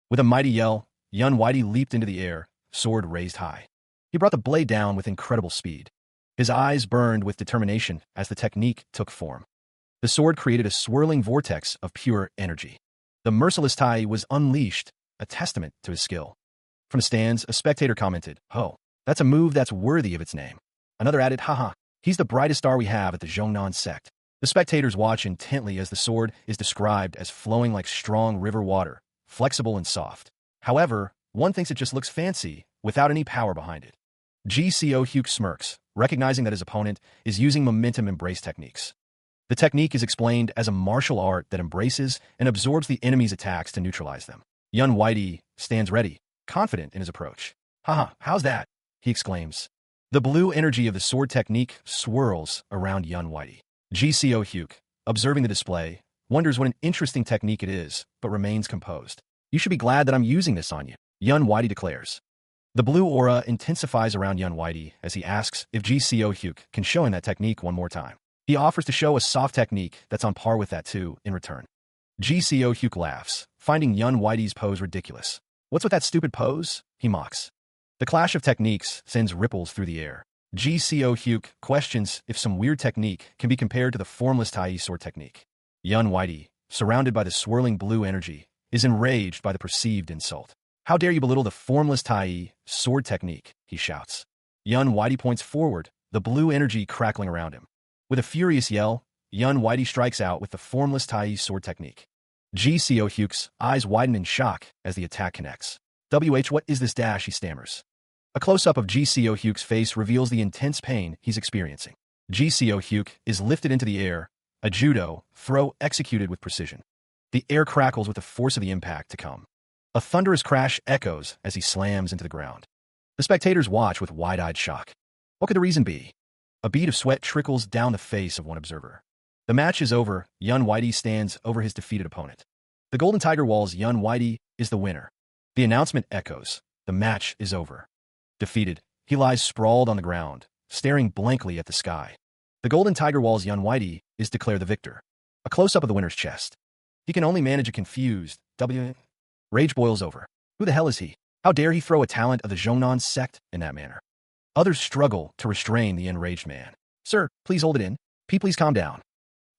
With a mighty yell, Yun Whitey leaped into the air, sword raised high. He brought the blade down with incredible speed. His eyes burned with determination as the technique took form. The sword created a swirling vortex of pure energy. The merciless Tai was unleashed, a testament to his skill. From the stands, a spectator commented, "Oh, that's a move that's worthy of its name." Another added, "Haha, he's the brightest star we have at the Zhongnan sect." The spectators watch intently as the sword is described as flowing like strong river water, flexible and soft. However, one thinks it just looks fancy, without any power behind it. Ji Seo-hyuk smirks, recognizing that his opponent is using momentum embrace techniques. The technique is explained as a martial art that embraces and absorbs the enemy's attacks to neutralize them. Yun Whitey stands ready, confident in his approach. "Haha, how's that?" he exclaims. The blue energy of the sword technique swirls around Yun Whitey. Ji Seo-hyuk, observing the display, wonders what an interesting technique it is, but remains composed. "You should be glad that I'm using this on you," Yun Whitey declares. The blue aura intensifies around Yun Whitey as he asks if Ji Seo-hyuk can show him that technique one more time. He offers to show a soft technique that's on par with that too, in return. Ji Seo-hyuk laughs, finding Yun Whitey's pose ridiculous. "What's with that stupid pose?" he mocks. The clash of techniques sends ripples through the air. Ji Seo-hyuk questions if some weird technique can be compared to the formless Tai sword technique. Yun Whitey, surrounded by the swirling blue energy, is enraged by the perceived insult. "How dare you belittle the formless Tai sword technique," he shouts. Yun Whitey points forward, the blue energy crackling around him. With a furious yell, Yun Whitey strikes out with the formless Tai sword technique. Ji Seo-hyuk's eyes widen in shock as the attack connects. What is this dash, he stammers. A close-up of Ji Seo-hyuk's face reveals the intense pain he's experiencing. Ji Seo-hyuk is lifted into the air, a judo throw executed with precision. The air crackles with the force of the impact to come. A thunderous crash echoes as he slams into the ground. The spectators watch with wide-eyed shock. What could the reason be? A bead of sweat trickles down the face of one observer. The match is over. Yun Whitey stands over his defeated opponent. The Golden Tiger Wall's Yun Whitey is the winner. The announcement echoes. The match is over. Defeated, he lies sprawled on the ground, staring blankly at the sky. The Golden Tiger Wall's Yun Whitey is declared the victor. A close-up of the winner's chest. He can only manage a confused W. Rage boils over. Who the hell is he? How dare he throw a talent of the Zhongnan sect in that manner? Others struggle to restrain the enraged man. "Sir, please hold it in. Please calm down."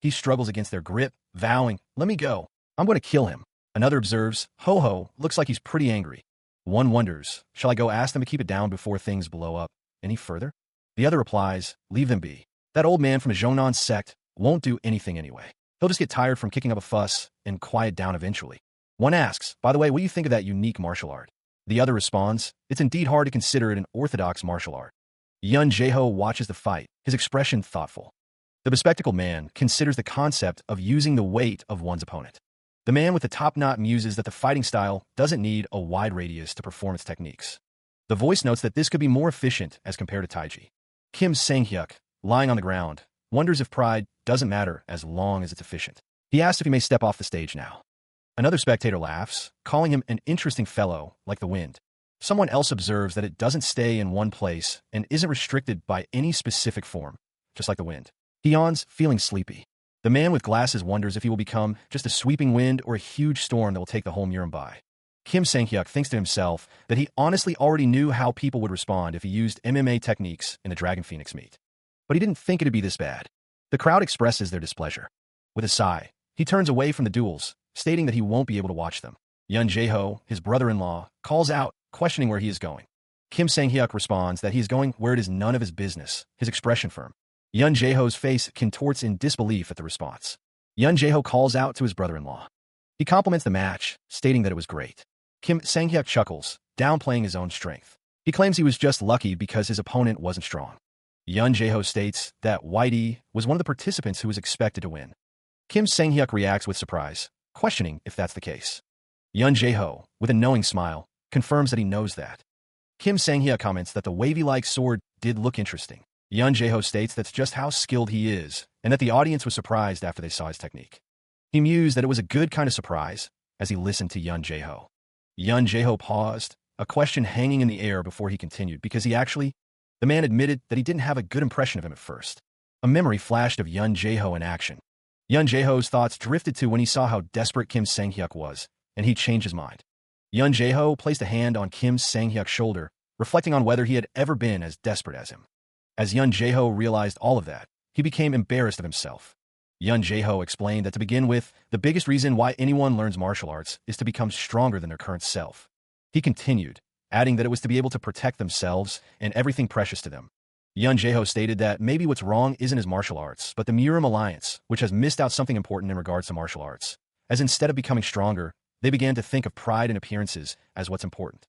He struggles against their grip, vowing, "Let me go. I'm going to kill him." Another observes, "Ho-ho, looks like he's pretty angry." One wonders, shall I go ask them to keep it down before things blow up any further? The other replies, "Leave them be. That old man from the Zhongnan sect won't do anything anyway. He'll just get tired from kicking up a fuss and quiet down eventually." One asks, "By the way, what do you think of that unique martial art?" The other responds, "It's indeed hard to consider it an orthodox martial art." Yun Jae-ho watches the fight, his expression thoughtful. The bespectacled man considers the concept of using the weight of one's opponent. The man with the top knot muses that the fighting style doesn't need a wide radius to perform its techniques. The voice notes that this could be more efficient as compared to Taiji. Kim Sang-hyuk, lying on the ground, wonders if pride doesn't matter as long as it's efficient. He asks if he may step off the stage now. Another spectator laughs, calling him an interesting fellow, like the wind. Someone else observes that it doesn't stay in one place and isn't restricted by any specific form, just like the wind. He yawns, feeling sleepy. The man with glasses wonders if he will become just a sweeping wind or a huge storm that will take the whole Murim by. Kim Sang-hyuk thinks to himself that he honestly already knew how people would respond if he used MMA techniques in the Dragon Phoenix meet. But he didn't think it'd be this bad. The crowd expresses their displeasure. With a sigh, he turns away from the duels, stating that he won't be able to watch them. Yun Jae-ho, his brother-in-law, calls out, questioning where he is going. Kim Sang-hyuk responds that he is going where it is none of his business, his expression firm. Yun Jae-ho's face contorts in disbelief at the response. Yun Jae-ho calls out to his brother-in-law. He compliments the match, stating that it was great. Kim Sang-hyuk chuckles, downplaying his own strength. He claims he was just lucky because his opponent wasn't strong. Yun Jae-ho states that Whitey was one of the participants who was expected to win. Kim Sang-hyuk reacts with surprise, questioning if that's the case. Yun Jae-ho, with a knowing smile, confirms that he knows that. Kim Sang-hyuk comments that the wavy-like sword did look interesting. Yun Jae-ho states that's just how skilled he is, and that the audience was surprised after they saw his technique. He mused that it was a good kind of surprise as he listened to Yun Jae-ho. Yun Jae-ho paused, a question hanging in the air before he continued, because the man admitted that he didn't have a good impression of him at first. A memory flashed of Yun Jae-ho in action. Yun Jae-ho's thoughts drifted to when he saw how desperate Kim Sang-hyuk was, and he changed his mind. Yun Jae-ho placed a hand on Kim Sang-hyuk's shoulder, reflecting on whether he had ever been as desperate as him. As Yun Jae-ho realized all of that, he became embarrassed of himself. Yun Jae-ho explained that to begin with, the biggest reason why anyone learns martial arts is to become stronger than their current self. He continued, adding that it was to be able to protect themselves and everything precious to them. Yun Jae-ho stated that maybe what's wrong isn't his martial arts, but the Murim alliance, which has missed out something important in regards to martial arts, as instead of becoming stronger, they began to think of pride and appearances as what's important.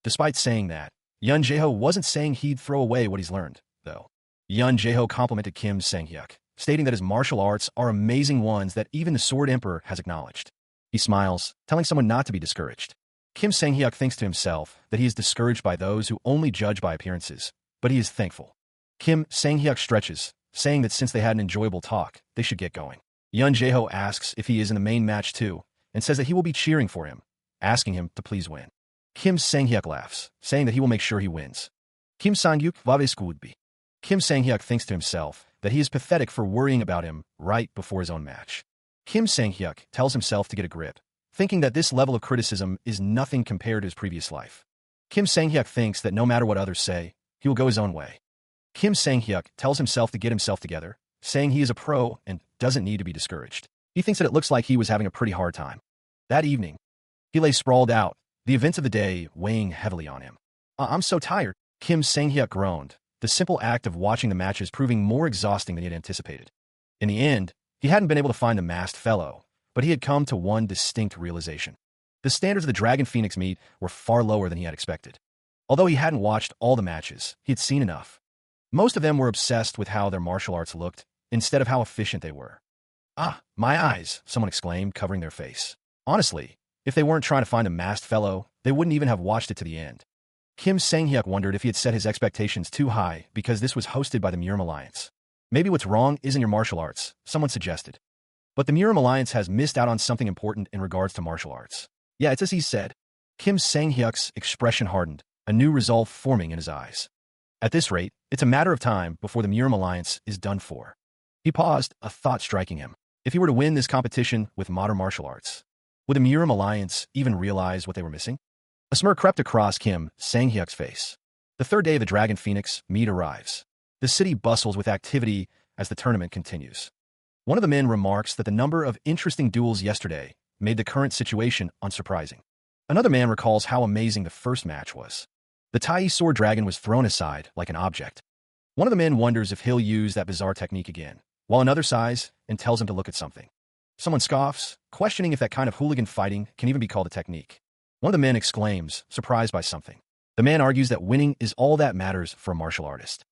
Despite saying that, Yun Jae-ho wasn't saying he'd throw away what he's learned, though. Yun Jae-ho complimented Kim Sang-hyuk, stating that his martial arts are amazing ones that even the Sword Emperor has acknowledged. He smiles, telling someone not to be discouraged. Kim Sang-hyuk thinks to himself that he is discouraged by those who only judge by appearances, but he is thankful. Kim Sang-hyuk stretches, saying that since they had an enjoyable talk, they should get going. Yun Jae-ho asks if he is in the main match too, and says that he will be cheering for him, asking him to please win. Kim Sang-hyuk laughs, saying that he will make sure he wins. Kim Sang-hyuk va be. Kim Sang-hyuk thinks to himself that he is pathetic for worrying about him right before his own match. Kim Sang-hyuk tells himself to get a grip, thinking that this level of criticism is nothing compared to his previous life. Kim Sang-hyuk thinks that no matter what others say, he will go his own way. Kim Sang-hyuk tells himself to get himself together, saying he is a pro and doesn't need to be discouraged. He thinks that it looks like he was having a pretty hard time. That evening, he lay sprawled out, the events of the day weighing heavily on him. I'm so tired, Kim Sang-hyuk groaned, the simple act of watching the matches proving more exhausting than he had anticipated. In the end, he hadn't been able to find the masked fellow, but he had come to one distinct realization. The standards of the Dragon Phoenix meet were far lower than he had expected. Although he hadn't watched all the matches, he had seen enough. Most of them were obsessed with how their martial arts looked, instead of how efficient they were. Ah, my eyes, someone exclaimed, covering their face. Honestly, if they weren't trying to find a masked fellow, they wouldn't even have watched it to the end. Kim Sang-hyuk wondered if he had set his expectations too high because this was hosted by the Murim Alliance. Maybe what's wrong isn't your martial arts, someone suggested. But the Murim Alliance has missed out on something important in regards to martial arts. Yeah, it's as he said. Kim Sang-hyuk's expression hardened, a new resolve forming in his eyes. At this rate, it's a matter of time before the Murim Alliance is done for. He paused, a thought striking him. If he were to win this competition with modern martial arts, would the Murim Alliance even realize what they were missing? A smirk crept across Kim Sang-hyuk's face. The third day of the Dragon Phoenix meet arrives. The city bustles with activity as the tournament continues. One of the men remarks that the number of interesting duels yesterday made the current situation unsurprising. Another man recalls how amazing the first match was. The Tai Sword Dragon was thrown aside like an object. One of the men wonders if he'll use that bizarre technique again, while another sighs and tells him to look at something. Someone scoffs, questioning if that kind of hooligan fighting can even be called a technique. One of the men exclaims, surprised by something. The man argues that winning is all that matters for a martial artist.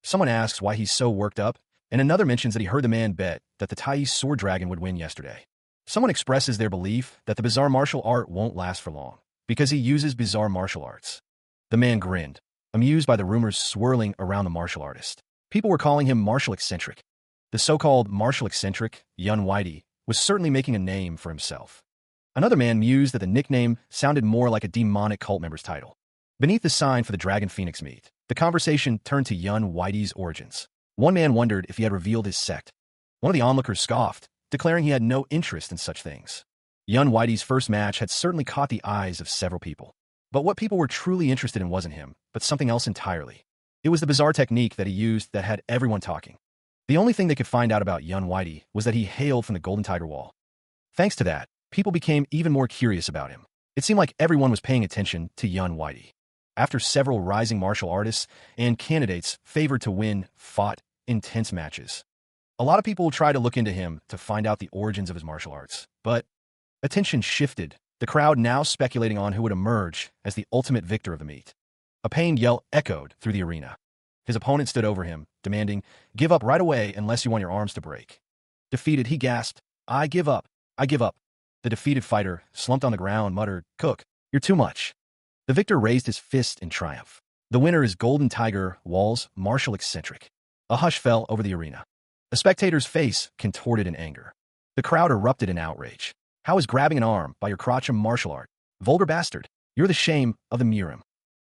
Someone asks why he's so worked up, and another mentions that he heard the man bet that the Tai Sword Dragon would win yesterday. Someone expresses their belief that the bizarre martial art won't last for long, because he uses bizarre martial arts. The man grinned, amused by the rumors swirling around the martial artist. People were calling him martial eccentric. The so-called martial eccentric, Yun Whitey, was certainly making a name for himself. Another man mused that the nickname sounded more like a demonic cult member's title. Beneath the sign for the Dragon Phoenix meet, the conversation turned to Yun Whitey's origins. One man wondered if he had revealed his sect. One of the onlookers scoffed, declaring he had no interest in such things. Yun Whitey's first match had certainly caught the eyes of several people. But what people were truly interested in wasn't him, but something else entirely. It was the bizarre technique that he used that had everyone talking. The only thing they could find out about Yun Whitey was that he hailed from the Golden Tiger Wall. Thanks to that, people became even more curious about him. It seemed like everyone was paying attention to Yun Whitey. After several rising martial artists and candidates favored to win fought intense matches, a lot of people tried to look into him to find out the origins of his martial arts. But attention shifted the crowd now speculating on who would emerge as the ultimate victor of the meet. A pained yell echoed through the arena. His opponent stood over him, demanding, "Give up right away unless you want your arms to break." Defeated, he gasped, "I give up. I give up." The defeated fighter, slumped on the ground, muttered, "Cook, you're too much." The victor raised his fist in triumph. The winner is Golden Tiger Walls, martial eccentric. A hush fell over the arena. A spectator's face contorted in anger. The crowd erupted in outrage. "How is grabbing an arm by your crotch a martial art? Vulgar bastard. You're the shame of the Murim."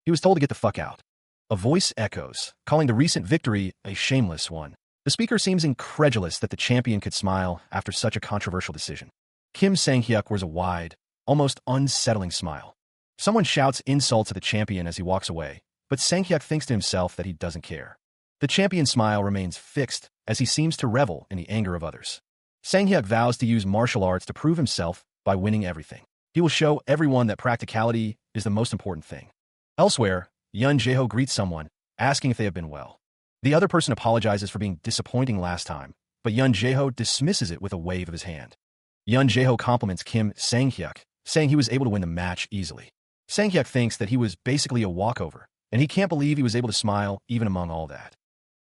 He was told to get the fuck out. A voice echoes, calling the recent victory a shameless one. The speaker seems incredulous that the champion could smile after such a controversial decision. Kim Sang-hyuk wears a wide, almost unsettling smile. Someone shouts insults at the champion as he walks away, but Sang-hyuk thinks to himself that he doesn't care. The champion's smile remains fixed as he seems to revel in the anger of others. Sang-hyuk vows to use martial arts to prove himself by winning everything. He will show everyone that practicality is the most important thing. Elsewhere, Yun Jae-ho greets someone, asking if they have been well. The other person apologizes for being disappointing last time, but Yun Jae-ho dismisses it with a wave of his hand. Yun Jae-ho compliments Kim Sang-hyuk, saying he was able to win the match easily. Sang-hyuk thinks that he was basically a walkover, and he can't believe he was able to smile even among all that.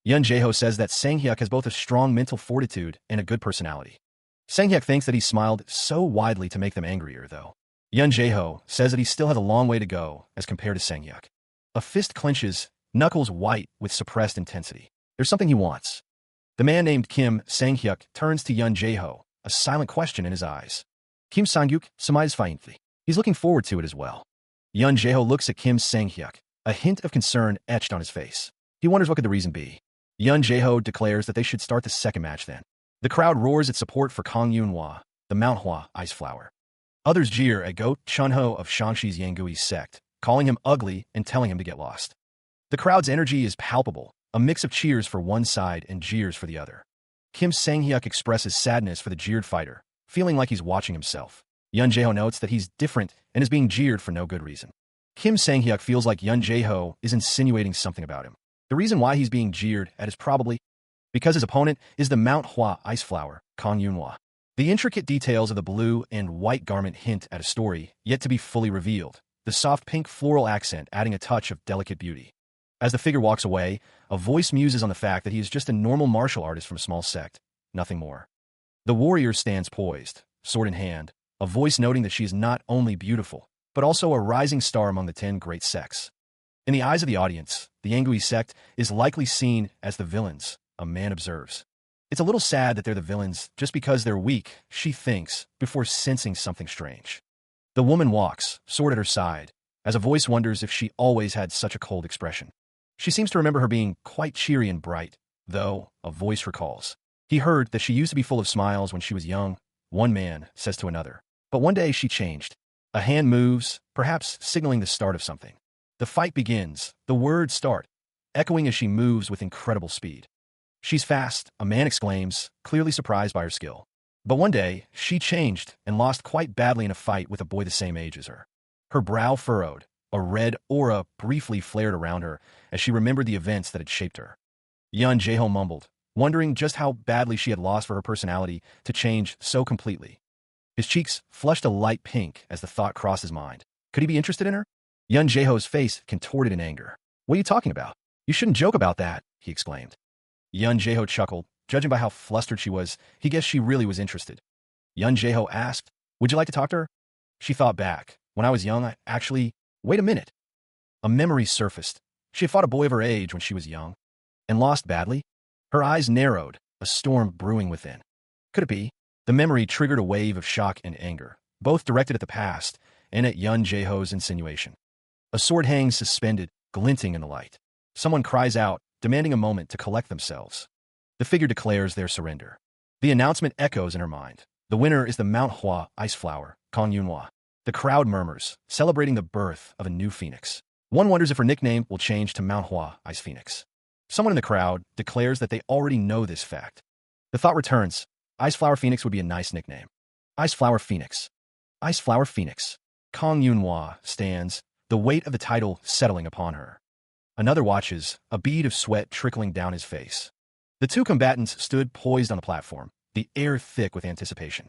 Yun Jae-ho says that Sang-hyuk has both a strong mental fortitude and a good personality. Sang-hyuk thinks that he smiled so widely to make them angrier, though. Yun Jae-ho says that he still has a long way to go as compared to Sang-hyuk. A fist clenches, knuckles white with suppressed intensity. There's something he wants. The man named Kim Sang-hyuk turns to Yun Jae-ho, a silent question in his eyes. Kim Sang-hyuk smiles faintly. He's looking forward to it as well. Yun Jae-ho looks at Kim Sang-hyuk, a hint of concern etched on his face. He wonders what could the reason be. Yun Jae-ho declares that they should start the second match then. The crowd roars its support for Kang Yun-hwa, the Manhwa Ice Flower. Others jeer at Go Chun-ho of Shangshi's Yangui sect, calling him ugly and telling him to get lost. The crowd's energy is palpable, a mix of cheers for one side and jeers for the other. Kim Sang-hyuk expresses sadness for the jeered fighter, feeling like he's watching himself. Yun Jae-ho notes that he's different and is being jeered for no good reason. Kim Sang-hyuk feels like Yun Jae-ho is insinuating something about him. The reason why he's being jeered at is probably because his opponent is the Mount Hua Ice Flower, Kang Yun-hwa. The intricate details of the blue and white garment hint at a story yet to be fully revealed, the soft pink floral accent adding a touch of delicate beauty. As the figure walks away, a voice muses on the fact that he is just a normal martial artist from a small sect, nothing more. The warrior stands poised, sword in hand, a voice noting that she is not only beautiful, but also a rising star among the 10 great sects. In the eyes of the audience, the Yangui sect is likely seen as the villains, a man observes. It's a little sad that they're the villains just because they're weak, she thinks, before sensing something strange. The woman walks, sword at her side, as a voice wonders if she always had such a cold expression. She seems to remember her being quite cheery and bright, though, a voice recalls. He heard that she used to be full of smiles when she was young, one man says to another. But one day she changed. A hand moves, perhaps signaling the start of something. The fight begins, the words start, echoing as she moves with incredible speed. "She's fast," a man exclaims, clearly surprised by her skill. But one day, she changed and lost quite badly in a fight with a boy the same age as her. Her brow furrowed, a red aura briefly flared around her as she remembered the events that had shaped her. Yun Jae-ho mumbled, wondering just how badly she had lost for her personality to change so completely. His cheeks flushed a light pink as the thought crossed his mind. Could he be interested in her? Yun Jae-ho's face contorted in anger. "What are you talking about? You shouldn't joke about that," he exclaimed. Yun Jae-ho chuckled. Judging by how flustered she was, he guessed she really was interested. Yun Jae-ho asked, "Would you like to talk to her?" She thought back. "When I was young, I actually... Wait a minute." A memory surfaced. She had fought a boy of her age when she was young. And lost badly? Her eyes narrowed, a storm brewing within. Could it be? The memory triggered a wave of shock and anger, both directed at the past and at Yun Jae-ho's insinuation. A sword hangs suspended, glinting in the light. Someone cries out, demanding a moment to collect themselves. The figure declares their surrender. The announcement echoes in her mind. The winner is the Mount Hua Ice Flower, Kang Yun-hwa. The crowd murmurs, celebrating the birth of a new phoenix. One wonders if her nickname will change to Mount Hua Ice Phoenix. Someone in the crowd declares that they already know this fact. The thought returns, Ice Flower Phoenix would be a nice nickname. Ice Flower Phoenix. Ice Flower Phoenix. Kang Yun-hwa stands, the weight of the title settling upon her. Another watches, a bead of sweat trickling down his face. The two combatants stood poised on the platform, the air thick with anticipation.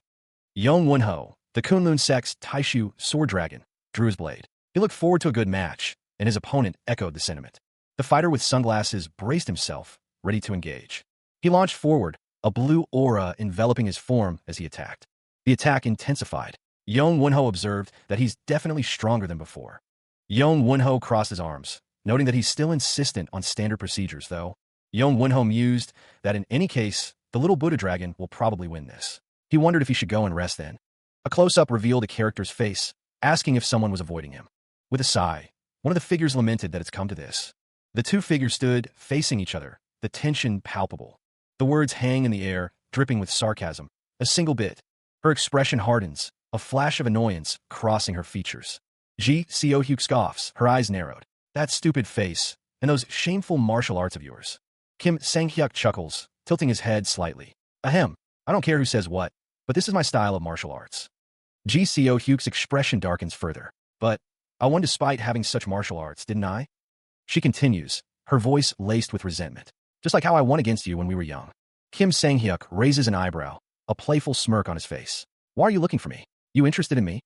Yong Won-ho, The Kunlun Sect's Taishu Sword Dragon drew his blade. He looked forward to a good match, and his opponent echoed the sentiment. The fighter with sunglasses braced himself, ready to engage. He launched forward, a blue aura enveloping his form as he attacked. The attack intensified. Yong Wonho observed that he's definitely stronger than before. Yong Wonho crossed his arms, noting that he's still insistent on standard procedures, though. Yong Wonho mused that in any case, the little Buddha dragon will probably win this. He wondered if he should go and rest then. A close-up revealed a character's face, asking if someone was avoiding him. With a sigh, one of the figures lamented that it's come to this. The two figures stood facing each other, the tension palpable. The words hang in the air, dripping with sarcasm. A single bit. Her expression hardens, a flash of annoyance crossing her features. Ji Seo-hyuk scoffs, her eyes narrowed. That stupid face, and those shameful martial arts of yours. Kim Sang-hyuk chuckles, tilting his head slightly. Ahem, I don't care who says what, but this is my style of martial arts. Ji Seo-hyuk's expression darkens further. But I won despite having such martial arts, didn't I? She continues, her voice laced with resentment. Just like how I won against you when we were young. Kim Sang-hyuk raises an eyebrow, a playful smirk on his face. Why are you looking for me? You interested in me?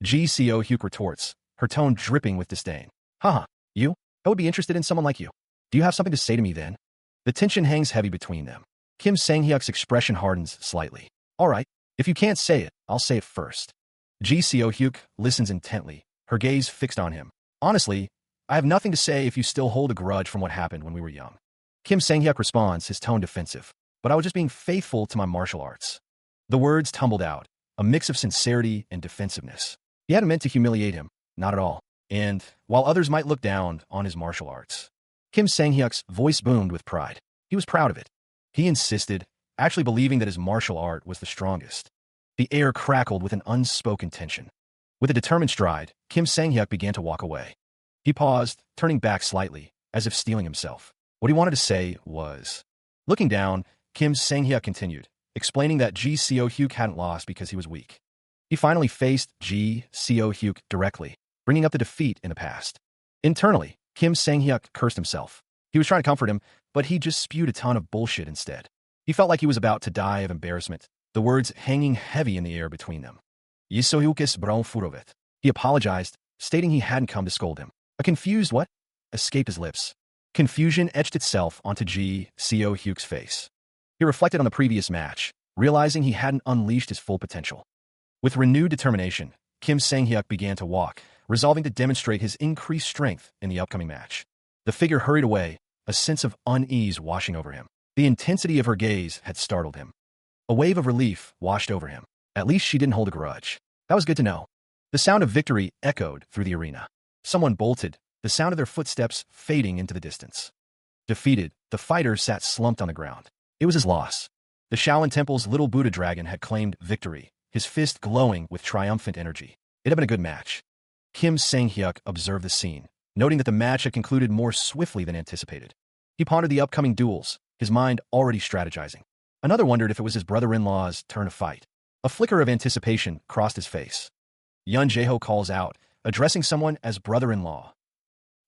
Ji Seo-hyuk retorts, her tone dripping with disdain. Haha, you? I would be interested in someone like you. Do you have something to say to me then? The tension hangs heavy between them. Kim Sang-hyuk's expression hardens slightly. All right, if you can't say it, I'll say it first. Ji Seo-hyuk listens intently, her gaze fixed on him. Honestly, I have nothing to say if you still hold a grudge from what happened when we were young. Kim Sang-hyuk responds, his tone defensive. But I was just being faithful to my martial arts. The words tumbled out, a mix of sincerity and defensiveness. He hadn't meant to humiliate him, not at all. And, while others might look down on his martial arts, Kim Sang-hyuk's voice boomed with pride. He was proud of it. He insisted, actually believing that his martial art was the strongest. The air crackled with an unspoken tension. With a determined stride, Kim Sang-hyuk began to walk away. He paused, turning back slightly, as if steeling himself. What he wanted to say was... Looking down, Kim Sang-hyuk continued, explaining that Ji Seo-hyuk hadn't lost because he was weak. He finally faced Ji Seo-hyuk directly, bringing up the defeat in the past. Internally, Kim Sang-hyuk cursed himself. He was trying to comfort him, but he just spewed a ton of bullshit instead. He felt like he was about to die of embarrassment, the words hanging heavy in the air between them. Yisohyukis bron furovet. He apologized, stating he hadn't come to scold him. A confused what? Escaped his lips. Confusion etched itself onto Ji Seo-hyuk's face. He reflected on the previous match, realizing he hadn't unleashed his full potential. With renewed determination, Kim Sang-hyuk began to walk, resolving to demonstrate his increased strength in the upcoming match. The figure hurried away, a sense of unease washing over him. The intensity of her gaze had startled him. A wave of relief washed over him. At least she didn't hold a grudge. That was good to know. The sound of victory echoed through the arena. Someone bolted, the sound of their footsteps fading into the distance. Defeated, the fighter sat slumped on the ground. It was his loss. The Shaolin Temple's little Buddha dragon had claimed victory, his fist glowing with triumphant energy. It had been a good match. Kim Sang-hyuk observed the scene, noting that the match had concluded more swiftly than anticipated. He pondered the upcoming duels, his mind already strategizing. Another wondered if it was his brother-in-law's turn to fight. A flicker of anticipation crossed his face. Yun Jae-ho calls out, addressing someone as brother-in-law.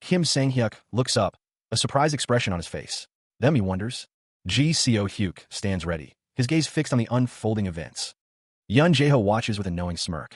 Kim Sang-hyuk looks up, a surprised expression on his face. Then he wonders. Ji Seo-hyuk stands ready, his gaze fixed on the unfolding events. Yun Jae-ho watches with a knowing smirk.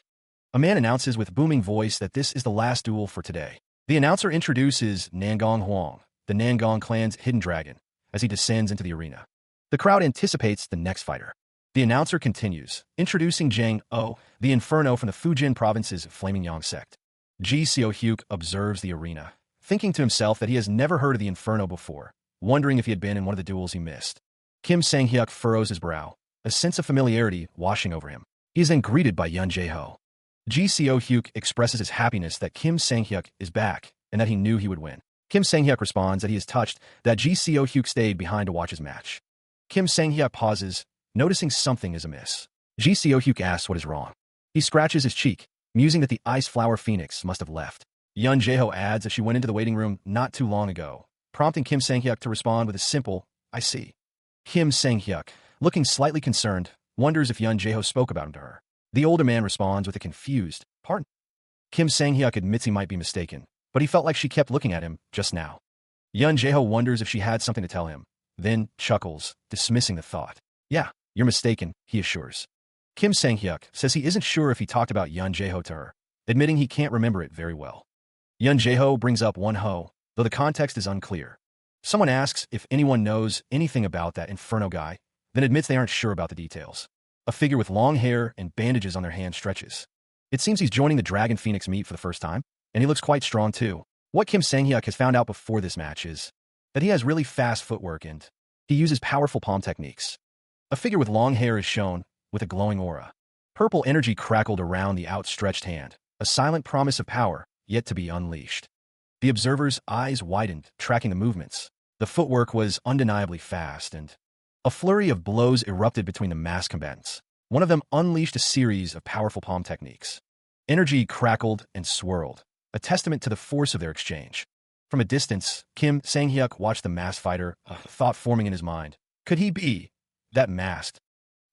A man announces with booming voice that this is the last duel for today. The announcer introduces Nangong Huang, the Nangong clan's hidden dragon, as he descends into the arena. The crowd anticipates the next fighter. The announcer continues, introducing Zhang O, the Inferno from the Fujian province's Flaming Yang sect. Ji Seo-hyuk observes the arena, thinking to himself that he has never heard of the Inferno before, wondering if he had been in one of the duels he missed. Kim Sang-hyuk furrows his brow, a sense of familiarity washing over him. He is then greeted by Yun Jae-ho. Ji Seo-hyuk expresses his happiness that Kim Sang-hyuk is back and that he knew he would win. Kim Sang-hyuk responds that he is touched that Ji Seo-hyuk stayed behind to watch his match. Kim Sang-hyuk pauses, noticing something is amiss. Ji Seo-hyuk asks what is wrong. He scratches his cheek, musing that the ice flower phoenix must have left. Yun Jae-ho adds that she went into the waiting room not too long ago, prompting Kim Sang-hyuk to respond with a simple, I see. Kim Sang-hyuk, looking slightly concerned, wonders if Yun Jae-ho spoke about him to her. The older man responds with a confused, pardon? Kim Sang-hyuk admits he might be mistaken, but he felt like she kept looking at him just now. Yun Jae-ho wonders if she had something to tell him, then chuckles, dismissing the thought. Yeah, you're mistaken, he assures. Kim Sang-hyuk says he isn't sure if he talked about Yun Jae-ho to her, admitting he can't remember it very well. Yun Jae-ho brings up Won-ho, though the context is unclear. Someone asks if anyone knows anything about that Inferno guy, then admits they aren't sure about the details. A figure with long hair and bandages on their hand stretches. It seems he's joining the Dragon Phoenix meet for the first time, and he looks quite strong too. What Kim Sang-hyuk has found out before this match is that he has really fast footwork and he uses powerful palm techniques. A figure with long hair is shown, with a glowing aura. Purple energy crackled around the outstretched hand, a silent promise of power yet to be unleashed. The observer's eyes widened, tracking the movements. The footwork was undeniably fast, and a flurry of blows erupted between the masked combatants. One of them unleashed a series of powerful palm techniques. Energy crackled and swirled, a testament to the force of their exchange. From a distance, Kim Sang-hyuk watched the masked fighter, a thought forming in his mind. Could he be that masked?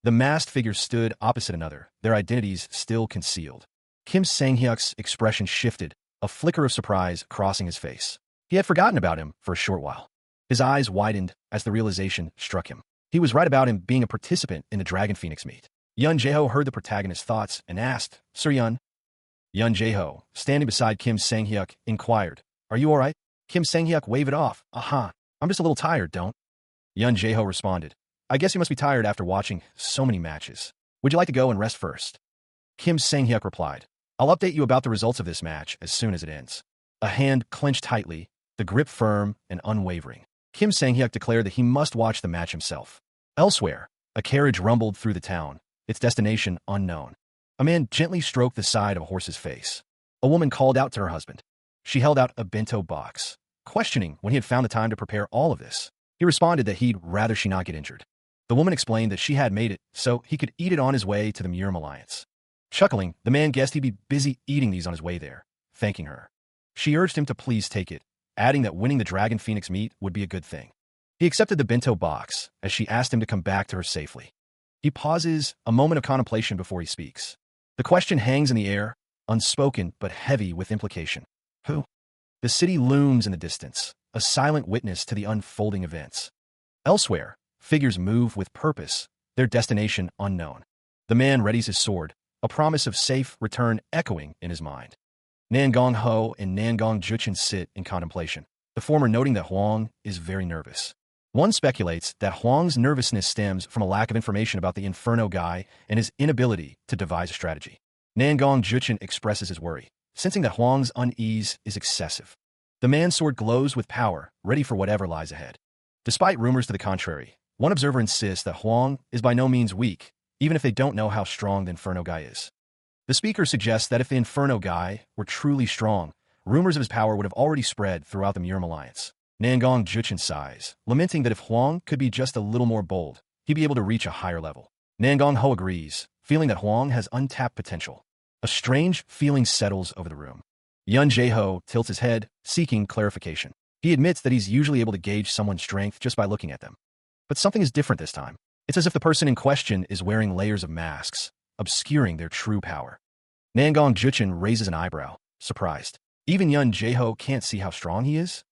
The masked figures stood opposite another, their identities still concealed. Kim Sang-hyuk's expression shifted, a flicker of surprise crossing his face. He had forgotten about him for a short while. His eyes widened as the realization struck him. He was right about him being a participant in the Dragon Phoenix meet. Yun Jae-ho heard the protagonist's thoughts and asked, Sir Yun? Yun Jae-ho, standing beside Kim Sang-hyuk, inquired, Are you all right? Kim Sang-hyuk waved it off. Aha, I'm just a little tired, don't? Yun Jae-ho responded, I guess you must be tired after watching so many matches. Would you like to go and rest first? Kim Sang-hyuk replied, I'll update you about the results of this match as soon as it ends. A hand clenched tightly, the grip firm and unwavering. Kim Sang-hyuk declared that he must watch the match himself. Elsewhere, a carriage rumbled through the town, its destination unknown. A man gently stroked the side of a horse's face. A woman called out to her husband. She held out a bento box, questioning when he had found the time to prepare all of this. He responded that he'd rather she not get injured. The woman explained that she had made it so he could eat it on his way to the Murim Alliance. Chuckling, the man guessed he'd be busy eating these on his way there, thanking her. She urged him to please take it, adding that winning the Dragon Phoenix meet would be a good thing. He accepted the bento box as she asked him to come back to her safely. He pauses, a moment of contemplation before he speaks. The question hangs in the air, unspoken but heavy with implication. Who? The city looms in the distance, a silent witness to the unfolding events. Elsewhere, figures move with purpose, their destination unknown. The man readies his sword, a promise of safe return echoing in his mind. Nangong Ho and Nangong Juchen sit in contemplation, the former noting that Huang is very nervous. One speculates that Huang's nervousness stems from a lack of information about the Inferno guy and his inability to devise a strategy. Nangong Juchen expresses his worry, sensing that Huang's unease is excessive. The man's sword glows with power, ready for whatever lies ahead. Despite rumors to the contrary, one observer insists that Huang is by no means weak, even if they don't know how strong the Inferno guy is. The speaker suggests that if the Inferno guy were truly strong, rumors of his power would have already spread throughout the Murim Alliance. Nangong Juchen sighs, lamenting that if Huang could be just a little more bold, he'd be able to reach a higher level. Nangong Ho agrees, feeling that Huang has untapped potential. A strange feeling settles over the room. Yun Jae-ho tilts his head, seeking clarification. He admits that he's usually able to gauge someone's strength just by looking at them. But something is different this time. It's as if the person in question is wearing layers of masks, obscuring their true power. Nangong Juchen raises an eyebrow, surprised. Even Yun Jae-ho can't see how strong he is?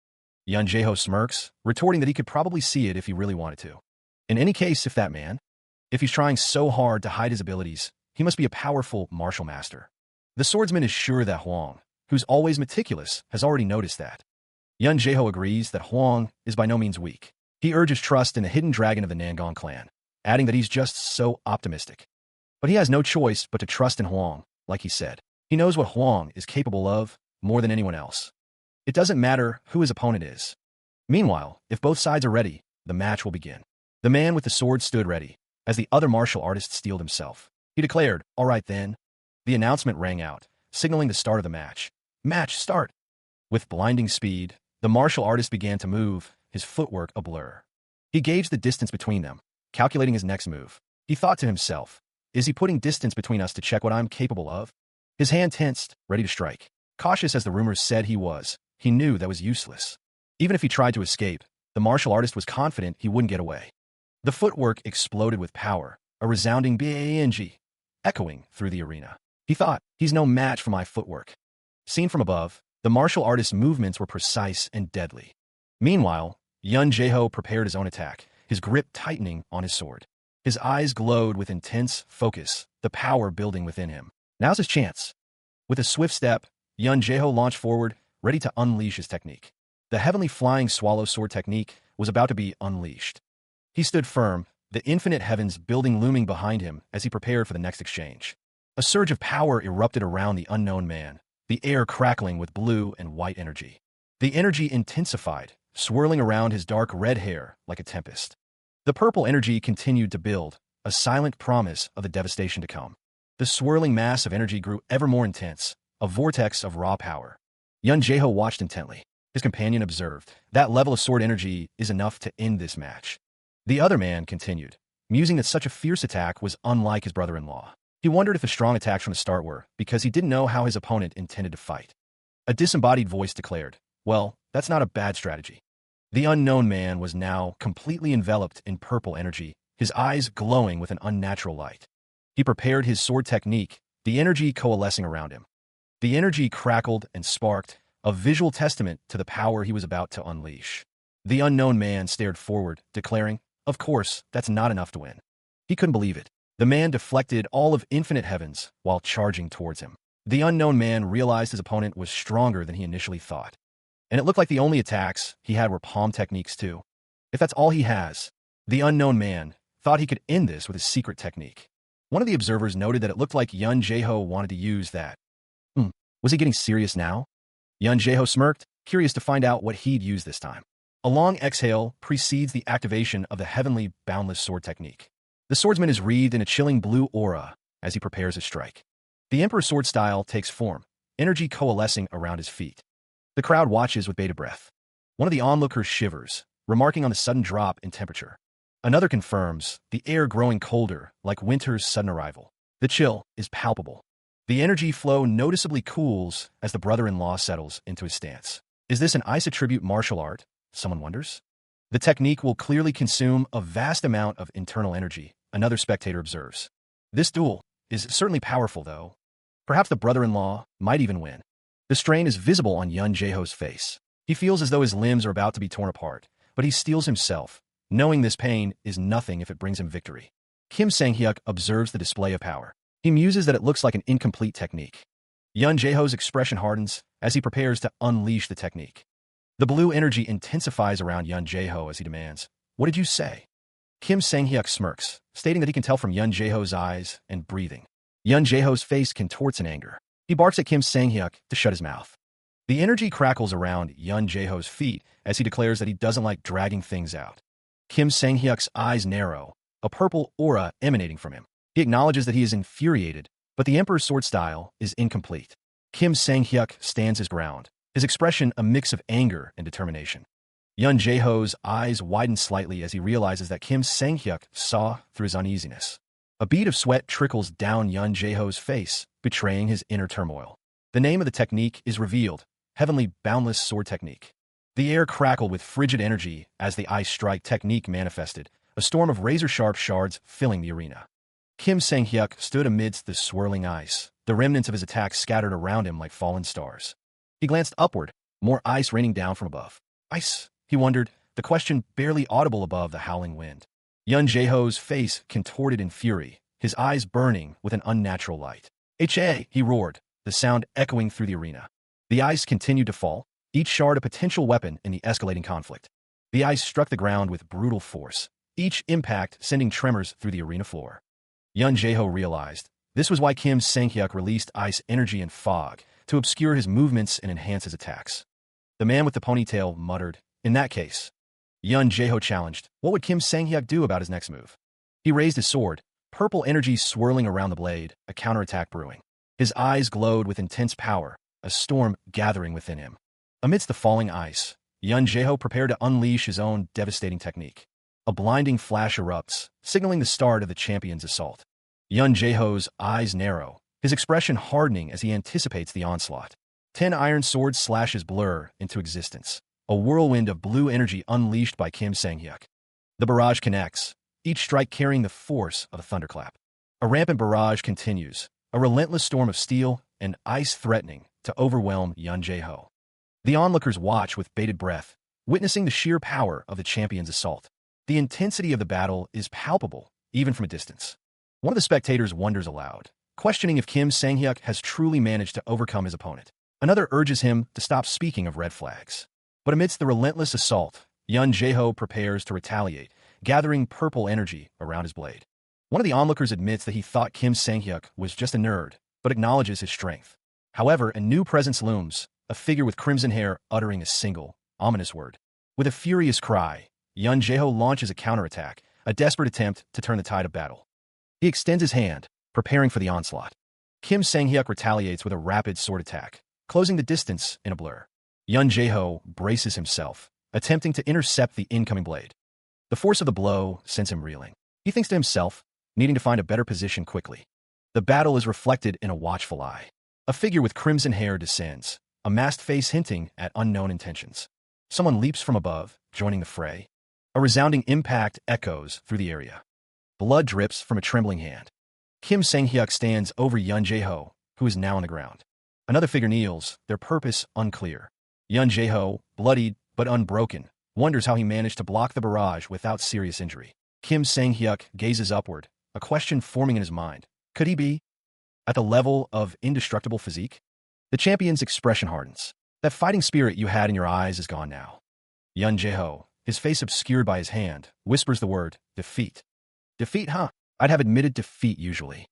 Yun Jae-ho smirks, retorting that he could probably see it if he really wanted to. In any case, if he's trying so hard to hide his abilities, he must be a powerful martial master. The swordsman is sure that Huang, who's always meticulous, has already noticed that. Yun Jae-ho agrees that Huang is by no means weak. He urges trust in the hidden dragon of the Nangong clan, adding that he's just so optimistic. But he has no choice but to trust in Huang, like he said. He knows what Huang is capable of more than anyone else. It doesn't matter who his opponent is. Meanwhile, if both sides are ready, the match will begin. The man with the sword stood ready, as the other martial artist steeled himself. He declared, "All right then." The announcement rang out, signaling the start of the match. Match start! With blinding speed, the martial artist began to move, his footwork a blur. He gauged the distance between them, calculating his next move. He thought to himself, is he putting distance between us to check what I'm capable of? His hand tensed, ready to strike. Cautious as the rumors said he was, he knew that was useless. Even if he tried to escape, the martial artist was confident he wouldn't get away. The footwork exploded with power, a resounding bang, echoing through the arena. He thought, he's no match for my footwork. Seen from above, the martial artist's movements were precise and deadly. Meanwhile, Yun Jae-ho prepared his own attack, his grip tightening on his sword. His eyes glowed with intense focus, the power building within him. Now's his chance. With a swift step, Yun Jeho launched forward, ready to unleash his technique. The heavenly flying swallow sword technique was about to be unleashed. He stood firm, the infinite heavens building looming behind him as he prepared for the next exchange. A surge of power erupted around the unknown man, the air crackling with blue and white energy. The energy intensified, swirling around his dark red hair like a tempest. The purple energy continued to build, a silent promise of the devastation to come. The swirling mass of energy grew ever more intense, a vortex of raw power. Yun Jeho watched intently. His companion observed. That level of sword energy is enough to end this match. The other man continued, musing that such a fierce attack was unlike his brother-in-law. He wondered if the strong attacks from the start were, because he didn't know how his opponent intended to fight. A disembodied voice declared, well, that's not a bad strategy. The unknown man was now completely enveloped in purple energy, his eyes glowing with an unnatural light. He prepared his sword technique, the energy coalescing around him. The energy crackled and sparked, a visual testament to the power he was about to unleash. The unknown man stared forward, declaring, of course, that's not enough to win. He couldn't believe it. The man deflected all of infinite heavens while charging towards him. The unknown man realized his opponent was stronger than he initially thought. And it looked like the only attacks he had were palm techniques too. If that's all he has, the unknown man thought he could end this with his secret technique. One of the observers noted that it looked like Yun Jeho wanted to use that. Was he getting serious now? Yun Jeho smirked, curious to find out what he'd use this time. A long exhale precedes the activation of the heavenly boundless sword technique. The swordsman is wreathed in a chilling blue aura as he prepares his strike. The Emperor's sword style takes form, energy coalescing around his feet. The crowd watches with bated breath. One of the onlookers shivers, remarking on the sudden drop in temperature. Another confirms, the air growing colder, like winter's sudden arrival. The chill is palpable. The energy flow noticeably cools as the brother-in-law settles into his stance. Is this an ice attribute martial art? Someone wonders. The technique will clearly consume a vast amount of internal energy, another spectator observes. This duel is certainly powerful, though. Perhaps the brother-in-law might even win. The strain is visible on Yun Jeho's face. He feels as though his limbs are about to be torn apart, but he steels himself, knowing this pain is nothing if it brings him victory. Kim Sang-hyuk observes the display of power. He muses that it looks like an incomplete technique. Yun Jeho's expression hardens as he prepares to unleash the technique. The blue energy intensifies around Yun Jeho as he demands, "What did you say?" Kim Sang-hyuk smirks, stating that he can tell from Yun Jeho's eyes and breathing. Yun Jeho's face contorts in anger. He barks at Kim Sang-hyuk to shut his mouth. The energy crackles around Yun Jeho's feet as he declares that he doesn't like dragging things out. Kim Sang-hyuk's eyes narrow, a purple aura emanating from him. He acknowledges that he is infuriated, but the Emperor's sword style is incomplete. Kim Sang-hyuk stands his ground, his expression a mix of anger and determination. Yun Jeho's eyes widen slightly as he realizes that Kim Sang-hyuk saw through his uneasiness. A bead of sweat trickles down Yun Jeho's face, betraying his inner turmoil. The name of the technique is revealed, Heavenly Boundless Sword Technique. The air crackled with frigid energy as the ice strike technique manifested, a storm of razor-sharp shards filling the arena. Kim Sang-hyuk stood amidst the swirling ice, the remnants of his attack scattered around him like fallen stars. He glanced upward, more ice raining down from above. Ice, he wondered, the question barely audible above the howling wind. Yun Jeho's face contorted in fury, his eyes burning with an unnatural light. "Ha!" he roared, the sound echoing through the arena. The ice continued to fall, each shard a potential weapon in the escalating conflict. The ice struck the ground with brutal force, each impact sending tremors through the arena floor. Yun Jeho realized this was why Kim Sang-hyuk released ice energy and fog to obscure his movements and enhance his attacks. The man with the ponytail muttered, "In that case." Yun Jeho challenged, what would Kim Sang-hyuk do about his next move? He raised his sword, purple energy swirling around the blade, a counterattack brewing. His eyes glowed with intense power, a storm gathering within him. Amidst the falling ice, Yun Jeho prepared to unleash his own devastating technique. A blinding flash erupts, signaling the start of the champion's assault. Yun Jeho's eyes narrow, his expression hardening as he anticipates the onslaught. 10 iron swords slashes blur into existence, a whirlwind of blue energy unleashed by Kim Sang-hyuk. The barrage connects, each strike carrying the force of a thunderclap. A rampant barrage continues, a relentless storm of steel and ice threatening to overwhelm Yun Jeho. The onlookers watch with bated breath, witnessing the sheer power of the champion's assault. The intensity of the battle is palpable, even from a distance. One of the spectators wonders aloud, questioning if Kim Sang-hyuk has truly managed to overcome his opponent. Another urges him to stop speaking of red flags. But amidst the relentless assault, Yun Jae-ho prepares to retaliate, gathering purple energy around his blade. One of the onlookers admits that he thought Kim Sang-hyuk was just a nerd, but acknowledges his strength. However, a new presence looms, a figure with crimson hair uttering a single, ominous word. With a furious cry, Yun Jae-ho launches a counterattack, a desperate attempt to turn the tide of battle. He extends his hand, preparing for the onslaught. Kim Sang-hyuk retaliates with a rapid sword attack, closing the distance in a blur. Yun Jae-ho braces himself, attempting to intercept the incoming blade. The force of the blow sends him reeling. He thinks to himself, needing to find a better position quickly. The battle is reflected in a watchful eye. A figure with crimson hair descends, a masked face hinting at unknown intentions. Someone leaps from above, joining the fray. A resounding impact echoes through the area. Blood drips from a trembling hand. Kim Sang-hyuk stands over Yun Jae-ho, who is now on the ground. Another figure kneels, their purpose unclear. Yun Jae-ho, bloodied but unbroken, wonders how he managed to block the barrage without serious injury. Kim Sang-hyuk gazes upward, a question forming in his mind. Could he be at the level of indestructible physique? The champion's expression hardens. That fighting spirit you had in your eyes is gone now. Yun Jae-ho, his face obscured by his hand, whispers the word, defeat. Defeat, huh? I'd have admitted defeat usually.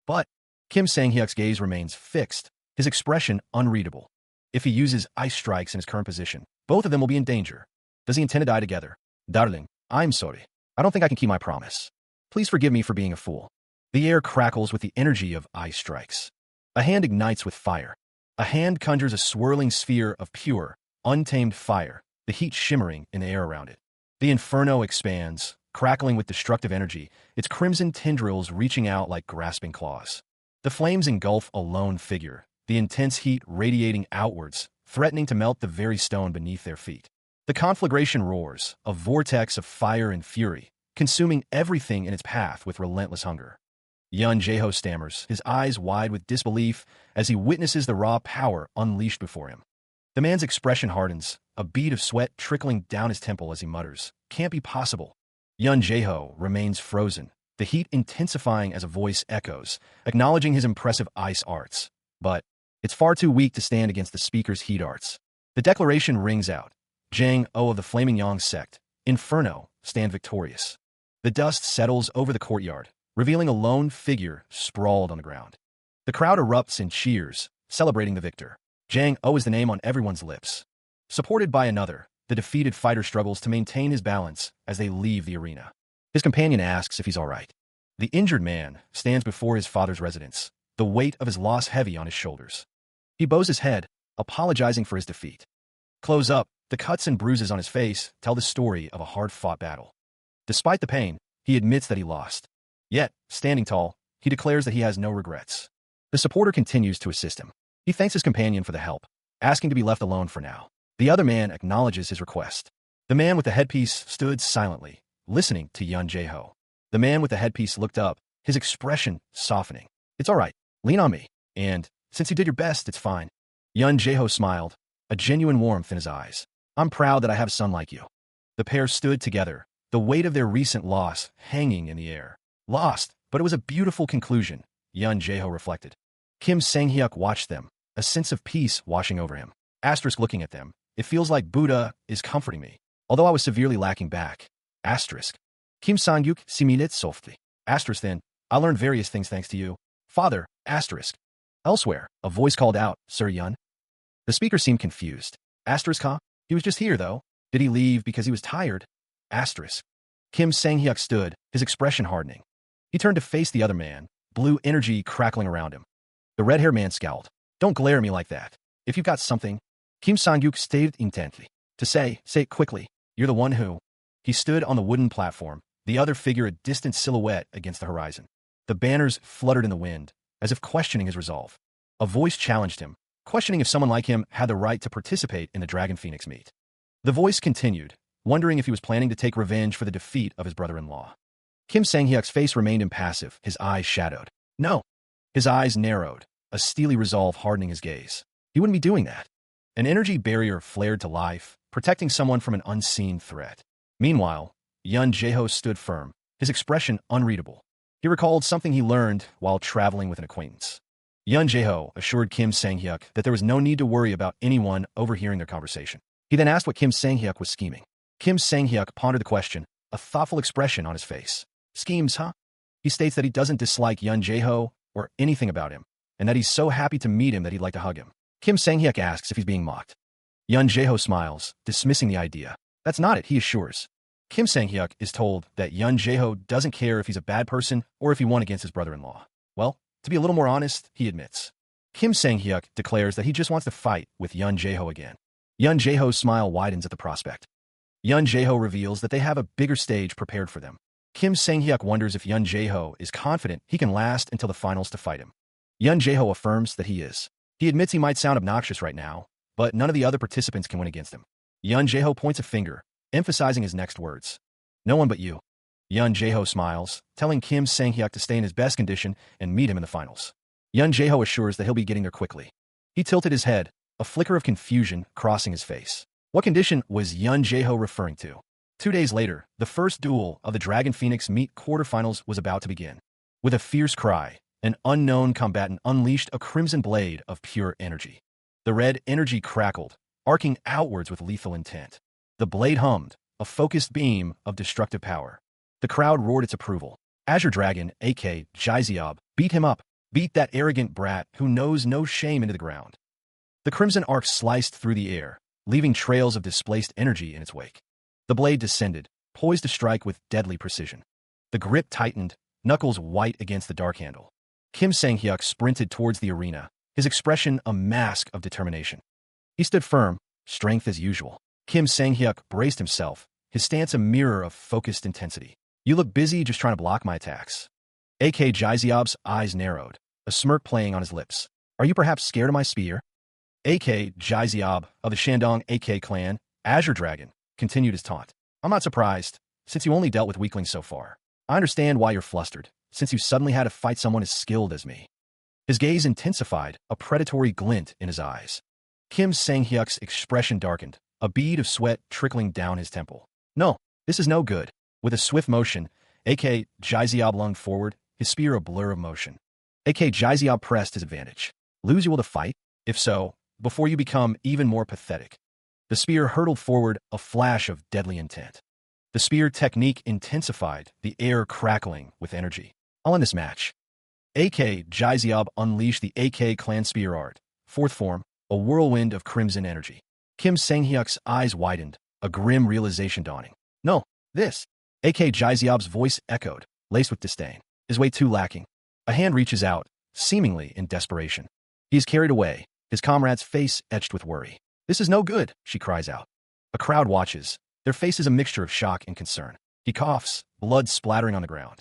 But Kim Sang-hyuk's gaze remains fixed, his expression unreadable. If he uses ice strikes in his current position, both of them will be in danger. Does he intend to die together? Darling, I'm sorry. I don't think I can keep my promise. Please forgive me for being a fool. The air crackles with the energy of ice strikes. A hand ignites with fire. A hand conjures a swirling sphere of pure, untamed fire, the heat shimmering in the air around it. The inferno expands, crackling with destructive energy, its crimson tendrils reaching out like grasping claws. The flames engulf a lone figure, the intense heat radiating outwards, threatening to melt the very stone beneath their feet. The conflagration roars, a vortex of fire and fury, consuming everything in its path with relentless hunger. Yun Jae-ho stammers, his eyes wide with disbelief as he witnesses the raw power unleashed before him. The man's expression hardens, a bead of sweat trickling down his temple as he mutters, "Can't be possible." Yun Jae-ho remains frozen, the heat intensifying as a voice echoes, acknowledging his impressive ice arts. But it's far too weak to stand against the speaker's heat arts. The declaration rings out. Jang-o of the Flaming Yang sect, Inferno, stand victorious. The dust settles over the courtyard, revealing a lone figure sprawled on the ground. The crowd erupts in cheers, celebrating the victor. Jang-o is the name on everyone's lips. Supported by another, the defeated fighter struggles to maintain his balance as they leave the arena. His companion asks if he's all right. The injured man stands before his father's residence, the weight of his loss heavy on his shoulders. He bows his head, apologizing for his defeat. Close up, the cuts and bruises on his face tell the story of a hard-fought battle. Despite the pain, he admits that he lost. Yet, standing tall, he declares that he has no regrets. The supporter continues to assist him. He thanks his companion for the help, asking to be left alone for now. The other man acknowledges his request. The man with the headpiece stood silently, listening to Yun Jae-ho. The man with the headpiece looked up, his expression softening. "It's all right. Lean on me. And, since you did your best, it's fine." Yun Jae-ho smiled, a genuine warmth in his eyes. "I'm proud that I have a son like you." The pair stood together, the weight of their recent loss hanging in the air. Lost, but it was a beautiful conclusion, Yun Jae-ho reflected. Kim Sang-hyuk watched them, a sense of peace washing over him. Asterisk looking at them. "It feels like Buddha is comforting me, although I was severely lacking back." Asterisk. Kim Sang-hyuk similit softly. Asterisk then. "I learned various things thanks to you, father." Asterisk. Elsewhere, a voice called out, "Sir Yun?" The speaker seemed confused. Asterisk, huh? He was just here, though. Did he leave because he was tired? Asterisk. Kim Sang-hyuk stood, his expression hardening. He turned to face the other man, blue energy crackling around him. The red-haired man scowled. "Don't glare at me like that. If you've got something..." Kim Sang-hyuk stared intently. "To say it quickly. You're the one who..." He stood on the wooden platform, the other figure a distant silhouette against the horizon. The banners fluttered in the wind, as if questioning his resolve. A voice challenged him, questioning if someone like him had the right to participate in the Dragon Phoenix meet. The voice continued, wondering if he was planning to take revenge for the defeat of his brother-in-law. Kim Sang-hyuk's face remained impassive, his eyes shadowed. No. His eyes narrowed, a steely resolve hardening his gaze. He wouldn't be doing that. An energy barrier flared to life, protecting someone from an unseen threat. Meanwhile, Yun Jae-ho stood firm, his expression unreadable. He recalled something he learned while traveling with an acquaintance. Yun Jae-ho assured Kim Sang-hyuk that there was no need to worry about anyone overhearing their conversation. He then asked what Kim Sang-hyuk was scheming. Kim Sang-hyuk pondered the question, a thoughtful expression on his face. Schemes, huh? He states that he doesn't dislike Yun Jae-ho or anything about him, and that he's so happy to meet him that he'd like to hug him. Kim Sang-hyuk asks if he's being mocked. Yun Jae-ho smiles, dismissing the idea. That's not it, he assures. Kim Sang-hyuk is told that Yun Jae-ho doesn't care if he's a bad person or if he won against his brother-in-law. Well, to be a little more honest, he admits. Kim Sang-hyuk declares that he just wants to fight with Yun Jae-ho again. Yun Jae-ho's smile widens at the prospect. Yun Jae-ho reveals that they have a bigger stage prepared for them. Kim Sang-hyuk wonders if Yun Jae-ho is confident he can last until the finals to fight him. Yun Jae-ho affirms that he is. He admits he might sound obnoxious right now, but none of the other participants can win against him. Yun Jae-ho points a finger, emphasizing his next words. No one but you. Yun Jae-ho smiles, telling Kim Sang-hyuk to stay in his best condition and meet him in the finals. Yun Jae-ho assures that he'll be getting there quickly. He tilted his head, a flicker of confusion crossing his face. What condition was Yun Jae-ho referring to? 2 days later, the first duel of the Dragon Phoenix Meet quarterfinals was about to begin. With a fierce cry, an unknown combatant unleashed a crimson blade of pure energy. The red energy crackled, arcing outwards with lethal intent. The blade hummed, a focused beam of destructive power. The crowd roared its approval. Azure Dragon, a.k.a. Jaizeob, beat him up, beat that arrogant brat who knows no shame into the ground. The crimson arc sliced through the air, leaving trails of displaced energy in its wake. The blade descended, poised to strike with deadly precision. The grip tightened, knuckles white against the dark handle. Kim Sang-hyuk sprinted towards the arena, his expression a mask of determination. He stood firm, strength as usual. Kim Sang-hyuk braced himself, his stance a mirror of focused intensity. You look busy just trying to block my attacks. A.K. Jaizeob's eyes narrowed, a smirk playing on his lips. Are you perhaps scared of my spear? A.K. Jaizeob of the Shandong A.K. clan, Azure Dragon, continued his taunt. I'm not surprised, since you only dealt with weaklings so far. I understand why you're flustered, since you suddenly had to fight someone as skilled as me. His gaze intensified, a predatory glint in his eyes. Kim Sang-hyuk's expression darkened, a bead of sweat trickling down his temple. No, this is no good. With a swift motion, A.K. Jaizeob lunged forward, his spear a blur of motion. A.K. Jaizeob pressed his advantage. Lose you will to fight? If so, before you become even more pathetic. The spear hurtled forward, a flash of deadly intent. The spear technique intensified, the air crackling with energy. I'll end this match. A.K. Jaizeob unleashed the A.K. clan spear art, fourth form, a whirlwind of crimson energy. Kim Sang-hyuk's eyes widened, a grim realization dawning. No, this. A.K. Jaizeob's voice echoed, laced with disdain. His way too lacking. A hand reaches out, seemingly in desperation. He is carried away, his comrade's face etched with worry. This is no good, she cries out. A crowd watches, their faces a mixture of shock and concern. He coughs, blood splattering on the ground.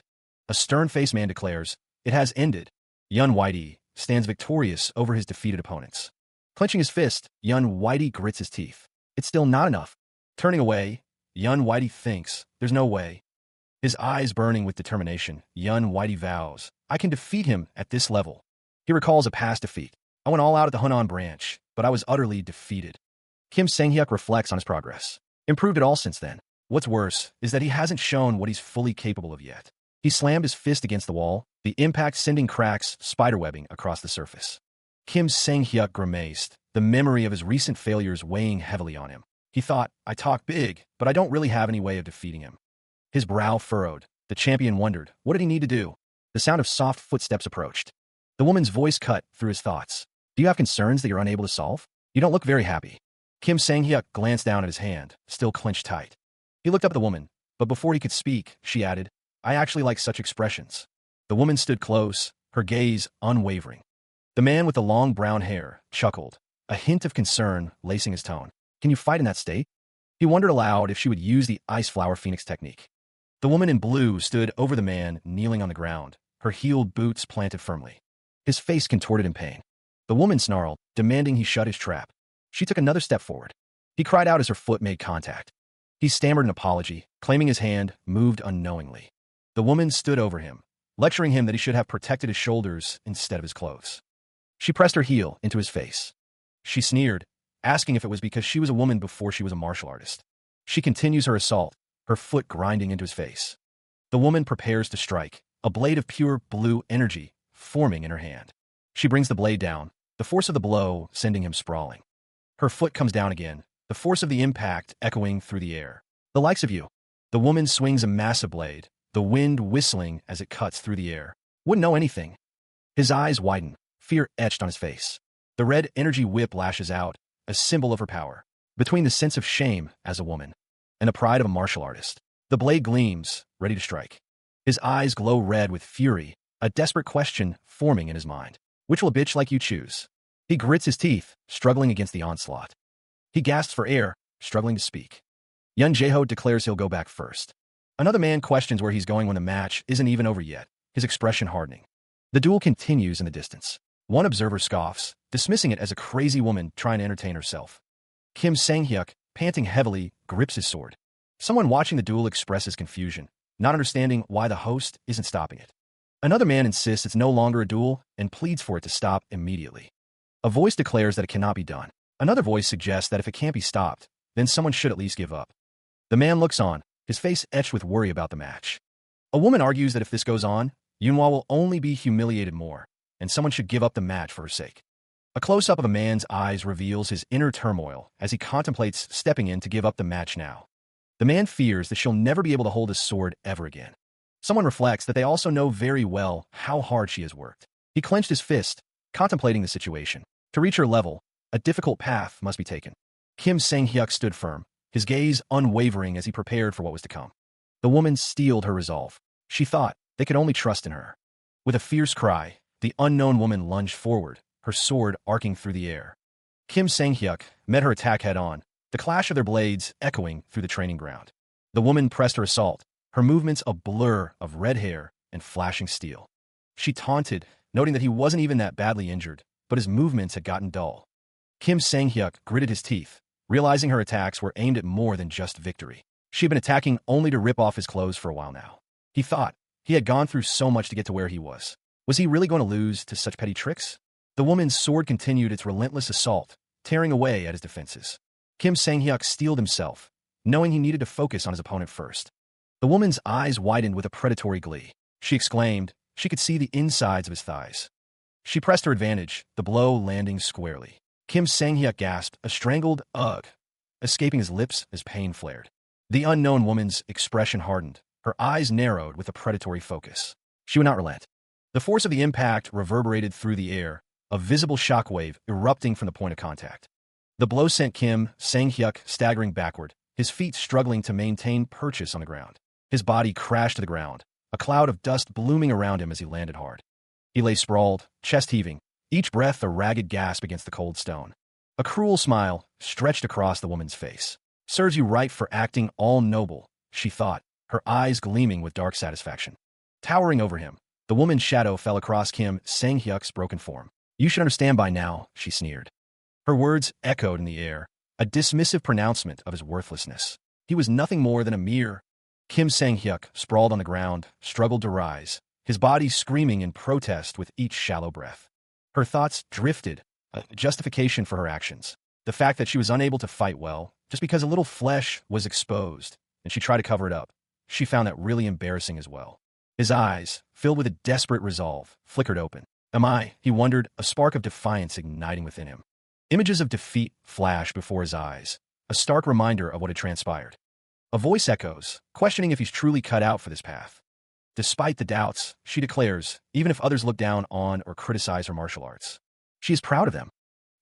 A stern-faced man declares, it has ended. Yun Whitey stands victorious over his defeated opponents. Clenching his fist, Yun Whitey grits his teeth. It's still not enough. Turning away, Yun Whitey thinks, there's no way. His eyes burning with determination, Yun Whitey vows, I can defeat him at this level. He recalls a past defeat. I went all out at the Hunan branch, but I was utterly defeated. Kim Sang-hyuk reflects on his progress. Improved it all since then. What's worse is that he hasn't shown what he's fully capable of yet. He slammed his fist against the wall, the impact sending cracks spiderwebbing across the surface. Kim Sang-hyuk grimaced, the memory of his recent failures weighing heavily on him. He thought, I talk big, but I don't really have any way of defeating him. His brow furrowed. The champion wondered, what did he need to do? The sound of soft footsteps approached. The woman's voice cut through his thoughts. Do you have concerns that you're unable to solve? You don't look very happy. Kim Sang-hyuk glanced down at his hand, still clenched tight. He looked up at the woman, but before he could speak, she added, I actually like such expressions. The woman stood close, her gaze unwavering. The man with the long brown hair chuckled, a hint of concern lacing his tone. Can you fight in that state? He wondered aloud if she would use the Ice Flower Phoenix technique. The woman in blue stood over the man kneeling on the ground, her heeled boots planted firmly. His face contorted in pain. The woman snarled, demanding he shut his trap. She took another step forward. He cried out as her foot made contact. He stammered an apology, claiming his hand moved unknowingly. The woman stood over him, lecturing him that he should have protected his shoulders instead of his clothes. She pressed her heel into his face. She sneered, asking if it was because she was a woman before she was a martial artist. She continues her assault, her foot grinding into his face. The woman prepares to strike, a blade of pure blue energy forming in her hand. She brings the blade down, the force of the blow sending him sprawling. Her foot comes down again, the force of the impact echoing through the air. The likes of you. The woman swings a massive blade, the wind whistling as it cuts through the air. Wouldn't know anything. His eyes widen, fear etched on his face. The red energy whip lashes out, a symbol of her power. Between the sense of shame as a woman and the pride of a martial artist, the blade gleams, ready to strike. His eyes glow red with fury, a desperate question forming in his mind. Which will a bitch like you choose? He grits his teeth, struggling against the onslaught. He gasps for air, struggling to speak. Yun Jae-ho declares he'll go back first. Another man questions where he's going when the match isn't even over yet, his expression hardening. The duel continues in the distance. One observer scoffs, dismissing it as a crazy woman trying to entertain herself. Kim Sang-hyuk, panting heavily, grips his sword. Someone watching the duel expresses confusion, not understanding why the host isn't stopping it. Another man insists it's no longer a duel and pleads for it to stop immediately. A voice declares that it cannot be done. Another voice suggests that if it can't be stopped, then someone should at least give up. The man looks on, his face etched with worry about the match. A woman argues that if this goes on, Yunhwa will only be humiliated more, and someone should give up the match for her sake. A close-up of a man's eyes reveals his inner turmoil as he contemplates stepping in to give up the match now. The man fears that she'll never be able to hold his sword ever again. Someone reflects that they also know very well how hard she has worked. He clenched his fist, contemplating the situation. To reach her level, a difficult path must be taken. Kim Sang-hyuk stood firm, his gaze unwavering as he prepared for what was to come. The woman steeled her resolve. She thought they could only trust in her. With a fierce cry, the unknown woman lunged forward, her sword arcing through the air. Kim Sang-hyuk met her attack head-on, the clash of their blades echoing through the training ground. The woman pressed her assault, her movements a blur of red hair and flashing steel. She taunted, noting that he wasn't even that badly injured, but his movements had gotten dull. Kim Sang-hyuk gritted his teeth, realizing her attacks were aimed at more than just victory. She had been attacking only to rip off his clothes for a while now. He thought he had gone through so much to get to where he was. Was he really going to lose to such petty tricks? The woman's sword continued its relentless assault, tearing away at his defenses. Kim Sang-hyuk steeled himself, knowing he needed to focus on his opponent first. The woman's eyes widened with a predatory glee. She exclaimed, she could see the insides of his thighs. She pressed her advantage, the blow landing squarely. Kim Sang-hyuk gasped, a strangled ugh, escaping his lips as pain flared. The unknown woman's expression hardened, her eyes narrowed with a predatory focus. She would not relent. The force of the impact reverberated through the air, a visible shockwave erupting from the point of contact. The blow sent Kim Sang-hyuk staggering backward, his feet struggling to maintain purchase on the ground. His body crashed to the ground, a cloud of dust blooming around him as he landed hard. He lay sprawled, chest heaving, each breath a ragged gasp against the cold stone. A cruel smile stretched across the woman's face. Serves you right for acting all noble, she thought, her eyes gleaming with dark satisfaction. Towering over him, the woman's shadow fell across Kim Sang-hyuk's broken form. You should understand by now, she sneered. Her words echoed in the air, a dismissive pronouncement of his worthlessness. He was nothing more than a mere. Kim Sang-hyuk, sprawled on the ground, struggled to rise, his body screaming in protest with each shallow breath. Her thoughts drifted, a justification for her actions. The fact that she was unable to fight well, just because a little flesh was exposed, and she tried to cover it up. She found that really embarrassing as well. His eyes, filled with a desperate resolve, flickered open. Am I, he wondered, a spark of defiance igniting within him. Images of defeat flashed before his eyes, a stark reminder of what had transpired. A voice echoes, questioning if he's truly cut out for this path. Despite the doubts, she declares, even if others look down on or criticize her martial arts, she is proud of them.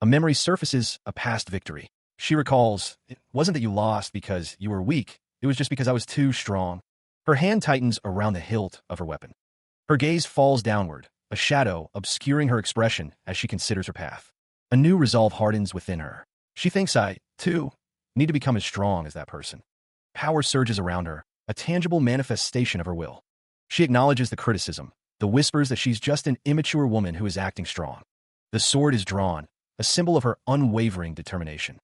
A memory surfaces, a past victory. She recalls, it wasn't that you lost because you were weak, it was just because I was too strong. Her hand tightens around the hilt of her weapon. Her gaze falls downward, a shadow obscuring her expression as she considers her path. A new resolve hardens within her. She thinks I, too, need to become as strong as that person. Power surges around her, a tangible manifestation of her will. She acknowledges the criticism, the whispers that she's just an immature woman who is acting strong. The sword is drawn, a symbol of her unwavering determination.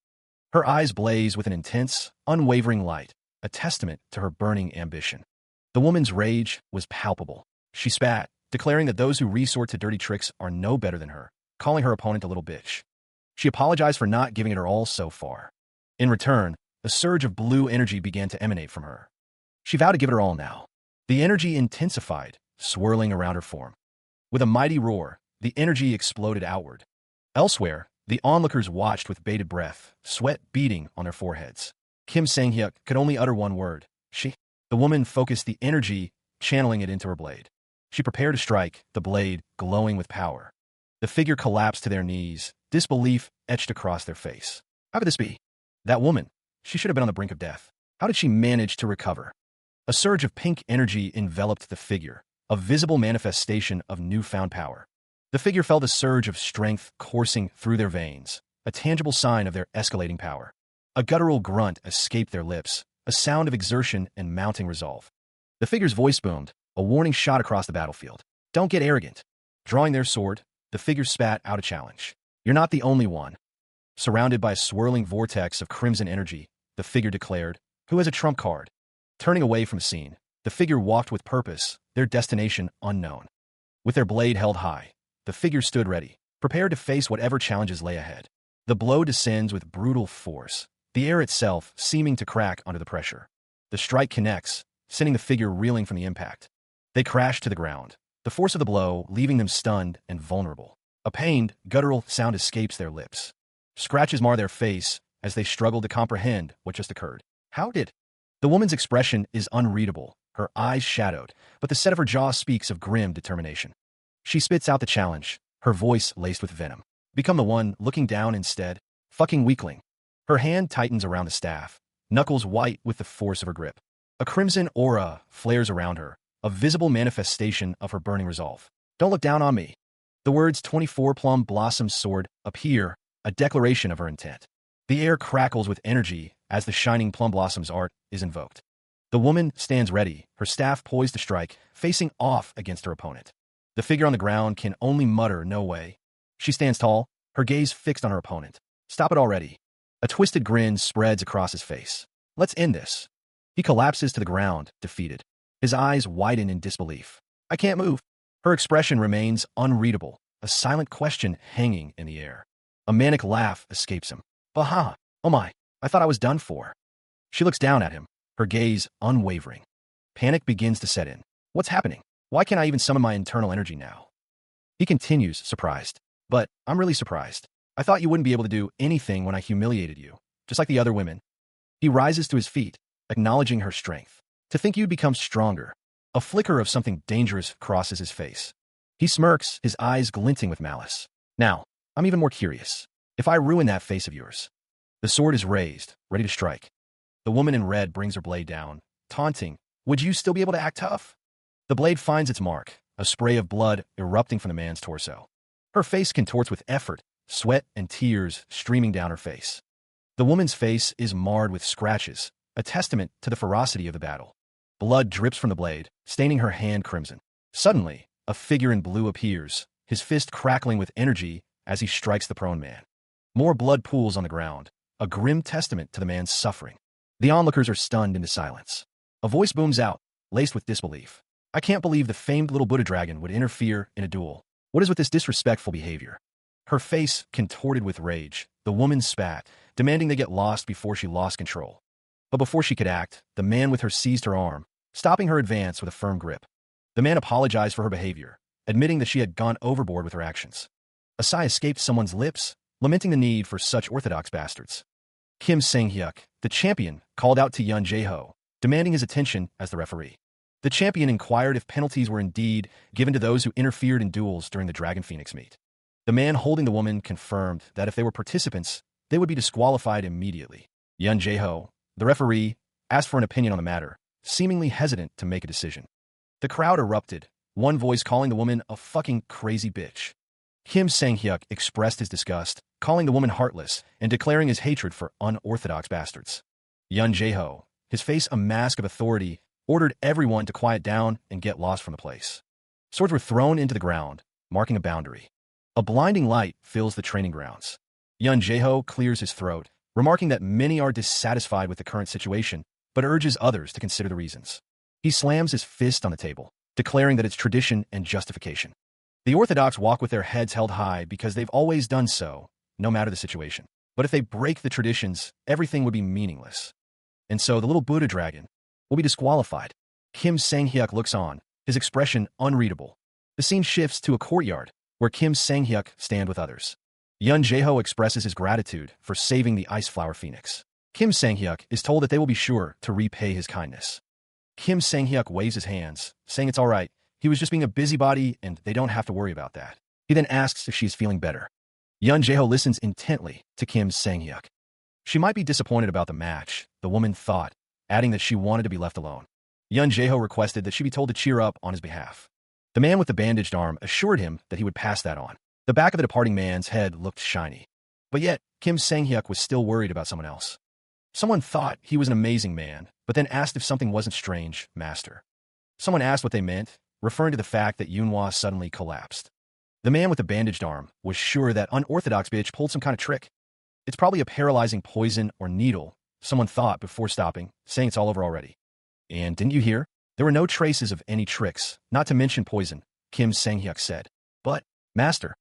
Her eyes blaze with an intense, unwavering light, a testament to her burning ambition. The woman's rage was palpable. She spat, declaring that those who resort to dirty tricks are no better than her, calling her opponent a little bitch. She apologized for not giving it her all so far. In return, a surge of blue energy began to emanate from her. She vowed to give it her all now. The energy intensified, swirling around her form. With a mighty roar, the energy exploded outward. Elsewhere, the onlookers watched with bated breath, sweat beading on their foreheads. Kim Sang-hyuk could only utter one word. She. The woman focused the energy, channeling it into her blade. She prepared to strike, the blade glowing with power. The figure collapsed to their knees, disbelief etched across their face. How could this be? That woman. She should have been on the brink of death. How did she manage to recover? A surge of pink energy enveloped the figure, a visible manifestation of newfound power. The figure felt a surge of strength coursing through their veins, a tangible sign of their escalating power. A guttural grunt escaped their lips, a sound of exertion and mounting resolve. The figure's voice boomed, a warning shot across the battlefield. Don't get arrogant. Drawing their sword, the figure spat out a challenge. You're not the only one. Surrounded by a swirling vortex of crimson energy, the figure declared, who has a trump card? Turning away from the scene, the figure walked with purpose, their destination unknown. With their blade held high, the figure stood ready, prepared to face whatever challenges lay ahead. The blow descends with brutal force, the air itself seeming to crack under the pressure. The strike connects, sending the figure reeling from the impact. They crash to the ground, the force of the blow leaving them stunned and vulnerable. A pained, guttural sound escapes their lips. Scratches mar their face as they struggle to comprehend what just occurred. How did? The woman's expression is unreadable, her eyes shadowed, but the set of her jaw speaks of grim determination. She spits out the challenge, her voice laced with venom. Become the one looking down instead. Fucking weakling. Her hand tightens around the staff, knuckles white with the force of her grip. A crimson aura flares around her, a visible manifestation of her burning resolve. Don't look down on me. The words 24 Plum Blossoms Sword appear, a declaration of her intent. The air crackles with energy as the shining plum blossoms art is invoked. The woman stands ready, her staff poised to strike, facing off against her opponent. The figure on the ground can only mutter, no way. She stands tall, her gaze fixed on her opponent. Stop it already. A twisted grin spreads across his face. Let's end this. He collapses to the ground, defeated. His eyes widen in disbelief. I can't move. Her expression remains unreadable, a silent question hanging in the air. A manic laugh escapes him. Baha! Oh my, I thought I was done for. She looks down at him, her gaze unwavering. Panic begins to set in. What's happening? Why can't I even summon my internal energy now? He continues, surprised. But I'm really surprised. I thought you wouldn't be able to do anything when I humiliated you, just like the other women. He rises to his feet, acknowledging her strength. To think you'd become stronger. A flicker of something dangerous crosses his face. He smirks, his eyes glinting with malice. Now, I'm even more curious. If I ruin that face of yours. The sword is raised, ready to strike. The woman in red brings her blade down, taunting, would you still be able to act tough? The blade finds its mark, a spray of blood erupting from the man's torso. Her face contorts with effort, sweat and tears streaming down her face. The woman's face is marred with scratches, a testament to the ferocity of the battle. Blood drips from the blade, staining her hand crimson. Suddenly, a figure in blue appears, his fist crackling with energy as he strikes the prone man. More blood pools on the ground, a grim testament to the man's suffering. The onlookers are stunned into silence. A voice booms out, laced with disbelief. I can't believe the famed little Buddha dragon would interfere in a duel. What is with this disrespectful behavior? Her face contorted with rage, the woman spat, demanding they get lost before she lost control. But before she could act, the man with her seized her arm, stopping her advance with a firm grip. The man apologized for her behavior, admitting that she had gone overboard with her actions. A sigh escaped someone's lips, lamenting the need for such orthodox bastards. Kim Sang-hyuk, the champion, called out to Yun Jae-ho, demanding his attention as the referee. The champion inquired if penalties were indeed given to those who interfered in duels during the Dragon Phoenix meet. The man holding the woman confirmed that if they were participants, they would be disqualified immediately. Yun Jae-ho, the referee, asked for an opinion on the matter, seemingly hesitant to make a decision. The crowd erupted, one voice calling the woman a fucking crazy bitch. Kim Sang-hyuk expressed his disgust, calling the woman heartless and declaring his hatred for unorthodox bastards. Yun Jae-ho, his face a mask of authority, ordered everyone to quiet down and get lost from the place. Swords were thrown into the ground, marking a boundary. A blinding light fills the training grounds. Yun Jae-ho clears his throat, remarking that many are dissatisfied with the current situation, but urges others to consider the reasons. He slams his fist on the table, declaring that it's tradition and justification. The Orthodox walk with their heads held high because they've always done so, no matter the situation. But if they break the traditions, everything would be meaningless. And so the little Buddha dragon will be disqualified. Kim Sang-hyuk looks on, his expression unreadable. The scene shifts to a courtyard, where Kim Sang-hyuk stands with others. Yoon Jae-ho expresses his gratitude for saving the Ice Flower Phoenix. Kim Sang-hyuk is told that they will be sure to repay his kindness. Kim Sang-hyuk waves his hands, saying it's all right, he was just being a busybody and they don't have to worry about that. He then asks if she is feeling better. Yoon Jae-ho listens intently to Kim Sang-hyuk. She might be disappointed about the match, the woman thought, adding that she wanted to be left alone. Yoon Jae-ho requested that she be told to cheer up on his behalf. The man with the bandaged arm assured him that he would pass that on. The back of the departing man's head looked shiny. But yet, Kim Sang-hyuk was still worried about someone else. Someone thought he was an amazing man, but then asked if something wasn't strange, master. Someone asked what they meant, referring to the fact that Yoonhwa suddenly collapsed. The man with the bandaged arm was sure that unorthodox bitch pulled some kind of trick. It's probably a paralyzing poison or needle, someone thought before stopping, saying it's all over already. And didn't you hear? There were no traces of any tricks, not to mention poison, Kim Sang-hyuk said. But, master,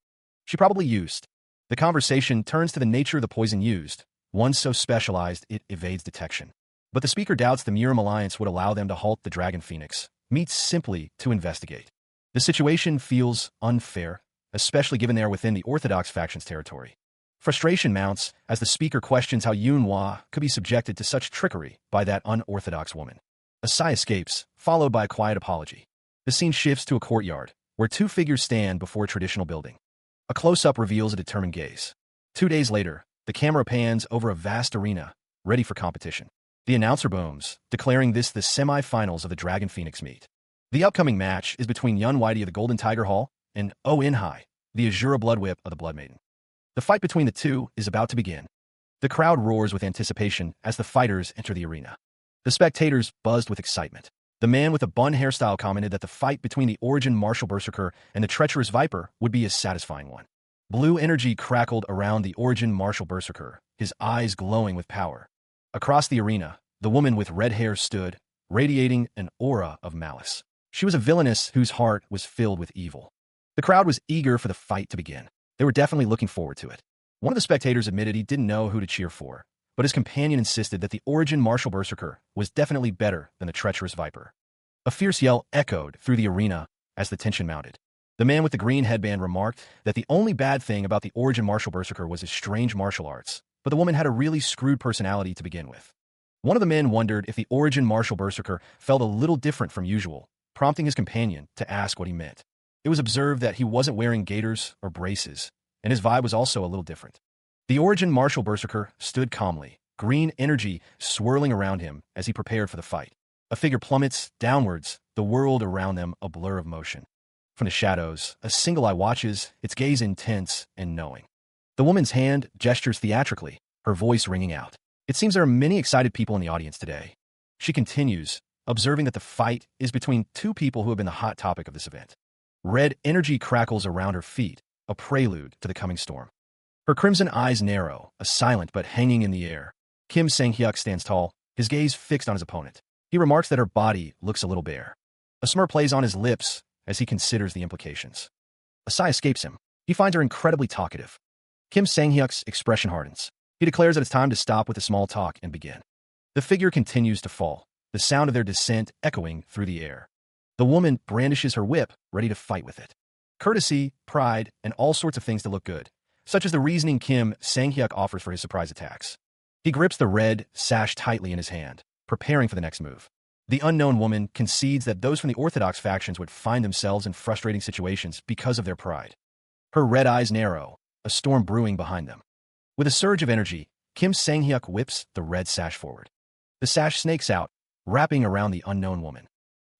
she probably used. The conversation turns to the nature of the poison used, one so specialized it evades detection. But the speaker doubts the Murim alliance would allow them to halt the Dragon Phoenix, meets simply to investigate. The situation feels unfair, especially given they are within the Orthodox faction's territory. Frustration mounts as the speaker questions how Yoonhwa could be subjected to such trickery by that unorthodox woman. A sigh escapes, followed by a quiet apology. The scene shifts to a courtyard, where two figures stand before a traditional building. A close-up reveals a determined gaze. 2 days later, the camera pans over a vast arena, ready for competition. The announcer booms, declaring this the semi-finals of the Dragon Phoenix meet. The upcoming match is between Yun Whitey of the Golden Tiger Hall and Oh In-hai, the Azura Blood Whip of the Blood Maiden. The fight between the two is about to begin. The crowd roars with anticipation as the fighters enter the arena. The spectators buzzed with excitement. The man with the bun hairstyle commented that the fight between the Origin Martial Berserker and the treacherous Viper would be a satisfying one. Blue energy crackled around the Origin Martial Berserker, his eyes glowing with power. Across the arena, the woman with red hair stood, radiating an aura of malice. She was a villainess whose heart was filled with evil. The crowd was eager for the fight to begin. They were definitely looking forward to it. One of the spectators admitted he didn't know who to cheer for, but his companion insisted that the Origin Martial Berserker was definitely better than the treacherous Viper. A fierce yell echoed through the arena as the tension mounted. The man with the green headband remarked that the only bad thing about the Origin Martial Berserker was his strange martial arts, but the woman had a really screwed personality to begin with. One of the men wondered if the Origin Martial Berserker felt a little different from usual, prompting his companion to ask what he meant. It was observed that he wasn't wearing gaiters or braces, and his vibe was also a little different. The Origin Martial Berserker stood calmly, green energy swirling around him as he prepared for the fight. A figure plummets downwards, the world around them a blur of motion. From the shadows, a single eye watches, its gaze intense and knowing. The woman's hand gestures theatrically, her voice ringing out. It seems there are many excited people in the audience today. She continues, observing that the fight is between two people who have been the hot topic of this event. Red energy crackles around her feet, a prelude to the coming storm. Her crimson eyes narrow, a silent but hanging in the air. Kim Sang-hyuk stands tall, his gaze fixed on his opponent. He remarks that her body looks a little bare. A smirk plays on his lips as he considers the implications. A sigh escapes him. He finds her incredibly talkative. Kim Sang-hyuk's expression hardens. He declares that it's time to stop with the small talk and begin. The figure continues to fall, the sound of their descent echoing through the air. The woman brandishes her whip, ready to fight with it. Courtesy, pride, and all sorts of things to look good, such as the reasoning Kim Sang-hyuk offers for his surprise attacks. He grips the red sash tightly in his hand, preparing for the next move. The unknown woman concedes that those from the Orthodox factions would find themselves in frustrating situations because of their pride. Her red eyes narrow, a storm brewing behind them. With a surge of energy, Kim Sang-hyuk whips the red sash forward. The sash snakes out, wrapping around the unknown woman.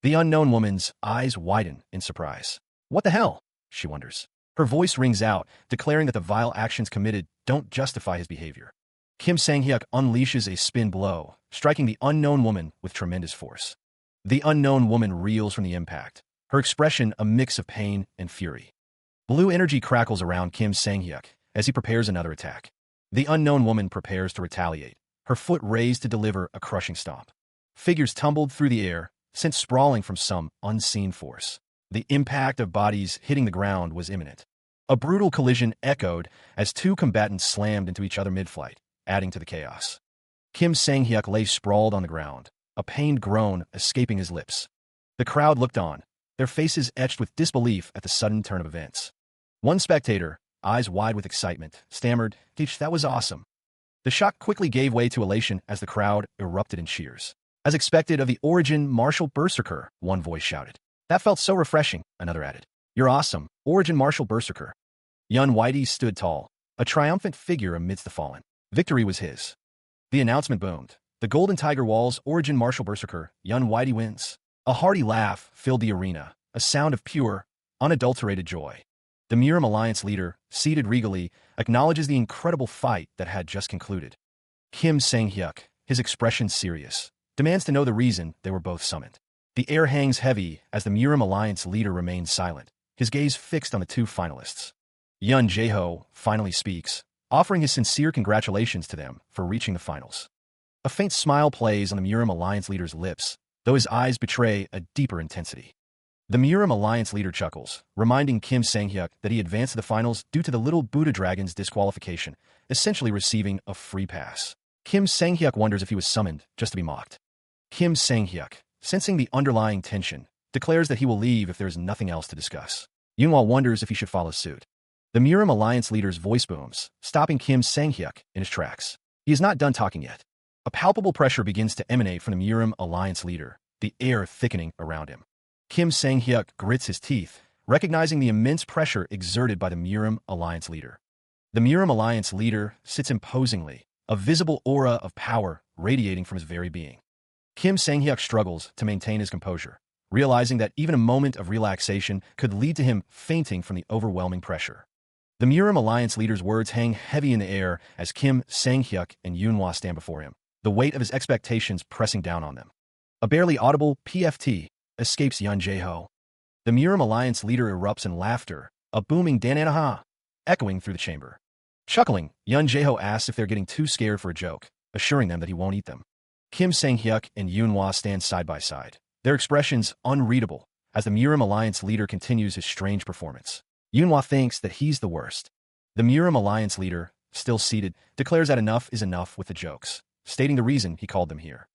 The unknown woman's eyes widen in surprise. What the hell? She wonders. Her voice rings out, declaring that the vile actions committed don't justify his behavior. Kim Sang-hyuk unleashes a spin blow, striking the unknown woman with tremendous force. The unknown woman reels from the impact, her expression a mix of pain and fury. Blue energy crackles around Kim Sang-hyuk as he prepares another attack. The unknown woman prepares to retaliate, her foot raised to deliver a crushing stomp. Figures tumbled through the air, sent sprawling from some unseen force. The impact of bodies hitting the ground was imminent. A brutal collision echoed as two combatants slammed into each other mid-flight, adding to the chaos. Kim Sang-hyuk lay sprawled on the ground, a pained groan escaping his lips. The crowd looked on, their faces etched with disbelief at the sudden turn of events. One spectator, eyes wide with excitement, stammered, "Teach, that was awesome." The shock quickly gave way to elation as the crowd erupted in cheers. "As expected of the origin martial berserker," one voice shouted. "That felt so refreshing," another added. "You're awesome, origin martial berserker." Yun Whitey stood tall, a triumphant figure amidst the fallen. Victory was his. The announcement boomed. "The Golden Tiger Wall's origin martial berserker, Yun Whitey, wins." A hearty laugh filled the arena, a sound of pure, unadulterated joy. The Murim Alliance leader, seated regally, acknowledges the incredible fight that had just concluded. Kim Sang-hyuk, his expression serious, demands to know the reason they were both summoned. The air hangs heavy as the Murim Alliance leader remains silent, his gaze fixed on the two finalists. Yun Jae-ho finally speaks, offering his sincere congratulations to them for reaching the finals. A faint smile plays on the Murim Alliance leader's lips, though his eyes betray a deeper intensity. The Murim Alliance leader chuckles, reminding Kim Sang-hyuk that he advanced to the finals due to the Little Buddha Dragon's disqualification, essentially receiving a free pass. Kim Sang-hyuk wonders if he was summoned just to be mocked. Kim Sang-hyuk, sensing the underlying tension, declares that he will leave if there is nothing else to discuss. Yoonhwa wonders if he should follow suit. The Murim Alliance leader's voice booms, stopping Kim Sang-hyuk in his tracks. He is not done talking yet. A palpable pressure begins to emanate from the Murim Alliance leader, the air thickening around him. Kim Sang-hyuk grits his teeth, recognizing the immense pressure exerted by the Murim Alliance leader. The Murim Alliance leader sits imposingly, a visible aura of power radiating from his very being. Kim Sang-hyuk struggles to maintain his composure, realizing that even a moment of relaxation could lead to him fainting from the overwhelming pressure. The Murim Alliance leader's words hang heavy in the air as Kim Sang-hyuk and Yoonhwa stand before him, the weight of his expectations pressing down on them. A barely audible PFT escapes Yun Jae-ho. The Murim Alliance leader erupts in laughter, a booming "Dan-ana-ha" echoing through the chamber. Chuckling, Yun Jae-ho asks if they're getting too scared for a joke, assuring them that he won't eat them. Kim Sang-hyuk and Yoonhwa stand side by side, their expressions unreadable as the Murim Alliance leader continues his strange performance. Yoonhwa thinks that he's the worst. The Murim Alliance leader, still seated, declares that enough is enough with the jokes, stating the reason he called them here.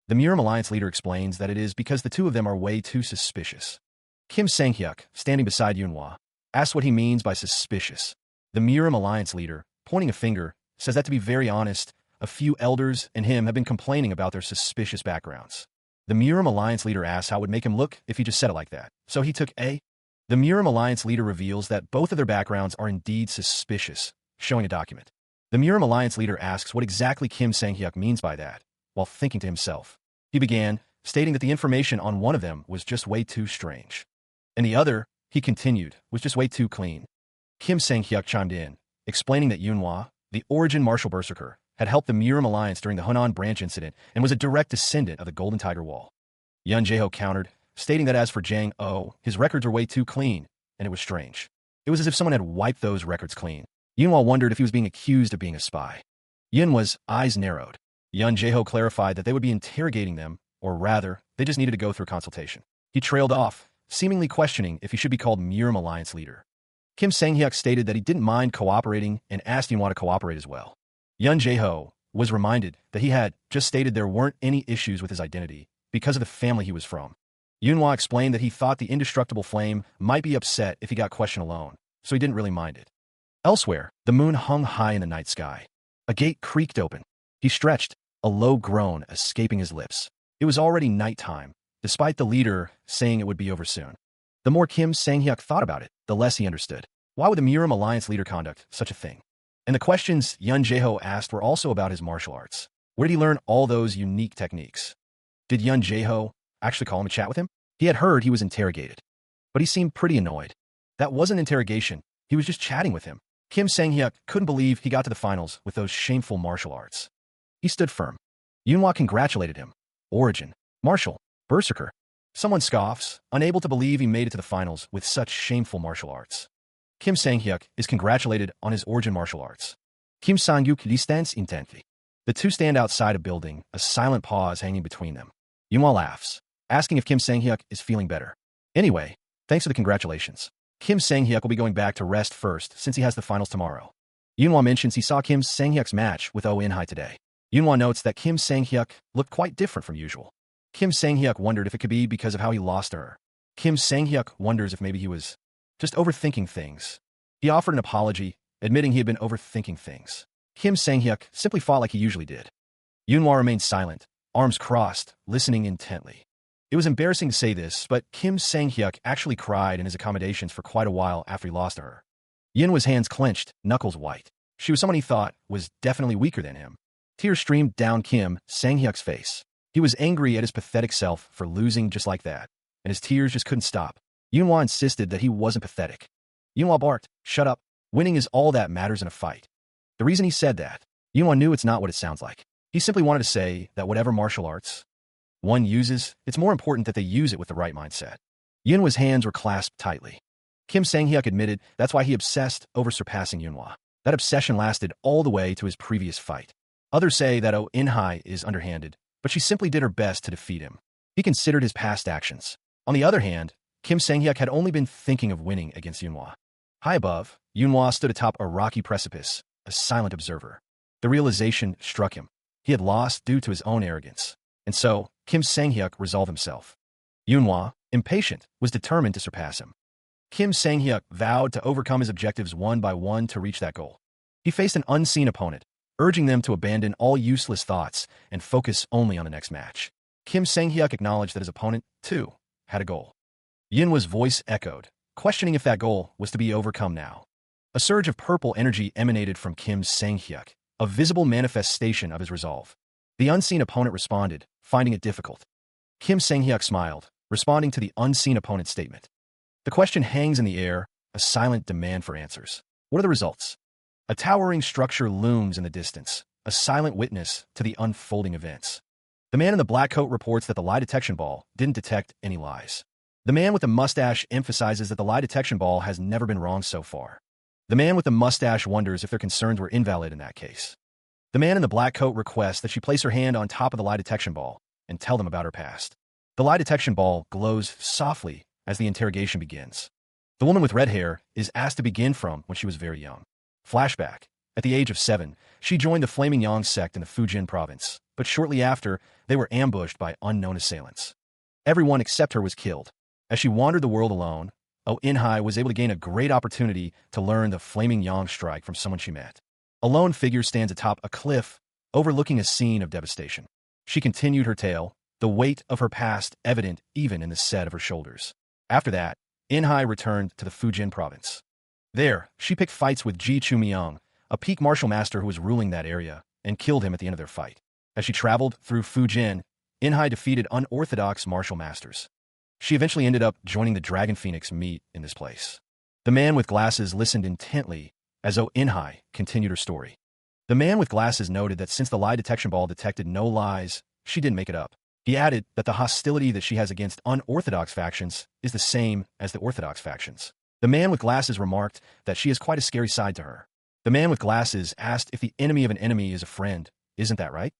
The Murim Alliance leader explains that it is because the two of them are way too suspicious. Kim Sang-hyuk, standing beside Yoonhwa, asks what he means by suspicious. The Murim Alliance leader, pointing a finger, says that to be very honest, a few elders and him have been complaining about their suspicious backgrounds. The Murim Alliance leader asks how it would make him look if he just said it like that. So he took A. The Murim Alliance leader reveals that both of their backgrounds are indeed suspicious, showing a document. The Murim Alliance leader asks what exactly Kim Sang-hyuk means by that, while thinking to himself. He began, stating that the information on one of them was just way too strange. And the other, he continued, was just way too clean. Kim Sang-hyuk chimed in, explaining that Yoonhwa, the origin martial berserker, had helped the Murim Alliance during the Hunan branch incident and was a direct descendant of the Golden Tiger Wall. Yun Jae-ho countered, stating that as for Jang Oh, his records were way too clean, and it was strange. It was as if someone had wiped those records clean. Yoonhwa wondered if he was being accused of being a spy. Yoonhwa's eyes narrowed. Yun Jae-ho clarified that they would be interrogating them, or rather, they just needed to go through consultation. He trailed off, seemingly questioning if he should be called Murim Alliance leader. Kim Sang-hyuk stated that he didn't mind cooperating and asked Yoonhwa to cooperate as well. Yun Jae-ho was reminded that he had just stated there weren't any issues with his identity because of the family he was from. Yoonhwa explained that he thought the indestructible flame might be upset if he got questioned alone, so he didn't really mind it. Elsewhere, the moon hung high in the night sky. A gate creaked open. He stretched, a low groan escaping his lips. It was already nighttime, despite the leader saying it would be over soon. The more Kim Sang-hyuk thought about it, the less he understood. Why would the Murim Alliance leader conduct such a thing? And the questions Yun Jae-ho asked were also about his martial arts. Where did he learn all those unique techniques? Did Yun Jae-ho actually call him to chat with him? He had heard he was interrogated, but he seemed pretty annoyed. That wasn't interrogation. He was just chatting with him. Kim Sang-hyuk couldn't believe he got to the finals with those shameful martial arts. He stood firm. Yoonhwa congratulated him. Origin, martial, berserker. Someone scoffs, unable to believe he made it to the finals with such shameful martial arts. Kim Sang-hyuk is congratulated on his origin martial arts. Kim Sang-hyuk stands intently. The two stand outside a building, a silent pause hanging between them. Yoonhwa laughs, asking if Kim Sang-hyuk is feeling better. Anyway, thanks for the congratulations. Kim Sang-hyuk will be going back to rest first since he has the finals tomorrow. Yoonhwa mentions he saw Kim Sang-hyuk's match with Oh In-hai today. Yoonhwa notes that Kim Sang-hyuk looked quite different from usual. Kim Sang-hyuk wondered if it could be because of how he lost to her. Kim Sang-hyuk wonders if maybe he was just overthinking things. He offered an apology, admitting he had been overthinking things. Kim Sang-hyuk simply fought like he usually did. Yunhwa remained silent, arms crossed, listening intently. It was embarrassing to say this, but Kim Sang-hyuk actually cried in his accommodations for quite a while after he lost to her. Yunhwa's hands clenched, knuckles white. She was someone he thought was definitely weaker than him. Tears streamed down Kim Sang-hyuk's face. He was angry at his pathetic self for losing just like that, and his tears just couldn't stop. Yunhwa insisted that he wasn't pathetic. Yunhwa barked, "Shut up. Winning is all that matters in a fight." The reason he said that, Yunhwa knew it's not what it sounds like. He simply wanted to say that whatever martial arts one uses, it's more important that they use it with the right mindset. Yunhwa's hands were clasped tightly. Kim Sang-hyuk admitted that's why he obsessed over surpassing Yunhwa. That obsession lasted all the way to his previous fight. Others say that Oh In-hai is underhanded, but she simply did her best to defeat him. He considered his past actions. On the other hand, Kim Sang-hyuk had only been thinking of winning against Yunhwa. High above, Yunhwa stood atop a rocky precipice, a silent observer. The realization struck him. He had lost due to his own arrogance. And so, Kim Sang-hyuk resolved himself. Yunhwa, impatient, was determined to surpass him. Kim Sang-hyuk vowed to overcome his objectives one by one to reach that goal. He faced an unseen opponent, urging them to abandon all useless thoughts and focus only on the next match. Kim Sang-hyuk acknowledged that his opponent, too, had a goal. Yunhwa's voice echoed, questioning if that goal was to be overcome now. A surge of purple energy emanated from Kim Sang-hyuk, a visible manifestation of his resolve. The unseen opponent responded, finding it difficult. Kim Sang-hyuk smiled, responding to the unseen opponent's statement. The question hangs in the air, a silent demand for answers. What are the results? A towering structure looms in the distance, a silent witness to the unfolding events. The man in the black coat reports that the lie detection ball didn't detect any lies. The man with the mustache emphasizes that the lie detection ball has never been wrong so far. The man with the mustache wonders if their concerns were invalid in that case. The man in the black coat requests that she place her hand on top of the lie detection ball and tell them about her past. The lie detection ball glows softly as the interrogation begins. The woman with red hair is asked to begin from when she was very young. Flashback. At the age of 7, she joined the Flaming Yang sect in the Fujian province, but shortly after, they were ambushed by unknown assailants. Everyone except her was killed. As she wandered the world alone, Oh In-hai was able to gain a great opportunity to learn the Flaming Yang strike from someone she met. A lone figure stands atop a cliff, overlooking a scene of devastation. She continued her tale, the weight of her past evident even in the set of her shoulders. After that, In-hai returned to the Fujian province. There, she picked fights with Ji Chu-myung, a peak martial master who was ruling that area, and killed him at the end of their fight. As she traveled through Fujian, In-hai defeated unorthodox martial masters. She eventually ended up joining the Dragon Phoenix meet in this place. The man with glasses listened intently as Oh In-hai continued her story. The man with glasses noted that since the lie detection ball detected no lies, she didn't make it up. He added that the hostility that she has against unorthodox factions is the same as the orthodox factions. The man with glasses remarked that she has quite a scary side to her. The man with glasses asked if the enemy of an enemy is a friend. Isn't that right?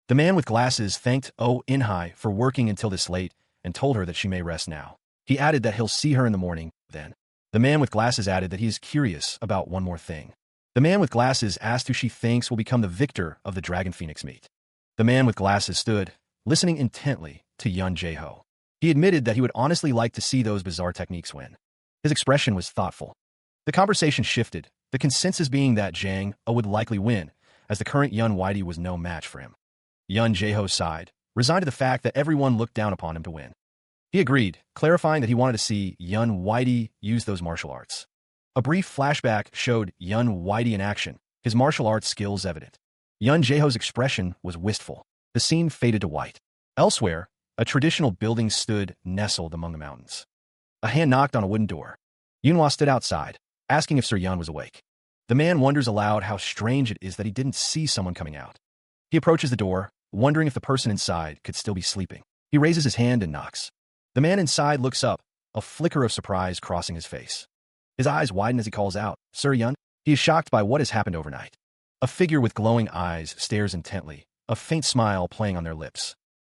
The man with glasses thanked Oh In-hai for working until this late and told her that she may rest now. He added that he'll see her in the morning, then. The man with glasses added that he is curious about one more thing. The man with glasses asked who she thinks will become the victor of the Dragon Phoenix meet. The man with glasses stood, listening intently to Yun Jae-ho. He admitted that he would honestly like to see those bizarre techniques win. His expression was thoughtful. The conversation shifted, the consensus being that Jang Oh would likely win, as the current Yun Whitey was no match for him. Yun Jae-ho sighed, resigned to the fact that everyone looked down upon him to win. He agreed, clarifying that he wanted to see Yun Whitey use those martial arts. A brief flashback showed Yun Whitey in action, his martial arts skills evident. Yun Jae-ho's expression was wistful. The scene faded to white. Elsewhere, a traditional building stood nestled among the mountains. A hand knocked on a wooden door. Yunhwa stood outside, asking if Sir Yun was awake. The man wonders aloud how strange it is that he didn't see someone coming out. He approaches the door, wondering if the person inside could still be sleeping. He raises his hand and knocks. The man inside looks up, a flicker of surprise crossing his face. His eyes widen as he calls out, "Sir Yun?" He is shocked by what has happened overnight. A figure with glowing eyes stares intently, a faint smile playing on their lips.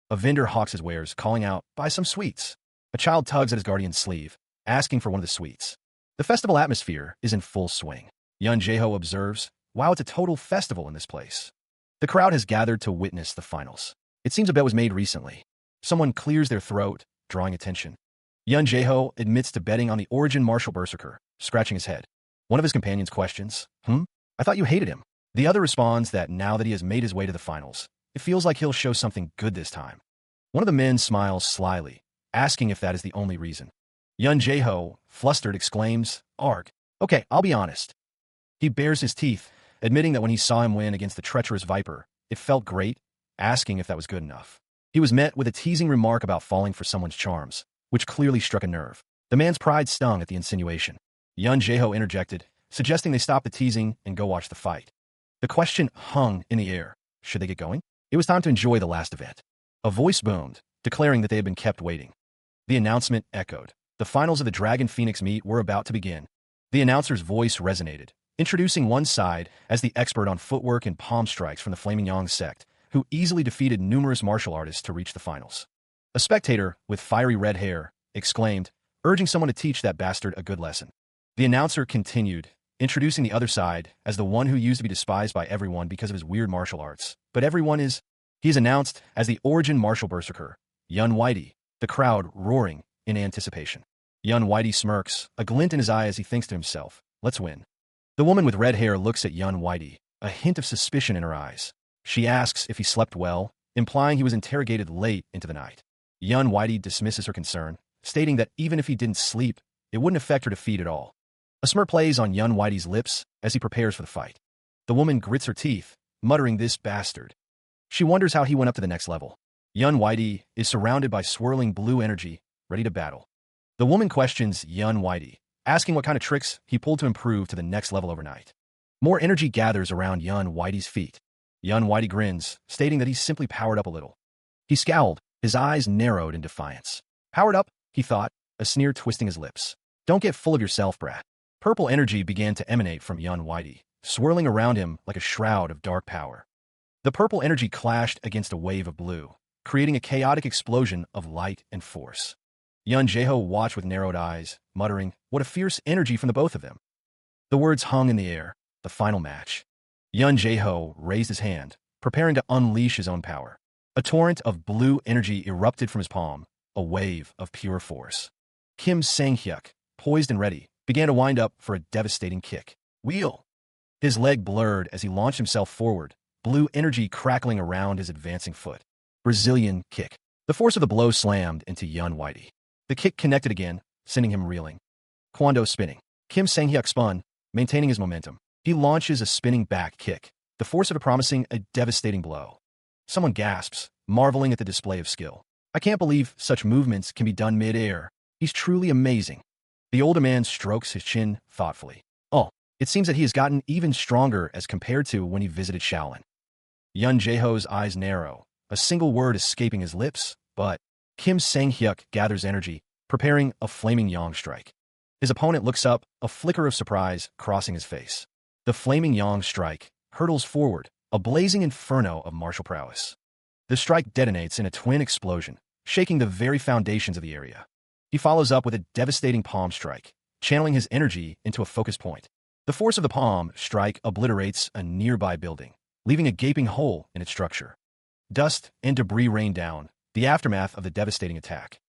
A vendor hawks his wares, calling out, "Buy some sweets." A child tugs at his guardian's sleeve, asking for one of the sweets. The festival atmosphere is in full swing. Yun Jae-ho observes, "Wow, it's a total festival in this place." The crowd has gathered to witness the finals. It seems a bet was made recently. Someone clears their throat, drawing attention. Yun Jae-ho admits to betting on the origin martial berserker, scratching his head. One of his companions questions, I thought you hated him. The other responds that now that he has made his way to the finals, it feels like he'll show something good this time. One of the men smiles slyly, asking if that is the only reason. Yun Jae-ho, flustered, exclaims, Arg. Okay, I'll be honest. He bares his teeth, admitting that when he saw him win against the treacherous Viper, it felt great, asking if that was good enough. He was met with a teasing remark about falling for someone's charms, which clearly struck a nerve. The man's pride stung at the insinuation. Yun Jae-ho interjected, suggesting they stop the teasing and go watch the fight. The question hung in the air. Should they get going? It was time to enjoy the last event. A voice boomed, declaring that they had been kept waiting. The announcement echoed. The finals of the Dragon Phoenix meet were about to begin. The announcer's voice resonated, introducing one side as the expert on footwork and palm strikes from the Flaming Yang sect, who easily defeated numerous martial artists to reach the finals. A spectator, with fiery red hair, exclaimed, urging someone to teach that bastard a good lesson. The announcer continued, introducing the other side as the one who used to be despised by everyone because of his weird martial arts. But he is announced as the origin martial berserker, Yun Whitey, the crowd roaring in anticipation. Yun Whitey smirks, a glint in his eye as he thinks to himself, let's win. The woman with red hair looks at Yun Whitey, a hint of suspicion in her eyes. She asks if he slept well, implying he was interrogated late into the night. Yun Whitey dismisses her concern, stating that even if he didn't sleep, it wouldn't affect her defeat at all. A smirk plays on Yun Whitey's lips as he prepares for the fight. The woman grits her teeth, muttering, this bastard. She wonders how he went up to the next level. Yun Whitey is surrounded by swirling blue energy, ready to battle. The woman questions Yun Whitey, asking what kind of tricks he pulled to improve to the next level overnight. More energy gathers around Yun Whitey's feet. Yun Whitey grins, stating that he's simply powered up a little. He scowled, his eyes narrowed in defiance. Powered up, he thought, a sneer twisting his lips. Don't get full of yourself, brat. Purple energy began to emanate from Yun Whitey, swirling around him like a shroud of dark power. The purple energy clashed against a wave of blue, creating a chaotic explosion of light and force. Yun Jae-ho watched with narrowed eyes, muttering, what a fierce energy from the both of them. The words hung in the air, the final match. Yun Jae-ho raised his hand, preparing to unleash his own power. A torrent of blue energy erupted from his palm, a wave of pure force. Kim Sang-hyuk, poised and ready, began to wind up for a devastating kick. Wheel! His leg blurred as he launched himself forward, blue energy crackling around his advancing foot. Brazilian kick. The force of the blow slammed into Yun Whitey. The kick connected again, sending him reeling. Kwando spinning. Kim Sang-hyuk spun, maintaining his momentum. He launches a spinning back kick, the force of it promising a devastating blow. Someone gasps, marveling at the display of skill. I can't believe such movements can be done mid-air. He's truly amazing. The older man strokes his chin thoughtfully. Oh, it seems that he has gotten even stronger as compared to when he visited Shaolin. Yun Jae-ho's eyes narrow, a single word escaping his lips, but Kim Sang-hyuk gathers energy, preparing a flaming yang strike. His opponent looks up, a flicker of surprise crossing his face. The flaming yang strike hurtles forward, a blazing inferno of martial prowess. The strike detonates in a twin explosion, shaking the very foundations of the area. He follows up with a devastating palm strike, channeling his energy into a focus point. The force of the palm strike obliterates a nearby building, leaving a gaping hole in its structure. Dust and debris rain down, the aftermath of the devastating attack.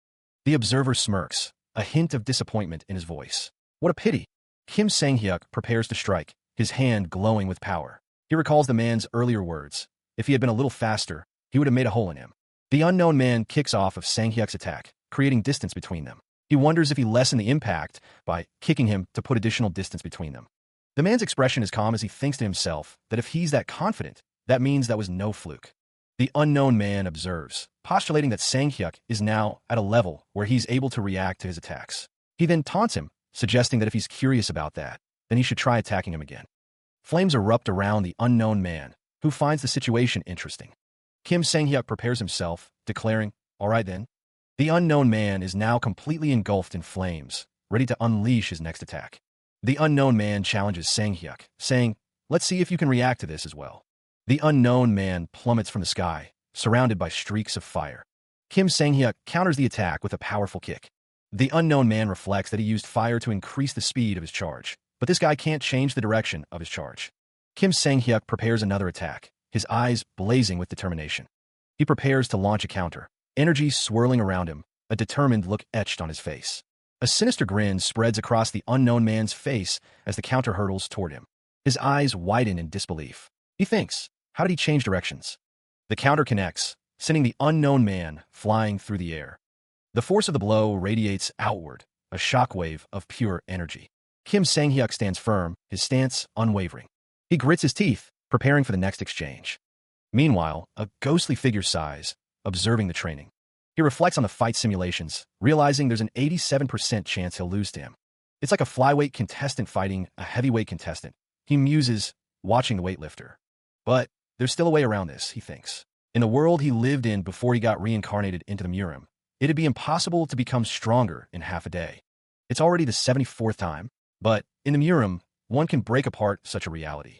The observer smirks, a hint of disappointment in his voice. What a pity. Kim Sang-hyuk prepares to strike, his hand glowing with power. He recalls the man's earlier words. If he had been a little faster, he would have made a hole in him. The unknown man kicks off of Sang-hyuk's attack, creating distance between them. He wonders if he lessened the impact by kicking him to put additional distance between them. The man's expression is calm as he thinks to himself that if he's that confident, that means that was no fluke. The unknown man observes, postulating that Sang-hyuk is now at a level where he's able to react to his attacks. He then taunts him, suggesting that if he's curious about that, then he should try attacking him again. Flames erupt around the unknown man, who finds the situation interesting. Kim Sang-hyuk prepares himself, declaring, all right then. The unknown man is now completely engulfed in flames, ready to unleash his next attack. The unknown man challenges Sang-hyuk, saying, let's see if you can react to this as well. The unknown man plummets from the sky, surrounded by streaks of fire. Kim Sang-hyuk counters the attack with a powerful kick. The unknown man reflects that he used fire to increase the speed of his charge, but this guy can't change the direction of his charge. Kim Sang-hyuk prepares another attack, his eyes blazing with determination. He prepares to launch a counter. energy swirling around him, a determined look etched on his face. A sinister grin spreads across the unknown man's face as the counter hurtles toward him. His eyes widen in disbelief. He thinks, how did he change directions? The counter connects, sending the unknown man flying through the air. The force of the blow radiates outward, a shockwave of pure energy. Kim Sang-hyuk stands firm, his stance unwavering. He grits his teeth, preparing for the next exchange. Meanwhile, a ghostly figure sighs, observing the training. He reflects on the fight simulations, realizing there's an 87% chance he'll lose to him. It's like a flyweight contestant fighting a heavyweight contestant. He muses, watching the weightlifter. But there's still a way around this, he thinks. In the world he lived in before he got reincarnated into the Murim, it'd be impossible to become stronger in half a day. It's already the 74th time, but in the Murim, one can break apart such a reality.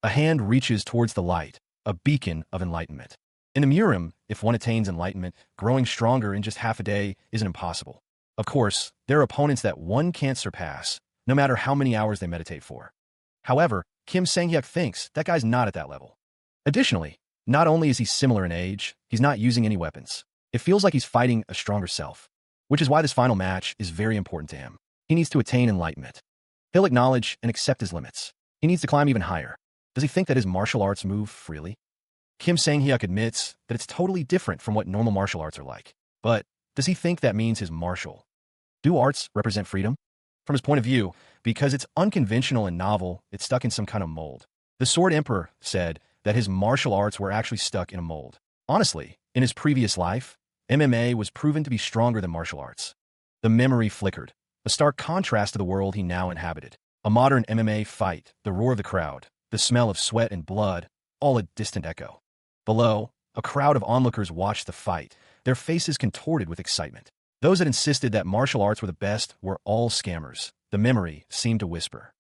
A hand reaches towards the light, a beacon of enlightenment. In the Murim, if one attains enlightenment, growing stronger in just half a day isn't impossible. Of course, there are opponents that one can't surpass, no matter how many hours they meditate for. However, Kim Sang-hyuk thinks that guy's not at that level. Additionally, not only is he similar in age, he's not using any weapons. It feels like he's fighting a stronger self, which is why this final match is very important to him. He needs to attain enlightenment. He'll acknowledge and accept his limits. He needs to climb even higher. Does he think that his martial arts move freely? Kim Sang-hyuk admits that it's totally different from what normal martial arts are like. But does he think that means his martial? Do arts represent freedom? From his point of view, because it's unconventional and novel, it's stuck in some kind of mold. The Sword Emperor said that his martial arts were actually stuck in a mold. Honestly, in his previous life, MMA was proven to be stronger than martial arts. The memory flickered, a stark contrast to the world he now inhabited. A modern MMA fight, the roar of the crowd, the smell of sweat and blood, all a distant echo. Below, a crowd of onlookers watched the fight, their faces contorted with excitement. Those that insisted that martial arts were the best were all scammers, the memory seemed to whisper.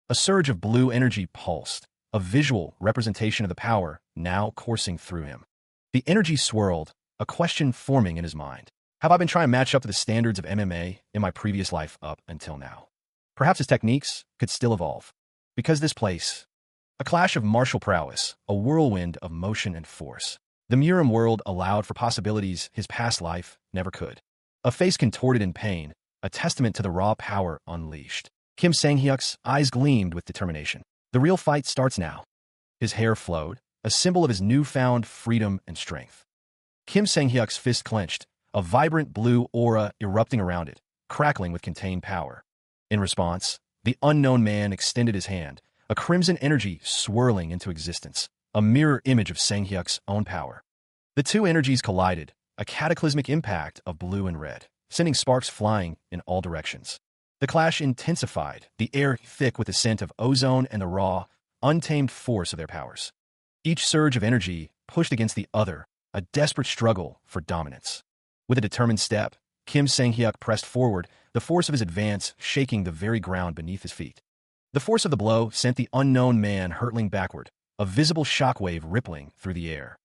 A surge of blue energy pulsed, a visual representation of the power now coursing through him. The energy swirled, a question forming in his mind. Have I been trying to match up to the standards of MMA in my previous life up until now? Perhaps his techniques could still evolve. Because this place, a clash of martial prowess, a whirlwind of motion and force. The Murim world allowed for possibilities his past life never could. A face contorted in pain, a testament to the raw power unleashed. Kim Sang-hyuk's eyes gleamed with determination. The real fight starts now. His hair flowed, a symbol of his newfound freedom and strength. Kim Sang-hyuk's fist clenched, a vibrant blue aura erupting around it, crackling with contained power. In response, the unknown man extended his hand, a crimson energy swirling into existence, a mirror image of Sang-hyuk's own power. The two energies collided, a cataclysmic impact of blue and red, sending sparks flying in all directions. The clash intensified, the air thick with the scent of ozone and the raw, untamed force of their powers. Each surge of energy pushed against the other, a desperate struggle for dominance. With a determined step, Kim Sang-hyuk pressed forward, the force of his advance shaking the very ground beneath his feet. The force of the blow sent the unknown man hurtling backward, a visible shockwave rippling through the air.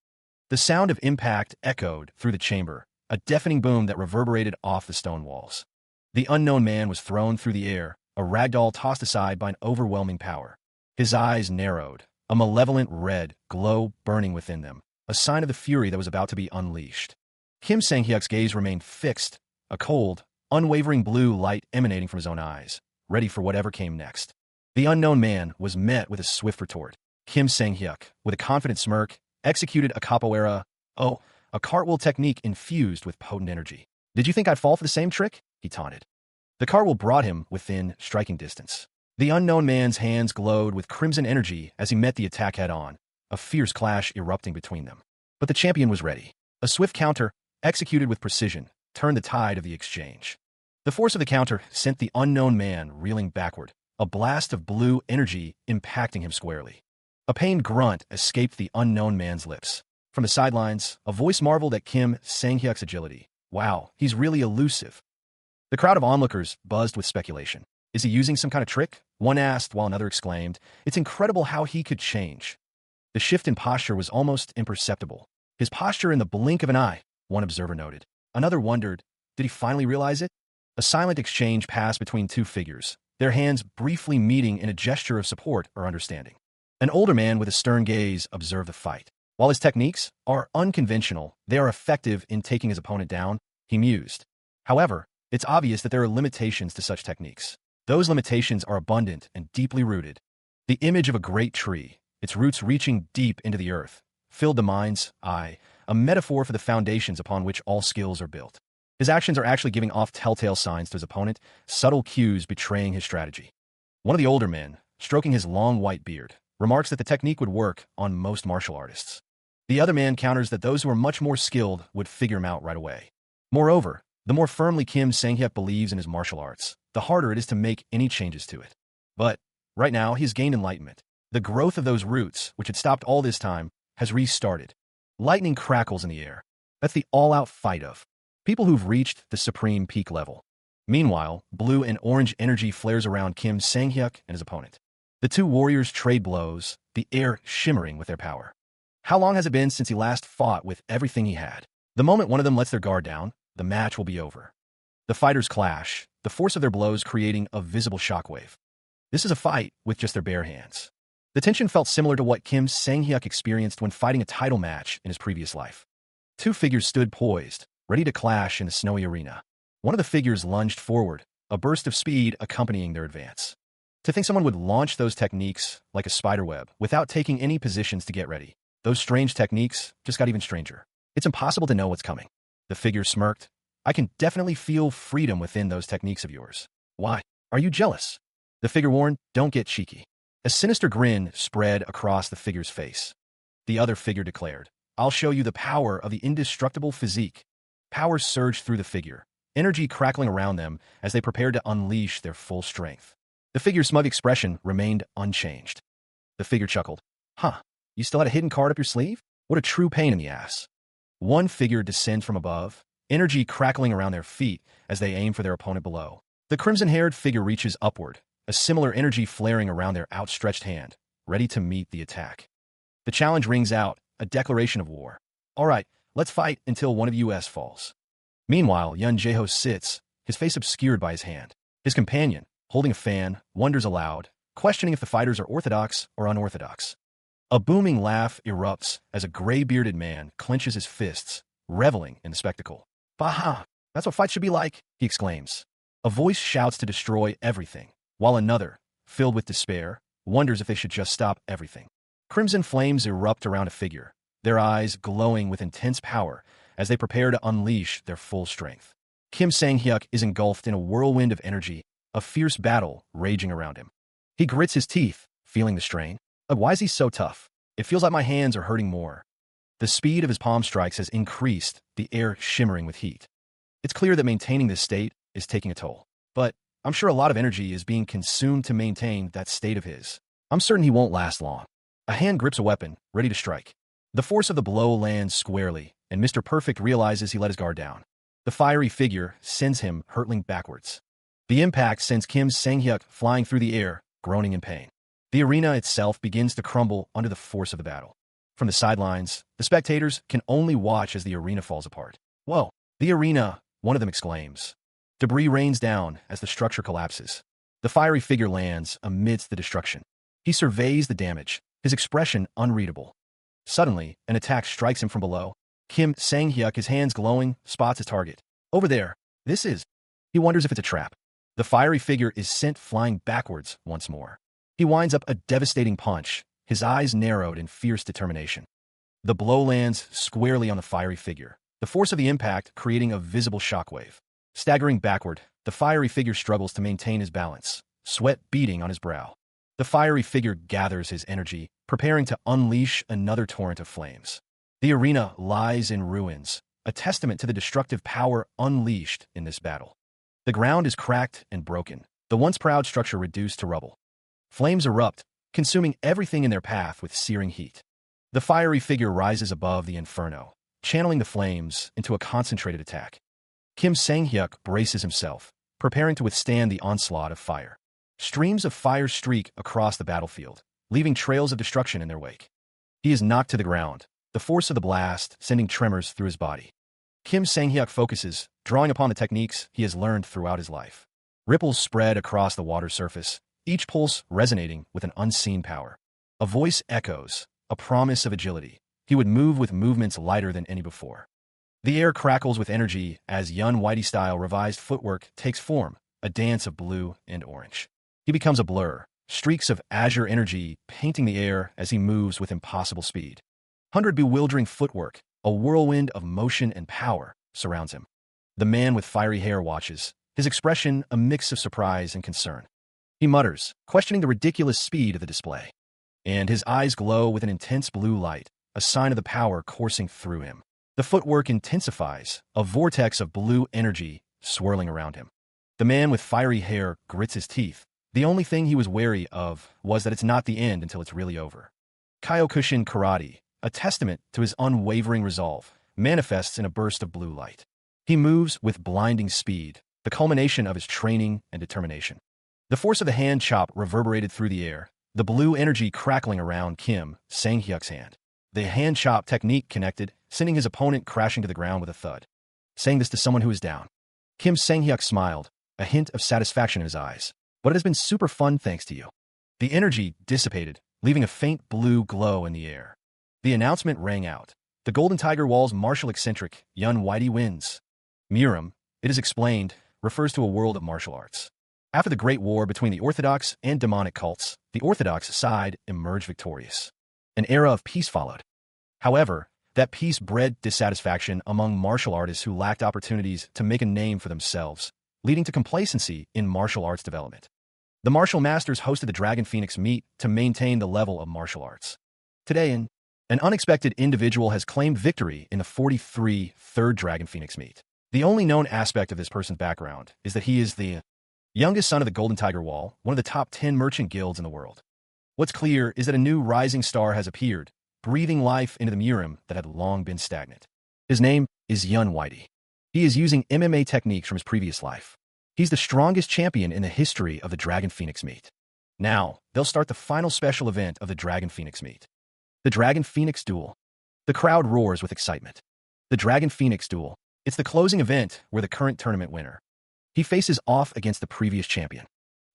The sound of impact echoed through the chamber, a deafening boom that reverberated off the stone walls. The unknown man was thrown through the air, a ragdoll tossed aside by an overwhelming power. His eyes narrowed, a malevolent red glow burning within them, a sign of the fury that was about to be unleashed. Kim Sang-hyuk's gaze remained fixed, a cold, unwavering blue light emanating from his own eyes, ready for whatever came next. The unknown man was met with a swift retort. Kim Sang-hyuk, with a confident smirk, executed a capoeira, a cartwheel technique infused with potent energy. Did you think I'd fall for the same trick? He taunted. The cartwheel brought him within striking distance. The unknown man's hands glowed with crimson energy as he met the attack head-on, a fierce clash erupting between them. But the champion was ready. A swift counter, executed with precision, turned the tide of the exchange. The force of the counter sent the unknown man reeling backward, a blast of blue energy impacting him squarely. A pained grunt escaped the unknown man's lips. From the sidelines, a voice marveled at Kim Sang-hyuk's agility. Wow, he's really elusive. The crowd of onlookers buzzed with speculation. Is he using some kind of trick? One asked, while another exclaimed, it's incredible how he could change. The shift in posture was almost imperceptible. His posture in the blink of an eye, one observer noted. Another wondered, did he finally realize it? A silent exchange passed between two figures, their hands briefly meeting in a gesture of support or understanding. An older man with a stern gaze observed the fight. While his techniques are unconventional, they are effective in taking his opponent down, he mused. However, it's obvious that there are limitations to such techniques. Those limitations are abundant and deeply rooted. The image of a great tree, its roots reaching deep into the earth, filled the mind's eye, a metaphor for the foundations upon which all skills are built. His actions are actually giving off telltale signs to his opponent, subtle cues betraying his strategy. One of the older men, stroking his long white beard, remarks that the technique would work on most martial artists. The other man counters that those who are much more skilled would figure him out right away. Moreover, the more firmly Kim Sang-hyuk believes in his martial arts, the harder it is to make any changes to it. But, right now, he has gained enlightenment. The growth of those roots, which had stopped all this time, has restarted. Lightning crackles in the air. That's the all-out fight of people who've reached the supreme peak level. Meanwhile, blue and orange energy flares around Kim Sang-hyuk and his opponent. The two warriors trade blows, the air shimmering with their power. How long has it been since he last fought with everything he had? The moment one of them lets their guard down, the match will be over. The fighters clash, the force of their blows creating a visible shockwave. This is a fight with just their bare hands. The tension felt similar to what Kim Sang-hyuk experienced when fighting a title match in his previous life. Two figures stood poised, ready to clash in the snowy arena. One of the figures lunged forward, a burst of speed accompanying their advance. To think someone would launch those techniques like a spiderweb without taking any positions to get ready. Those strange techniques just got even stranger. It's impossible to know what's coming. The figure smirked. I can definitely feel freedom within those techniques of yours. Why? Are you jealous? The figure warned, don't get cheeky. A sinister grin spread across the figure's face. The other figure declared, I'll show you the power of the indestructible physique. Power surged through the figure, energy crackling around them as they prepared to unleash their full strength. The figure's smug expression remained unchanged. The figure chuckled. Huh, you still had a hidden card up your sleeve? What a true pain in the ass. One figure descends from above, energy crackling around their feet as they aim for their opponent below. The crimson-haired figure reaches upward, a similar energy flaring around their outstretched hand, ready to meet the attack. The challenge rings out, a declaration of war. All right, let's fight until one of you falls. Meanwhile, Yun Jae-ho sits, his face obscured by his hand. His companion, holding a fan, wonders aloud, questioning if the fighters are orthodox or unorthodox. A booming laugh erupts as a gray-bearded man clenches his fists, reveling in the spectacle. Baha! That's what fights should be like, he exclaims. A voice shouts to destroy everything, while another, filled with despair, wonders if they should just stop everything. Crimson flames erupt around a figure, their eyes glowing with intense power as they prepare to unleash their full strength. Kim Sang-hyuk is engulfed in a whirlwind of energy, a fierce battle raging around him. He grits his teeth, feeling the strain. Why is he so tough? It feels like my hands are hurting more. The speed of his palm strikes has increased, the air shimmering with heat. It's clear that maintaining this state is taking a toll. But I'm sure a lot of energy is being consumed to maintain that state of his. I'm certain he won't last long. A hand grips a weapon, ready to strike. The force of the blow lands squarely, and Mr. Perfect realizes he let his guard down. The fiery figure sends him hurtling backwards. The impact sends Kim Sang-hyuk flying through the air, groaning in pain. The arena itself begins to crumble under the force of the battle. From the sidelines, the spectators can only watch as the arena falls apart. Whoa! The arena, one of them exclaims. Debris rains down as the structure collapses. The fiery figure lands amidst the destruction. He surveys the damage, his expression unreadable. Suddenly, an attack strikes him from below. Kim Sang-hyuk, his hands glowing, spots his target. Over there. This is. He wonders if it's a trap. The fiery figure is sent flying backwards once more. He winds up a devastating punch, his eyes narrowed in fierce determination. The blow lands squarely on the fiery figure, the force of the impact creating a visible shockwave. Staggering backward, the fiery figure struggles to maintain his balance, sweat beading on his brow. The fiery figure gathers his energy, preparing to unleash another torrent of flames. The arena lies in ruins, a testament to the destructive power unleashed in this battle. The ground is cracked and broken, the once proud structure reduced to rubble. Flames erupt, consuming everything in their path with searing heat. The fiery figure rises above the inferno, channeling the flames into a concentrated attack. Kim Sang-hyuk braces himself, preparing to withstand the onslaught of fire. Streams of fire streak across the battlefield, leaving trails of destruction in their wake. He is knocked to the ground, the force of the blast sending tremors through his body. Kim Sang-hyuk focuses, drawing upon the techniques he has learned throughout his life. Ripples spread across the water surface, each pulse resonating with an unseen power. A voice echoes, a promise of agility. he would move with movements lighter than any before. The air crackles with energy as Yun Whitey-style revised footwork takes form, a dance of blue and orange. He becomes a blur, streaks of azure energy painting the air as he moves with impossible speed. 100 bewildering footwork, a whirlwind of motion and power, surrounds him. The man with fiery hair watches, his expression a mix of surprise and concern. He mutters, questioning the ridiculous speed of the display. And his eyes glow with an intense blue light, a sign of the power coursing through him. The footwork intensifies, a vortex of blue energy swirling around him. The man with fiery hair grits his teeth. The only thing he was wary of was that it's not the end until it's really over. Kyokushin Karate, a testament to his unwavering resolve, manifests in a burst of blue light. He moves with blinding speed, the culmination of his training and determination. The force of the hand chop reverberated through the air, the blue energy crackling around Kim Sang-hyuk's hand. The hand chop technique connected, sending his opponent crashing to the ground with a thud. Saying this to someone who is down. Kim Sang-hyuk smiled, a hint of satisfaction in his eyes. But it has been super fun thanks to you. The energy dissipated, leaving a faint blue glow in the air. The announcement rang out. The Golden Tiger Wall's martial eccentric, Yun Whitey wins. Murim, it is explained, refers to a world of martial arts. After the Great War between the Orthodox and demonic cults, the Orthodox side emerged victorious. An era of peace followed. However, that peace bred dissatisfaction among martial artists who lacked opportunities to make a name for themselves, leading to complacency in martial arts development. The martial masters hosted the Dragon Phoenix meet to maintain the level of martial arts. Today, an unexpected individual has claimed victory in the 43 third Dragon Phoenix meet. The only known aspect of this person's background is that he is the youngest son of the Golden Tiger Wall, one of the top 10 merchant guilds in the world. What's clear is that a new rising star has appeared, breathing life into the Murim that had long been stagnant. His name is Yun Whitey. He is using MMA techniques from his previous life. He's the strongest champion in the history of the Dragon Phoenix meet. Now, they'll start the final special event of the Dragon Phoenix meet. The Dragon Phoenix Duel. The crowd roars with excitement. The Dragon Phoenix Duel. It's the closing event where the current tournament winner. He faces off against the previous champion.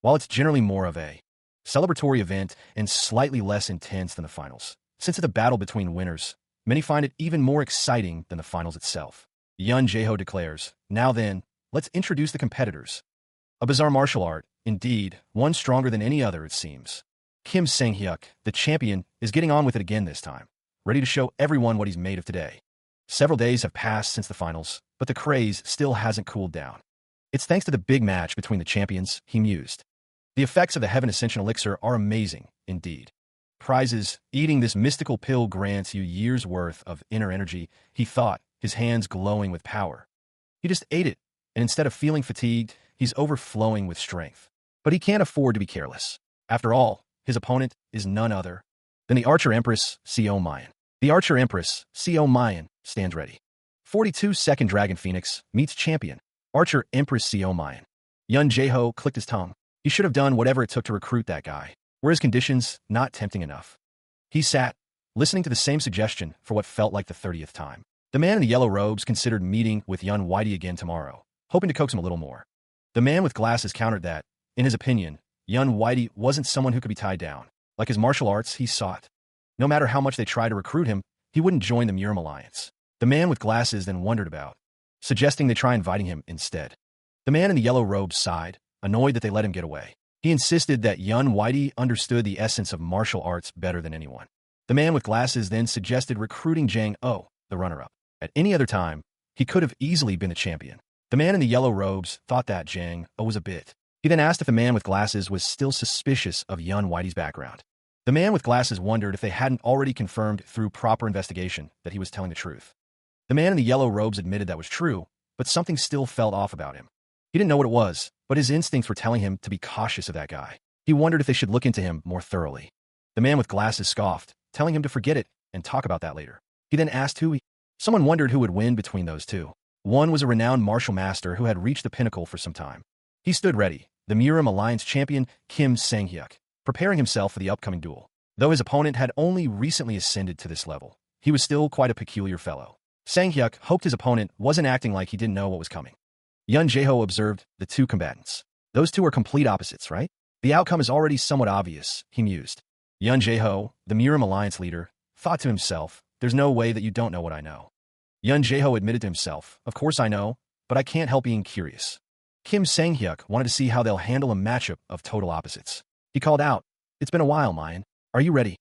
While it's generally more of a celebratory event and slightly less intense than the finals, since it's a battle between winners, many find it even more exciting than the finals itself. Yun Jae-ho declares, "Now then, let's introduce the competitors." A bizarre martial art, indeed, one stronger than any other it seems. Kim Sang-hyuk, the champion, is getting on with it again this time, ready to show everyone what he's made of today. Several days have passed since the finals, but the craze still hasn't cooled down. It's thanks to the big match between the champions, he mused. The effects of the Heaven Ascension Elixir are amazing, indeed. Prizes, eating this mystical pill grants you years' worth of inner energy, he thought, his hands glowing with power. He just ate it, and instead of feeling fatigued, he's overflowing with strength. But he can't afford to be careless. After all, his opponent is none other than the Archer Empress, Co. Mayan. The Archer Empress, Co. Mayan, stands ready. 42 second Dragon Phoenix meets champion, Archer Empress Co. Mayan. Yun Jae-ho clicked his tongue. He should have done whatever it took to recruit that guy. Were his conditions not tempting enough? He sat, listening to the same suggestion for what felt like the 30th time. The man in the yellow robes considered meeting with Yun Whitey again tomorrow, hoping to coax him a little more. The man with glasses countered that, in his opinion, Yun Whitey wasn't someone who could be tied down. Like his martial arts, he sought. No matter how much they tried to recruit him, he wouldn't join the Murim Alliance. The man with glasses then wondered about, suggesting they try inviting him instead. The man in the yellow robes sighed, annoyed that they let him get away. He insisted that Yun Whitey understood the essence of martial arts better than anyone. The man with glasses then suggested recruiting Jang Oh, the runner-up. At any other time, he could have easily been the champion. The man in the yellow robes thought that Jang Oh was a bit. He then asked if the man with glasses was still suspicious of Yun Whitey's background. The man with glasses wondered if they hadn't already confirmed through proper investigation that he was telling the truth. The man in the yellow robes admitted that was true, but something still felt off about him. He didn't know what it was, but his instincts were telling him to be cautious of that guy. He wondered if they should look into him more thoroughly. The man with glasses scoffed, telling him to forget it and talk about that later. He then asked who he... Someone wondered who would win between those two. One was a renowned martial master who had reached the pinnacle for some time. He stood ready, the Murim Alliance champion Kim Sang-hyuk, preparing himself for the upcoming duel. Though his opponent had only recently ascended to this level, he was still quite a peculiar fellow. Sang-hyuk hoped his opponent wasn't acting like he didn't know what was coming. Yun Jae-ho observed the two combatants. Those two are complete opposites, right? The outcome is already somewhat obvious, he mused. Yun Jae-ho, the Murim Alliance leader, thought to himself, there's no way that you don't know what I know. Yun Jae-ho admitted to himself, of course I know, but I can't help being curious. Kim Sang-hyuk wanted to see how they'll handle a matchup of total opposites. He called out, it's been a while, Mayan. Are you ready?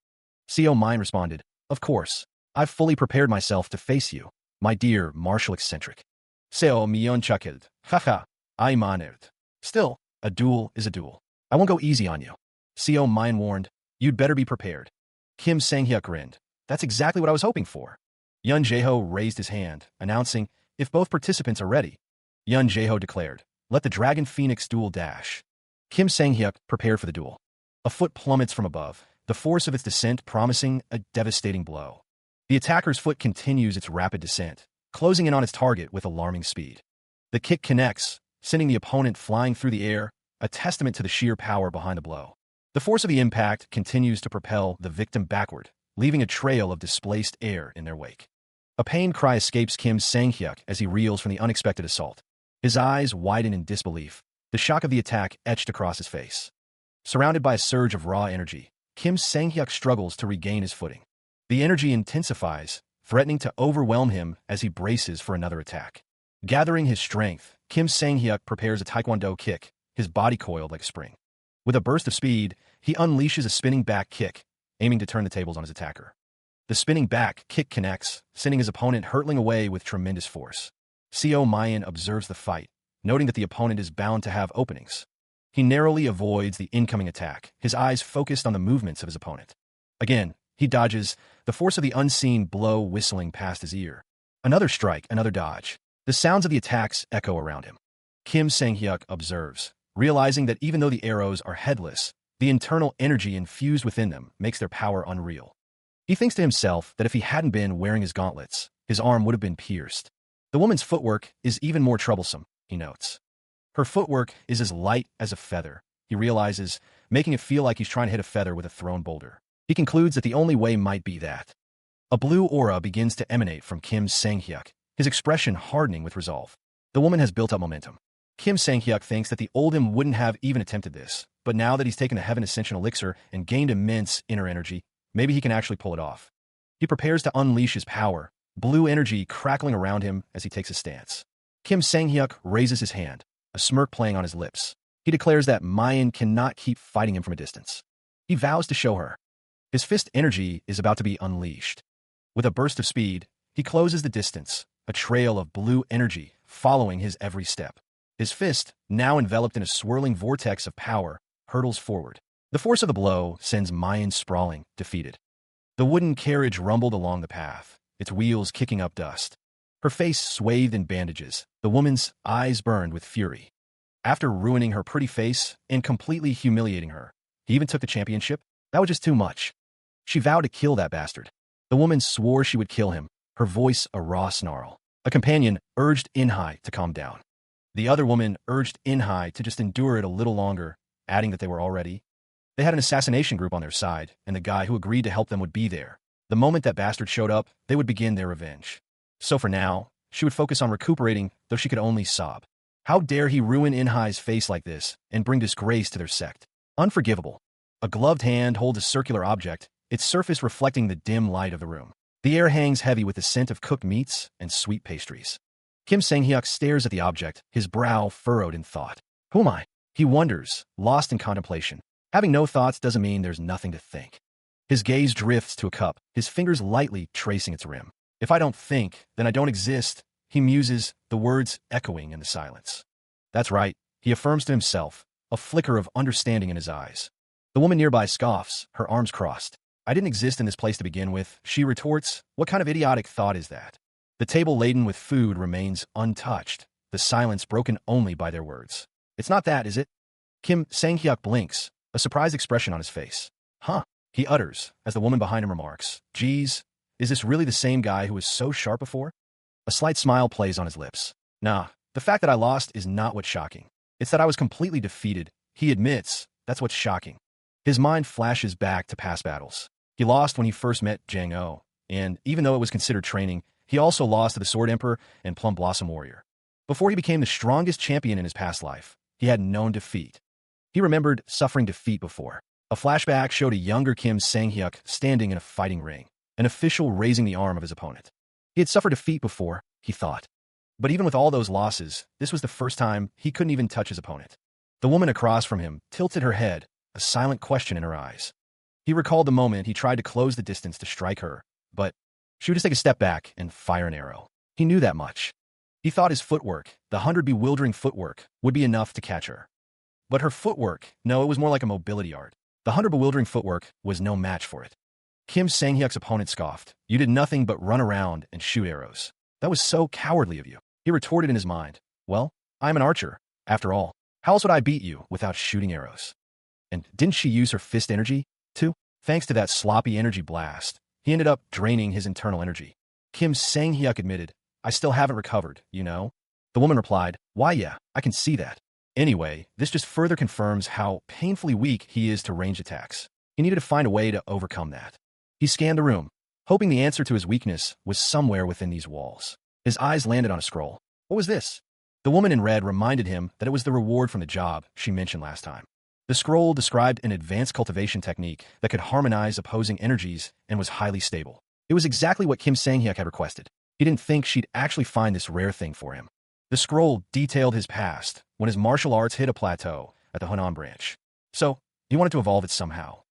Seo Mayan responded, of course. I've fully prepared myself to face you, my dear martial eccentric. Seo Myeon chuckled, haha, I'm honored. Still, a duel is a duel. I won't go easy on you. Seo Mayan warned, you'd better be prepared. Kim Sang-hyuk grinned, that's exactly what I was hoping for. Yun Jae-ho raised his hand, announcing, if both participants are ready. Yun Jae-ho declared, let the Dragon Phoenix duel dash. Kim Sang-hyuk prepared for the duel. A foot plummets from above, the force of its descent promising a devastating blow. The attacker's foot continues its rapid descent, closing in on its target with alarming speed. The kick connects, sending the opponent flying through the air, a testament to the sheer power behind the blow. The force of the impact continues to propel the victim backward, leaving a trail of displaced air in their wake. A pained cry escapes Kim Sang-hyuk as he reels from the unexpected assault. His eyes widen in disbelief, the shock of the attack etched across his face. Surrounded by a surge of raw energy, Kim Sang-hyuk struggles to regain his footing. The energy intensifies, threatening to overwhelm him as he braces for another attack. Gathering his strength, Kim Sang-hyuk prepares a taekwondo kick, his body coiled like a spring. With a burst of speed, he unleashes a spinning back kick, aiming to turn the tables on his attacker. The spinning back kick connects, sending his opponent hurtling away with tremendous force. Seo Mayan observes the fight, noting that the opponent is bound to have openings. He narrowly avoids the incoming attack, his eyes focused on the movements of his opponent. Again, he dodges, the force of the unseen blow whistling past his ear. Another strike, another dodge. The sounds of the attacks echo around him. Kim Sang-hyuk observes, realizing that even though the arrows are headless, the internal energy infused within them makes their power unreal. He thinks to himself that if he hadn't been wearing his gauntlets, his arm would have been pierced. The woman's footwork is even more troublesome, he notes. Her footwork is as light as a feather, he realizes, making it feel like he's trying to hit a feather with a thrown boulder. He concludes that the only way might be that. A blue aura begins to emanate from Kim Sang-hyuk, his expression hardening with resolve. The woman has built up momentum. Kim Sang-hyuk thinks that the old him wouldn't have even attempted this, but now that he's taken a Heaven Ascension elixir and gained immense inner energy, maybe he can actually pull it off. He prepares to unleash his power, blue energy crackling around him as he takes a stance. Kim Sang-hyuk raises his hand, a smirk playing on his lips. He declares that Mayan cannot keep fighting him from a distance. He vows to show her. His fist energy is about to be unleashed. With a burst of speed, he closes the distance, a trail of blue energy following his every step. His fist, now enveloped in a swirling vortex of power, hurtles forward. The force of the blow sends Mayan sprawling, defeated. The wooden carriage rumbled along the path, its wheels kicking up dust. Her face swathed in bandages, the woman's eyes burned with fury. After ruining her pretty face and completely humiliating her, he even took the championship? That was just too much. She vowed to kill that bastard. The woman swore she would kill him, her voice a raw snarl. A companion urged In-hai to calm down. The other woman urged In-hai to just endure it a little longer, adding that they were already. They had an assassination group on their side, and the guy who agreed to help them would be there. The moment that bastard showed up, they would begin their revenge. So for now, she would focus on recuperating, though she could only sob. How dare he ruin In-hai's face like this and bring disgrace to their sect? Unforgivable. A gloved hand holds a circular object, its surface reflecting the dim light of the room. The air hangs heavy with the scent of cooked meats and sweet pastries. Kim Sang-hyuk stares at the object, his brow furrowed in thought. Who am I? He wonders, lost in contemplation. Having no thoughts doesn't mean there's nothing to think. His gaze drifts to a cup, his fingers lightly tracing its rim. If I don't think, then I don't exist, he muses, the words echoing in the silence. That's right, he affirms to himself, a flicker of understanding in his eyes. The woman nearby scoffs, her arms crossed. I didn't exist in this place to begin with, she retorts. What kind of idiotic thought is that? The table laden with food remains untouched, the silence broken only by their words. It's not that, is it? Kim Sang-hyuk blinks, a surprised expression on his face. Huh, he utters, as the woman behind him remarks. Geez, is this really the same guy who was so sharp before? A slight smile plays on his lips. Nah, the fact that I lost is not what's shocking. It's that I was completely defeated. He admits, that's what's shocking. His mind flashes back to past battles. He lost when he first met Jang Oh, and even though it was considered training, he also lost to the Sword Emperor and Plum Blossom Warrior. Before he became the strongest champion in his past life, he had known defeat. He remembered suffering defeat before. A flashback showed a younger Kim Sang-hyuk standing in a fighting ring. an official raising the arm of his opponent. He had suffered defeat before, he thought. But even with all those losses, this was the first time he couldn't even touch his opponent. The woman across from him tilted her head, a silent question in her eyes. He recalled the moment he tried to close the distance to strike her, but she would just take a step back and fire an arrow. He knew that much. He thought his footwork, the 100 bewildering footwork, would be enough to catch her. But her footwork, no, it was more like a mobility art. The 100 bewildering footwork was no match for it. Kim Sang-hyuk's opponent scoffed. You did nothing but run around and shoot arrows. That was so cowardly of you. He retorted in his mind. Well, I'm an archer. After all, how else would I beat you without shooting arrows? And didn't she use her fist energy, too? Thanks to that sloppy energy blast, he ended up draining his internal energy. Kim Sang-hyuk admitted, I still haven't recovered, you know? The woman replied, why yeah, I can see that. Anyway, this just further confirms how painfully weak he is to ranged attacks. He needed to find a way to overcome that. He scanned the room, hoping the answer to his weakness was somewhere within these walls. His eyes landed on a scroll. What was this? The woman in red reminded him that it was the reward from the job she mentioned last time. The scroll described an advanced cultivation technique that could harmonize opposing energies and was highly stable. It was exactly what Kim Sang-hyuk had requested. He didn't think she'd actually find this rare thing for him. The scroll detailed his past when his martial arts hit a plateau at the Hunan branch. So, he wanted to evolve it somehow.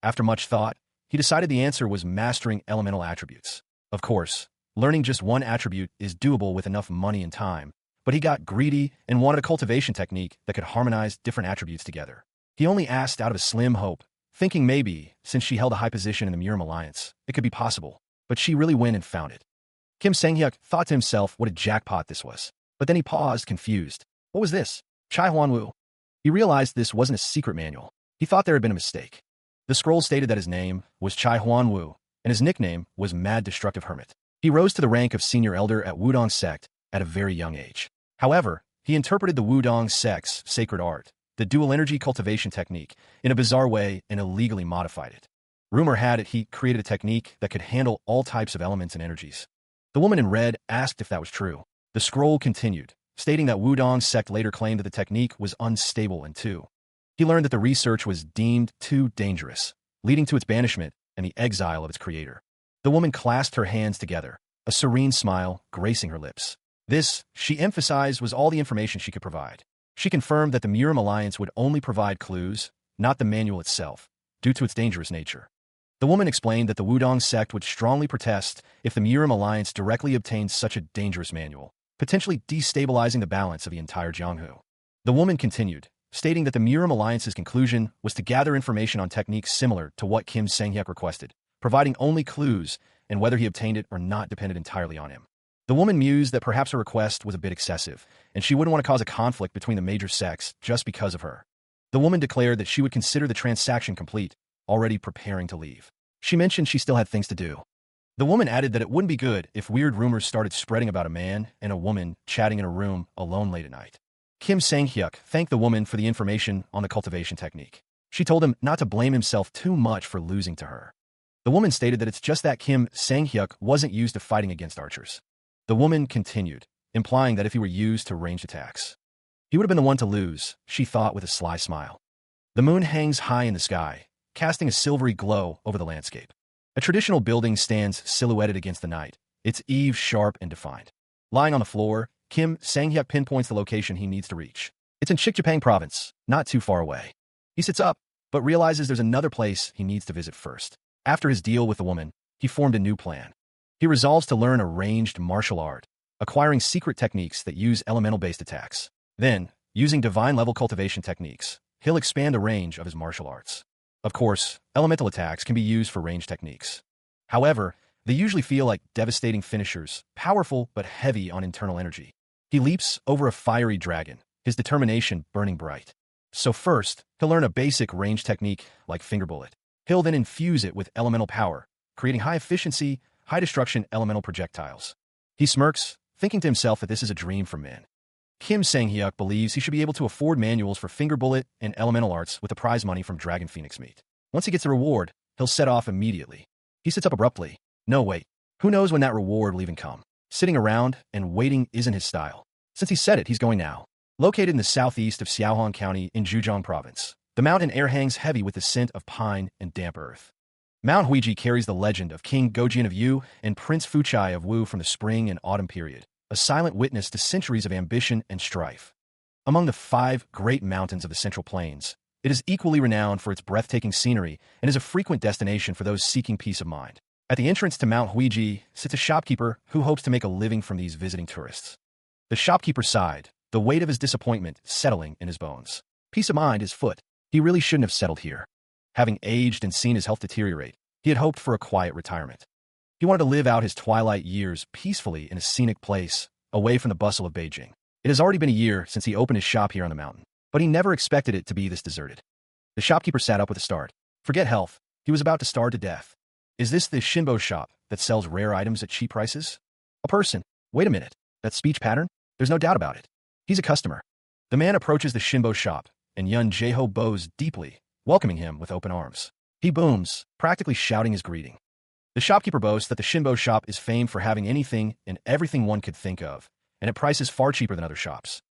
After much thought, he decided the answer was mastering elemental attributes. Of course, learning just one attribute is doable with enough money and time, but he got greedy and wanted a cultivation technique that could harmonize different attributes together. He only asked out of a slim hope, thinking maybe, since she held a high position in the Murim alliance, it could be possible. But she really went and found it. Kim Sang-hyuk thought to himself what a jackpot this was. But then he paused, confused. What was this? Chai Huanwu. He realized this wasn't a secret manual. He thought there had been a mistake. The scroll stated that his name was Chai Huanwu, and his nickname was Mad Destructive Hermit. He rose to the rank of senior elder at Wudong sect at a very young age. However, he interpreted the Wudong sect's sacred art, the dual energy cultivation technique, in a bizarre way and illegally modified it. Rumor had it he created a technique that could handle all types of elements and energies. The woman in red asked if that was true. The scroll continued, stating that Wudong sect later claimed that the technique was unstable and he learned that the research was deemed too dangerous, leading to its banishment and the exile of its creator. The woman clasped her hands together, a serene smile gracing her lips. This, she emphasized, was all the information she could provide. She confirmed that the Murim alliance would only provide clues, not the manual itself, due to its dangerous nature. The woman explained that the Wudong sect would strongly protest if the Murim alliance directly obtained such a dangerous manual, potentially destabilizing the balance of the entire Jianghu. The woman continued, stating that the Murim alliance's conclusion was to gather information on techniques similar to what Kim Sang-hyuk requested, providing only clues, and whether he obtained it or not depended entirely on him. The woman mused that perhaps her request was a bit excessive, and she wouldn't want to cause a conflict between the major sects just because of her. The woman declared that she would consider the transaction complete, already preparing to leave. She mentioned she still had things to do. The woman added that it wouldn't be good if weird rumors started spreading about a man and a woman chatting in a room alone late at night. Kim Sang-hyuk thanked the woman for the information on the cultivation technique. She told him not to blame himself too much for losing to her. The woman stated that it's just that Kim Sang-hyuk wasn't used to fighting against archers. The woman continued, implying that if he were used to ranged attacks, he would have been the one to lose, she thought with a sly smile. The moon hangs high in the sky, casting a silvery glow over the landscape. A traditional building stands silhouetted against the night, its eaves sharp and defined. Lying on the floor, Kim Sang-hyuk pinpoints the location he needs to reach. It's in Chikjipang province, not too far away. He sits up, but realizes there's another place he needs to visit first. After his deal with the woman, he formed a new plan. He resolves to learn a ranged martial art, acquiring secret techniques that use elemental-based attacks. Then, using divine-level cultivation techniques, he'll expand the range of his martial arts. Of course, elemental attacks can be used for ranged techniques. However, they usually feel like devastating finishers, powerful but heavy on internal energy. He leaps over a fiery dragon, his determination burning bright. So first, he'll learn a basic range technique like finger bullet. He'll then infuse it with elemental power, creating high-efficiency, high-destruction elemental projectiles. He smirks, thinking to himself that this is a dream for men. Kim Sang-hyuk believes he should be able to afford manuals for finger bullet and elemental arts with the prize money from Dragon Phoenix meat. Once he gets the reward, he'll set off immediately. He sits up abruptly. No, wait. Who knows when that reward will even come? Sitting around and waiting isn't his style. Since he said it, he's going now. Located in the southeast of Xiaohong County in Zhejiang Province, the mountain air hangs heavy with the scent of pine and damp earth. Mount Huiji carries the legend of King Gojian of Yu and Prince Fuchai of Wu from the spring and autumn period, a silent witness to centuries of ambition and strife. Among the 5 great mountains of the Central Plains, it is equally renowned for its breathtaking scenery and is a frequent destination for those seeking peace of mind. At the entrance to Mount Huiji sits a shopkeeper who hopes to make a living from these visiting tourists. The shopkeeper sighed, the weight of his disappointment settling in his bones. Peace of mind is foot. He really shouldn't have settled here. Having aged and seen his health deteriorate, he had hoped for a quiet retirement. He wanted to live out his twilight years peacefully in a scenic place, away from the bustle of Beijing. It has already been a year since he opened his shop here on the mountain, but he never expected it to be this deserted. The shopkeeper sat up with a start. Forget health. He was about to starve to death. Is this the Shinbo shop that sells rare items at cheap prices? A person. Wait a minute. That speech pattern? There's no doubt about it. He's a customer. The man approaches the Shinbo shop, and Yun Jeho bows deeply, welcoming him with open arms. He booms, practically shouting his greeting. The shopkeeper boasts that the Shinbo shop is famed for having anything and everything one could think of, and at prices far cheaper than other shops.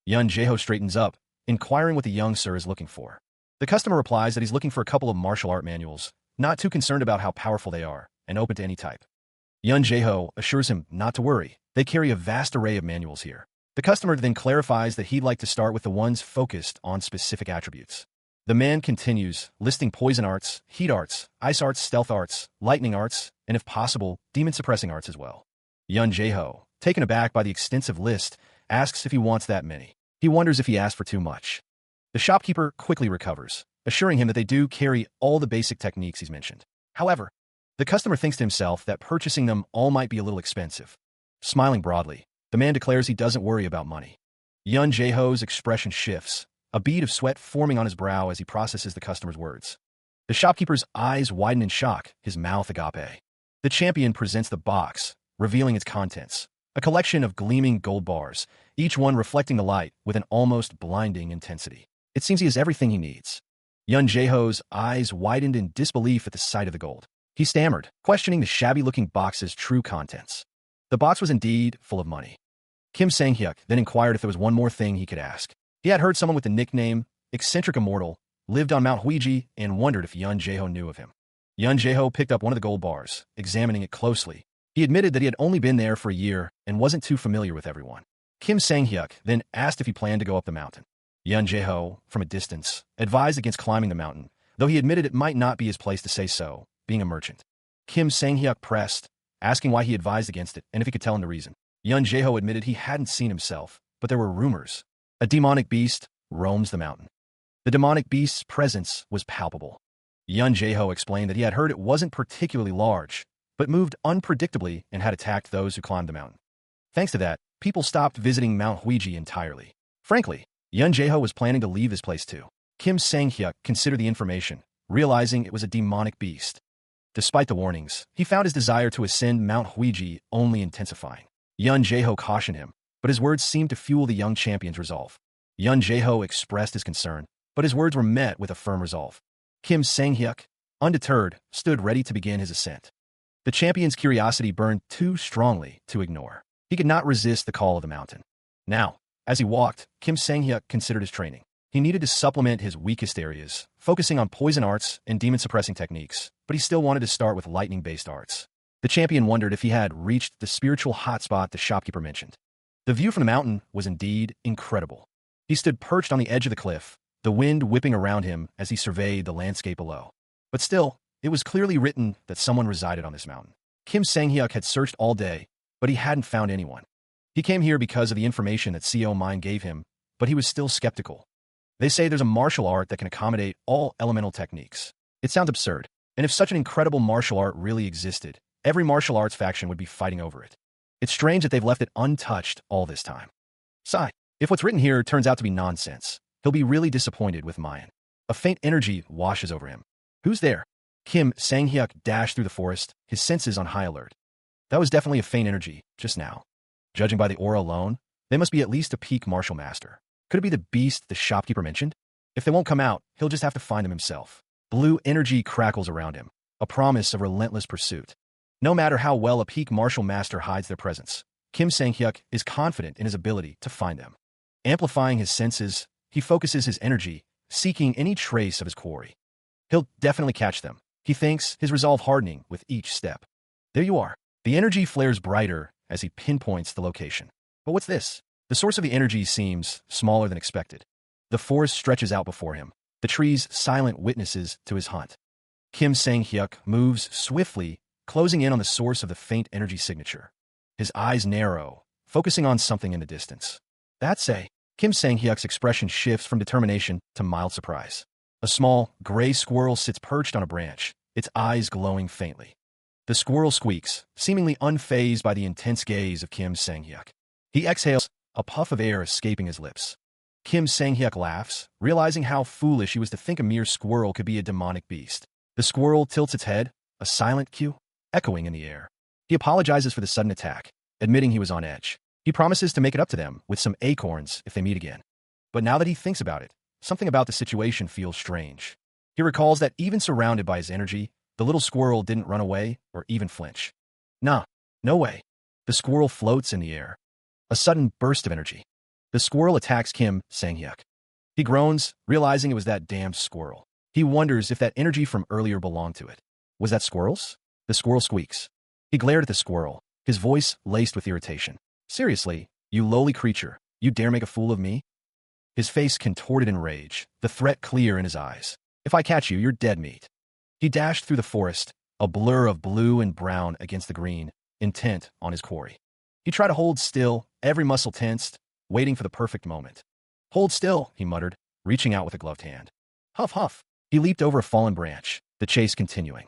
Yun Jeho straightens up, inquiring what the young sir is looking for. The customer replies that he's looking for a couple of martial art manuals, not too concerned about how powerful they are, and open to any type. Yun Jeho assures him not to worry. They carry a vast array of manuals here. The customer then clarifies that he'd like to start with the ones focused on specific attributes. The man continues, listing poison arts, heat arts, ice arts, stealth arts, lightning arts, and if possible, demon-suppressing arts as well. Yun Jeho, taken aback by the extensive list, asks if he wants that many. He wonders if he asked for too much. The shopkeeper quickly recovers, assuring him that they do carry all the basic techniques he's mentioned. However, the customer thinks to himself that purchasing them all might be a little expensive. Smiling broadly, the man declares he doesn't worry about money. Yun Jeho's expression shifts, a bead of sweat forming on his brow as he processes the customer's words. The shopkeeper's eyes widen in shock, his mouth agape. The champion presents the box, revealing its contents, a collection of gleaming gold bars, each one reflecting the light with an almost blinding intensity. It seems he has everything he needs. Yun Jeho's eyes widened in disbelief at the sight of the gold. He stammered, questioning the shabby-looking box's true contents. The box was indeed full of money. Kim Sang-hyuk then inquired if there was one more thing he could ask. He had heard someone with the nickname Eccentric Immortal lived on Mount Huiji and wondered if Yun Jeho knew of him. Yun Jeho picked up one of the gold bars, examining it closely. He admitted that he had only been there for a year and wasn't too familiar with everyone. Kim Sang-hyuk then asked if he planned to go up the mountain. Yun Jeho, from a distance, advised against climbing the mountain, though he admitted it might not be his place to say so, being a merchant. Kim Sang-hyuk pressed, asking why he advised against it and if he could tell him the reason. Yun Jeho admitted he hadn't seen himself, but there were rumors. A demonic beast roams the mountain. The demonic beast's presence was palpable. Yun Jeho explained that he had heard it wasn't particularly large, but moved unpredictably and had attacked those who climbed the mountain. Thanks to that, people stopped visiting Mount Huiji entirely. Frankly, Yun Jeho was planning to leave this place too. Kim Sang-hyuk considered the information, realizing it was a demonic beast. Despite the warnings, he found his desire to ascend Mount Huiji only intensifying. Yun Jeho cautioned him, but his words seemed to fuel the young champion's resolve. Yun Jeho expressed his concern, but his words were met with a firm resolve. Kim Sang-hyuk, undeterred, stood ready to begin his ascent. The champion's curiosity burned too strongly to ignore. He could not resist the call of the mountain. Now, as he walked, Kim Sang-hyuk considered his training. He needed to supplement his weakest areas, focusing on poison arts and demon-suppressing techniques, but he still wanted to start with lightning-based arts. The champion wondered if he had reached the spiritual hotspot the shopkeeper mentioned. The view from the mountain was indeed incredible. He stood perched on the edge of the cliff, the wind whipping around him as he surveyed the landscape below. But still, it was clearly written that someone resided on this mountain. Kim Sang-hyuk had searched all day, but he hadn't found anyone. He came here because of the information that CO Mine gave him, but he was still skeptical. They say there's a martial art that can accommodate all elemental techniques. It sounds absurd, and if such an incredible martial art really existed, every martial arts faction would be fighting over it. It's strange that they've left it untouched all this time. Sigh, if what's written here turns out to be nonsense, he'll be really disappointed with Mayan. A faint energy washes over him. Who's there? Kim Sang-hyuk dashed through the forest, his senses on high alert. That was definitely a faint energy, just now. Judging by the aura alone, they must be at least a peak martial master. Could it be the beast the shopkeeper mentioned? If they won't come out, he'll just have to find them himself. Blue energy crackles around him, a promise of relentless pursuit. No matter how well a peak martial master hides their presence, Kim Sang-hyuk is confident in his ability to find them. Amplifying his senses, he focuses his energy, seeking any trace of his quarry. He'll definitely catch them, he thinks, his resolve hardening with each step. There you are. The energy flares brighter as he pinpoints the location. But what's this? The source of the energy seems smaller than expected. The forest stretches out before him, the trees silent witnesses to his hunt. Kim Sang-hyuk moves swiftly, closing in on the source of the faint energy signature. His eyes narrow, focusing on something in the distance. That's a... Kim Sang-hyuk's expression shifts from determination to mild surprise. A small, gray squirrel sits perched on a branch, its eyes glowing faintly. The squirrel squeaks, seemingly unfazed by the intense gaze of Kim Sang-hyuk. He exhales, a puff of air escaping his lips. Kim Sang-hyuk laughs, realizing how foolish he was to think a mere squirrel could be a demonic beast. The squirrel tilts its head, a silent cue, echoing in the air. He apologizes for the sudden attack, admitting he was on edge. He promises to make it up to them with some acorns if they meet again. But now that he thinks about it, something about the situation feels strange. He recalls that even surrounded by his energy, the little squirrel didn't run away or even flinch. Nah, no way. The squirrel floats in the air. A sudden burst of energy. The squirrel attacks Kim Sang-hyuk. He groans, realizing it was that damned squirrel. He wonders if that energy from earlier belonged to it. Was that squirrel's? The squirrel squeaks. He glared at the squirrel, his voice laced with irritation. Seriously, you lowly creature, you dare make a fool of me? His face contorted in rage, the threat clear in his eyes. If I catch you, you're dead meat. He dashed through the forest, a blur of blue and brown against the green, intent on his quarry. He tried to hold still, every muscle tensed, waiting for the perfect moment. Hold still, he muttered, reaching out with a gloved hand. Huff, huff. He leaped over a fallen branch, the chase continuing.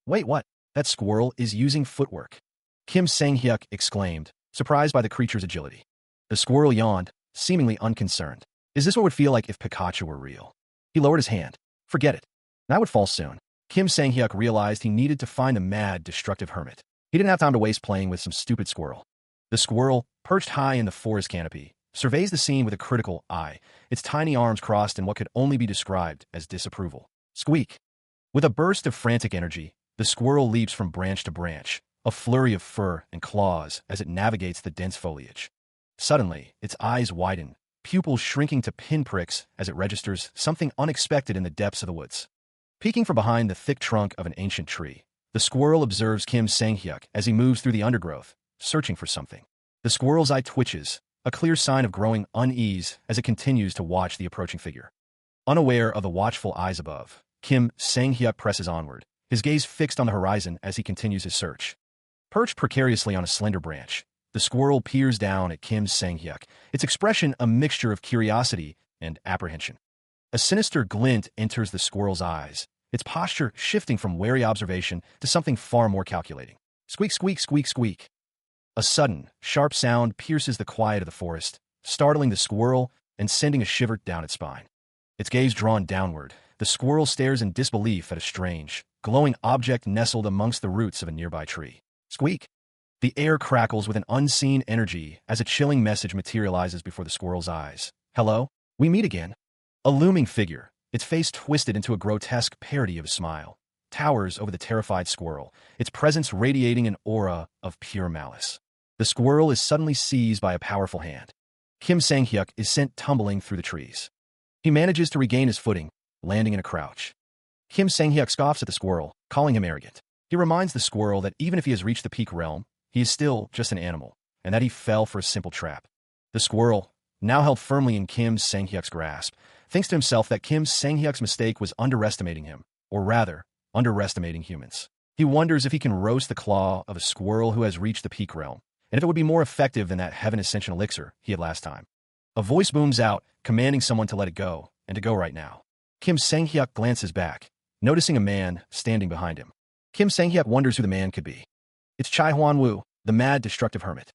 Wait, what? That squirrel is using footwork. Kim Sang-hyuk exclaimed, surprised by the creature's agility. The squirrel yawned, seemingly unconcerned. Is this what it would feel like if Pikachu were real? He lowered his hand. Forget it. I would fall soon. Kim Sang-hyuk realized he needed to find a mad, destructive hermit. He didn't have time to waste playing with some stupid squirrel. The squirrel, perched high in the forest canopy, surveys the scene with a critical eye, its tiny arms crossed in what could only be described as disapproval. Squeak. With a burst of frantic energy, the squirrel leaps from branch to branch, a flurry of fur and claws as it navigates the dense foliage. Suddenly, its eyes widen, pupils shrinking to pinpricks as it registers something unexpected in the depths of the woods. Peeking from behind the thick trunk of an ancient tree, the squirrel observes Kim Sang-hyuk as he moves through the undergrowth, searching for something. The squirrel's eye twitches, a clear sign of growing unease as it continues to watch the approaching figure. Unaware of the watchful eyes above, Kim Sang-hyuk presses onward, his gaze fixed on the horizon as he continues his search. Perched precariously on a slender branch, the squirrel peers down at Kim Sang-hyuk, its expression a mixture of curiosity and apprehension. A sinister glint enters the squirrel's eyes, its posture shifting from wary observation to something far more calculating. Squeak, squeak, squeak, squeak. A sudden, sharp sound pierces the quiet of the forest, startling the squirrel and sending a shiver down its spine. Its gaze drawn downward, the squirrel stares in disbelief at a strange, glowing object nestled amongst the roots of a nearby tree. Squeak! The air crackles with an unseen energy as a chilling message materializes before the squirrel's eyes. Hello? We meet again. A looming figure, its face twisted into a grotesque parody of a smile, towers over the terrified squirrel, its presence radiating an aura of pure malice. The squirrel is suddenly seized by a powerful hand. Kim Sang-hyuk is sent tumbling through the trees. He manages to regain his footing, landing in a crouch. Kim Sang-hyuk scoffs at the squirrel, calling him arrogant. He reminds the squirrel that even if he has reached the peak realm, he is still just an animal, and that he fell for a simple trap. The squirrel, now held firmly in Kim Sang-hyuk's grasp, thinks to himself that Kim Sang-hyuk's mistake was underestimating him, or rather, underestimating humans. He wonders if he can roast the claw of a squirrel who has reached the peak realm, and if it would be more effective than that heaven ascension elixir he had last time. A voice booms out, commanding someone to let it go, and to go right now. Kim Sang-hyuk glances back, noticing a man standing behind him. Kim Sang-hyuk wonders who the man could be. It's Chai Hwan-woo, the mad, destructive hermit.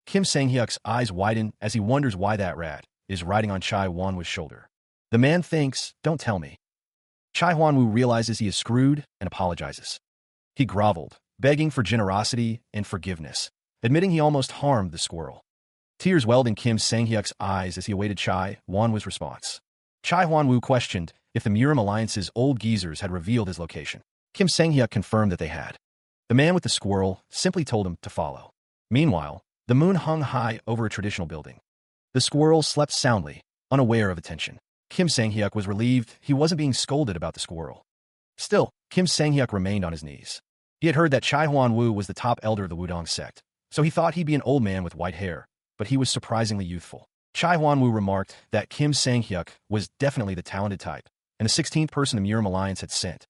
Kim Sang-hyuk's eyes widen as he wonders why that rat is riding on Chai Hwan-woo's shoulder. The man thinks, don't tell me. Chai Hwan-woo realizes he is screwed and apologizes. He groveled, begging for generosity and forgiveness, admitting he almost harmed the squirrel. Tears welled in Kim Sang-hyuk's eyes as he awaited Chai Hwan-woo's response. Chai Hwan-woo questioned if the Murim Alliance's old geezers had revealed his location. Kim Sang-hyuk confirmed that they had. The man with the squirrel simply told him to follow. Meanwhile, the moon hung high over a traditional building. The squirrel slept soundly, unaware of attention. Kim Sang-hyuk was relieved he wasn't being scolded about the squirrel. Still, Kim Sang-hyuk remained on his knees. He had heard that Chai Huan-woo was the top elder of the Wudong sect, so he thought he'd be an old man with white hair, but he was surprisingly youthful. Chai Huan-woo remarked that Kim Sang-hyuk was definitely the talented type, and the 16th person the Murim Alliance had sent.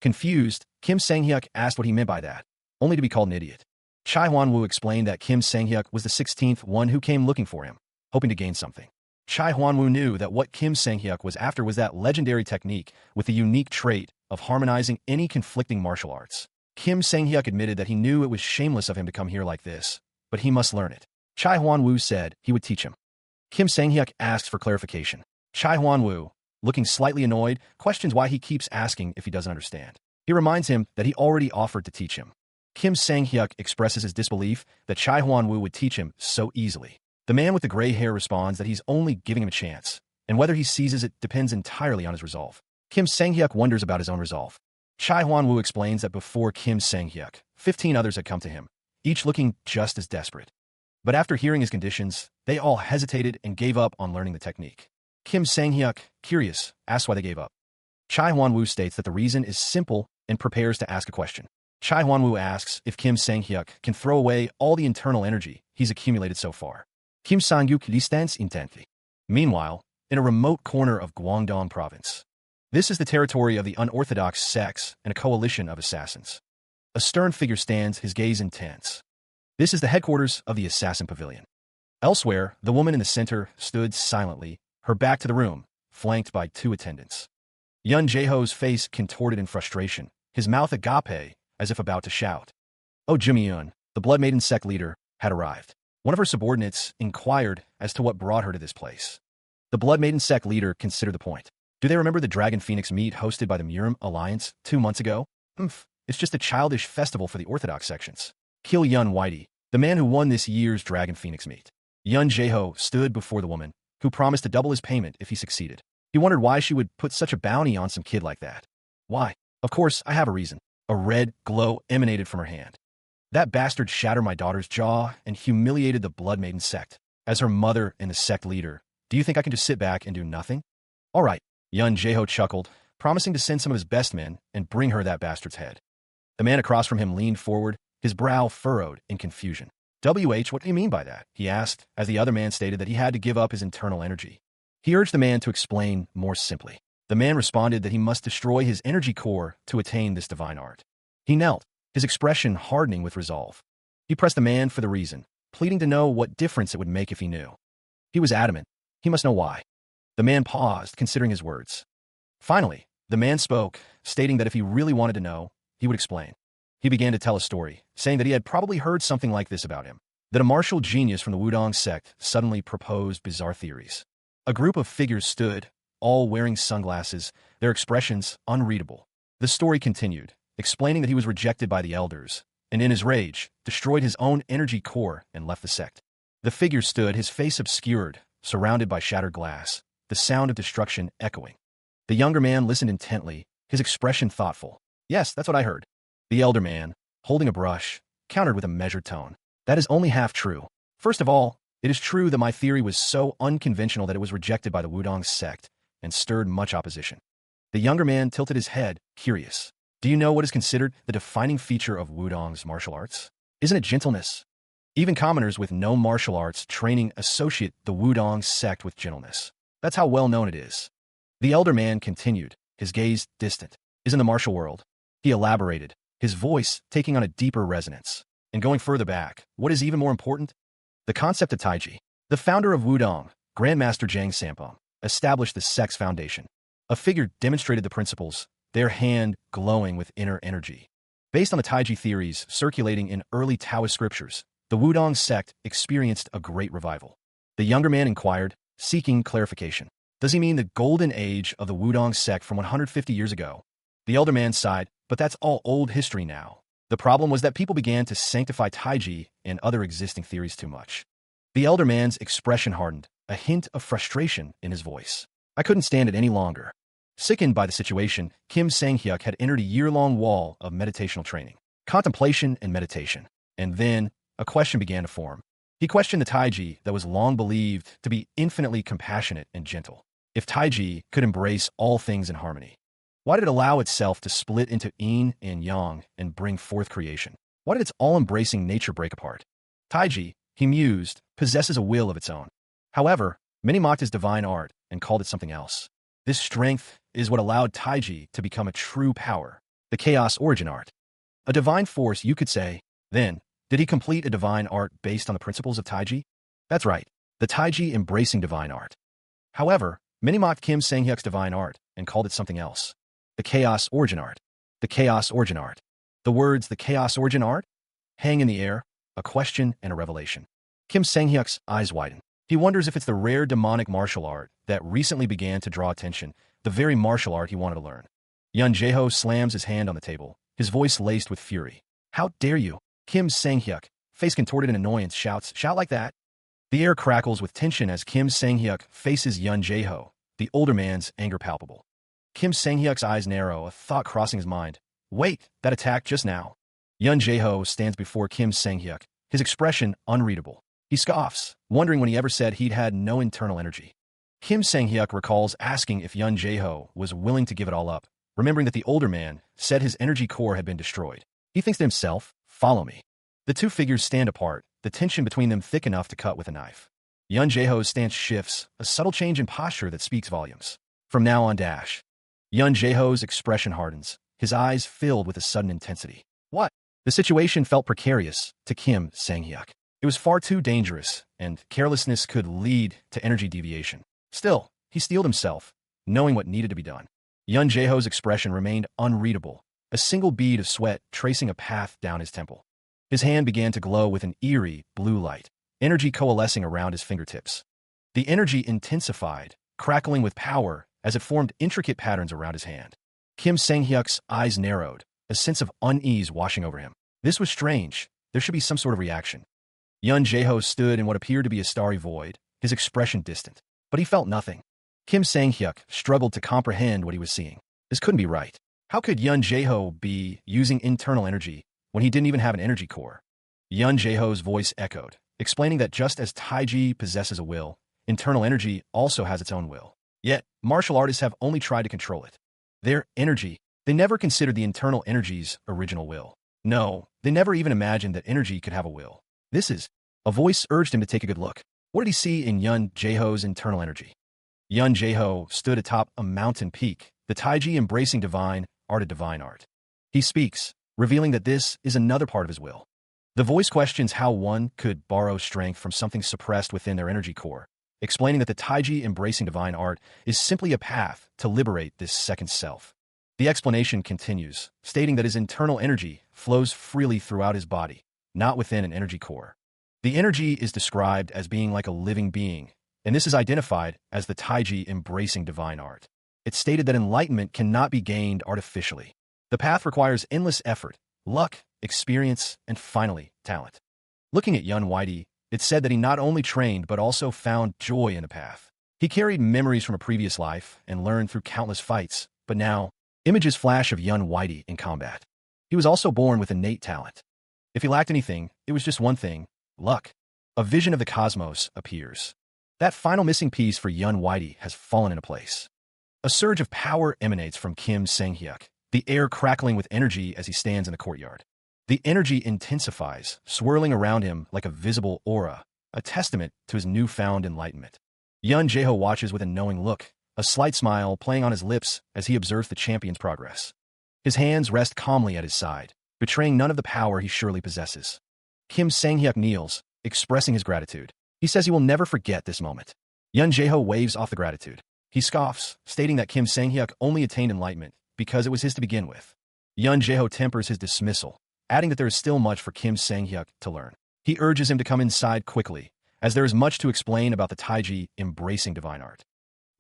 Confused, Kim Sang-hyuk asked what he meant by that, only to be called an idiot. Chai Huan-woo explained that Kim Sang-hyuk was the 16th one who came looking for him, hoping to gain something. Chai Huan-woo knew that what Kim Sang-hyuk was after was that legendary technique with the unique trait of harmonizing any conflicting martial arts. Kim Sang-hyuk admitted that he knew it was shameless of him to come here like this, but he must learn it. Chai Huan-woo said he would teach him. Kim Sang-hyuk asked for clarification. Chai Huan-woo, looking slightly annoyed, questions why he keeps asking if he doesn't understand. He reminds him that he already offered to teach him. Kim Sang-hyuk expresses his disbelief that Chai Huan-woo would teach him so easily. The man with the gray hair responds that he's only giving him a chance, and whether he seizes it depends entirely on his resolve. Kim Sang-hyuk wonders about his own resolve. Chai Huan-woo explains that before Kim Sang-hyuk, 15 others had come to him, each looking just as desperate. But after hearing his conditions, they all hesitated and gave up on learning the technique. Kim Sang-hyuk, curious, asks why they gave up. Chai Huan-woo states that the reason is simple and prepares to ask a question. Chai Huan-woo asks if Kim Sang-hyuk can throw away all the internal energy he's accumulated so far. Kim Sang-hyuk listens intently. Meanwhile, in a remote corner of Guangdong province. This is the territory of the unorthodox sects and a coalition of assassins. A stern figure stands, his gaze intense. This is the headquarters of the Assassin Pavilion. Elsewhere, the woman in the center stood silently, her back to the room, flanked by 2 attendants. Yun Jaeho's face contorted in frustration, his mouth agape, as if about to shout. Oh, Jimmy-yun, the Blood Maiden sect leader, had arrived. One of her subordinates inquired as to what brought her to this place. The Blood Maiden sect leader considered the point. Do they remember the Dragon Phoenix meet hosted by the Murim Alliance 2 months ago? It's just a childish festival for the Orthodox sections. Kill Yun Whitey, the man who won this year's Dragon Phoenix meet. Yun Jaeho stood before the woman, who promised to double his payment if he succeeded. He wondered why she would put such a bounty on some kid like that. Why? Of course, I have a reason. A red glow emanated from her hand. That bastard shattered my daughter's jaw and humiliated the Blood Maiden sect. As her mother and the sect leader, do you think I can just sit back and do nothing? All right, Yun Jaeho chuckled, promising to send some of his best men and bring her that bastard's head. The man across from him leaned forward, his brow furrowed in confusion. What do you mean by that? He asked, as the other man stated that he had to give up his internal energy. He urged the man to explain more simply. The man responded that he must destroy his energy core to attain this divine art. He knelt, his expression hardening with resolve. He pressed the man for the reason, pleading to know what difference it would make if he knew. He was adamant. He must know why. The man paused, considering his words. Finally, the man spoke, stating that if he really wanted to know, he would explain. He began to tell a story, saying that he had probably heard something like this about him, that a martial genius from the Wudong sect suddenly proposed bizarre theories. A group of figures stood, all wearing sunglasses, their expressions unreadable. The story continued, explaining that he was rejected by the elders, and in his rage, destroyed his own energy core and left the sect. The figure stood, his face obscured, surrounded by shattered glass, the sound of destruction echoing. The younger man listened intently, his expression thoughtful. Yes, that's what I heard. The elder man, holding a brush, countered with a measured tone. That is only half true. First of all, it is true that my theory was so unconventional that it was rejected by the Wudong sect and stirred much opposition. The younger man tilted his head, curious. Do you know what is considered the defining feature of Wudong's martial arts? Isn't it gentleness? Even commoners with no martial arts training associate the Wudong sect with gentleness. That's how well known it is. The elder man continued, his gaze distant. Is in the martial world. He elaborated, his voice taking on a deeper resonance. And going further back, what is even more important? The concept of Taiji. The founder of Wudong, Grandmaster Zhang Sampong, established the sect's foundation. A figure demonstrated the principles, their hand glowing with inner energy. Based on the Taiji theories circulating in early Taoist scriptures, the Wudong sect experienced a great revival. The younger man inquired, seeking clarification. Does he mean the golden age of the Wudong sect from 150 years ago? The elder man sighed, but that's all old history now. The problem was that people began to sanctify Taiji and other existing theories too much. The elder man's expression hardened, a hint of frustration in his voice. I couldn't stand it any longer. Sickened by the situation, Kim Sang-hyuk had entered a year-long wall of meditational training, contemplation and meditation. And then, a question began to form. He questioned the Taiji that was long believed to be infinitely compassionate and gentle. If Taiji could embrace all things in harmony, Why did it allow itself to split into yin and yang and bring forth creation? Why did its all-embracing nature break apart? Taiji, he mused, possesses a will of its own. However, many mocked his divine art and called it something else. This strength is what allowed Taiji to become a true power, the chaos origin art. A divine force, you could say. Then, did he complete a divine art based on the principles of Taiji? That's right, the Taiji embracing divine art. However, many mocked Kim Sang-hyuk's divine art and called it something else. The chaos origin art. The chaos origin art. The words the chaos origin art hang in the air, a question and a revelation. Kim Sang-hyuk's eyes widen. He wonders if it's the rare demonic martial art that recently began to draw attention, the very martial art he wanted to learn. Yun Jae-ho slams his hand on the table, his voice laced with fury. How dare you? Kim Sang-hyuk, face contorted in annoyance, shouts, shout like that? The air crackles with tension as Kim Sang-hyuk faces Yun Jae-ho, the older man's anger palpable. Kim Sang-hyuk's eyes narrow, a thought crossing his mind. Wait, that attack just now. Yun Jae-ho stands before Kim Sang-hyuk, his expression unreadable. He scoffs, wondering when he ever said he'd had no internal energy. Kim Sang-hyuk recalls asking if Yun Jae-ho was willing to give it all up, remembering that the older man said his energy core had been destroyed. He thinks to himself, follow me. The two figures stand apart, the tension between them thick enough to cut with a knife. Yun Jae-ho's stance shifts, a subtle change in posture that speaks volumes. From now on dash. Yun Jae-ho's expression hardens, his eyes filled with a sudden intensity. What? The situation felt precarious to Kim Sang-hyuk. It was far too dangerous, and carelessness could lead to energy deviation. Still, he steeled himself, knowing what needed to be done. Yun Jae-ho's expression remained unreadable, a single bead of sweat tracing a path down his temple. His hand began to glow with an eerie blue light, energy coalescing around his fingertips. The energy intensified, crackling with power as it formed intricate patterns around his hand. Kim Sang-hyuk's eyes narrowed, a sense of unease washing over him. This was strange. There should be some sort of reaction. Yun Jae-ho stood in what appeared to be a starry void, his expression distant. But he felt nothing. Kim Sang-hyuk struggled to comprehend what he was seeing. This couldn't be right. How could Yun Jae-ho be using internal energy when he didn't even have an energy core? Yun Jae-ho's voice echoed, explaining that just as Taiji possesses a will, internal energy also has its own will. Yet, martial artists have only tried to control it. Their energy, they never considered the internal energy's original will. No, they never even imagined that energy could have a will. This is... A voice urged him to take a good look. What did he see in Yun Jae-ho's internal energy? Yun Jae-ho stood atop a mountain peak, the Taiji embracing divine art, a divine art. He speaks, revealing that this is another part of his will. The voice questions how one could borrow strength from something suppressed within their energy core, explaining that the Taiji embracing divine art is simply a path to liberate this second self. The explanation continues, stating that his internal energy flows freely throughout his body, not within an energy core. The energy is described as being like a living being, and this is identified as the Taiji embracing divine art. It's stated that enlightenment cannot be gained artificially. The path requires endless effort, luck, experience, and finally, talent. Looking at Yun Jae-ho, it said that he not only trained but also found joy in the path. He carried memories from a previous life and learned through countless fights, but now, images flash of Yun Jae-ho in combat. He was also born with innate talent. If he lacked anything, it was just one thing: luck. A vision of the cosmos appears. That final missing piece for Yun Jae-ho has fallen into place. A surge of power emanates from Kim Sang-hyuk, the air crackling with energy as he stands in the courtyard. The energy intensifies, swirling around him like a visible aura, a testament to his newfound enlightenment. Yun Jae-ho watches with a knowing look, a slight smile playing on his lips as he observes the champion's progress. His hands rest calmly at his side, betraying none of the power he surely possesses. Kim Sang-hyuk kneels, expressing his gratitude. He says he will never forget this moment. Yun Jae-ho waves off the gratitude. He scoffs, stating that Kim Sang-hyuk only attained enlightenment because it was his to begin with. Yun Jae-ho tempers his dismissal, adding that there is still much for Kim Sang-hyuk to learn. He urges him to come inside quickly, as there is much to explain about the Taiji embracing divine art.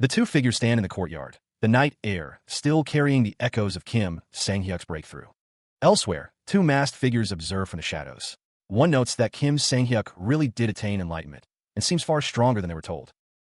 The two figures stand in the courtyard, the night air still carrying the echoes of Kim Sang-hyuk's breakthrough. Elsewhere, two masked figures observe from the shadows. One notes that Kim Sang-hyuk really did attain enlightenment, and seems far stronger than they were told.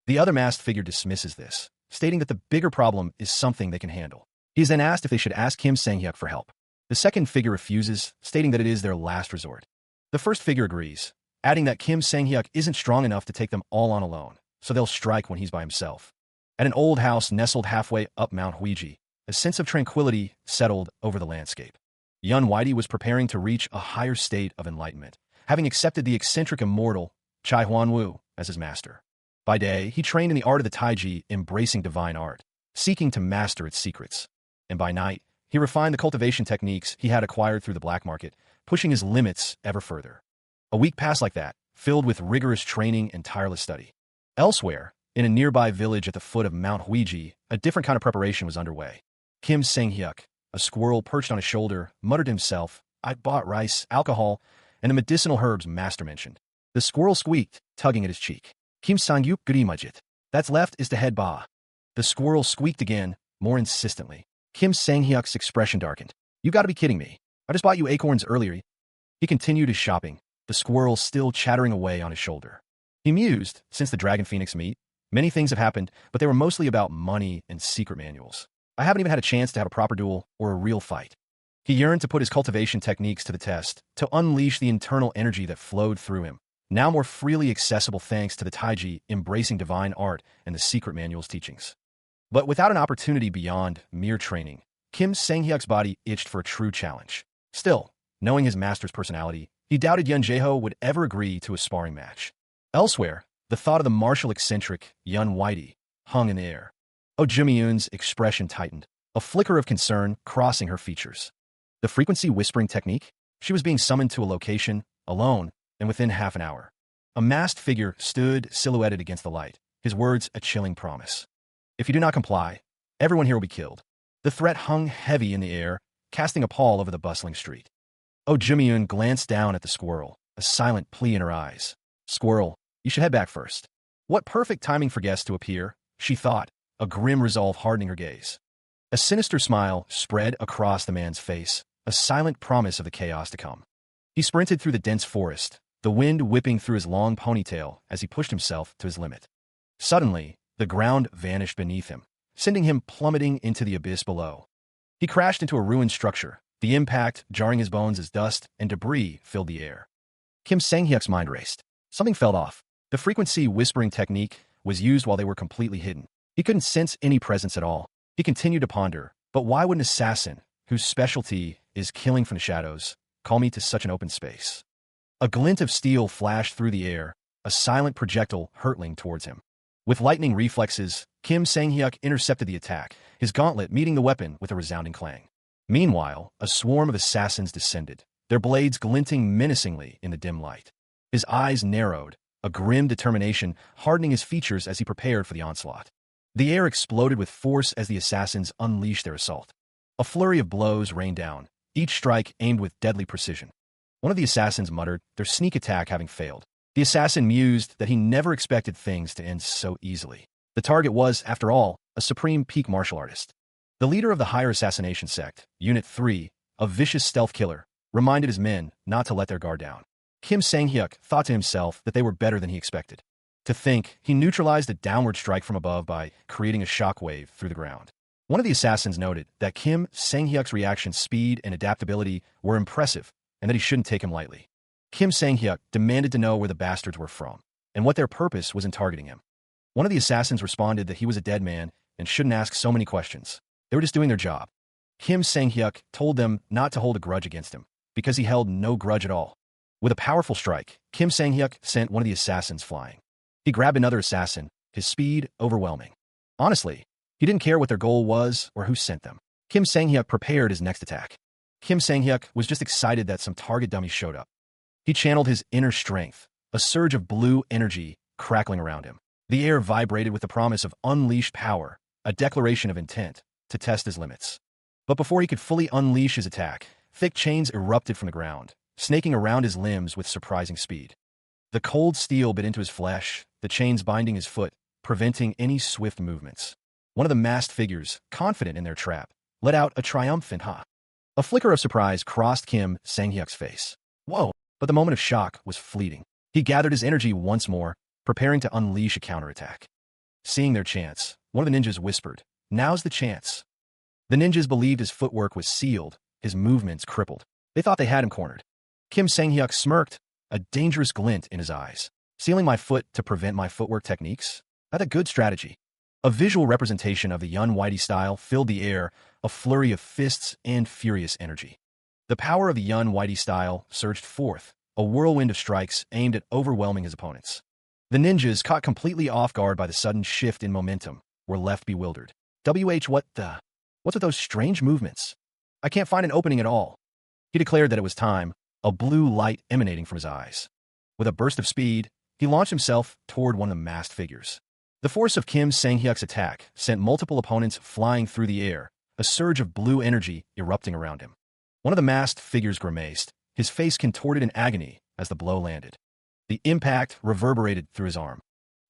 The other masked figure dismisses this, stating that the bigger problem is something they can handle. He is then asked if they should ask Kim Sang-hyuk for help. The second figure refuses, stating that it is their last resort. The first figure agrees, adding that Kim Sang-hyuk isn't strong enough to take them all on alone, so they'll strike when he's by himself. At an old house nestled halfway up Mount Huiji, a sense of tranquility settled over the landscape. Yun Whitey was preparing to reach a higher state of enlightenment, having accepted the eccentric immortal Chai Huan-Wu as his master. By day, he trained in the art of the Taiji, embracing divine art, seeking to master its secrets. And by night, he refined the cultivation techniques he had acquired through the black market, pushing his limits ever further. A week passed like that, filled with rigorous training and tireless study. Elsewhere, in a nearby village at the foot of Mount Huiji, a different kind of preparation was underway. Kim Sang-hyuk, a squirrel perched on his shoulder, muttered to himself, "I bought rice, alcohol, and the medicinal herbs master mentioned." The squirrel squeaked, tugging at his cheek. "Kim Sang-hyuk guri-mujit. That's left is the head ba." The squirrel squeaked again, more insistently. Kim Sang-hyuk's expression darkened. "You gotta be kidding me. I just bought you acorns earlier." He continued his shopping, the squirrel still chattering away on his shoulder. He mused, since the Dragon Phoenix meet, many things have happened, but they were mostly about money and secret manuals. I haven't even had a chance to have a proper duel or a real fight. He yearned to put his cultivation techniques to the test, to unleash the internal energy that flowed through him, now more freely accessible thanks to the Taiji embracing divine art and the secret manual's teachings. But without an opportunity beyond mere training, Kim Sang-hyuk's body itched for a true challenge. Still, knowing his master's personality, he doubted Yun Jae-ho would ever agree to a sparring match. Elsewhere, the thought of the martial eccentric Yun Whitey hung in the air. Oh Jimmy-yoon's expression tightened, a flicker of concern crossing her features. The frequency whispering technique? She was being summoned to a location, alone, and within half an hour. A masked figure stood silhouetted against the light, his words a chilling promise. "If you do not comply, everyone here will be killed." The threat hung heavy in the air, casting a pall over the bustling street. Oh Jimmy-yoon glanced down at the squirrel, a silent plea in her eyes. "Squirrel, you should head back first." What perfect timing for guests to appear, she thought, a grim resolve hardening her gaze. A sinister smile spread across the man's face, a silent promise of the chaos to come. He sprinted through the dense forest, the wind whipping through his long ponytail as he pushed himself to his limit. Suddenly, the ground vanished beneath him, sending him plummeting into the abyss below. He crashed into a ruined structure, the impact jarring his bones as dust and debris filled the air. Kim Sang-hyuk's mind raced. Something felt off. The frequency whispering technique was used while they were completely hidden. He couldn't sense any presence at all. He continued to ponder, but why would an assassin, whose specialty is killing from the shadows, call me to such an open space? A glint of steel flashed through the air, a silent projectile hurtling towards him. With lightning reflexes, Kim Sang-hyuk intercepted the attack, his gauntlet meeting the weapon with a resounding clang. Meanwhile, a swarm of assassins descended, their blades glinting menacingly in the dim light. His eyes narrowed, a grim determination hardening his features as he prepared for the onslaught. The air exploded with force as the assassins unleashed their assault. A flurry of blows rained down, each strike aimed with deadly precision. One of the assassins muttered, their sneak attack having failed. The assassin mused that he never expected things to end so easily. The target was, after all, a supreme peak martial artist. The leader of the higher assassination sect, Unit 3, a vicious stealth killer, reminded his men not to let their guard down. Kim Sang-hyuk thought to himself that they were better than he expected. To think, he neutralized a downward strike from above by creating a shockwave through the ground. One of the assassins noted that Kim Sang-hyuk's reaction speed and adaptability were impressive and that he shouldn't take him lightly. Kim Sang-hyuk demanded to know where the bastards were from and what their purpose was in targeting him. One of the assassins responded that he was a dead man and shouldn't ask so many questions. They were just doing their job. Kim Sang-hyuk told them not to hold a grudge against him because he held no grudge at all. With a powerful strike, Kim Sang-hyuk sent one of the assassins flying. He grabbed another assassin, his speed overwhelming. Honestly, he didn't care what their goal was or who sent them. Kim Sang-hyuk prepared his next attack. Kim Sang-hyuk was just excited that some target dummies showed up. He channeled his inner strength, a surge of blue energy crackling around him. The air vibrated with the promise of unleashed power, a declaration of intent to test his limits. But before he could fully unleash his attack, thick chains erupted from the ground, snaking around his limbs with surprising speed. The cold steel bit into his flesh, the chains binding his foot, preventing any swift movements. One of the masked figures, confident in their trap, let out a triumphant ha. A flicker of surprise crossed Kim Sang-hyuk's face. Whoa! But the moment of shock was fleeting. He gathered his energy once more, preparing to unleash a counterattack. Seeing their chance, one of the ninjas whispered, "Now's the chance." The ninjas believed his footwork was sealed, his movements crippled. They thought they had him cornered. Kim Sang-hyuk smirked, a dangerous glint in his eyes. Sealing my foot to prevent my footwork techniques? That's a good strategy. A visual representation of the Yun Whitey style filled the air, a flurry of fists and furious energy. The power of the Yun Whitey style surged forth, a whirlwind of strikes aimed at overwhelming his opponents. The ninjas, caught completely off guard by the sudden shift in momentum, were left bewildered. What's with those strange movements? I can't find an opening at all. He declared that it was time, a blue light emanating from his eyes. With a burst of speed, he launched himself toward one of the masked figures. The force of Kim Sang-hyuk's attack sent multiple opponents flying through the air, a surge of blue energy erupting around him. One of the masked figures grimaced, his face contorted in agony as the blow landed. The impact reverberated through his arm.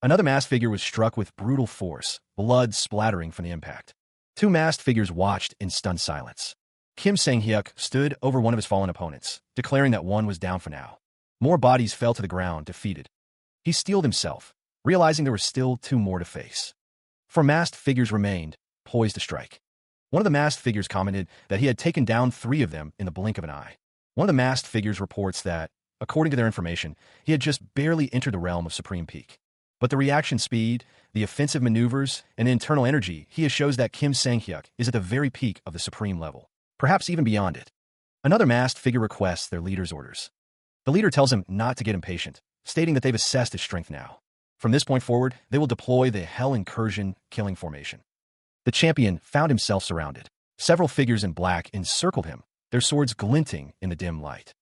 Another masked figure was struck with brutal force, blood splattering from the impact. Two masked figures watched in stunned silence. Kim Sang-hyuk stood over one of his fallen opponents, declaring that one was down for now. More bodies fell to the ground, defeated. He steeled himself, realizing there were still two more to face. Four masked figures remained, poised to strike. One of the masked figures commented that he had taken down three of them in the blink of an eye. One of the masked figures reports that, according to their information, he had just barely entered the realm of Supreme Peak. But the reaction speed, the offensive maneuvers, and the internal energy he shows that Kim Sang-hyuk is at the very peak of the Supreme level, perhaps even beyond it. Another masked figure requests their leader's orders. The leader tells him not to get impatient, stating that they've assessed his strength now. From this point forward, they will deploy the Hell Incursion killing formation. The champion found himself surrounded. Several figures in black encircled him, their swords glinting in the dim light.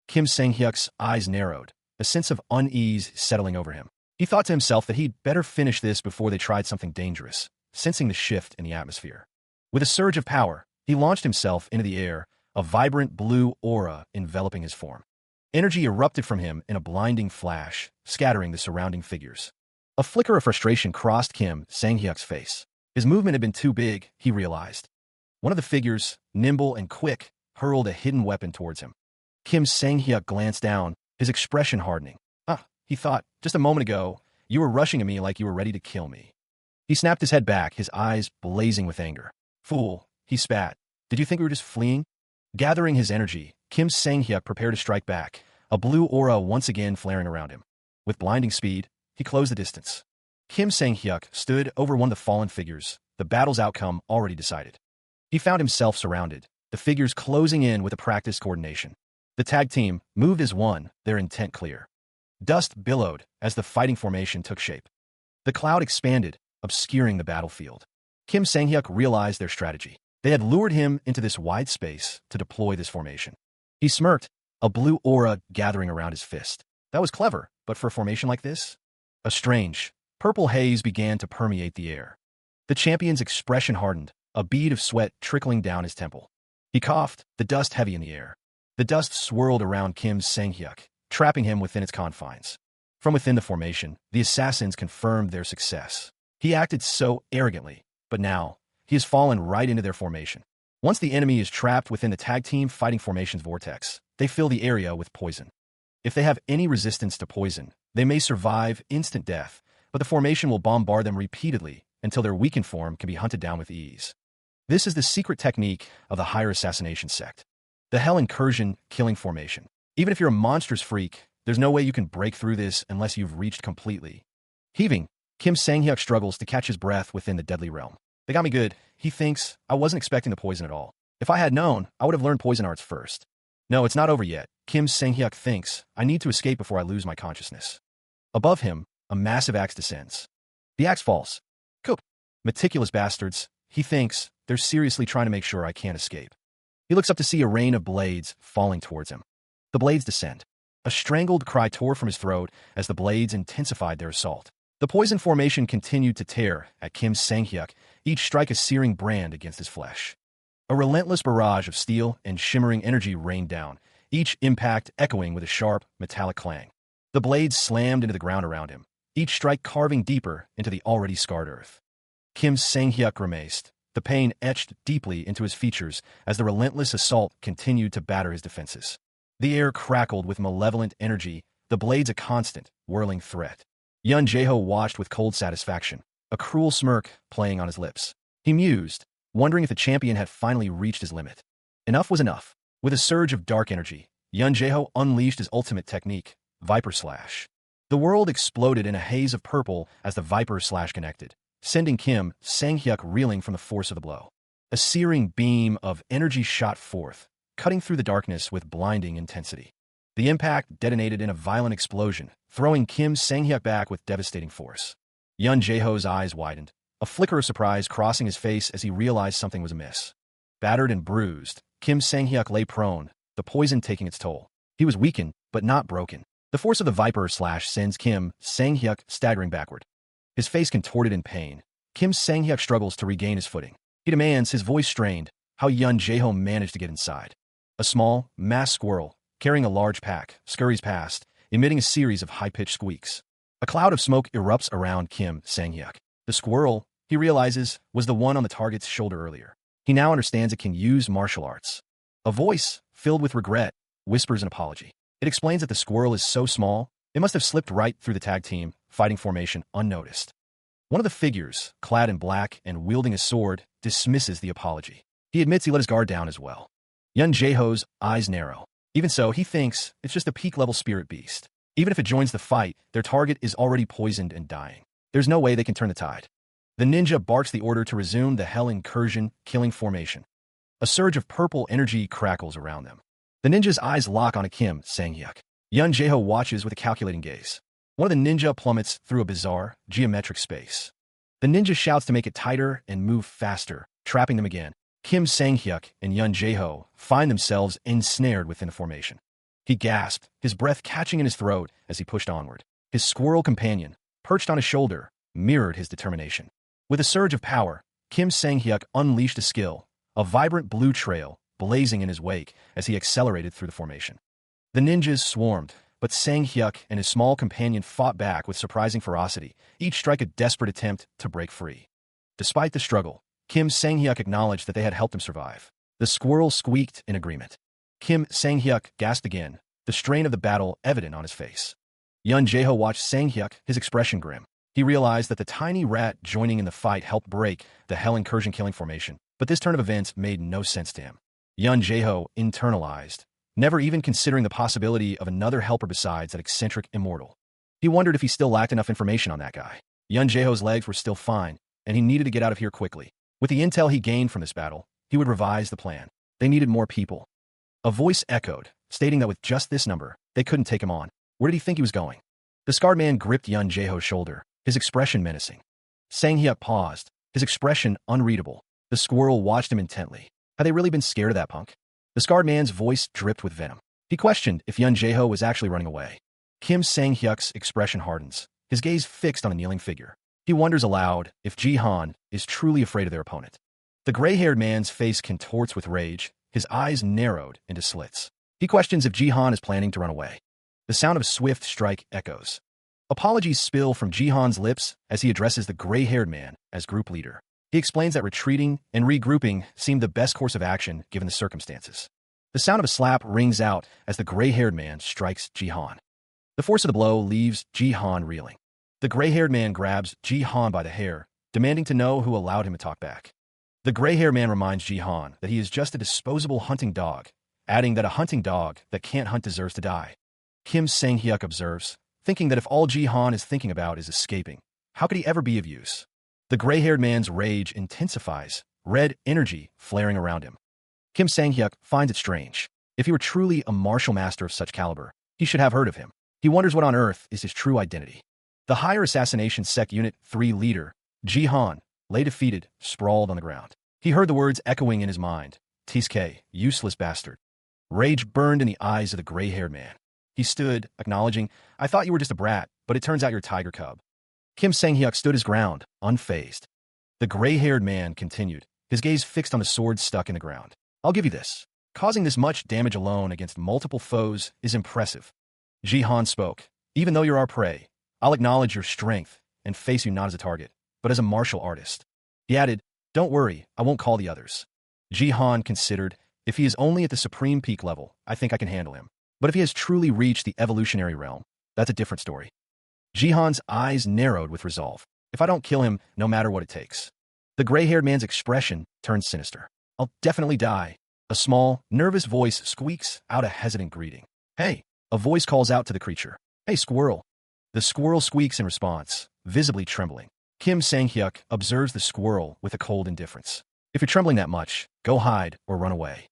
Kim Sang-hyuk's eyes narrowed, a sense of unease settling over him. He thought to himself that he'd better finish this before they tried something dangerous, sensing the shift in the atmosphere. With a surge of power, he launched himself into the air, a vibrant blue aura enveloping his form. Energy erupted from him in a blinding flash, scattering the surrounding figures. A flicker of frustration crossed Kim Sang-hyuk's face. His movement had been too big, he realized. One of the figures, nimble and quick, hurled a hidden weapon towards him. Kim Sang-hyuk glanced down, his expression hardening. He thought, just a moment ago, you were rushing at me like you were ready to kill me. He snapped his head back, his eyes blazing with anger. Fool, he spat. Did you think we were just fleeing? Gathering his energy, Kim Sang-hyuk prepared to strike back, a blue aura once again flaring around him. With blinding speed, he closed the distance. Kim Sang-hyuk stood over one of the fallen figures, the battle's outcome already decided. He found himself surrounded, the figures closing in with a practiced coordination. The tag team moved as one, their intent clear. Dust billowed as the fighting formation took shape. The cloud expanded, obscuring the battlefield. Kim Sang-hyuk realized their strategy. They had lured him into this wide space to deploy this formation. He smirked, a blue aura gathering around his fist. That was clever, but for a formation like this? A strange, purple haze began to permeate the air. The champion's expression hardened, a bead of sweat trickling down his temple. He coughed, the dust heavy in the air. The dust swirled around Kim Sang-hyuk, trapping him within its confines. From within the formation, the assassins confirmed their success. He acted so arrogantly, but now, he has fallen right into their formation. Once the enemy is trapped within the tag team fighting formation's vortex, they fill the area with poison. If they have any resistance to poison, they may survive instant death, but the formation will bombard them repeatedly until their weakened form can be hunted down with ease. This is the secret technique of the higher assassination sect. The Hell Incursion killing formation. Even if you're a monstrous freak, there's no way you can break through this unless you've reached completely. Heaving, Kim Sang-hyuk struggles to catch his breath within the deadly realm. They got me good. He thinks, I wasn't expecting the poison at all. If I had known, I would have learned poison arts first. No, it's not over yet. Kim Sang-hyuk thinks, I need to escape before I lose my consciousness. Above him, a massive axe descends. The axe falls. Coop. Meticulous bastards. He thinks, they're seriously trying to make sure I can't escape. He looks up to see a rain of blades falling towards him. The blades descend. A strangled cry tore from his throat as the blades intensified their assault. The poison formation continued to tear at Kim Sang-hyuk, each strike a searing brand against his flesh. A relentless barrage of steel and shimmering energy rained down, each impact echoing with a sharp, metallic clang. The blades slammed into the ground around him, each strike carving deeper into the already scarred earth. Kim Sang-hyuk grimaced, the pain etched deeply into his features as the relentless assault continued to batter his defenses. The air crackled with malevolent energy, the blades a constant, whirling threat. Yun Jae-ho watched with cold satisfaction, a cruel smirk playing on his lips. He mused, wondering if the champion had finally reached his limit. Enough was enough. With a surge of dark energy, Yun Jae-ho unleashed his ultimate technique, Viper Slash. The world exploded in a haze of purple as the Viper Slash connected, sending Kim Sang-hyuk reeling from the force of the blow. A searing beam of energy shot forth, cutting through the darkness with blinding intensity. The impact detonated in a violent explosion, throwing Kim Sang-hyuk back with devastating force. Yun Jae-ho's eyes widened, a flicker of surprise crossing his face as he realized something was amiss. Battered and bruised, Kim Sang-hyuk lay prone, the poison taking its toll. He was weakened, but not broken. The force of the Viper slash sends Kim Sang-hyuk staggering backward. His face contorted in pain, Kim Sang-hyuk struggles to regain his footing. He demands, his voice strained, how Yun Jae-ho managed to get inside. A small, masked squirrel, carrying a large pack, scurries past, emitting a series of high-pitched squeaks. A cloud of smoke erupts around Kim Sang-hyuk. The squirrel, he realizes, was the one on the target's shoulder earlier. He now understands it can use martial arts. A voice, filled with regret, whispers an apology. It explains that the squirrel is so small, it must have slipped right through the tag team, fighting formation unnoticed. One of the figures, clad in black and wielding a sword, dismisses the apology. He admits he let his guard down as well. Yun Jae-ho's eyes narrow. Even so, he thinks it's just a peak-level spirit beast. Even if it joins the fight, their target is already poisoned and dying. There's no way they can turn the tide. The ninja barks the order to resume the Hell Incursion, killing formation. A surge of purple energy crackles around them. The ninja's eyes lock on Kim Sang-hyuk. Yun Jae-ho watches with a calculating gaze. One of the ninja plummets through a bizarre, geometric space. The ninja shouts to make it tighter and move faster, trapping them again. Kim Sang-hyuk and Yun Jae-ho find themselves ensnared within the formation. He gasped, his breath catching in his throat as he pushed onward. His squirrel companion, perched on his shoulder, mirrored his determination. With a surge of power, Kim Sang-hyuk unleashed a skill, a vibrant blue trail blazing in his wake as he accelerated through the formation. The ninjas swarmed, but Sang-hyuk and his small companion fought back with surprising ferocity, each strike a desperate attempt to break free. Despite the struggle, Kim Sang-hyuk acknowledged that they had helped him survive. The squirrel squeaked in agreement. Kim Sang-hyuk gasped again, the strain of the battle evident on his face. Yun Jae-ho watched Sang-hyuk, his expression grim. He realized that the tiny rat joining in the fight helped break the Hell Incursion killing formation, but this turn of events made no sense to him. Yun Jae-ho internalized, never even considering the possibility of another helper besides that eccentric immortal. He wondered if he still lacked enough information on that guy. Yun Jae-ho's legs were still fine, and he needed to get out of here quickly. With the intel he gained from this battle, he would revise the plan. They needed more people. A voice echoed, stating that with just this number, they couldn't take him on. Where did he think he was going? The scarred man gripped Yun Jae-ho's shoulder, his expression menacing. Sang-hyuk paused, his expression unreadable. The squirrel watched him intently. Had they really been scared of that punk? The scarred man's voice dripped with venom. He questioned if Yun Jae-ho was actually running away. Kim Sang-hyuk's expression hardens, his gaze fixed on the kneeling figure. He wonders aloud if Ji-han is truly afraid of their opponent. The gray-haired man's face contorts with rage, his eyes narrowed into slits. He questions if Ji-han is planning to run away. The sound of a swift strike echoes. Apologies spill from Ji-han's lips as he addresses the gray-haired man as group leader. He explains that retreating and regrouping seemed the best course of action given the circumstances. The sound of a slap rings out as the gray-haired man strikes Ji-han. The force of the blow leaves Ji-han reeling. The gray-haired man grabs Ji-han by the hair, demanding to know who allowed him to talk back. The gray-haired man reminds Ji-han that he is just a disposable hunting dog, adding that a hunting dog that can't hunt deserves to die. Kim Sang-hyuk observes, thinking that if all Ji-han is thinking about is escaping, how could he ever be of use? The gray-haired man's rage intensifies, red energy flaring around him. Kim Sang-hyuk finds it strange. If he were truly a martial master of such caliber, he should have heard of him. He wonders what on earth is his true identity. The Higher Assassination Sec Unit 3 leader, Ji-han, lay defeated, sprawled on the ground. He heard the words echoing in his mind. Tsuke, useless bastard. Rage burned in the eyes of the gray-haired man. He stood, acknowledging, I thought you were just a brat, but it turns out you're a tiger cub. Kim Sang-hyuk stood his ground, unfazed. The gray-haired man continued, his gaze fixed on the sword stuck in the ground. I'll give you this. Causing this much damage alone against multiple foes is impressive. Ji-han spoke. Even though you're our prey, I'll acknowledge your strength and face you not as a target, but as a martial artist. He added, don't worry, I won't call the others. Ji-han considered, if he is only at the supreme peak level, I think I can handle him. But if he has truly reached the evolutionary realm, that's a different story. Ji-han's eyes narrowed with resolve. If I don't kill him, no matter what it takes. The gray-haired man's expression turned sinister. I'll definitely die. A small, nervous voice squeaks out a hesitant greeting. Hey! A voice calls out to the creature. Hey, squirrel! The squirrel squeaks in response, visibly trembling. Kim Sang-hyuk observes the squirrel with a cold indifference. If you're trembling that much, go hide or run away.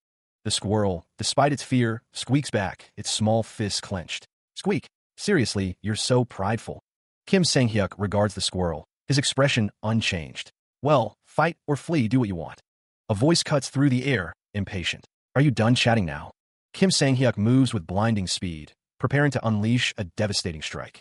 The squirrel, despite its fear, squeaks back, its small fists clenched. Squeak. Seriously, you're so prideful. Kim Sang-hyuk regards the squirrel, his expression unchanged. Well, fight or flee, do what you want. A voice cuts through the air, impatient. Are you done chatting now? Kim Sang-hyuk moves with blinding speed, preparing to unleash a devastating strike.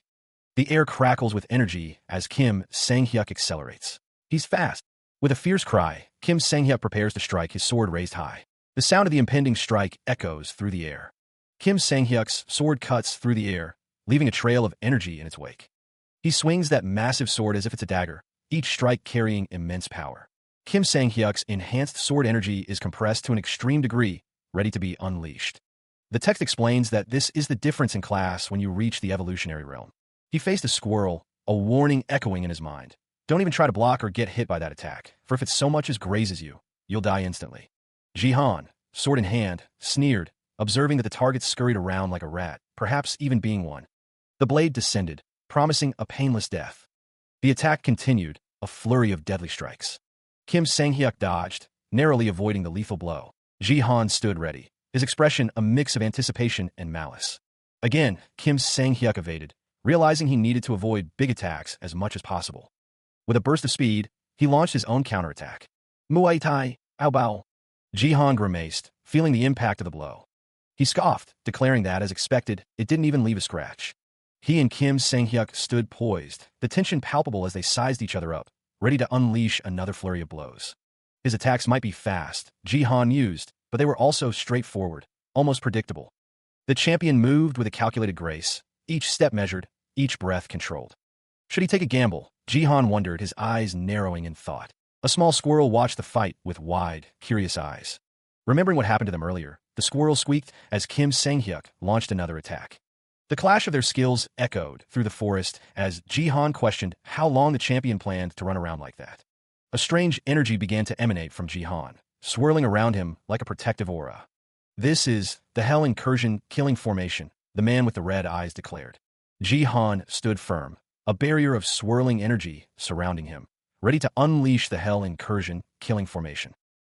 The air crackles with energy as Kim Sang-hyuk accelerates. He's fast. With a fierce cry, Kim Sang-hyuk prepares to strike, his sword raised high. The sound of the impending strike echoes through the air. Kim Sang-hyuk's sword cuts through the air, leaving a trail of energy in its wake. He swings that massive sword as if it's a dagger, each strike carrying immense power. Kim Sang-hyuk's enhanced sword energy is compressed to an extreme degree, ready to be unleashed. The text explains that this is the difference in class when you reach the evolutionary realm. He faced a squirrel, a warning echoing in his mind. Don't even try to block or get hit by that attack, for if it so much as grazes you, you'll die instantly. Jihan, sword in hand, sneered, observing that the target scurried around like a rat, perhaps even being one. The blade descended, promising a painless death. The attack continued, a flurry of deadly strikes. Kim Sang-hyuk dodged, narrowly avoiding the lethal blow. Jihan stood ready, his expression a mix of anticipation and malice. Again, Kim Sang-hyuk evaded, realizing he needed to avoid big attacks as much as possible. With a burst of speed, he launched his own counterattack. Muay Thai, Ao Bao. Jihan grimaced, feeling the impact of the blow. He scoffed, declaring that, as expected, it didn't even leave a scratch. He and Kim Sang-hyuk stood poised, the tension palpable as they sized each other up, ready to unleash another flurry of blows. His attacks might be fast, Jihan used, but they were also straightforward, almost predictable. The champion moved with a calculated grace, each step measured, each breath controlled. Should he take a gamble? Jihan wondered, his eyes narrowing in thought. A small squirrel watched the fight with wide, curious eyes. Remembering what happened to them earlier, the squirrel squeaked as Kim Sang-hyuk launched another attack. The clash of their skills echoed through the forest as Jihan questioned how long the champion planned to run around like that. A strange energy began to emanate from Jihan, swirling around him like a protective aura. This is the Hell Incursion Killing Formation, the man with the red eyes declared. Jihan stood firm, a barrier of swirling energy surrounding him, ready to unleash the Hell Incursion Killing Formation.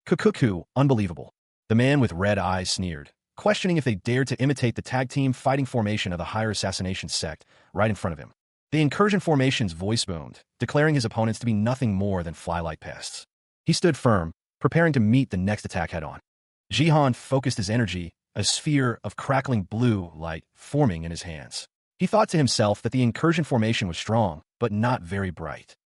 Kukuku, unbelievable. The man with red eyes sneered, questioning if they dared to imitate the tag team fighting formation of the Higher Assassination sect right in front of him. The Incursion Formation's voice boomed, declaring his opponents to be nothing more than fly-like pests. He stood firm, preparing to meet the next attack head-on. Jihan focused his energy, a sphere of crackling blue light forming in his hands. He thought to himself that the Incursion Formation was strong, but not very bright.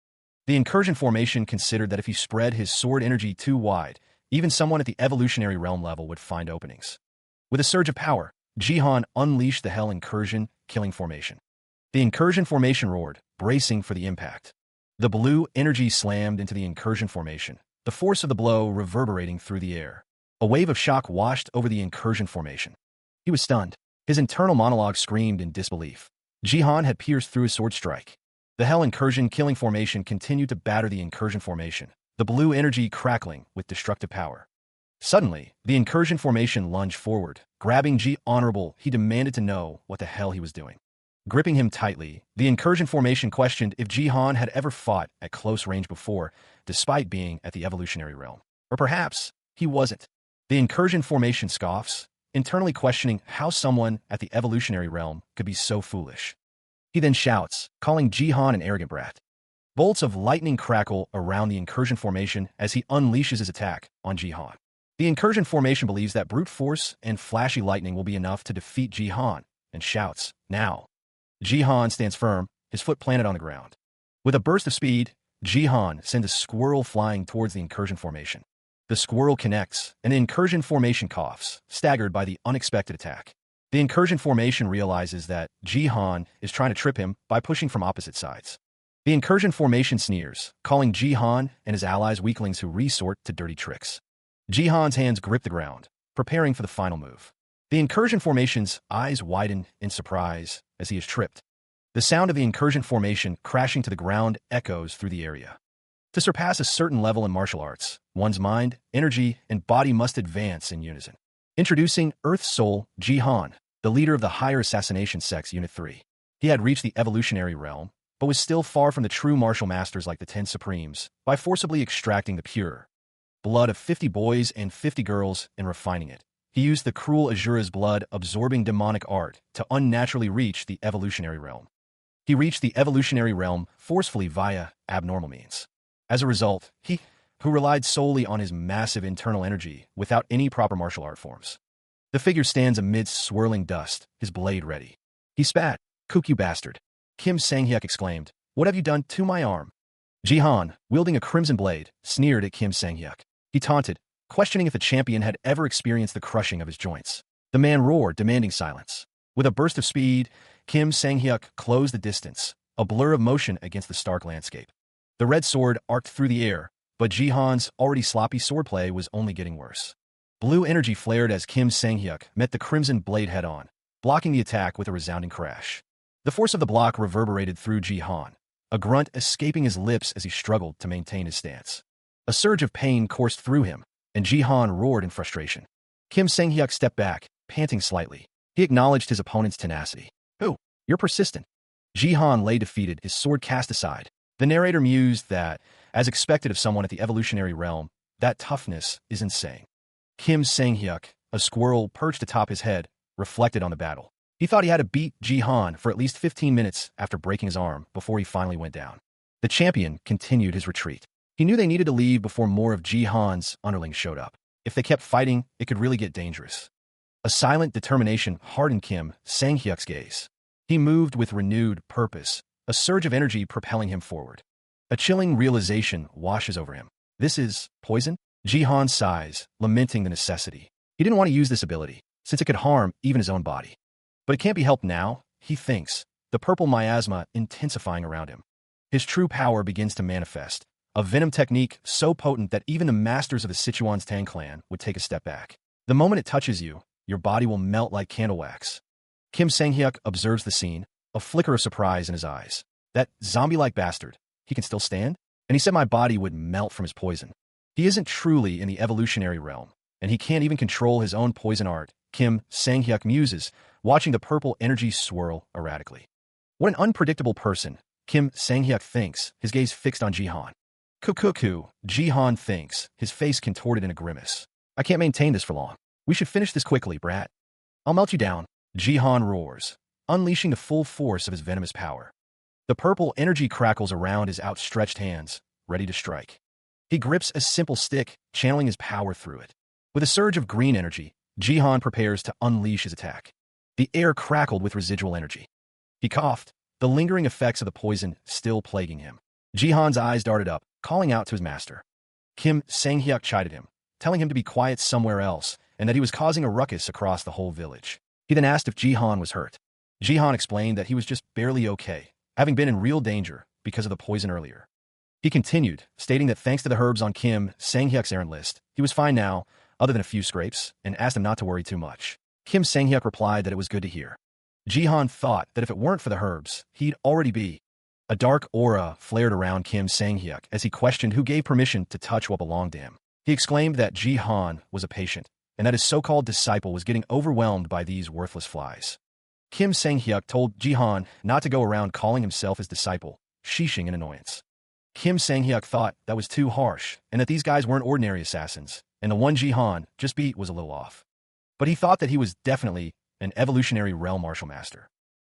The Incursion Formation considered that if he spread his sword energy too wide, even someone at the evolutionary realm level would find openings. With a surge of power, Jihan unleashed the Hell Incursion Killing Formation. The Incursion Formation roared, bracing for the impact. The blue energy slammed into the Incursion Formation, the force of the blow reverberating through the air. A wave of shock washed over the Incursion Formation. He was stunned. His internal monologue screamed in disbelief. Jihan had pierced through his sword strike. The Hell Incursion Killing Formation continued to batter the Incursion Formation, the blue energy crackling with destructive power. Suddenly, the Incursion Formation lunged forward, grabbing Honorable. He demanded to know what the hell he was doing. Gripping him tightly, the Incursion Formation questioned if Jihan had ever fought at close range before, despite being at the evolutionary realm. Or perhaps he wasn't. The Incursion Formation scoffs, internally questioning how someone at the evolutionary realm could be so foolish. He then shouts, calling Jihan an arrogant brat. Bolts of lightning crackle around the Incursion Formation as he unleashes his attack on Jihan. The Incursion Formation believes that brute force and flashy lightning will be enough to defeat Jihan, and shouts, now. Jihan stands firm, his foot planted on the ground. With a burst of speed, Jihan sends a squirrel flying towards the Incursion Formation. The squirrel connects, and the Incursion Formation coughs, staggered by the unexpected attack. The Incursion Formation realizes that Jihan is trying to trip him by pushing from opposite sides. The Incursion Formation sneers, calling Jihan and his allies weaklings who resort to dirty tricks. Jihan's hands grip the ground, preparing for the final move. The Incursion Formation's eyes widen in surprise as he is tripped. The sound of the Incursion Formation crashing to the ground echoes through the area. To surpass a certain level in martial arts, one's mind, energy, and body must advance in unison. Introducing Earth Soul Jihan, the leader of the Higher Assassination Sect's Unit 3. He had reached the evolutionary realm, but was still far from the true martial masters like the Ten Supremes by forcibly extracting the pure blood of 50 boys and 50 girls and refining it. He used the cruel Azura's blood-absorbing demonic art to unnaturally reach the evolutionary realm. He reached the evolutionary realm forcefully via abnormal means. As a result, he, who relied solely on his massive internal energy without any proper martial art forms. The figure stands amidst swirling dust, his blade ready. He spat. "Kook, you bastard!" Kim Sang-hyuk exclaimed. "What have you done to my arm?" Jihan, wielding a crimson blade, sneered at Kim Sang-hyuk. He taunted, questioning if the champion had ever experienced the crushing of his joints. The man roared, demanding silence. With a burst of speed, Kim Sang-hyuk closed the distance, a blur of motion against the stark landscape. The red sword arced through the air, but Jihan's already sloppy swordplay was only getting worse. Blue energy flared as Kim Sang-hyuk met the crimson blade head-on, blocking the attack with a resounding crash. The force of the block reverberated through Jihan, a grunt escaping his lips as he struggled to maintain his stance. A surge of pain coursed through him, and Jihan roared in frustration. Kim Sang-hyuk stepped back, panting slightly. He acknowledged his opponent's tenacity. "Oh, you're persistent." Jihan lay defeated, his sword cast aside. The narrator mused that, as expected of someone at the evolutionary realm, that toughness is insane. Kim Sang-hyuk, a squirrel perched atop his head, reflected on the battle. He thought he had to beat Jihan for at least 15 minutes after breaking his arm before he finally went down. The champion continued his retreat. He knew they needed to leave before more of Jihan's underlings showed up. If they kept fighting, it could really get dangerous. A silent determination hardened Kim Sang-hyuk's gaze. He moved with renewed purpose, a surge of energy propelling him forward. A chilling realization washes over him. This is poison? Jihan sighs, lamenting the necessity. He didn't want to use this ability, since it could harm even his own body. But it can't be helped now, he thinks, the purple miasma intensifying around him. His true power begins to manifest, a venom technique so potent that even the masters of the Sichuan's Tang clan would take a step back. The moment it touches you, your body will melt like candle wax. Kim Sang-hyuk observes the scene, a flicker of surprise in his eyes. That zombie-like bastard, he can still stand? And he said my body would melt from his poison. He isn't truly in the evolutionary realm, and he can't even control his own poison art, Kim Sang-hyuk muses, watching the purple energy swirl erratically. What an unpredictable person, Kim Sang-hyuk thinks, his gaze fixed on Jihan. Kukuku, Jihan thinks, his face contorted in a grimace. I can't maintain this for long. We should finish this quickly, brat. I'll melt you down, Jihan roars, unleashing the full force of his venomous power. The purple energy crackles around his outstretched hands, ready to strike. He grips a simple stick, channeling his power through it. With a surge of green energy, Jihan prepares to unleash his attack. The air crackled with residual energy. He coughed, the lingering effects of the poison still plaguing him. Jihan's eyes darted up, calling out to his master. Kim Sang-hyuk chided him, telling him to be quiet somewhere else and that he was causing a ruckus across the whole village. He then asked if Jihan was hurt. Jihan explained that he was just barely okay, having been in real danger because of the poison earlier. He continued, stating that thanks to the herbs on Kim Sang-hyuk's errand list, he was fine now, other than a few scrapes, and asked him not to worry too much. Kim Sang-hyuk replied that it was good to hear. Jihan thought that if it weren't for the herbs, he'd already be. A dark aura flared around Kim Sang-hyuk as he questioned who gave permission to touch what belonged to him. He exclaimed that Jihan was a patient, and that his so-called disciple was getting overwhelmed by these worthless flies. Kim Sang-hyuk told Jihan not to go around calling himself his disciple, sheeshing in annoyance. Kim Sang-hyuk thought that was too harsh, and that these guys weren't ordinary assassins, and the one Jihan just beat was a little off. But he thought that he was definitely an evolutionary realm martial master.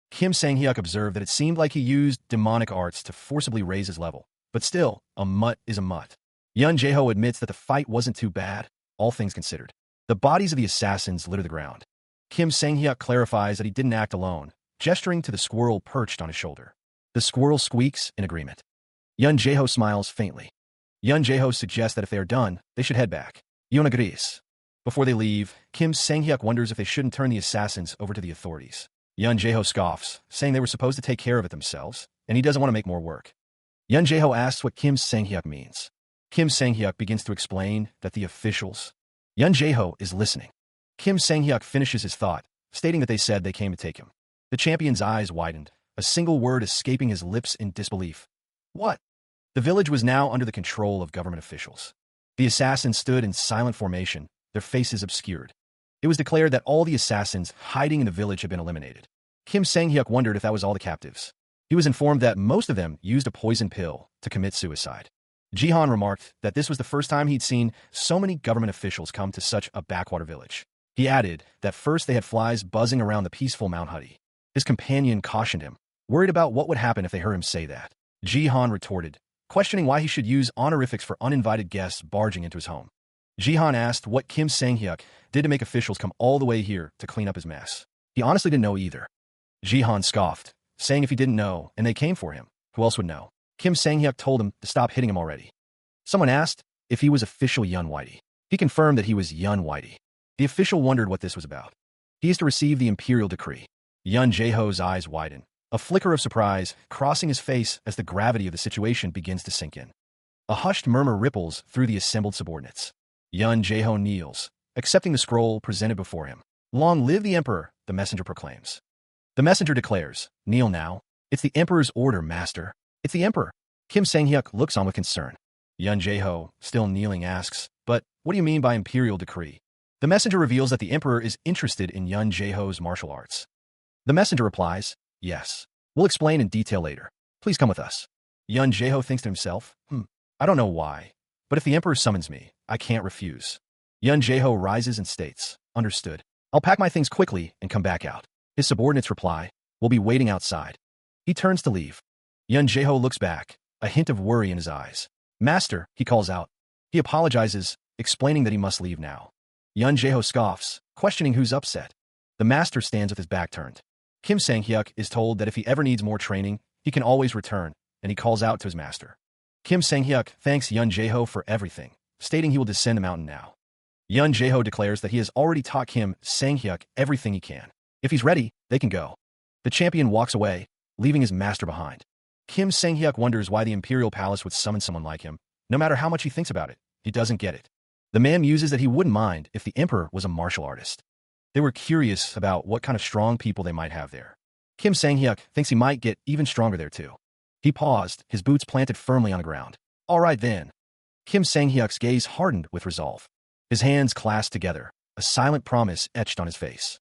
Kim Sang-hyuk observed that it seemed like he used demonic arts to forcibly raise his level, but still, a mutt is a mutt. Yun Jae-ho admits that the fight wasn't too bad, all things considered. The bodies of the assassins litter the ground. Kim Sang-hyuk clarifies that he didn't act alone, gesturing to the squirrel perched on his shoulder. The squirrel squeaks in agreement. Yun Jae-ho smiles faintly. Yun Jae-ho suggests that if they are done, they should head back. Yun agrees. Before they leave, Kim Sang-hyuk wonders if they shouldn't turn the assassins over to the authorities. Yun Jae-ho scoffs, saying they were supposed to take care of it themselves, and he doesn't want to make more work. Yun Jae-ho asks what Kim Sang-hyuk means. Kim Sang-hyuk begins to explain that the officials... Yun Jae-ho is listening. Kim Sang-hyuk finishes his thought, stating that they said they came to take him. The champion's eyes widened, a single word escaping his lips in disbelief. What? The village was now under the control of government officials. The assassins stood in silent formation, their faces obscured. It was declared that all the assassins hiding in the village had been eliminated. Kim Sang-hyuk wondered if that was all the captives. He was informed that most of them used a poison pill to commit suicide. Jihan remarked that this was the first time he'd seen so many government officials come to such a backwater village. He added that first they had flies buzzing around the peaceful Mount Huddy. His companion cautioned him, worried about what would happen if they heard him say that. Jihan retorted, questioning why he should use honorifics for uninvited guests barging into his home. Jihan asked what Kim Sang-hyuk did to make officials come all the way here to clean up his mess. He honestly didn't know either. Jihan scoffed, saying if he didn't know and they came for him, who else would know? Kim Sang-hyuk told him to stop hitting him already. Someone asked if he was official Yun Whitey. He confirmed that he was Yun Whitey. The official wondered what this was about. He is to receive the imperial decree. Yun Jae-ho's eyes widen, a flicker of surprise crossing his face as the gravity of the situation begins to sink in. A hushed murmur ripples through the assembled subordinates. Yun Jae-ho kneels, accepting the scroll presented before him. Long live the emperor, the messenger proclaims. The messenger declares, kneel now. It's the emperor's order, master. It's the emperor. Kim Sang-hyuk looks on with concern. Yun Jae-ho, still kneeling, asks, but what do you mean by imperial decree? The messenger reveals that the emperor is interested in Yun Jae-ho's martial arts. The messenger replies, yes. We'll explain in detail later. Please come with us. Yun Jae-ho thinks to himself, I don't know why, but if the emperor summons me, I can't refuse. Yun Jae-ho rises and states, understood. I'll pack my things quickly and come back out. His subordinates reply, we'll be waiting outside. He turns to leave. Yun Jae-ho looks back, a hint of worry in his eyes. Master, he calls out. He apologizes, explaining that he must leave now. Yun Jae-ho scoffs, questioning who's upset. The master stands with his back turned. Kim Sang-hyuk is told that if he ever needs more training, he can always return, and he calls out to his master. Kim Sang-hyuk thanks Yun Jae-ho for everything, stating he will descend the mountain now. Yun Jae-ho declares that he has already taught Kim Sang-hyuk everything he can. If he's ready, they can go. The champion walks away, leaving his master behind. Kim Sang-hyuk wonders why the imperial palace would summon someone like him. No matter how much he thinks about it, he doesn't get it. The man muses that he wouldn't mind if the emperor was a martial artist. They were curious about what kind of strong people they might have there. Kim Sang-hyuk thinks he might get even stronger there too. He paused, his boots planted firmly on the ground. All right then. Kim Sang-hyuk's gaze hardened with resolve. His hands clasped together, a silent promise etched on his face.